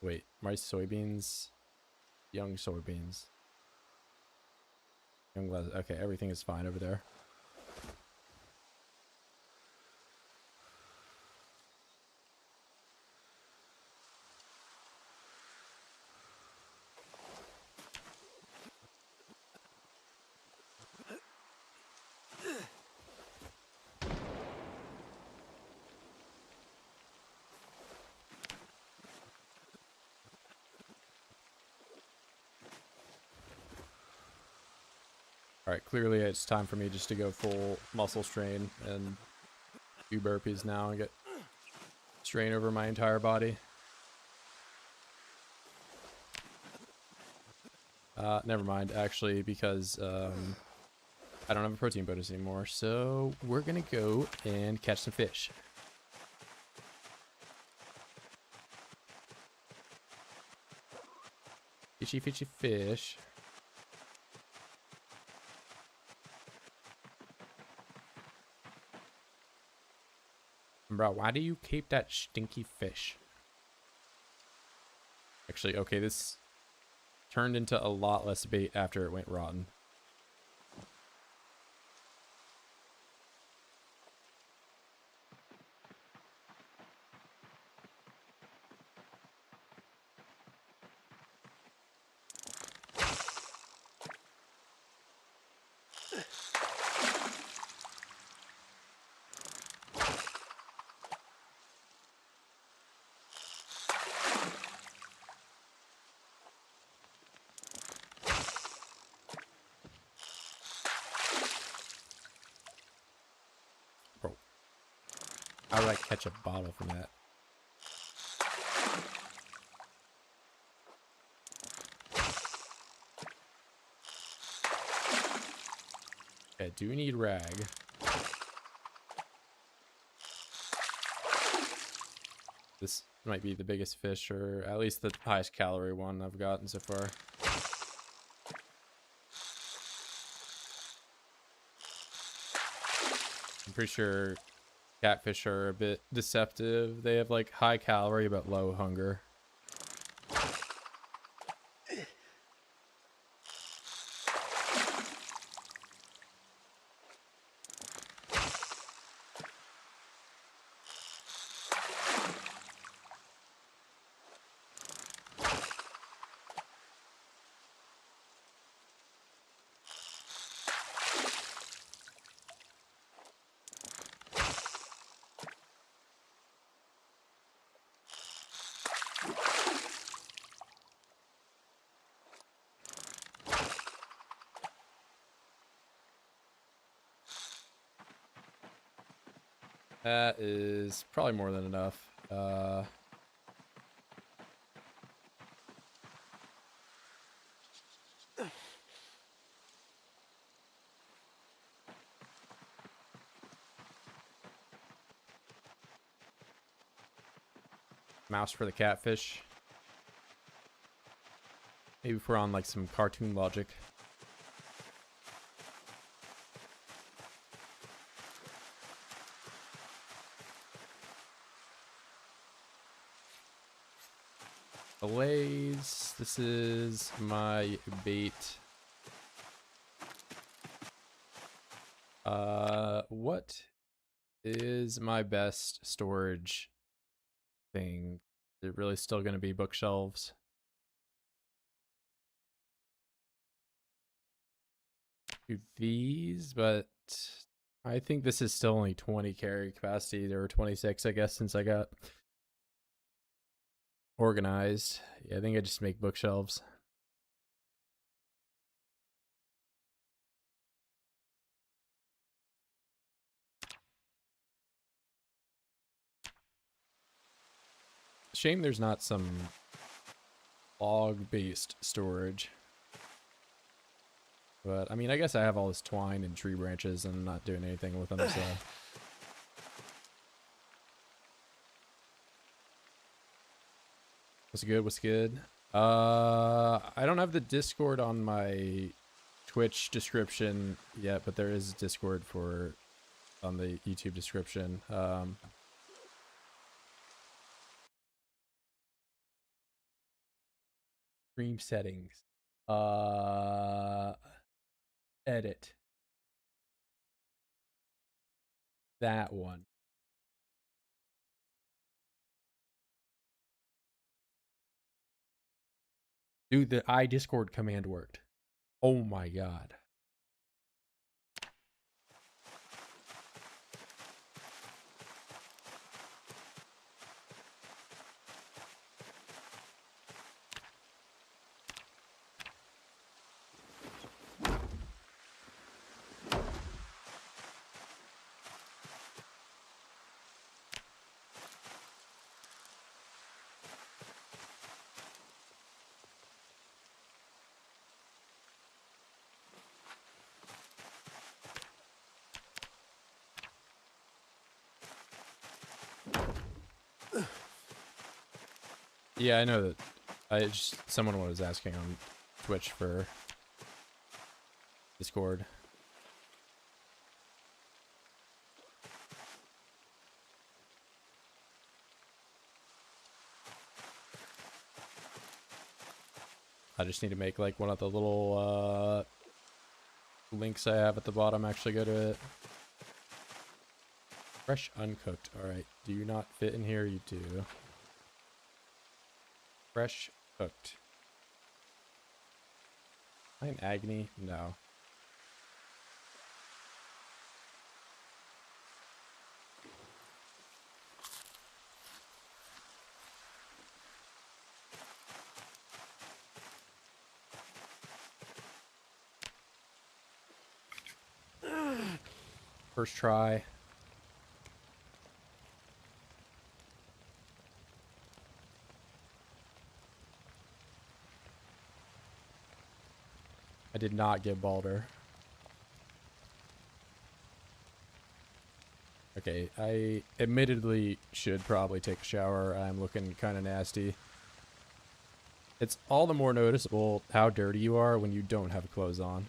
Wait, my soybeans? Young soybeans. Young les- okay, everything is fine over there. Alright, clearly it's time for me just to go full muscle strain and do burpees now and get strain over my entire body. Never mind, actually, because I don't have a protein bonus anymore, so we're gonna go and catch some fish. Fishy, fishy, fish. Bro, why do you keep that stinky fish? Actually, okay, this turned into a lot less bait after it went rotten. Bro, how would I catch a bottle from that? Okay, I do need rag. This might be the biggest fish, or at least the highest calorie one I've gotten so far. pretty sure catfish are a bit deceptive. They have like high calorie but low hunger. That is probably more than enough. Mouse for the catfish. Maybe if we're on like some cartoon logic. Fillets. This is my bait. What is my best storage thing? Is it really still going to be bookshelves? Do these, but I think this is still only 20 carry capacity. There were 26, I guess, since I got organized. Yeah, I think I just make bookshelves. Shame there's not some log-based storage. But, I mean, I guess I have all this twine and tree branches and I'm not doing anything with them, so... What's good? What's good? I don't have the Discord on my Twitch description yet, but there is Discord for on the YouTube description. Stream settings. Edit. That one. Dude, the iDiscord command worked. Oh my god. Yeah, I know that. Someone was asking on Twitch for Discord. I just need to make like one of the little links I have at the bottom actually go to it. Fresh uncooked. All right. Do you not fit in here? You do. Fresh cooked. Am I in agony? No. First try. I did not get Balder. Okay, I admittedly should probably take a shower. I'm looking kind of nasty. It's all the more noticeable how dirty you are when you don't have clothes on.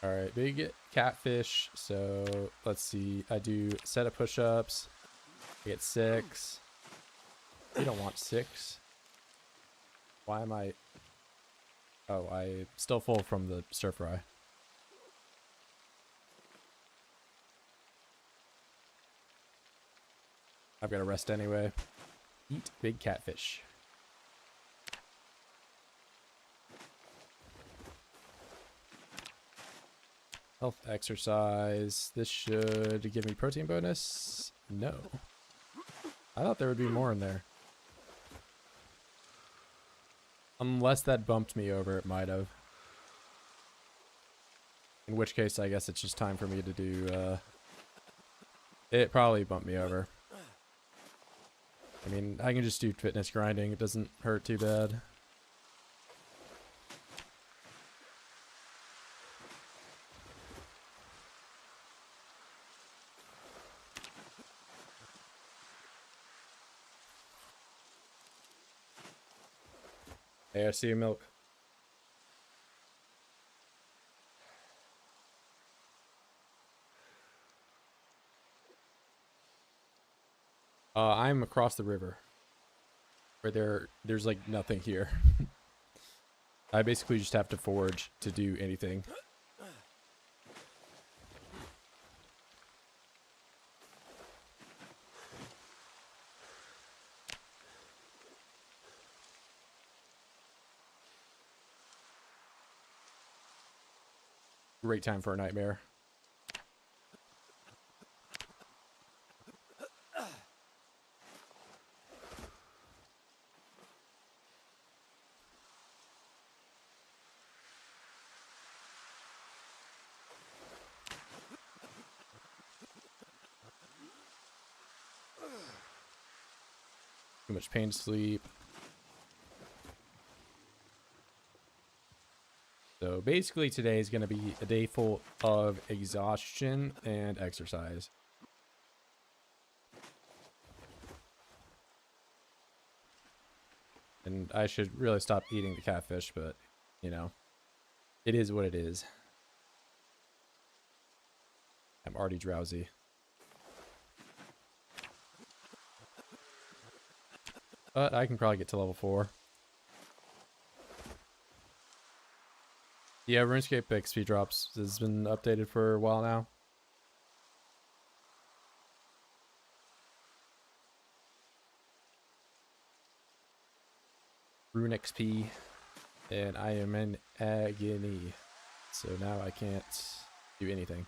All right, big catfish. So let's see. I do a set of push-ups. I get 6. You don't want 6. Why am I? Oh, I still full from the stir fry. I've got to rest anyway. Eat big catfish. Health exercise. This should give me protein bonus. No. I thought there would be more in there. Unless that bumped me over, it might have. In which case, I guess it's just time for me to do, it probably bumped me over. I mean, I can just do fitness grinding. It doesn't hurt too bad. Hey, I see you, milk. I'm across the river. Where there's like nothing here. I basically just have to forage to do anything. Great time for a nightmare. Too much pain to sleep. So basically today is going to be a day full of exhaustion and exercise. And I should really stop eating the catfish, but, you know, it is what it is. I'm already drowsy. But I can probably get to level 4. Yeah, RuneScape XP drops has been updated for a while now. Rune XP. And I am in agony. So now I can't do anything.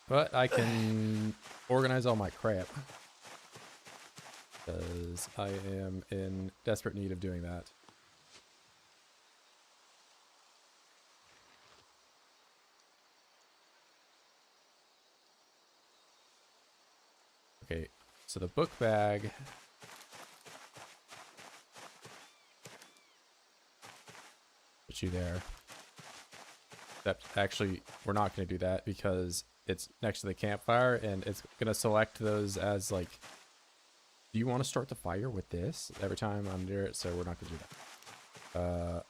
But I can organize all my crap. Because I am in desperate need of doing that. Okay, so the book bag. Put you there. That actually, we're not going to do that because it's next to the campfire and it's going to select those as like, do you want to start the fire with this every time I'm near it? So we're not going to do that.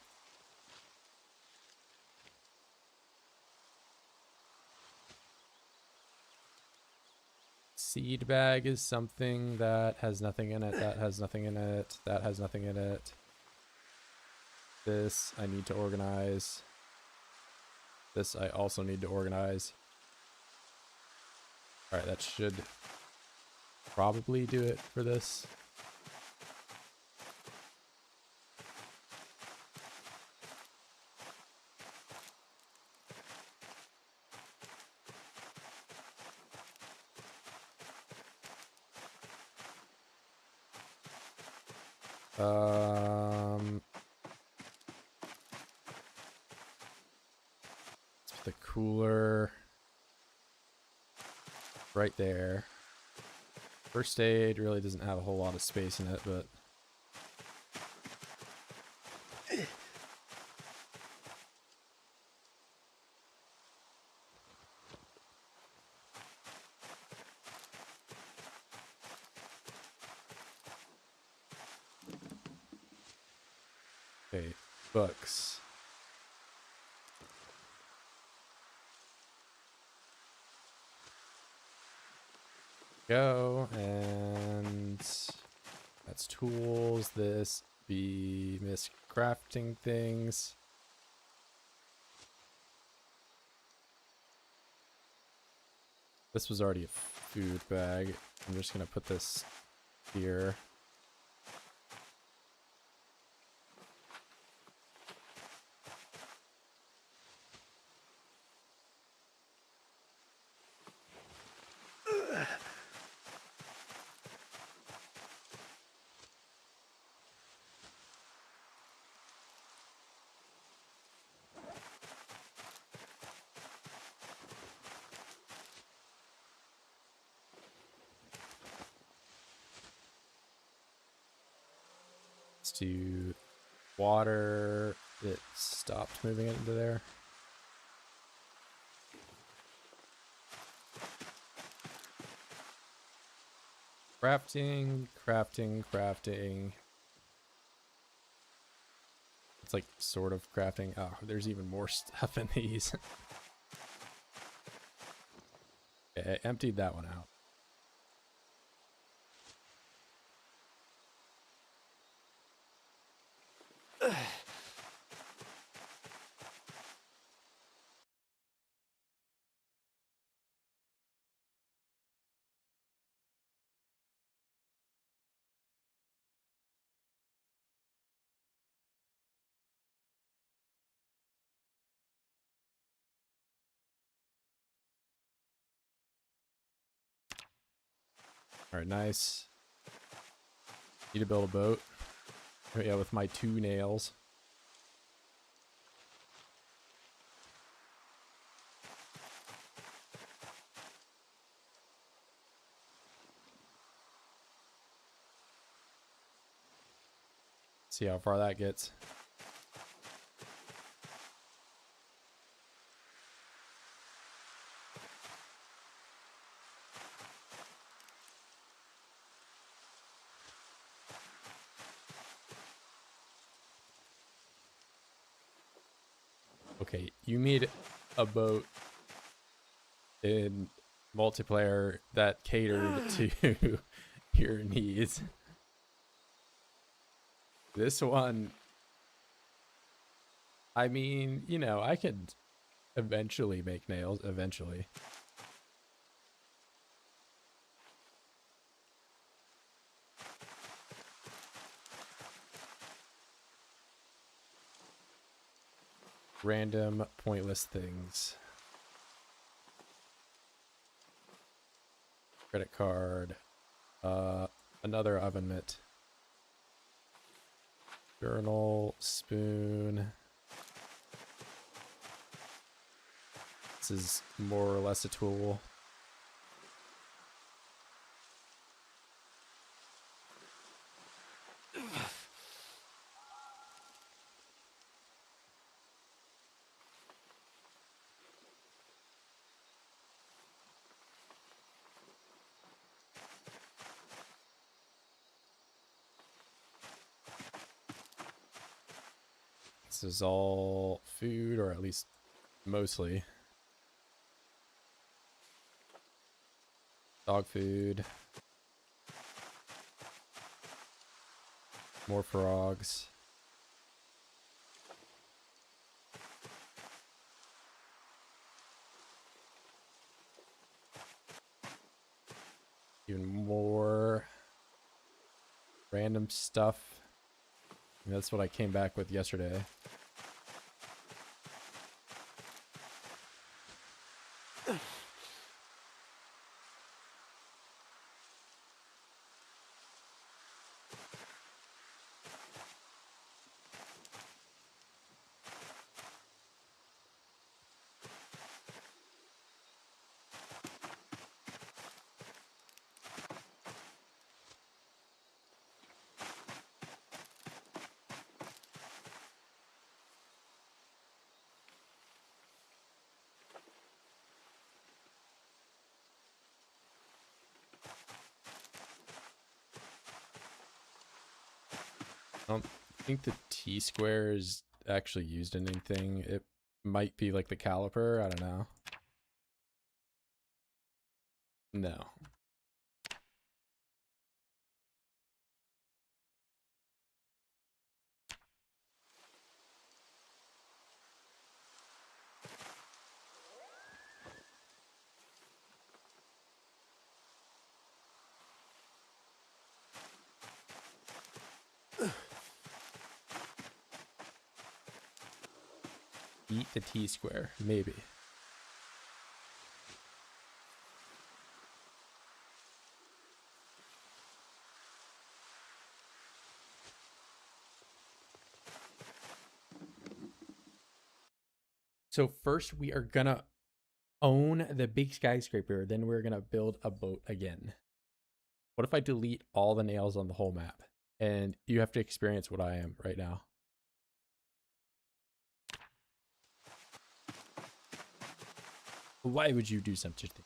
Seed bag is something that has nothing in it. That has nothing in it. That has nothing in it. This I need to organize. This I also need to organize. Alright, that should probably do it for this. Let's put the cooler right there. First aid really doesn't have a whole lot of space in it, but okay, books. Go, and that's tools. This be miss crafting things. This was already a food bag. I'm just gonna put this here. Let's do water. It stopped moving it into there. Crafting, crafting, crafting. It's like sort of crafting. Oh, there's even more stuff in these. Okay, I emptied that one out. All right, nice. Need to build a boat. Oh, yeah, with my 2 nails. See how far that gets. Okay, you made a boat in multiplayer that catered to your needs. This one, I mean, you know, I could eventually make nails, eventually. Random, pointless things. Credit card. Another oven mitt. Journal, spoon. This is more or less a tool. This is all food, or at least mostly. Dog food. More frogs. Even more random stuff. I mean, that's what I came back with yesterday. I don't think the T-square is actually used in anything. It might be like the caliper, I don't know. No. eat the T-square? Maybe. So first we are gonna own the big skyscraper, then we're gonna build a boat again. What if I delete all the nails on the whole map? And you have to experience what I am right now. Why would you do such a thing?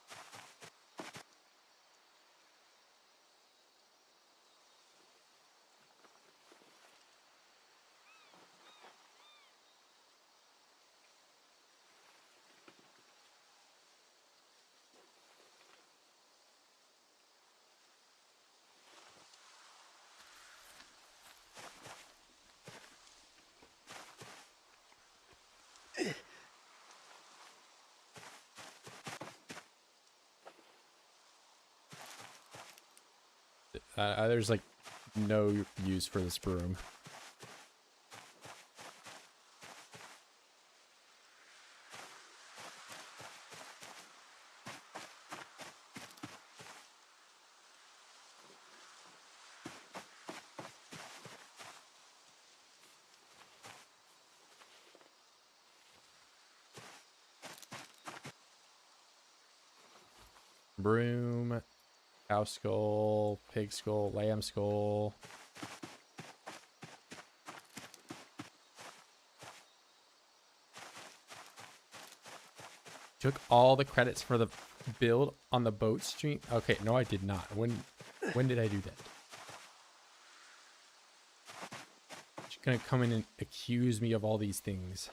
There's like no use for this broom. Broom, cow skull, pig skull, lamb skull. Took all the credits for the build on the boat stream. Okay, no, I did not. When did I do that? She's gonna come in and accuse me of all these things.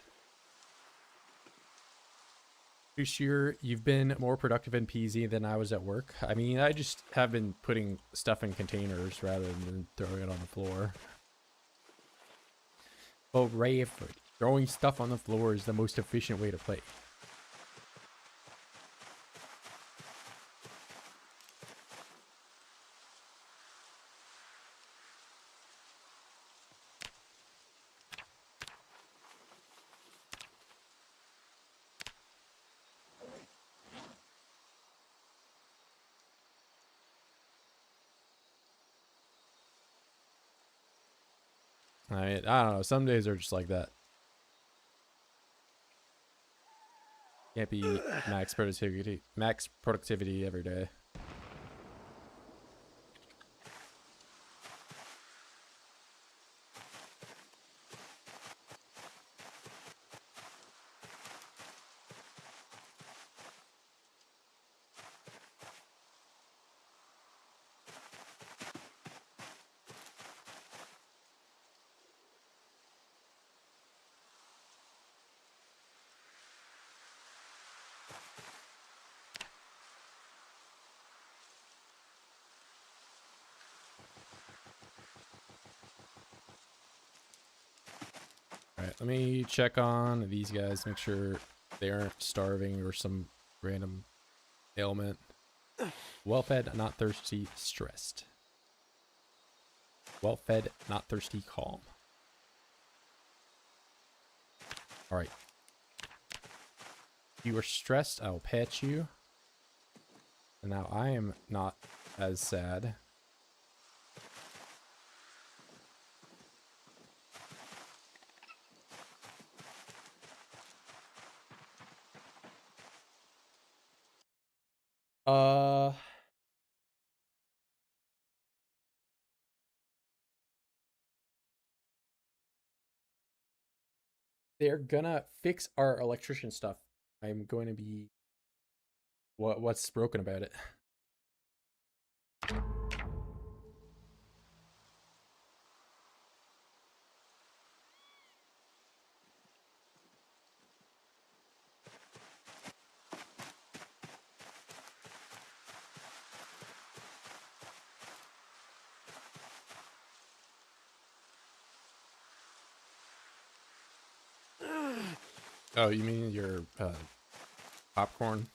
You sure you've been more productive in PZ than I was at work? I mean, I just have been putting stuff in containers rather than throwing it on the floor. Well, Rayford, throwing stuff on the floor is the most efficient way to play. I don't know. Some days are just like that. Can't be max productivity every day. Alright, let me check on these guys, make sure they aren't starving or some random ailment. Well fed, not thirsty, stressed. Well fed, not thirsty, calm. Alright. You are stressed, I will pet you. And now I am not as sad. They're gonna fix our electrician stuff. I'm going to be what's broken about it. Oh, you mean your popcorn?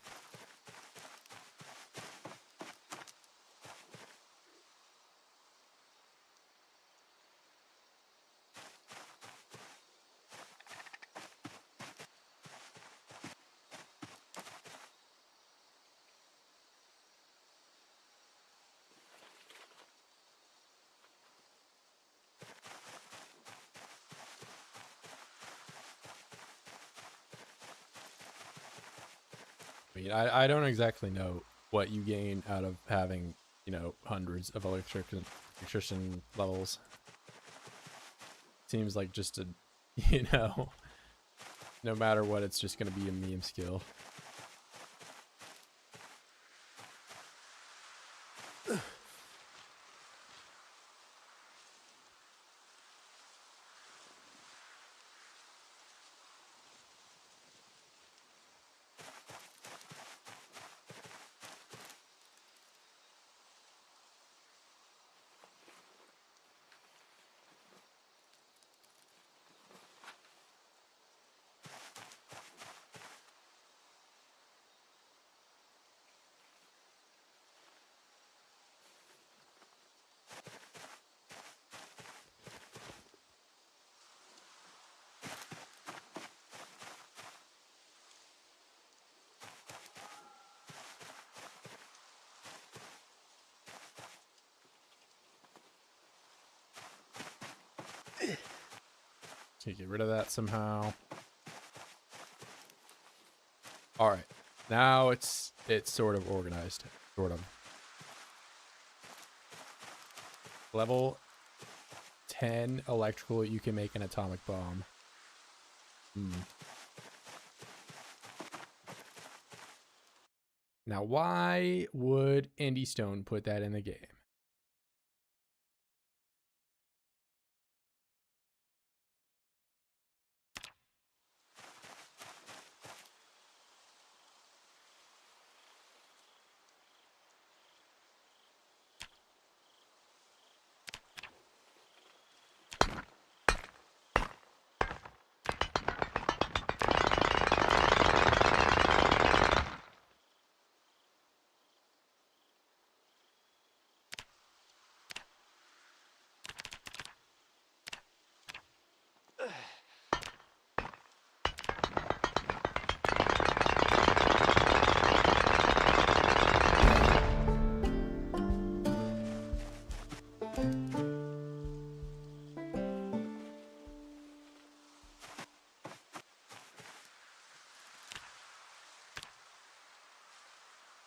mean, I don't exactly know what you gain out of having, you know, hundreds of electrician levels. Seems like just a, you know, no matter what, it's just going to be a meme skill. Can you get rid of that somehow? All right, now it's sort of organized, sort of. Level 10 electrical, you can make an atomic bomb. Now, why would Indy Stone put that in the game?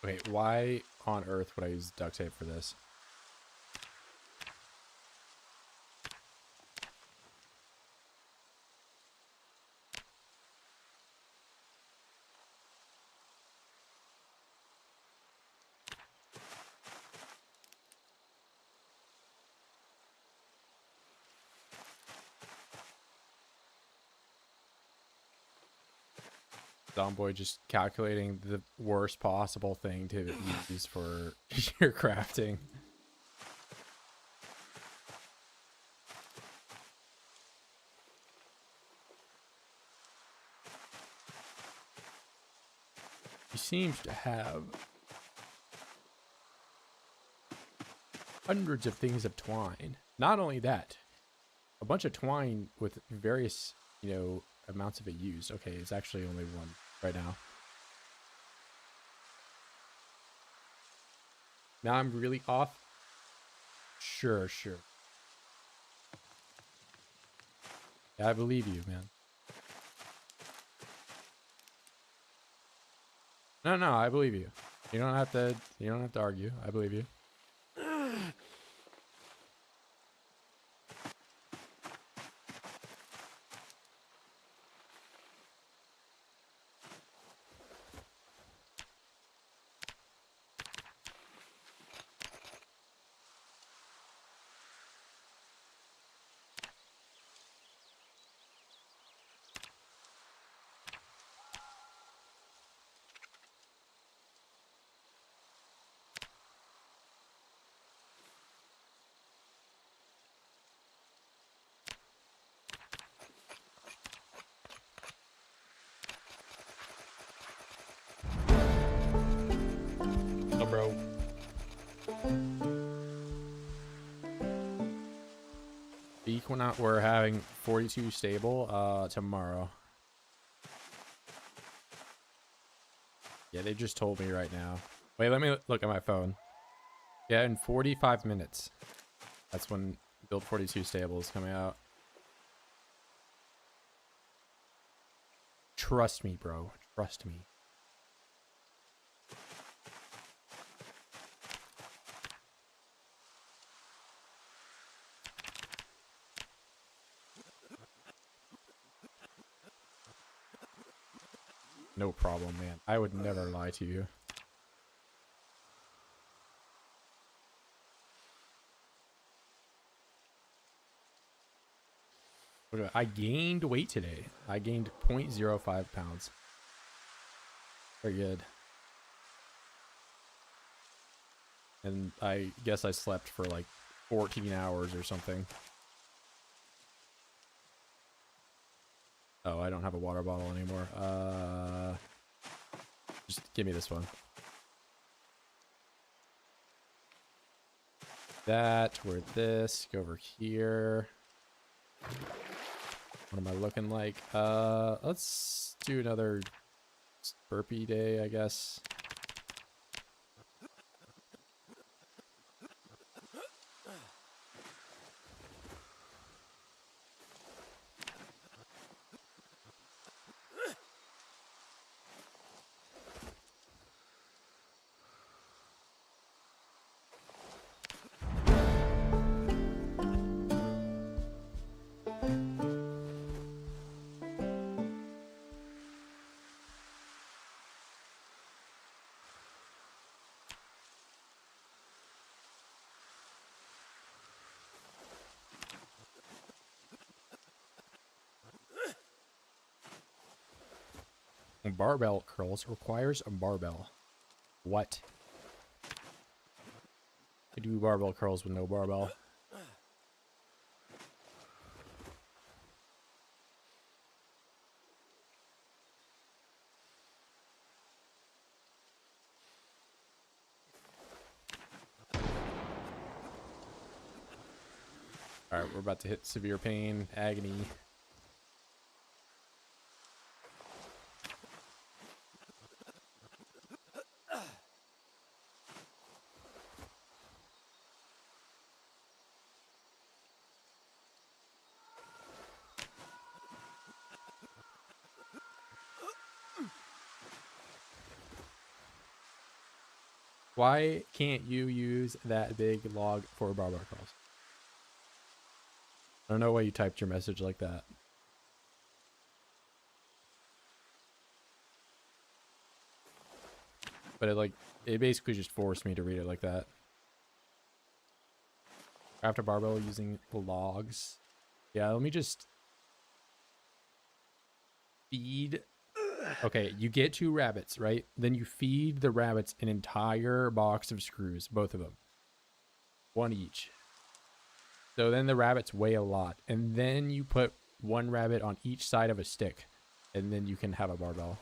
Wait, why on earth would I use duct tape for this? Zomboy just calculating the worst possible thing to use for your crafting. He seems to have hundreds of things of twine. Not only that, a bunch of twine with various, you know, amounts of it used. Okay, it's actually only one right now. Now I'm really off. Sure. Yeah, I believe you, man. No, I believe you. You don't have to argue. I believe you. Oh, bro. Equinox, we're having 42 stable tomorrow. Yeah, they just told me right now. Wait, let me look at my phone. Yeah, in 45 minutes. That's when Build 42 stable is coming out. Trust me, bro. Trust me. No problem, man. I would never lie to you. I gained weight today. I gained 0.05 pounds. Very good. And I guess I slept for like 14 hours or something. Oh, I don't have a water bottle anymore. Just give me this one. That, where this, go over here. What am I looking like? Let's do another burpee day, I guess. Barbell curls requires a barbell. What? I do barbell curls with no barbell. Alright, we're about to hit severe pain, agony. Why can't you use that big log for barbell curls? I don't know why you typed your message like that. But it basically just forced me to read it like that. Craft a barbell using logs. Yeah, let me just feed. Okay, you get 2 rabbits, right? Then you feed the rabbits an entire box of screws, both of them. 1 each. So then the rabbits weigh a lot. And then you put 1 rabbit on each side of a stick. And then you can have a barbell.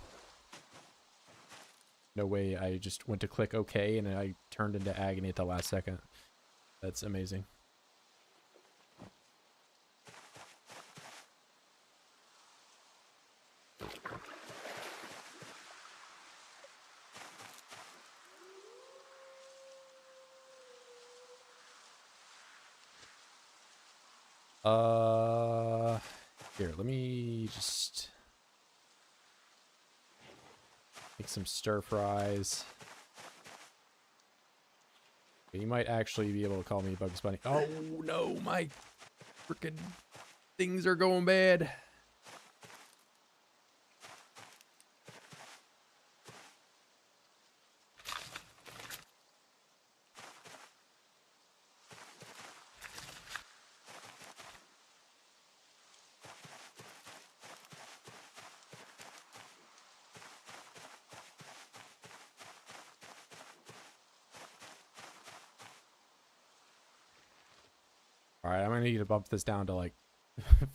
No way, I just went to click OK and I turned into agony at the last second. That's amazing. Here, let me just make some stir fries. You might actually be able to call me Bugs Bunny. Oh no, my freaking things are going bad. Alright, I'm gonna need to bump this down to like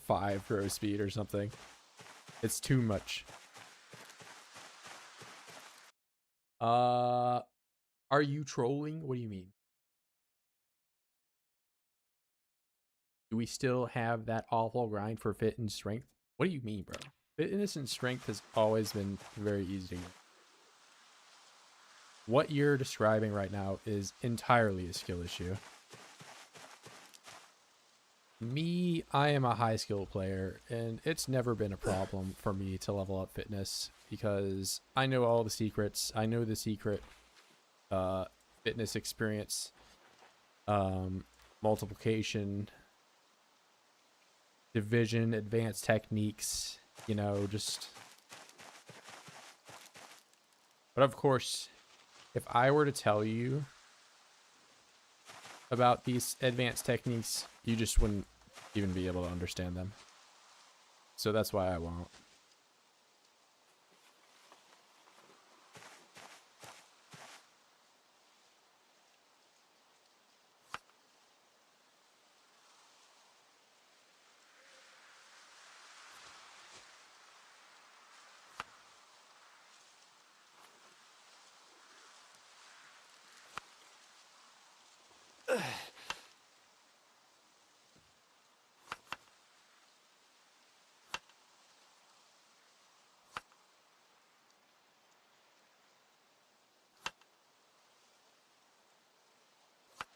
5 row speed or something. It's too much. Are you trolling? What do you mean? Do we still have that awful grind for fit and strength? What do you mean, bro? Fitness and strength has always been very easy to get. What you're describing right now is entirely a skill issue. Me, I am a high skill player, and it's never been a problem for me to level up fitness because I know all the secrets. I know the secret fitness experience, multiplication, division, advanced techniques, you know, just But of course, if I were to tell you about these advanced techniques, you just wouldn't even be able to understand them. So that's why I won't.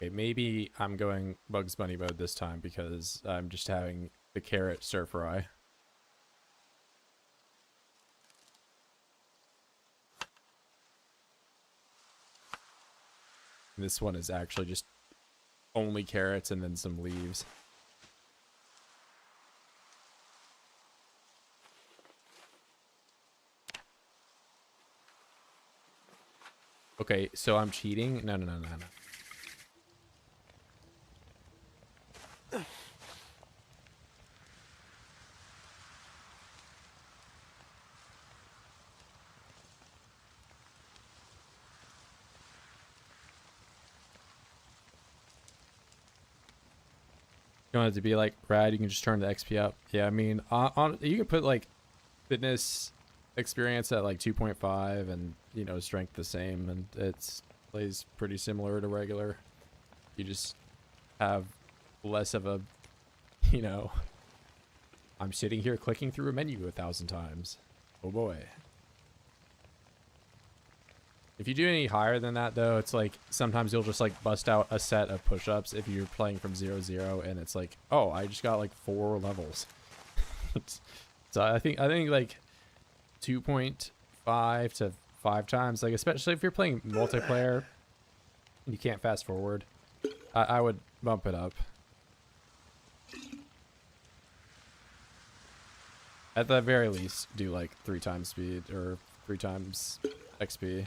Okay, maybe I'm going Bugs Bunny mode this time because I'm just having the carrot stir fry. This one is actually just only carrots and then some leaves. Okay, so I'm cheating? No. You want it to be like rad, you can just turn the XP up. Yeah, I mean, on you can put like fitness experience at like 2.5 and, you know, strength the same, and it's plays pretty similar to regular. You just have less of a, you know, I'm sitting here clicking through a menu 1,000 times. Oh boy. If you do any higher than that, though, it's like sometimes you'll just like bust out a set of push-ups if you're playing from 0-0, and it's like, oh, I just got like 4 levels. So I think like 2.5 to 5 times, like especially if you're playing multiplayer, you can't fast forward. I would bump it up. At the very least, do like 3 times speed or 3 times XP.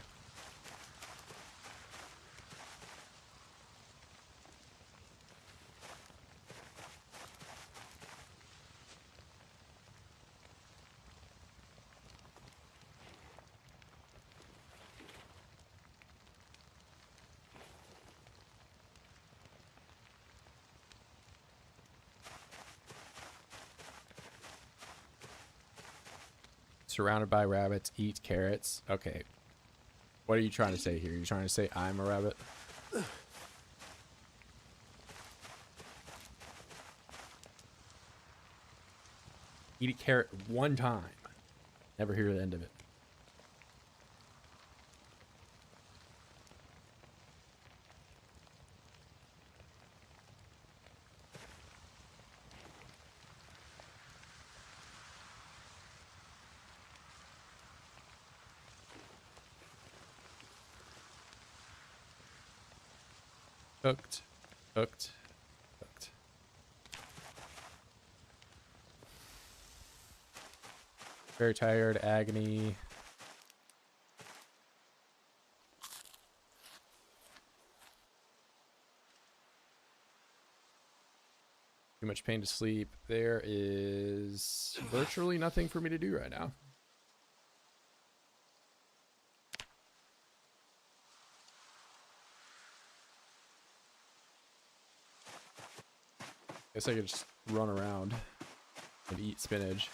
Surrounded by rabbits, eat carrots. Okay. What are you trying to say here? You're trying to say I'm a rabbit? Eat a carrot 1 time. Never hear the end of it. Hooked. Hooked. Hooked. Very tired. Agony. Too much pain to sleep. There is virtually nothing for me to do right now. Guess I could just run around and eat spinach.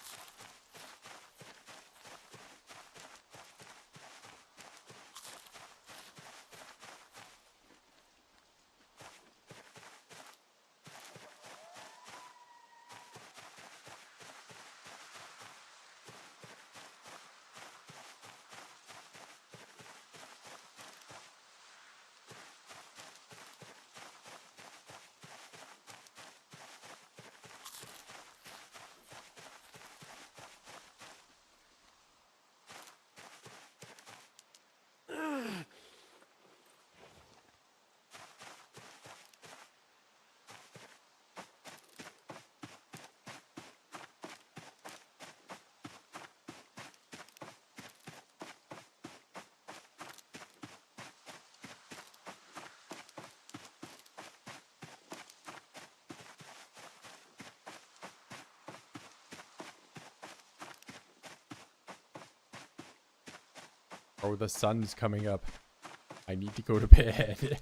Oh, the sun's coming up. I need to go to bed.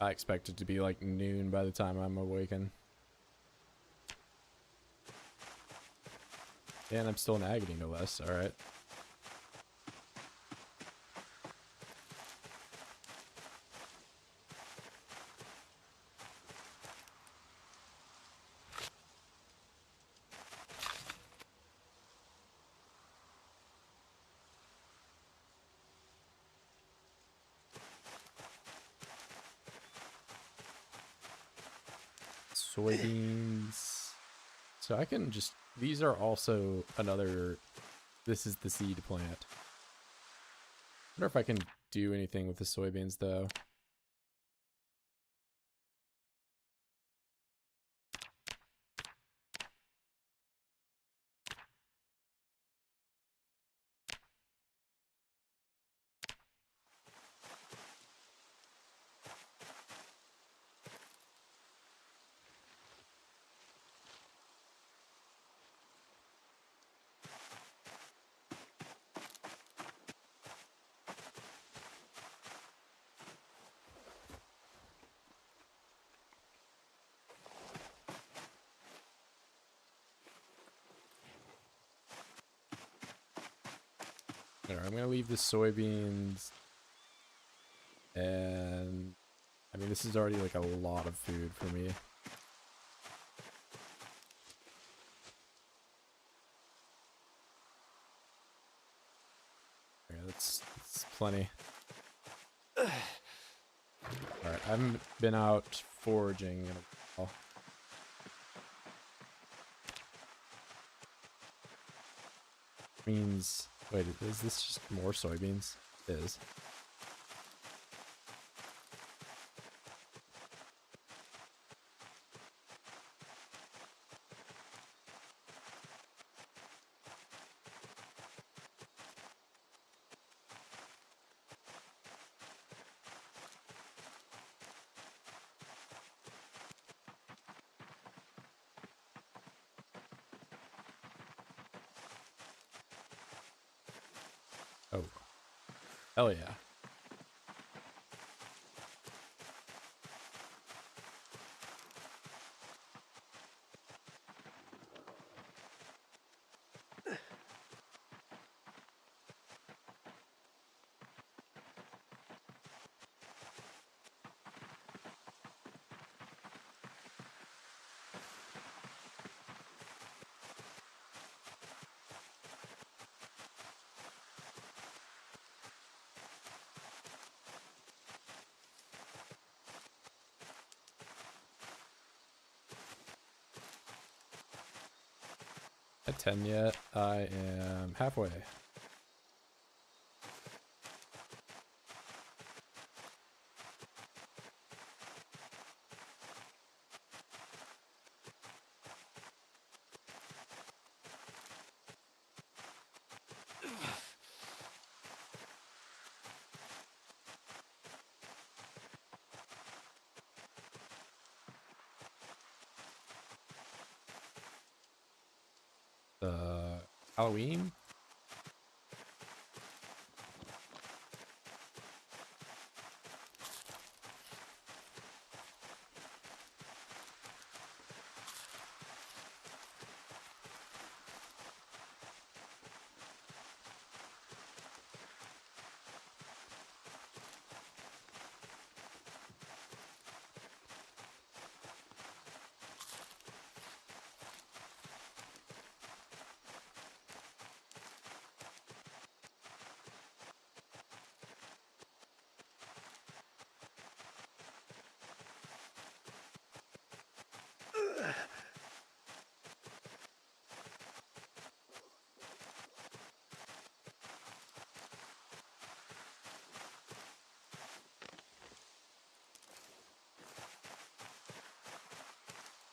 I expect it to be like noon by the time I'm awakened. And I'm still in agony, no less. All right. Soybeans. So I can just, these are also another, this is the seed plant. I wonder if I can do anything with the soybeans though. Alright, I'm gonna leave the soybeans, and I mean this is already like a lot of food for me. Okay, that's plenty. Alright, I haven't been out foraging in a while. Means, wait, is this just more soybeans? It is. Oh. Hell yeah. At 10 yet? I am halfway. Halloween?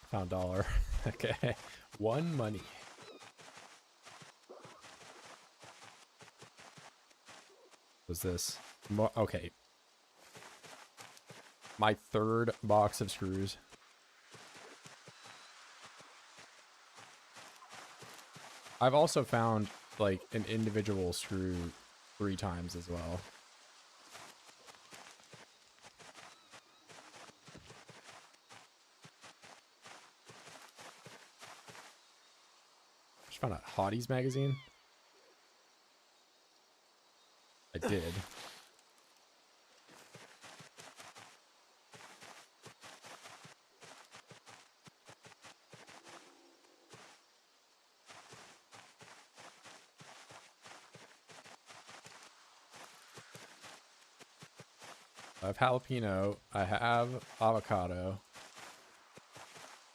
found dollar. Okay, 1 money. What's this? Okay. My 3rd box of screws. I've also found like an individual screw 3 times as well. Just found a Hotties magazine. I did. I have jalapeno. I have avocado.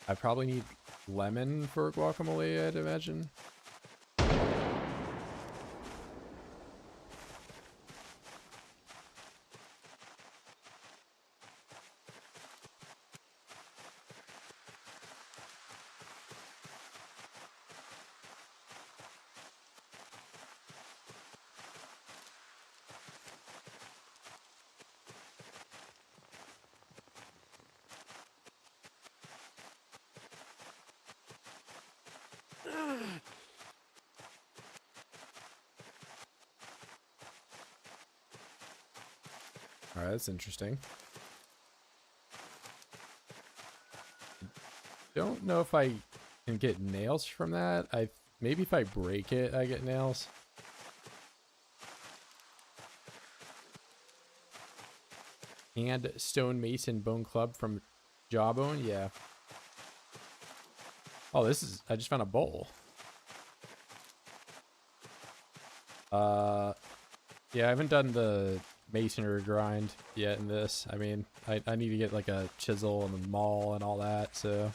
I probably need lemon for guacamole, I'd imagine. Alright, that's interesting. Don't know if I can get nails from that. Maybe if I break it, I get nails. And stonemason bone club from Jawbone, yeah. Oh, I just found a bowl. Yeah, I haven't done the masonry grind yet in this. I mean, I need to get like a chisel and a maul and all that, so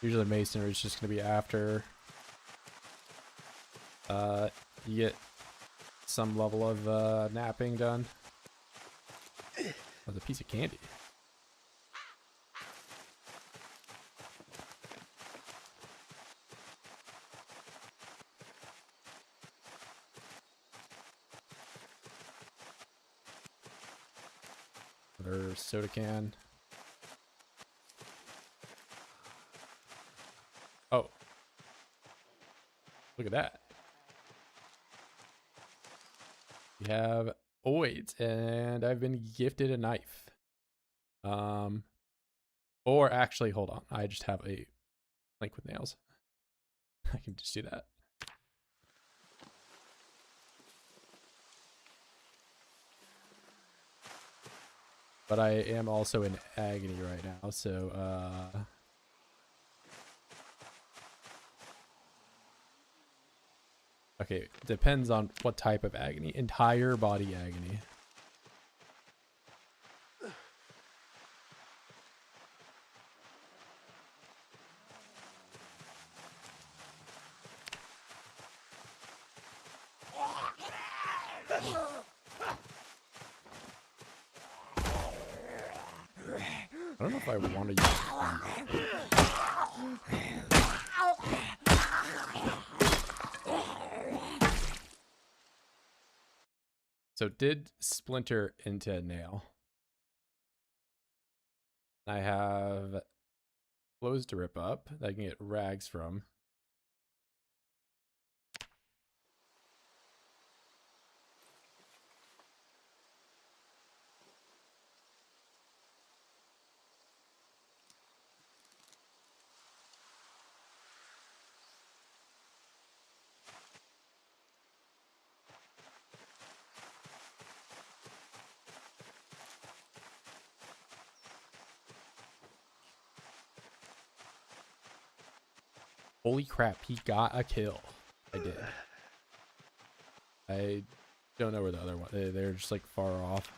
usually masonry is just gonna be after you get some level of napping done. Oh, there's a piece of candy. Another soda can. Oh. Look at that. We have oids, and I've been gifted a knife. Or actually, hold on. I just have a link with nails. I can just do that. But I am also in agony right now, so okay, depends on what type of agony. Entire body agony. I don't know if I want to use So did splinter into a nail. I have clothes to rip up that I can get rags from. Holy crap, he got a kill. I did. I don't know where the other one. They're just like far off.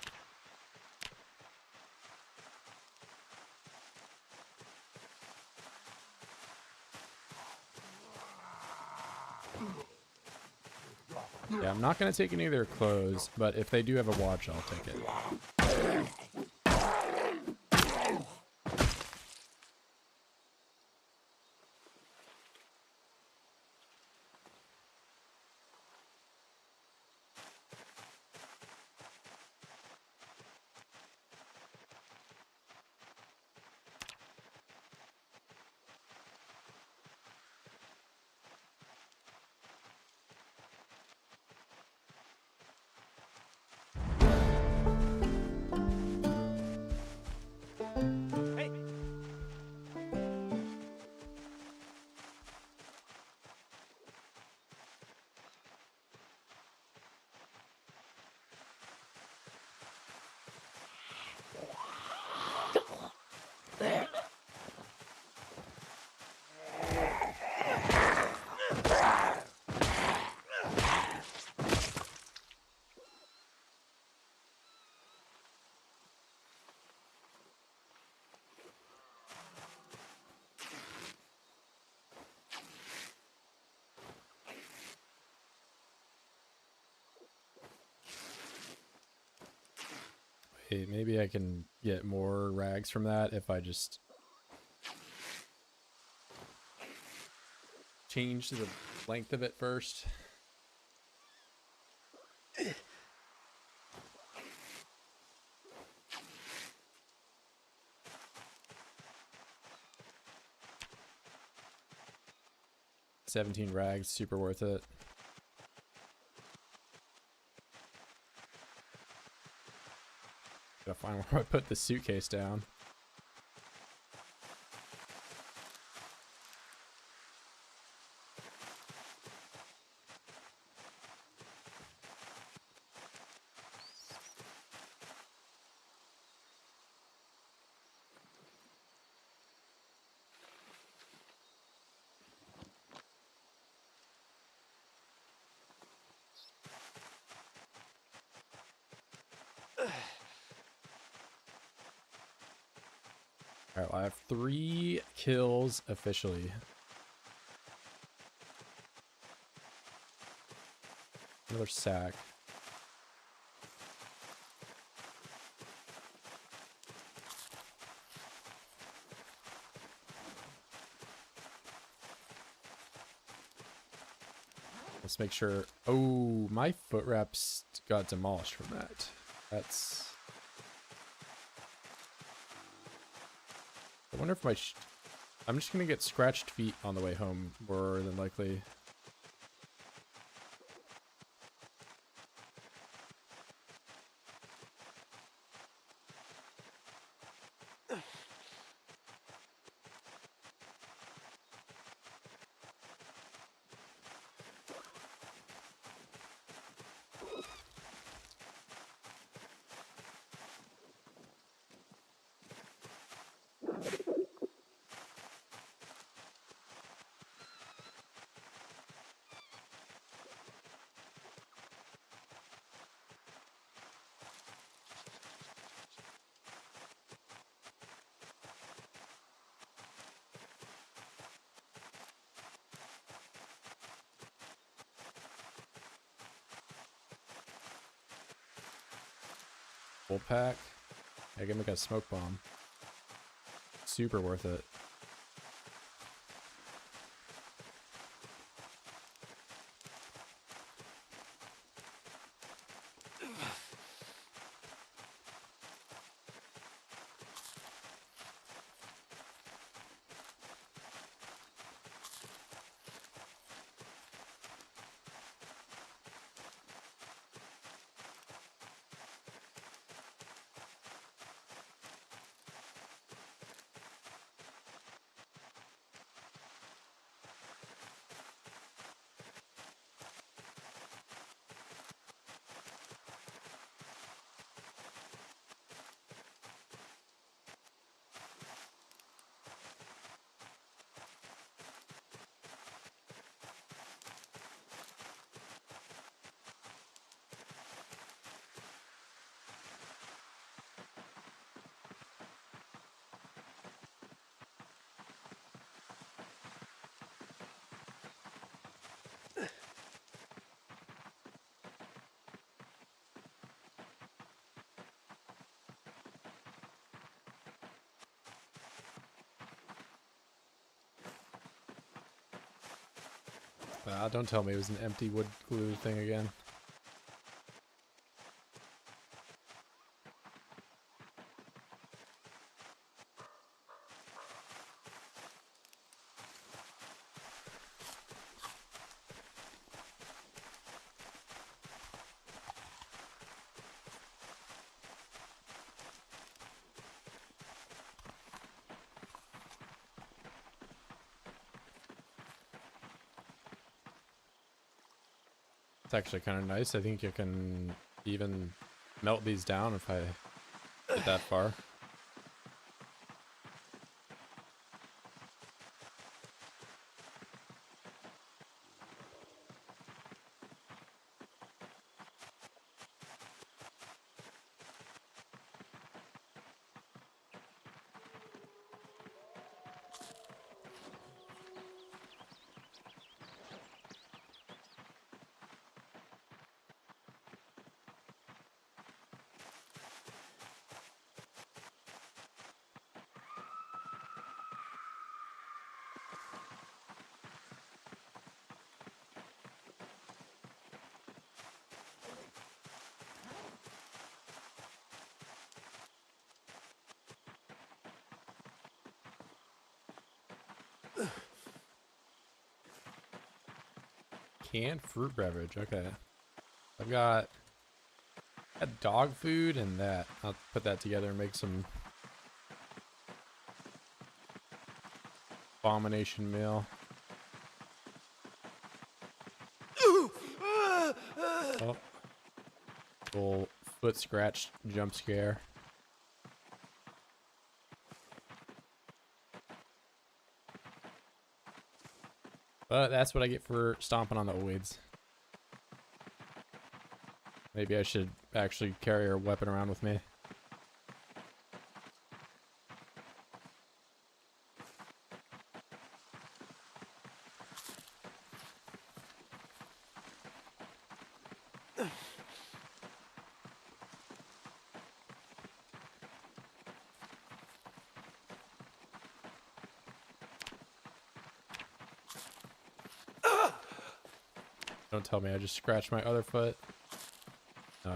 Yeah, I'm not gonna take any of their clothes, but if they do have a watch, I'll take it. Wait, maybe I can get more rags from that if I just change the length of it first. $17 rags, super worth it. Gotta find where I put the suitcase down. Alright, well, I have 3 kills officially. Another sack. Let's make sure. Oh, my foot wraps got demolished from that. That's... I wonder if my... I'm just gonna get scratched feet on the way home, more than likely. Full pack. I can make a smoke bomb. Super worth it. Don't tell me it was an empty wood glue thing again. It's actually kind of nice. I think you can even melt these down if I get that far. canned fruit beverage. Okay. I've got dog food and that. I'll put that together and make some abomination meal. Oh. Little foot scratch jump scare. But that's what I get for stomping on the oids. Maybe I should actually carry a weapon around with me. Don't tell me I just scratched my other foot.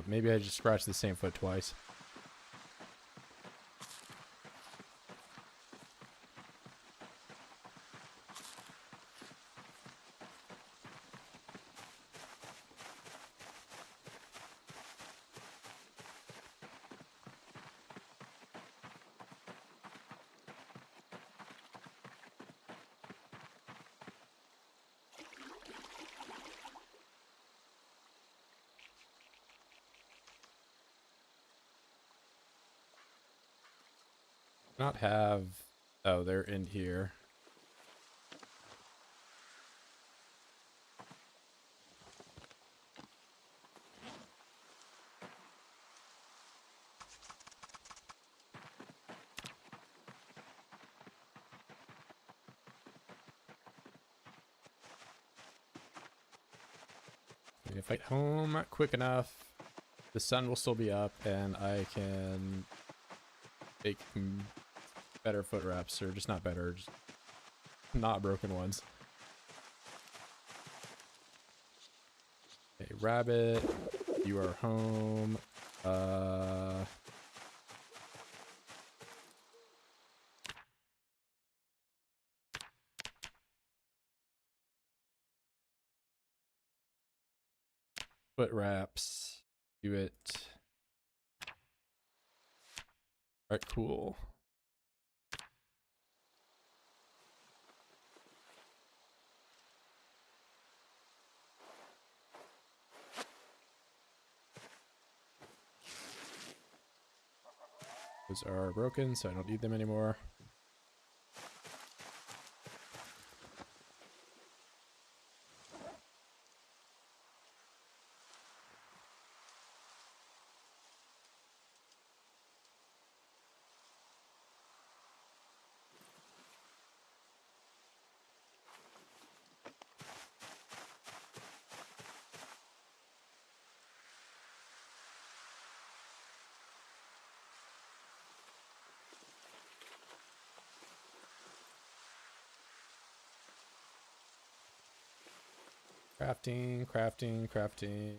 Maybe I just scratched the same foot twice. Not have... Oh, they're in here. If I get home quick enough, the sun will still be up and I can make better foot wraps, or just not better, just not broken ones. Okay, rabbit, you are home. Foot wraps, do it. All right, cool. Those are broken, so I don't need them anymore. Crafting, crafting, crafting.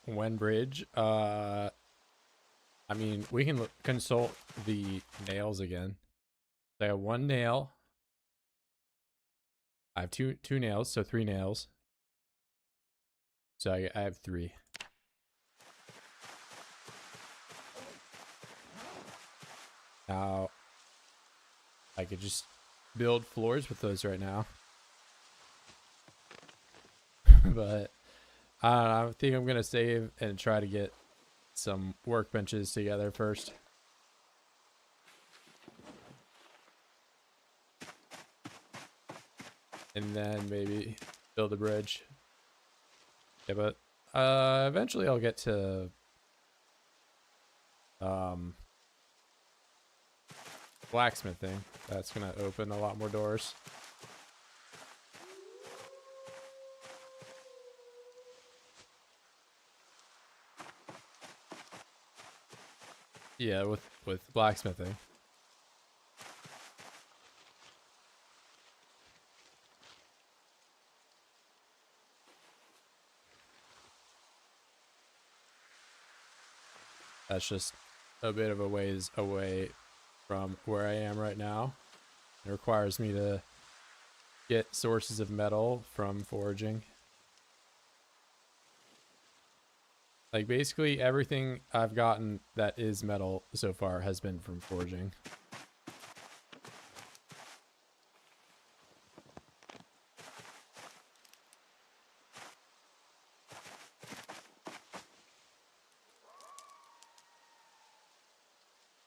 when bridge. I mean, we can consult the nails again. So I have 1 nail. I have two nails, so 3 nails. So I have 3. Now, I could just build floors with those right now. But I don't know, I think I'm gonna save and try to get some workbenches together first. And then maybe build a bridge. Yeah, but eventually I'll get to blacksmithing. That's gonna open a lot more doors. Yeah, with blacksmithing. That's just a bit of a ways away from where I am right now. It requires me to get sources of metal from foraging. Like basically everything I've gotten that is metal so far has been from foraging.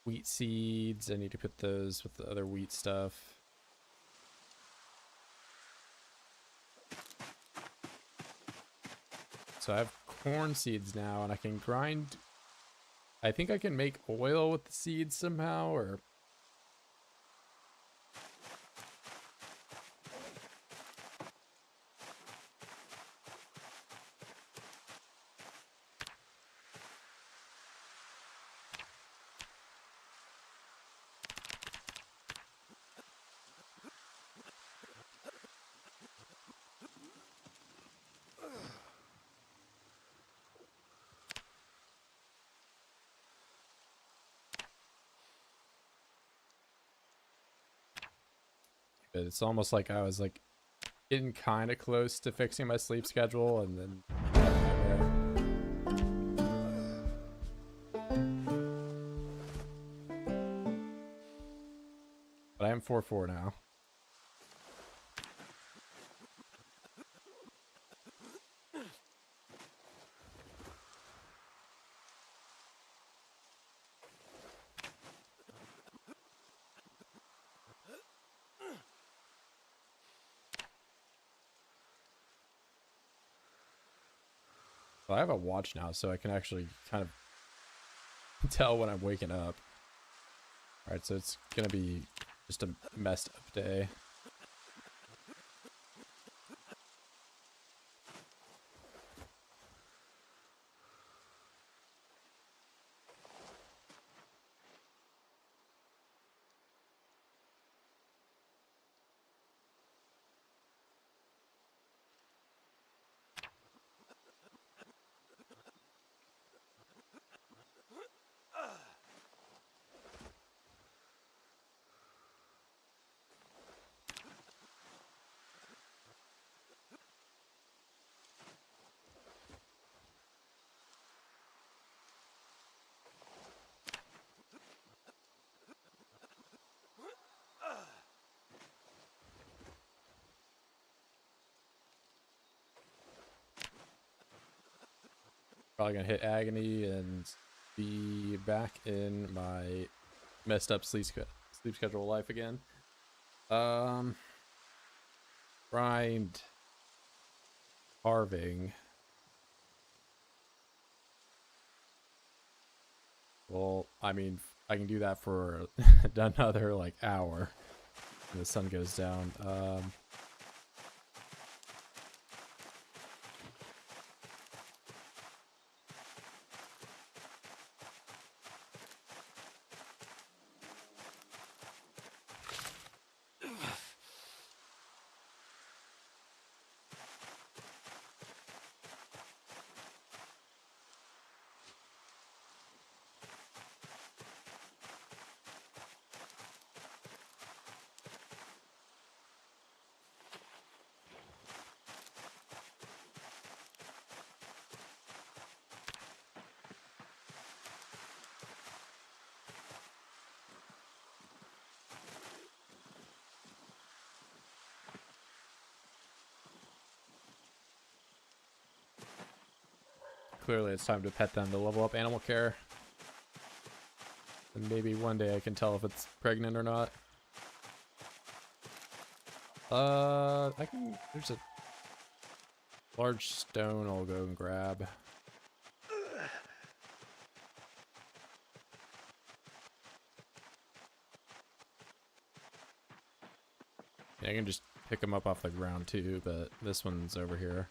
Wheat seeds, I need to put those with the other wheat stuff. So I have corn seeds now, and I can grind. I think I can make oil with the seeds somehow, or but it's almost like I was like getting kind of close to fixing my sleep schedule, and then but I am 4-4 now. Well, I have a watch now, so I can actually kind of tell when I'm waking up. Alright, so it's gonna be just a messed up day. Probably gonna hit agony and be back in my messed up sleep schedule life again. Grind, carving. Well, I mean, I can do that for another like hour when the sun goes down. clearly it's time to pet them to level up animal care. And maybe one day I can tell if it's pregnant or not. There's a large stone I'll go and grab. Yeah, I can just pick them up off the ground too, but this one's over here.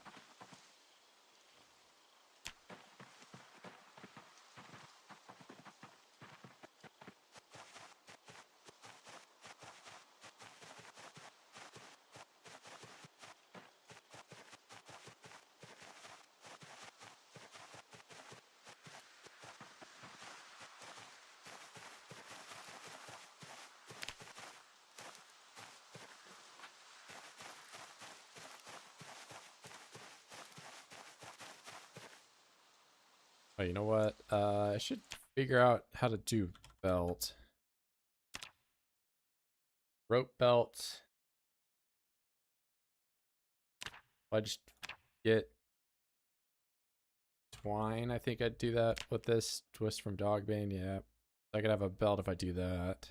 Oh, you know what? I should figure out how to do belt. Rope belt. I just get twine. I think I'd do that with this twist from Dogbane. Yeah, I could have a belt if I do that.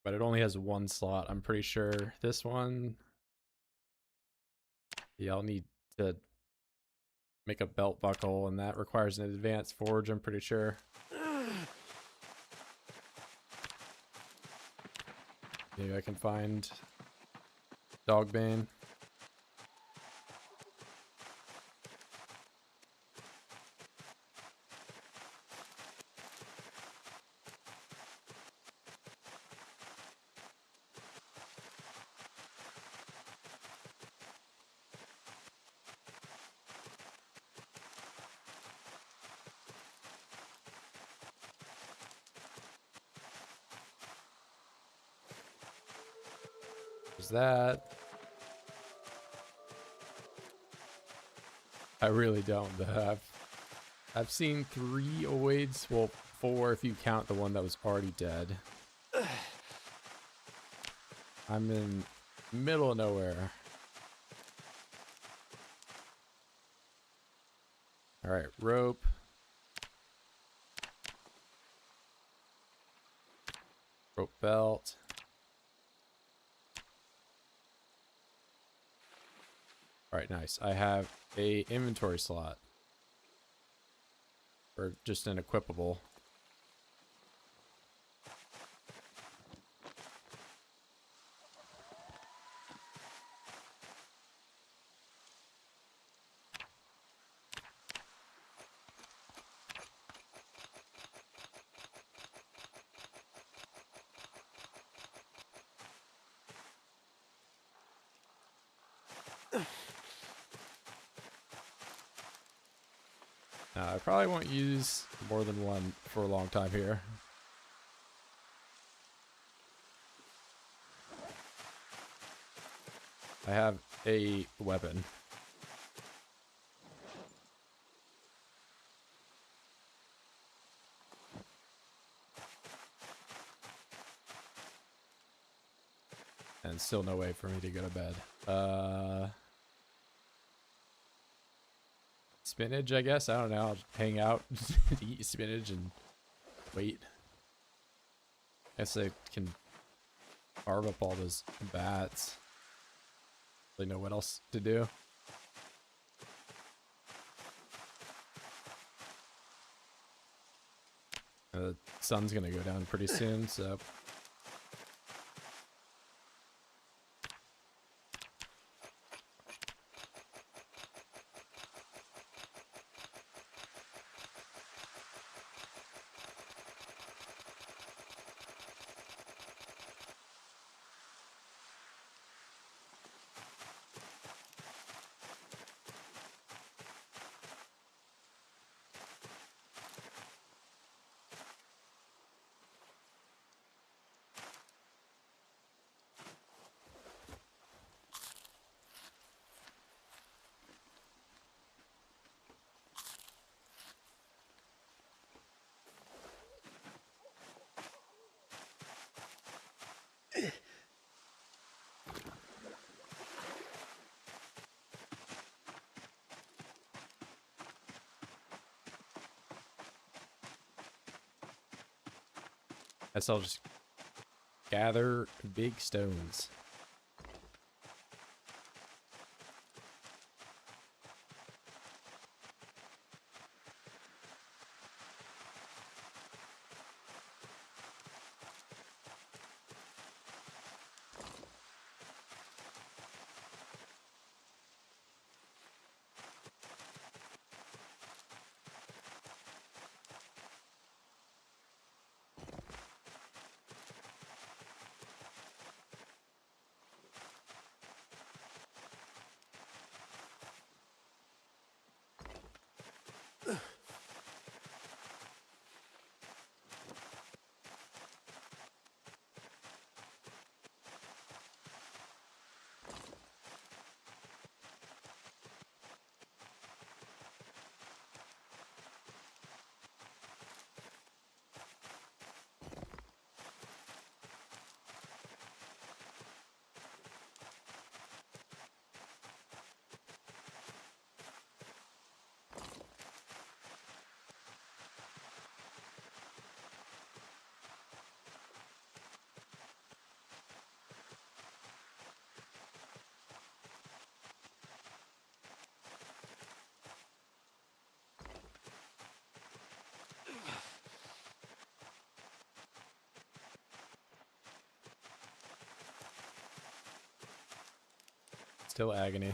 But it only has one slot. I'm pretty sure this one. Yeah, I'll need to make a belt buckle, and that requires an advanced forge, I'm pretty sure. Maybe I can find Dogbane. There's that. I really don't. I've seen 3 oids. Well, 4 if you count the one that was already dead. I'm in middle of nowhere. Alright, rope. Rope belt. Alright, nice. I have a inventory slot. Or just an equipable. I probably won't use more than one for a long time here. I have a weapon. And still no way for me to go to bed. Spinach, I guess. I don't know. I'll just hang out, eat spinach, and wait. Guess I can carve up all those bats. Really know what else to do. The sun's gonna go down pretty soon, so. Guess I'll just gather big stones. Still agony.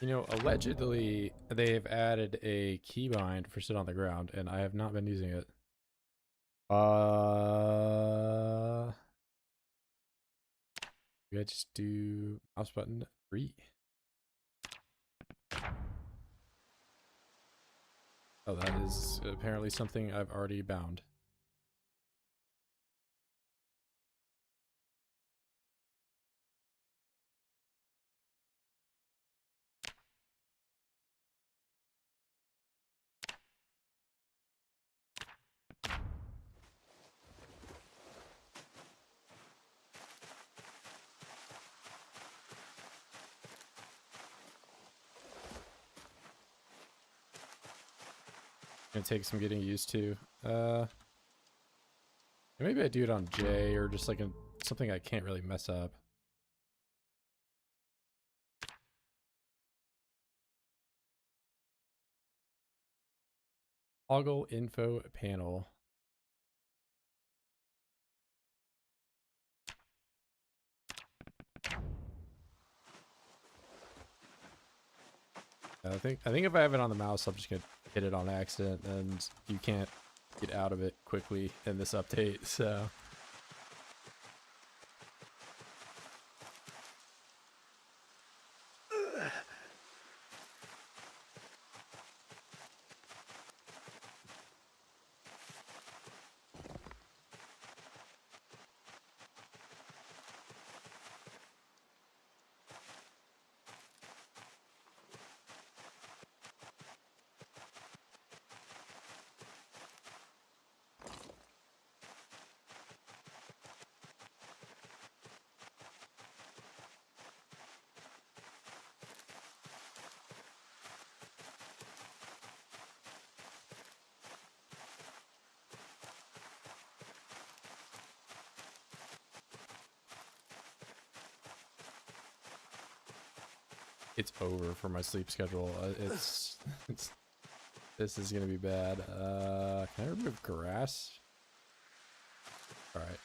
You know, allegedly they've added a keybind for sit on the ground, and I have not been using it. Maybe I just do mouse button 3. Oh, that is apparently something I've already bound. Gonna take some getting used to. Maybe I do it on J or just like something I can't really mess up. Toggle info panel. I think if I have it on the mouse, I'm just gonna hit it on accident, and you can't get out of it quickly in this update. So it's over for my sleep schedule. It's this is gonna be bad. Can I remove grass? All right.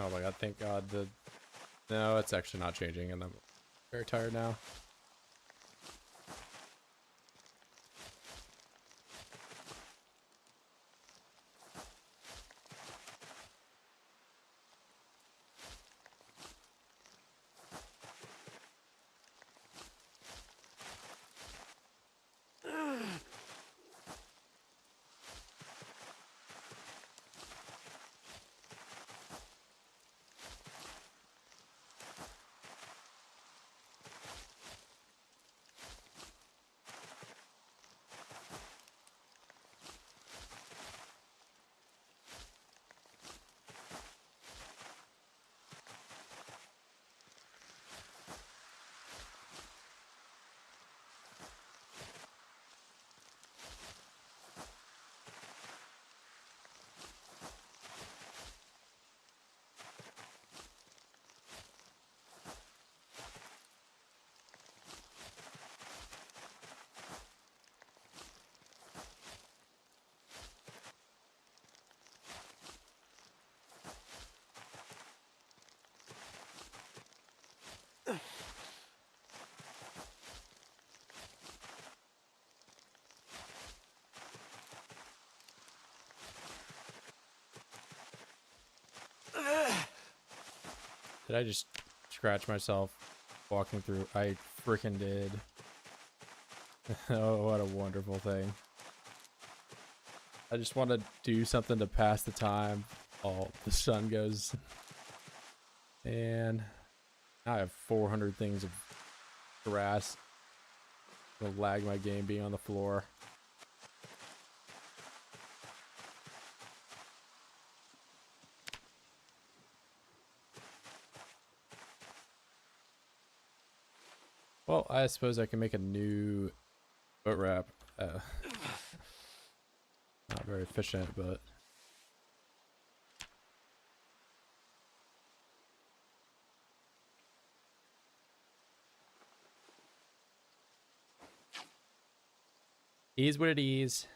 Oh my god, thank god. No, it's actually not changing, and I'm very tired now. Did I just scratch myself walking through? I freaking did. Oh, what a wonderful thing. I just want to do something to pass the time while the sun goes. And now I have 400 things of grass. It'll lag my game being on the floor. Well, I suppose I can make a new boat wrap. Not very efficient, but is what it is.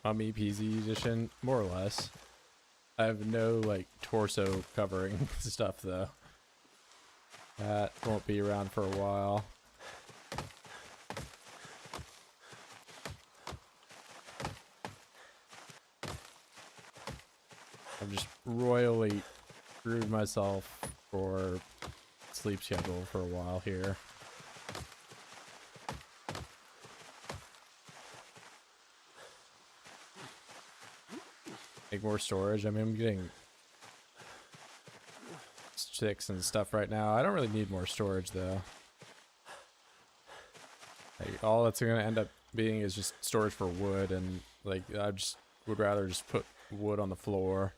Mummy PZ edition, more or less. I have no like torso covering stuff though. That won't be around for a while. I've just royally screwed myself for sleep schedule for a while here. Make more storage. I mean, I'm getting sticks and stuff right now. I don't really need more storage though. Like, all that's gonna end up being is just storage for wood, and like I just would rather just put wood on the floor.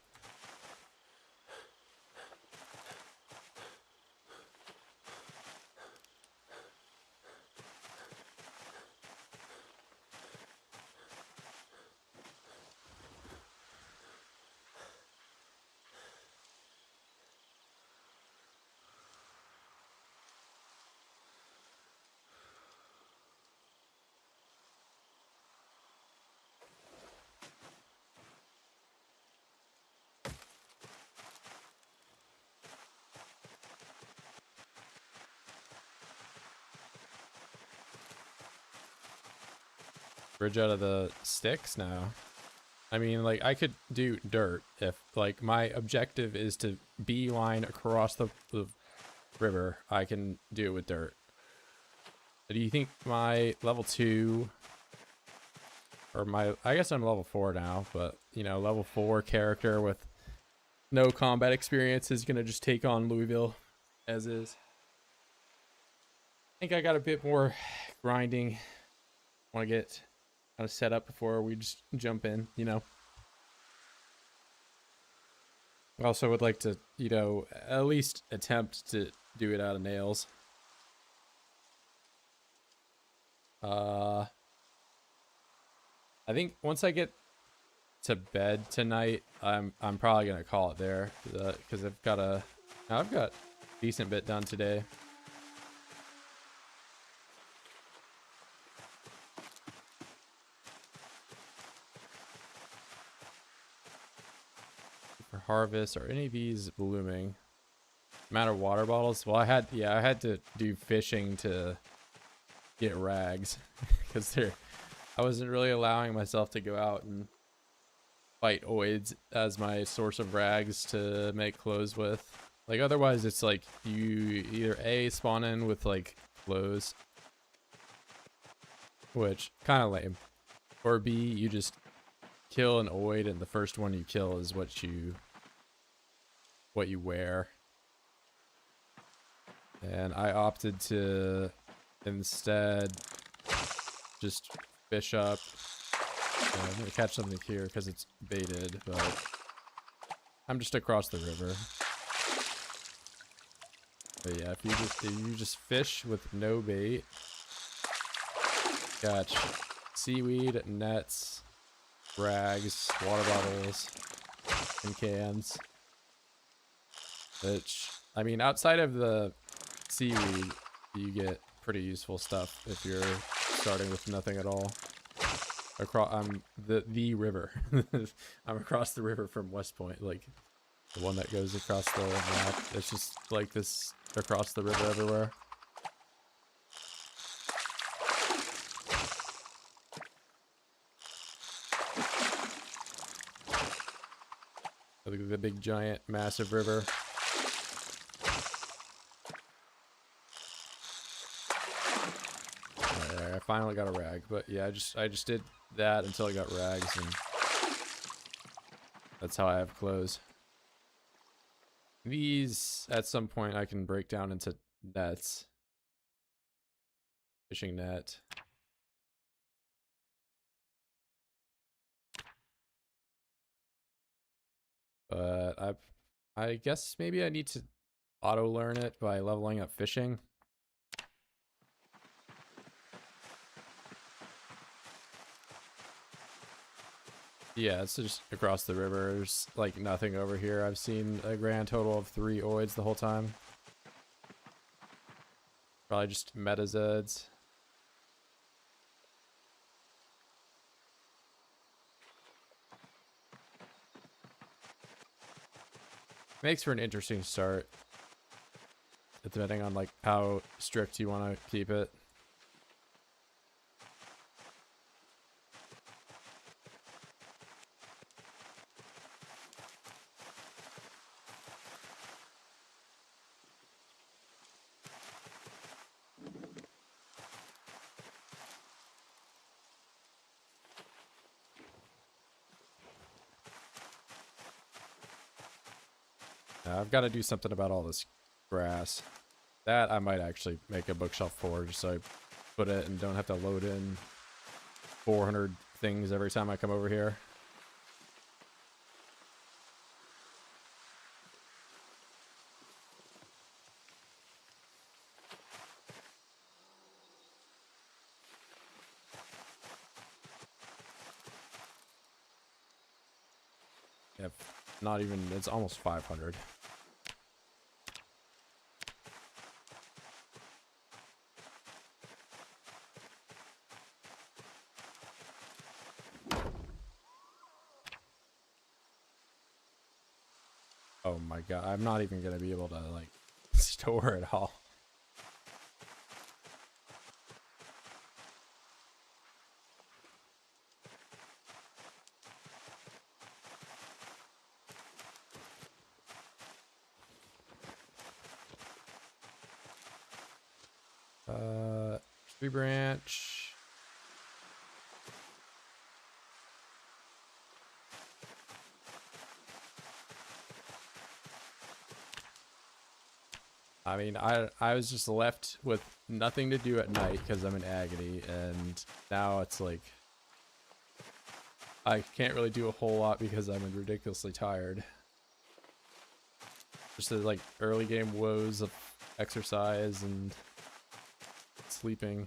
Bridge out of the sticks now. I mean, like, I could do dirt if, like, my objective is to beeline across the river. I can do it with dirt. Do you think my level 2, or my, I guess I'm level 4 now, but, you know, level 4 character with no combat experience is going to just take on Louisville as is? I think I got a bit more grinding. Want to get kind of set up before we just jump in, you know? I also would like to, you know, at least attempt to do it out of nails. I think once I get to bed tonight, I'm probably gonna call it there, because I've got a decent bit done today. For harvest, are any of these blooming? Amount of water bottles? Well, I had to do fishing to get rags because I wasn't really allowing myself to go out and fight oids as my source of rags to make clothes with. Like, otherwise it's like you either A, spawn in with like clothes, which kind of lame, or B, you just kill an oid and the first one you kill is what you wear. And I opted to instead just fish up. I'm gonna catch something here because it's baited, but I'm just across the river. But yeah, if you just fish with no bait, catch seaweed, nets, rags, water bottles, and cans. Which, I mean, outside of the seaweed, you get pretty useful stuff if you're starting with nothing at all. I'm the river. I'm across the river from West Point, like the one that goes across the map. It's just like this across the river everywhere. Look at the big giant massive river. I finally got a rag, but yeah, I just did that until I got rags, and that's how I have clothes. These, at some point, I can break down into nets. Fishing net. But I guess maybe I need to auto learn it by leveling up fishing. Yeah, it's just across the river. There's like nothing over here. I've seen a grand total of 3 oids the whole time. Probably just meta Zeds. Makes for an interesting start, depending on like how strict you want to keep it. I've got to do something about all this grass. That I might actually make a bookshelf for, just so I put it and don't have to load in 400 things every time I come over here. Yep, not even, it's almost 500. Oh my god, I'm not even gonna be able to like store it all. Tree branch. I mean, I was just left with nothing to do at night because I'm in agony, and now it's like I can't really do a whole lot because I'm ridiculously tired. Just the like early game woes of exercise and sleeping.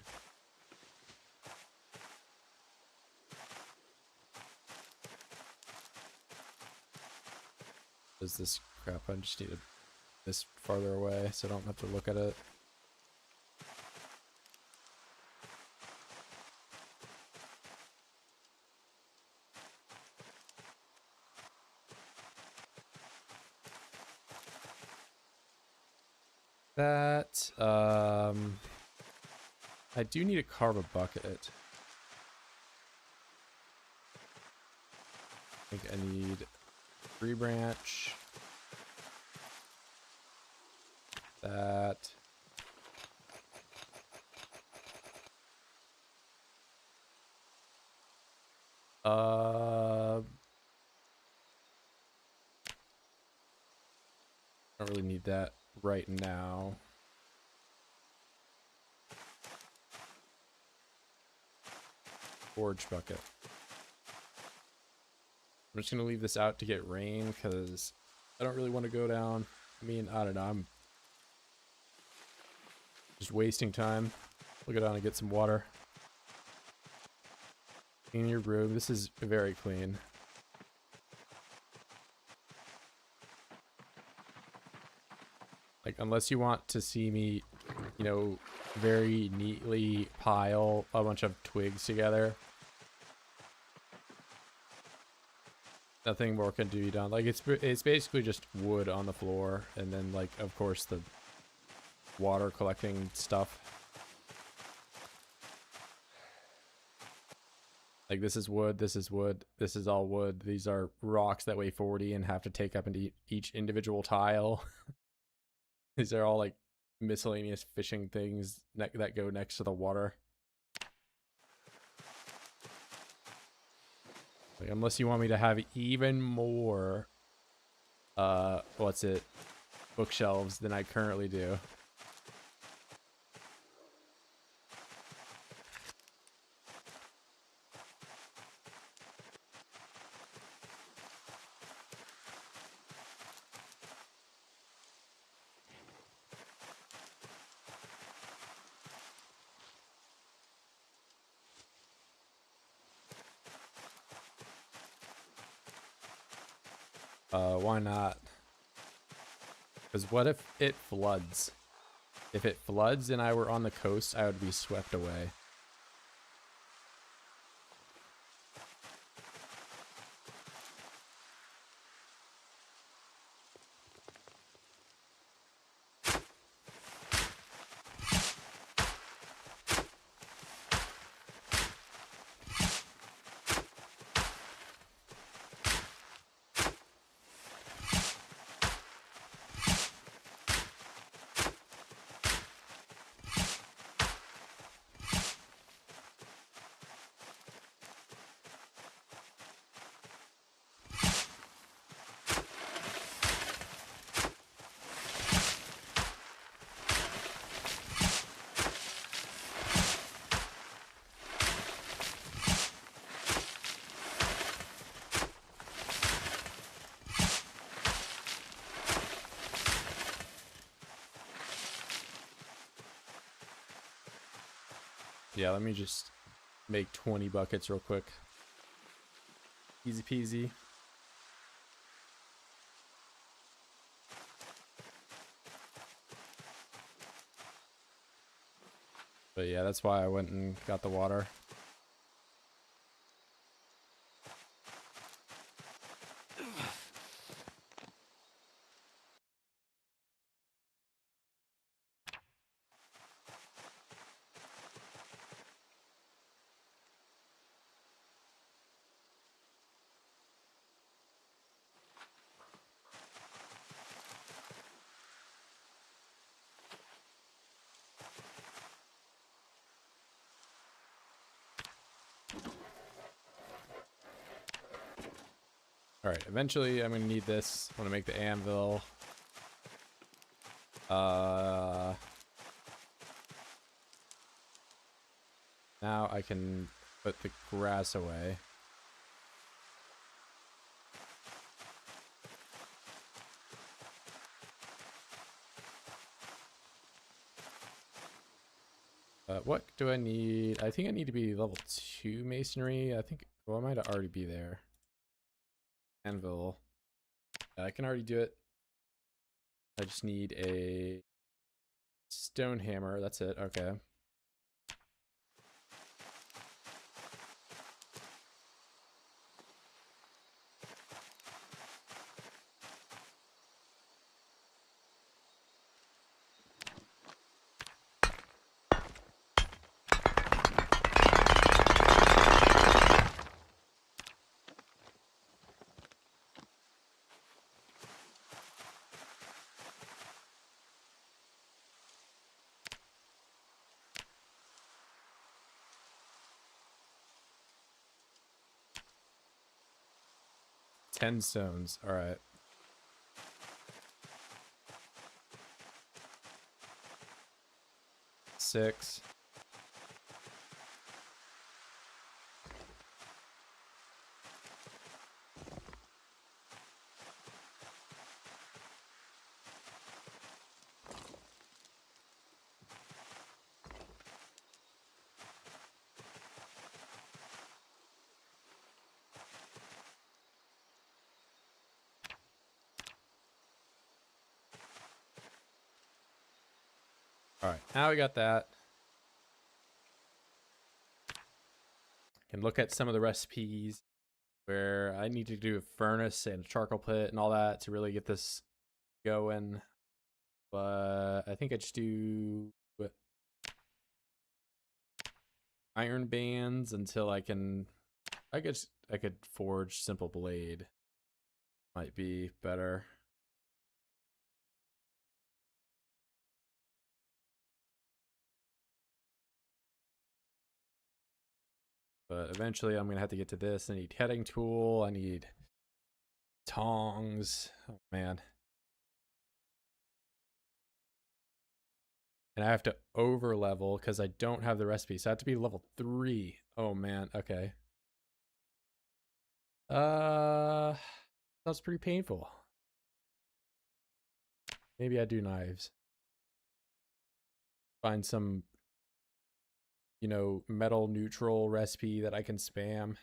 Is this crap? I just need this farther away so I don't have to look at it. That, I do need to carve a bucket. I think I need tree branch. That. I don't really need that right now. Forge bucket. I'm just gonna leave this out to get rain because I don't really want to go down. I mean, I don't know. I'm just wasting time. We'll go down and get some water. Clean your room. This is very clean. Like, unless you want to see me, you know, very neatly pile a bunch of twigs together, nothing more can be done. Like, it's basically just wood on the floor, and then, like, of course, the water collecting stuff. Like, this is wood, this is wood, this is all wood. These are rocks that weigh 40 and have to take up into each individual tile. These are all, like, miscellaneous fishing things that go next to the water. Like, unless you want me to have even more, bookshelves than I currently do. Why not? Because what if it floods? If it floods and I were on the coast, I would be swept away. Yeah, let me just make 20 buckets real quick. Easy peasy. But yeah, that's why I went and got the water. Alright, eventually I'm gonna need this. I wanna make the anvil. Now I can put the grass away. What do I need? I think I need to be level 2 masonry. I think, well, I might already be there. Anvil. Yeah, I can already do it. I just need a stone hammer. That's it. Okay. Ten stones. All right. Six. All right, now we got that. Can look at some of the recipes where I need to do a furnace and a charcoal pit and all that to really get this going. But I think I just do iron bands until I can. I guess I could forge simple blade. Might be better. But eventually I'm gonna have to get to this. I need heading tool. I need tongs. Oh man. And I have to over level because I don't have the recipe. So I have to be level 3. Oh man, okay. Sounds pretty painful. Maybe I do knives. Find some, you know, metal neutral recipe that I can spam.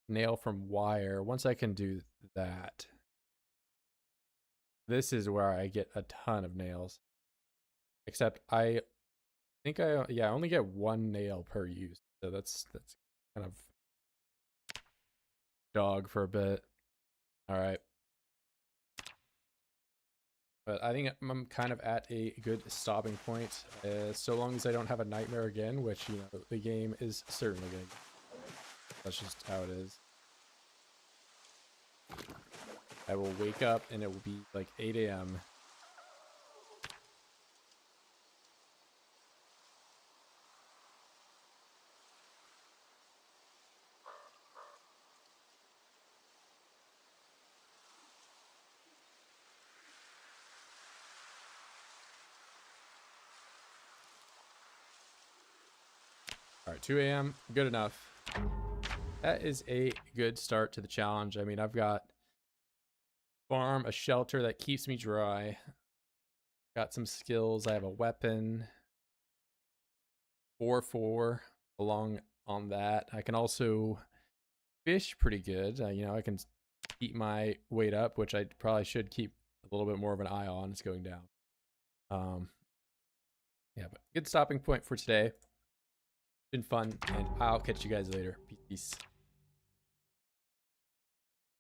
Nail from wire. Once I can do that, this is where I get a ton of nails. Except I think I only get 1 nail per use. So that's kind of dog for a bit. All right. But I think I'm kind of at a good stopping point. So long as I don't have a nightmare again, which, you know, the game is certainly going to. That's just how it is. I will wake up and it will be like 8 a.m. All right, 2 a.m. Good enough. That is a good start to the challenge. I mean, I've got farm, a shelter that keeps me dry. Got some skills. I have a weapon. 4-4 along on that. I can also fish pretty good. You know, I can keep my weight up, which I probably should keep a little bit more of an eye on. It's going down. Yeah, but good stopping point for today. Been fun, and I'll catch you guys later. Peace.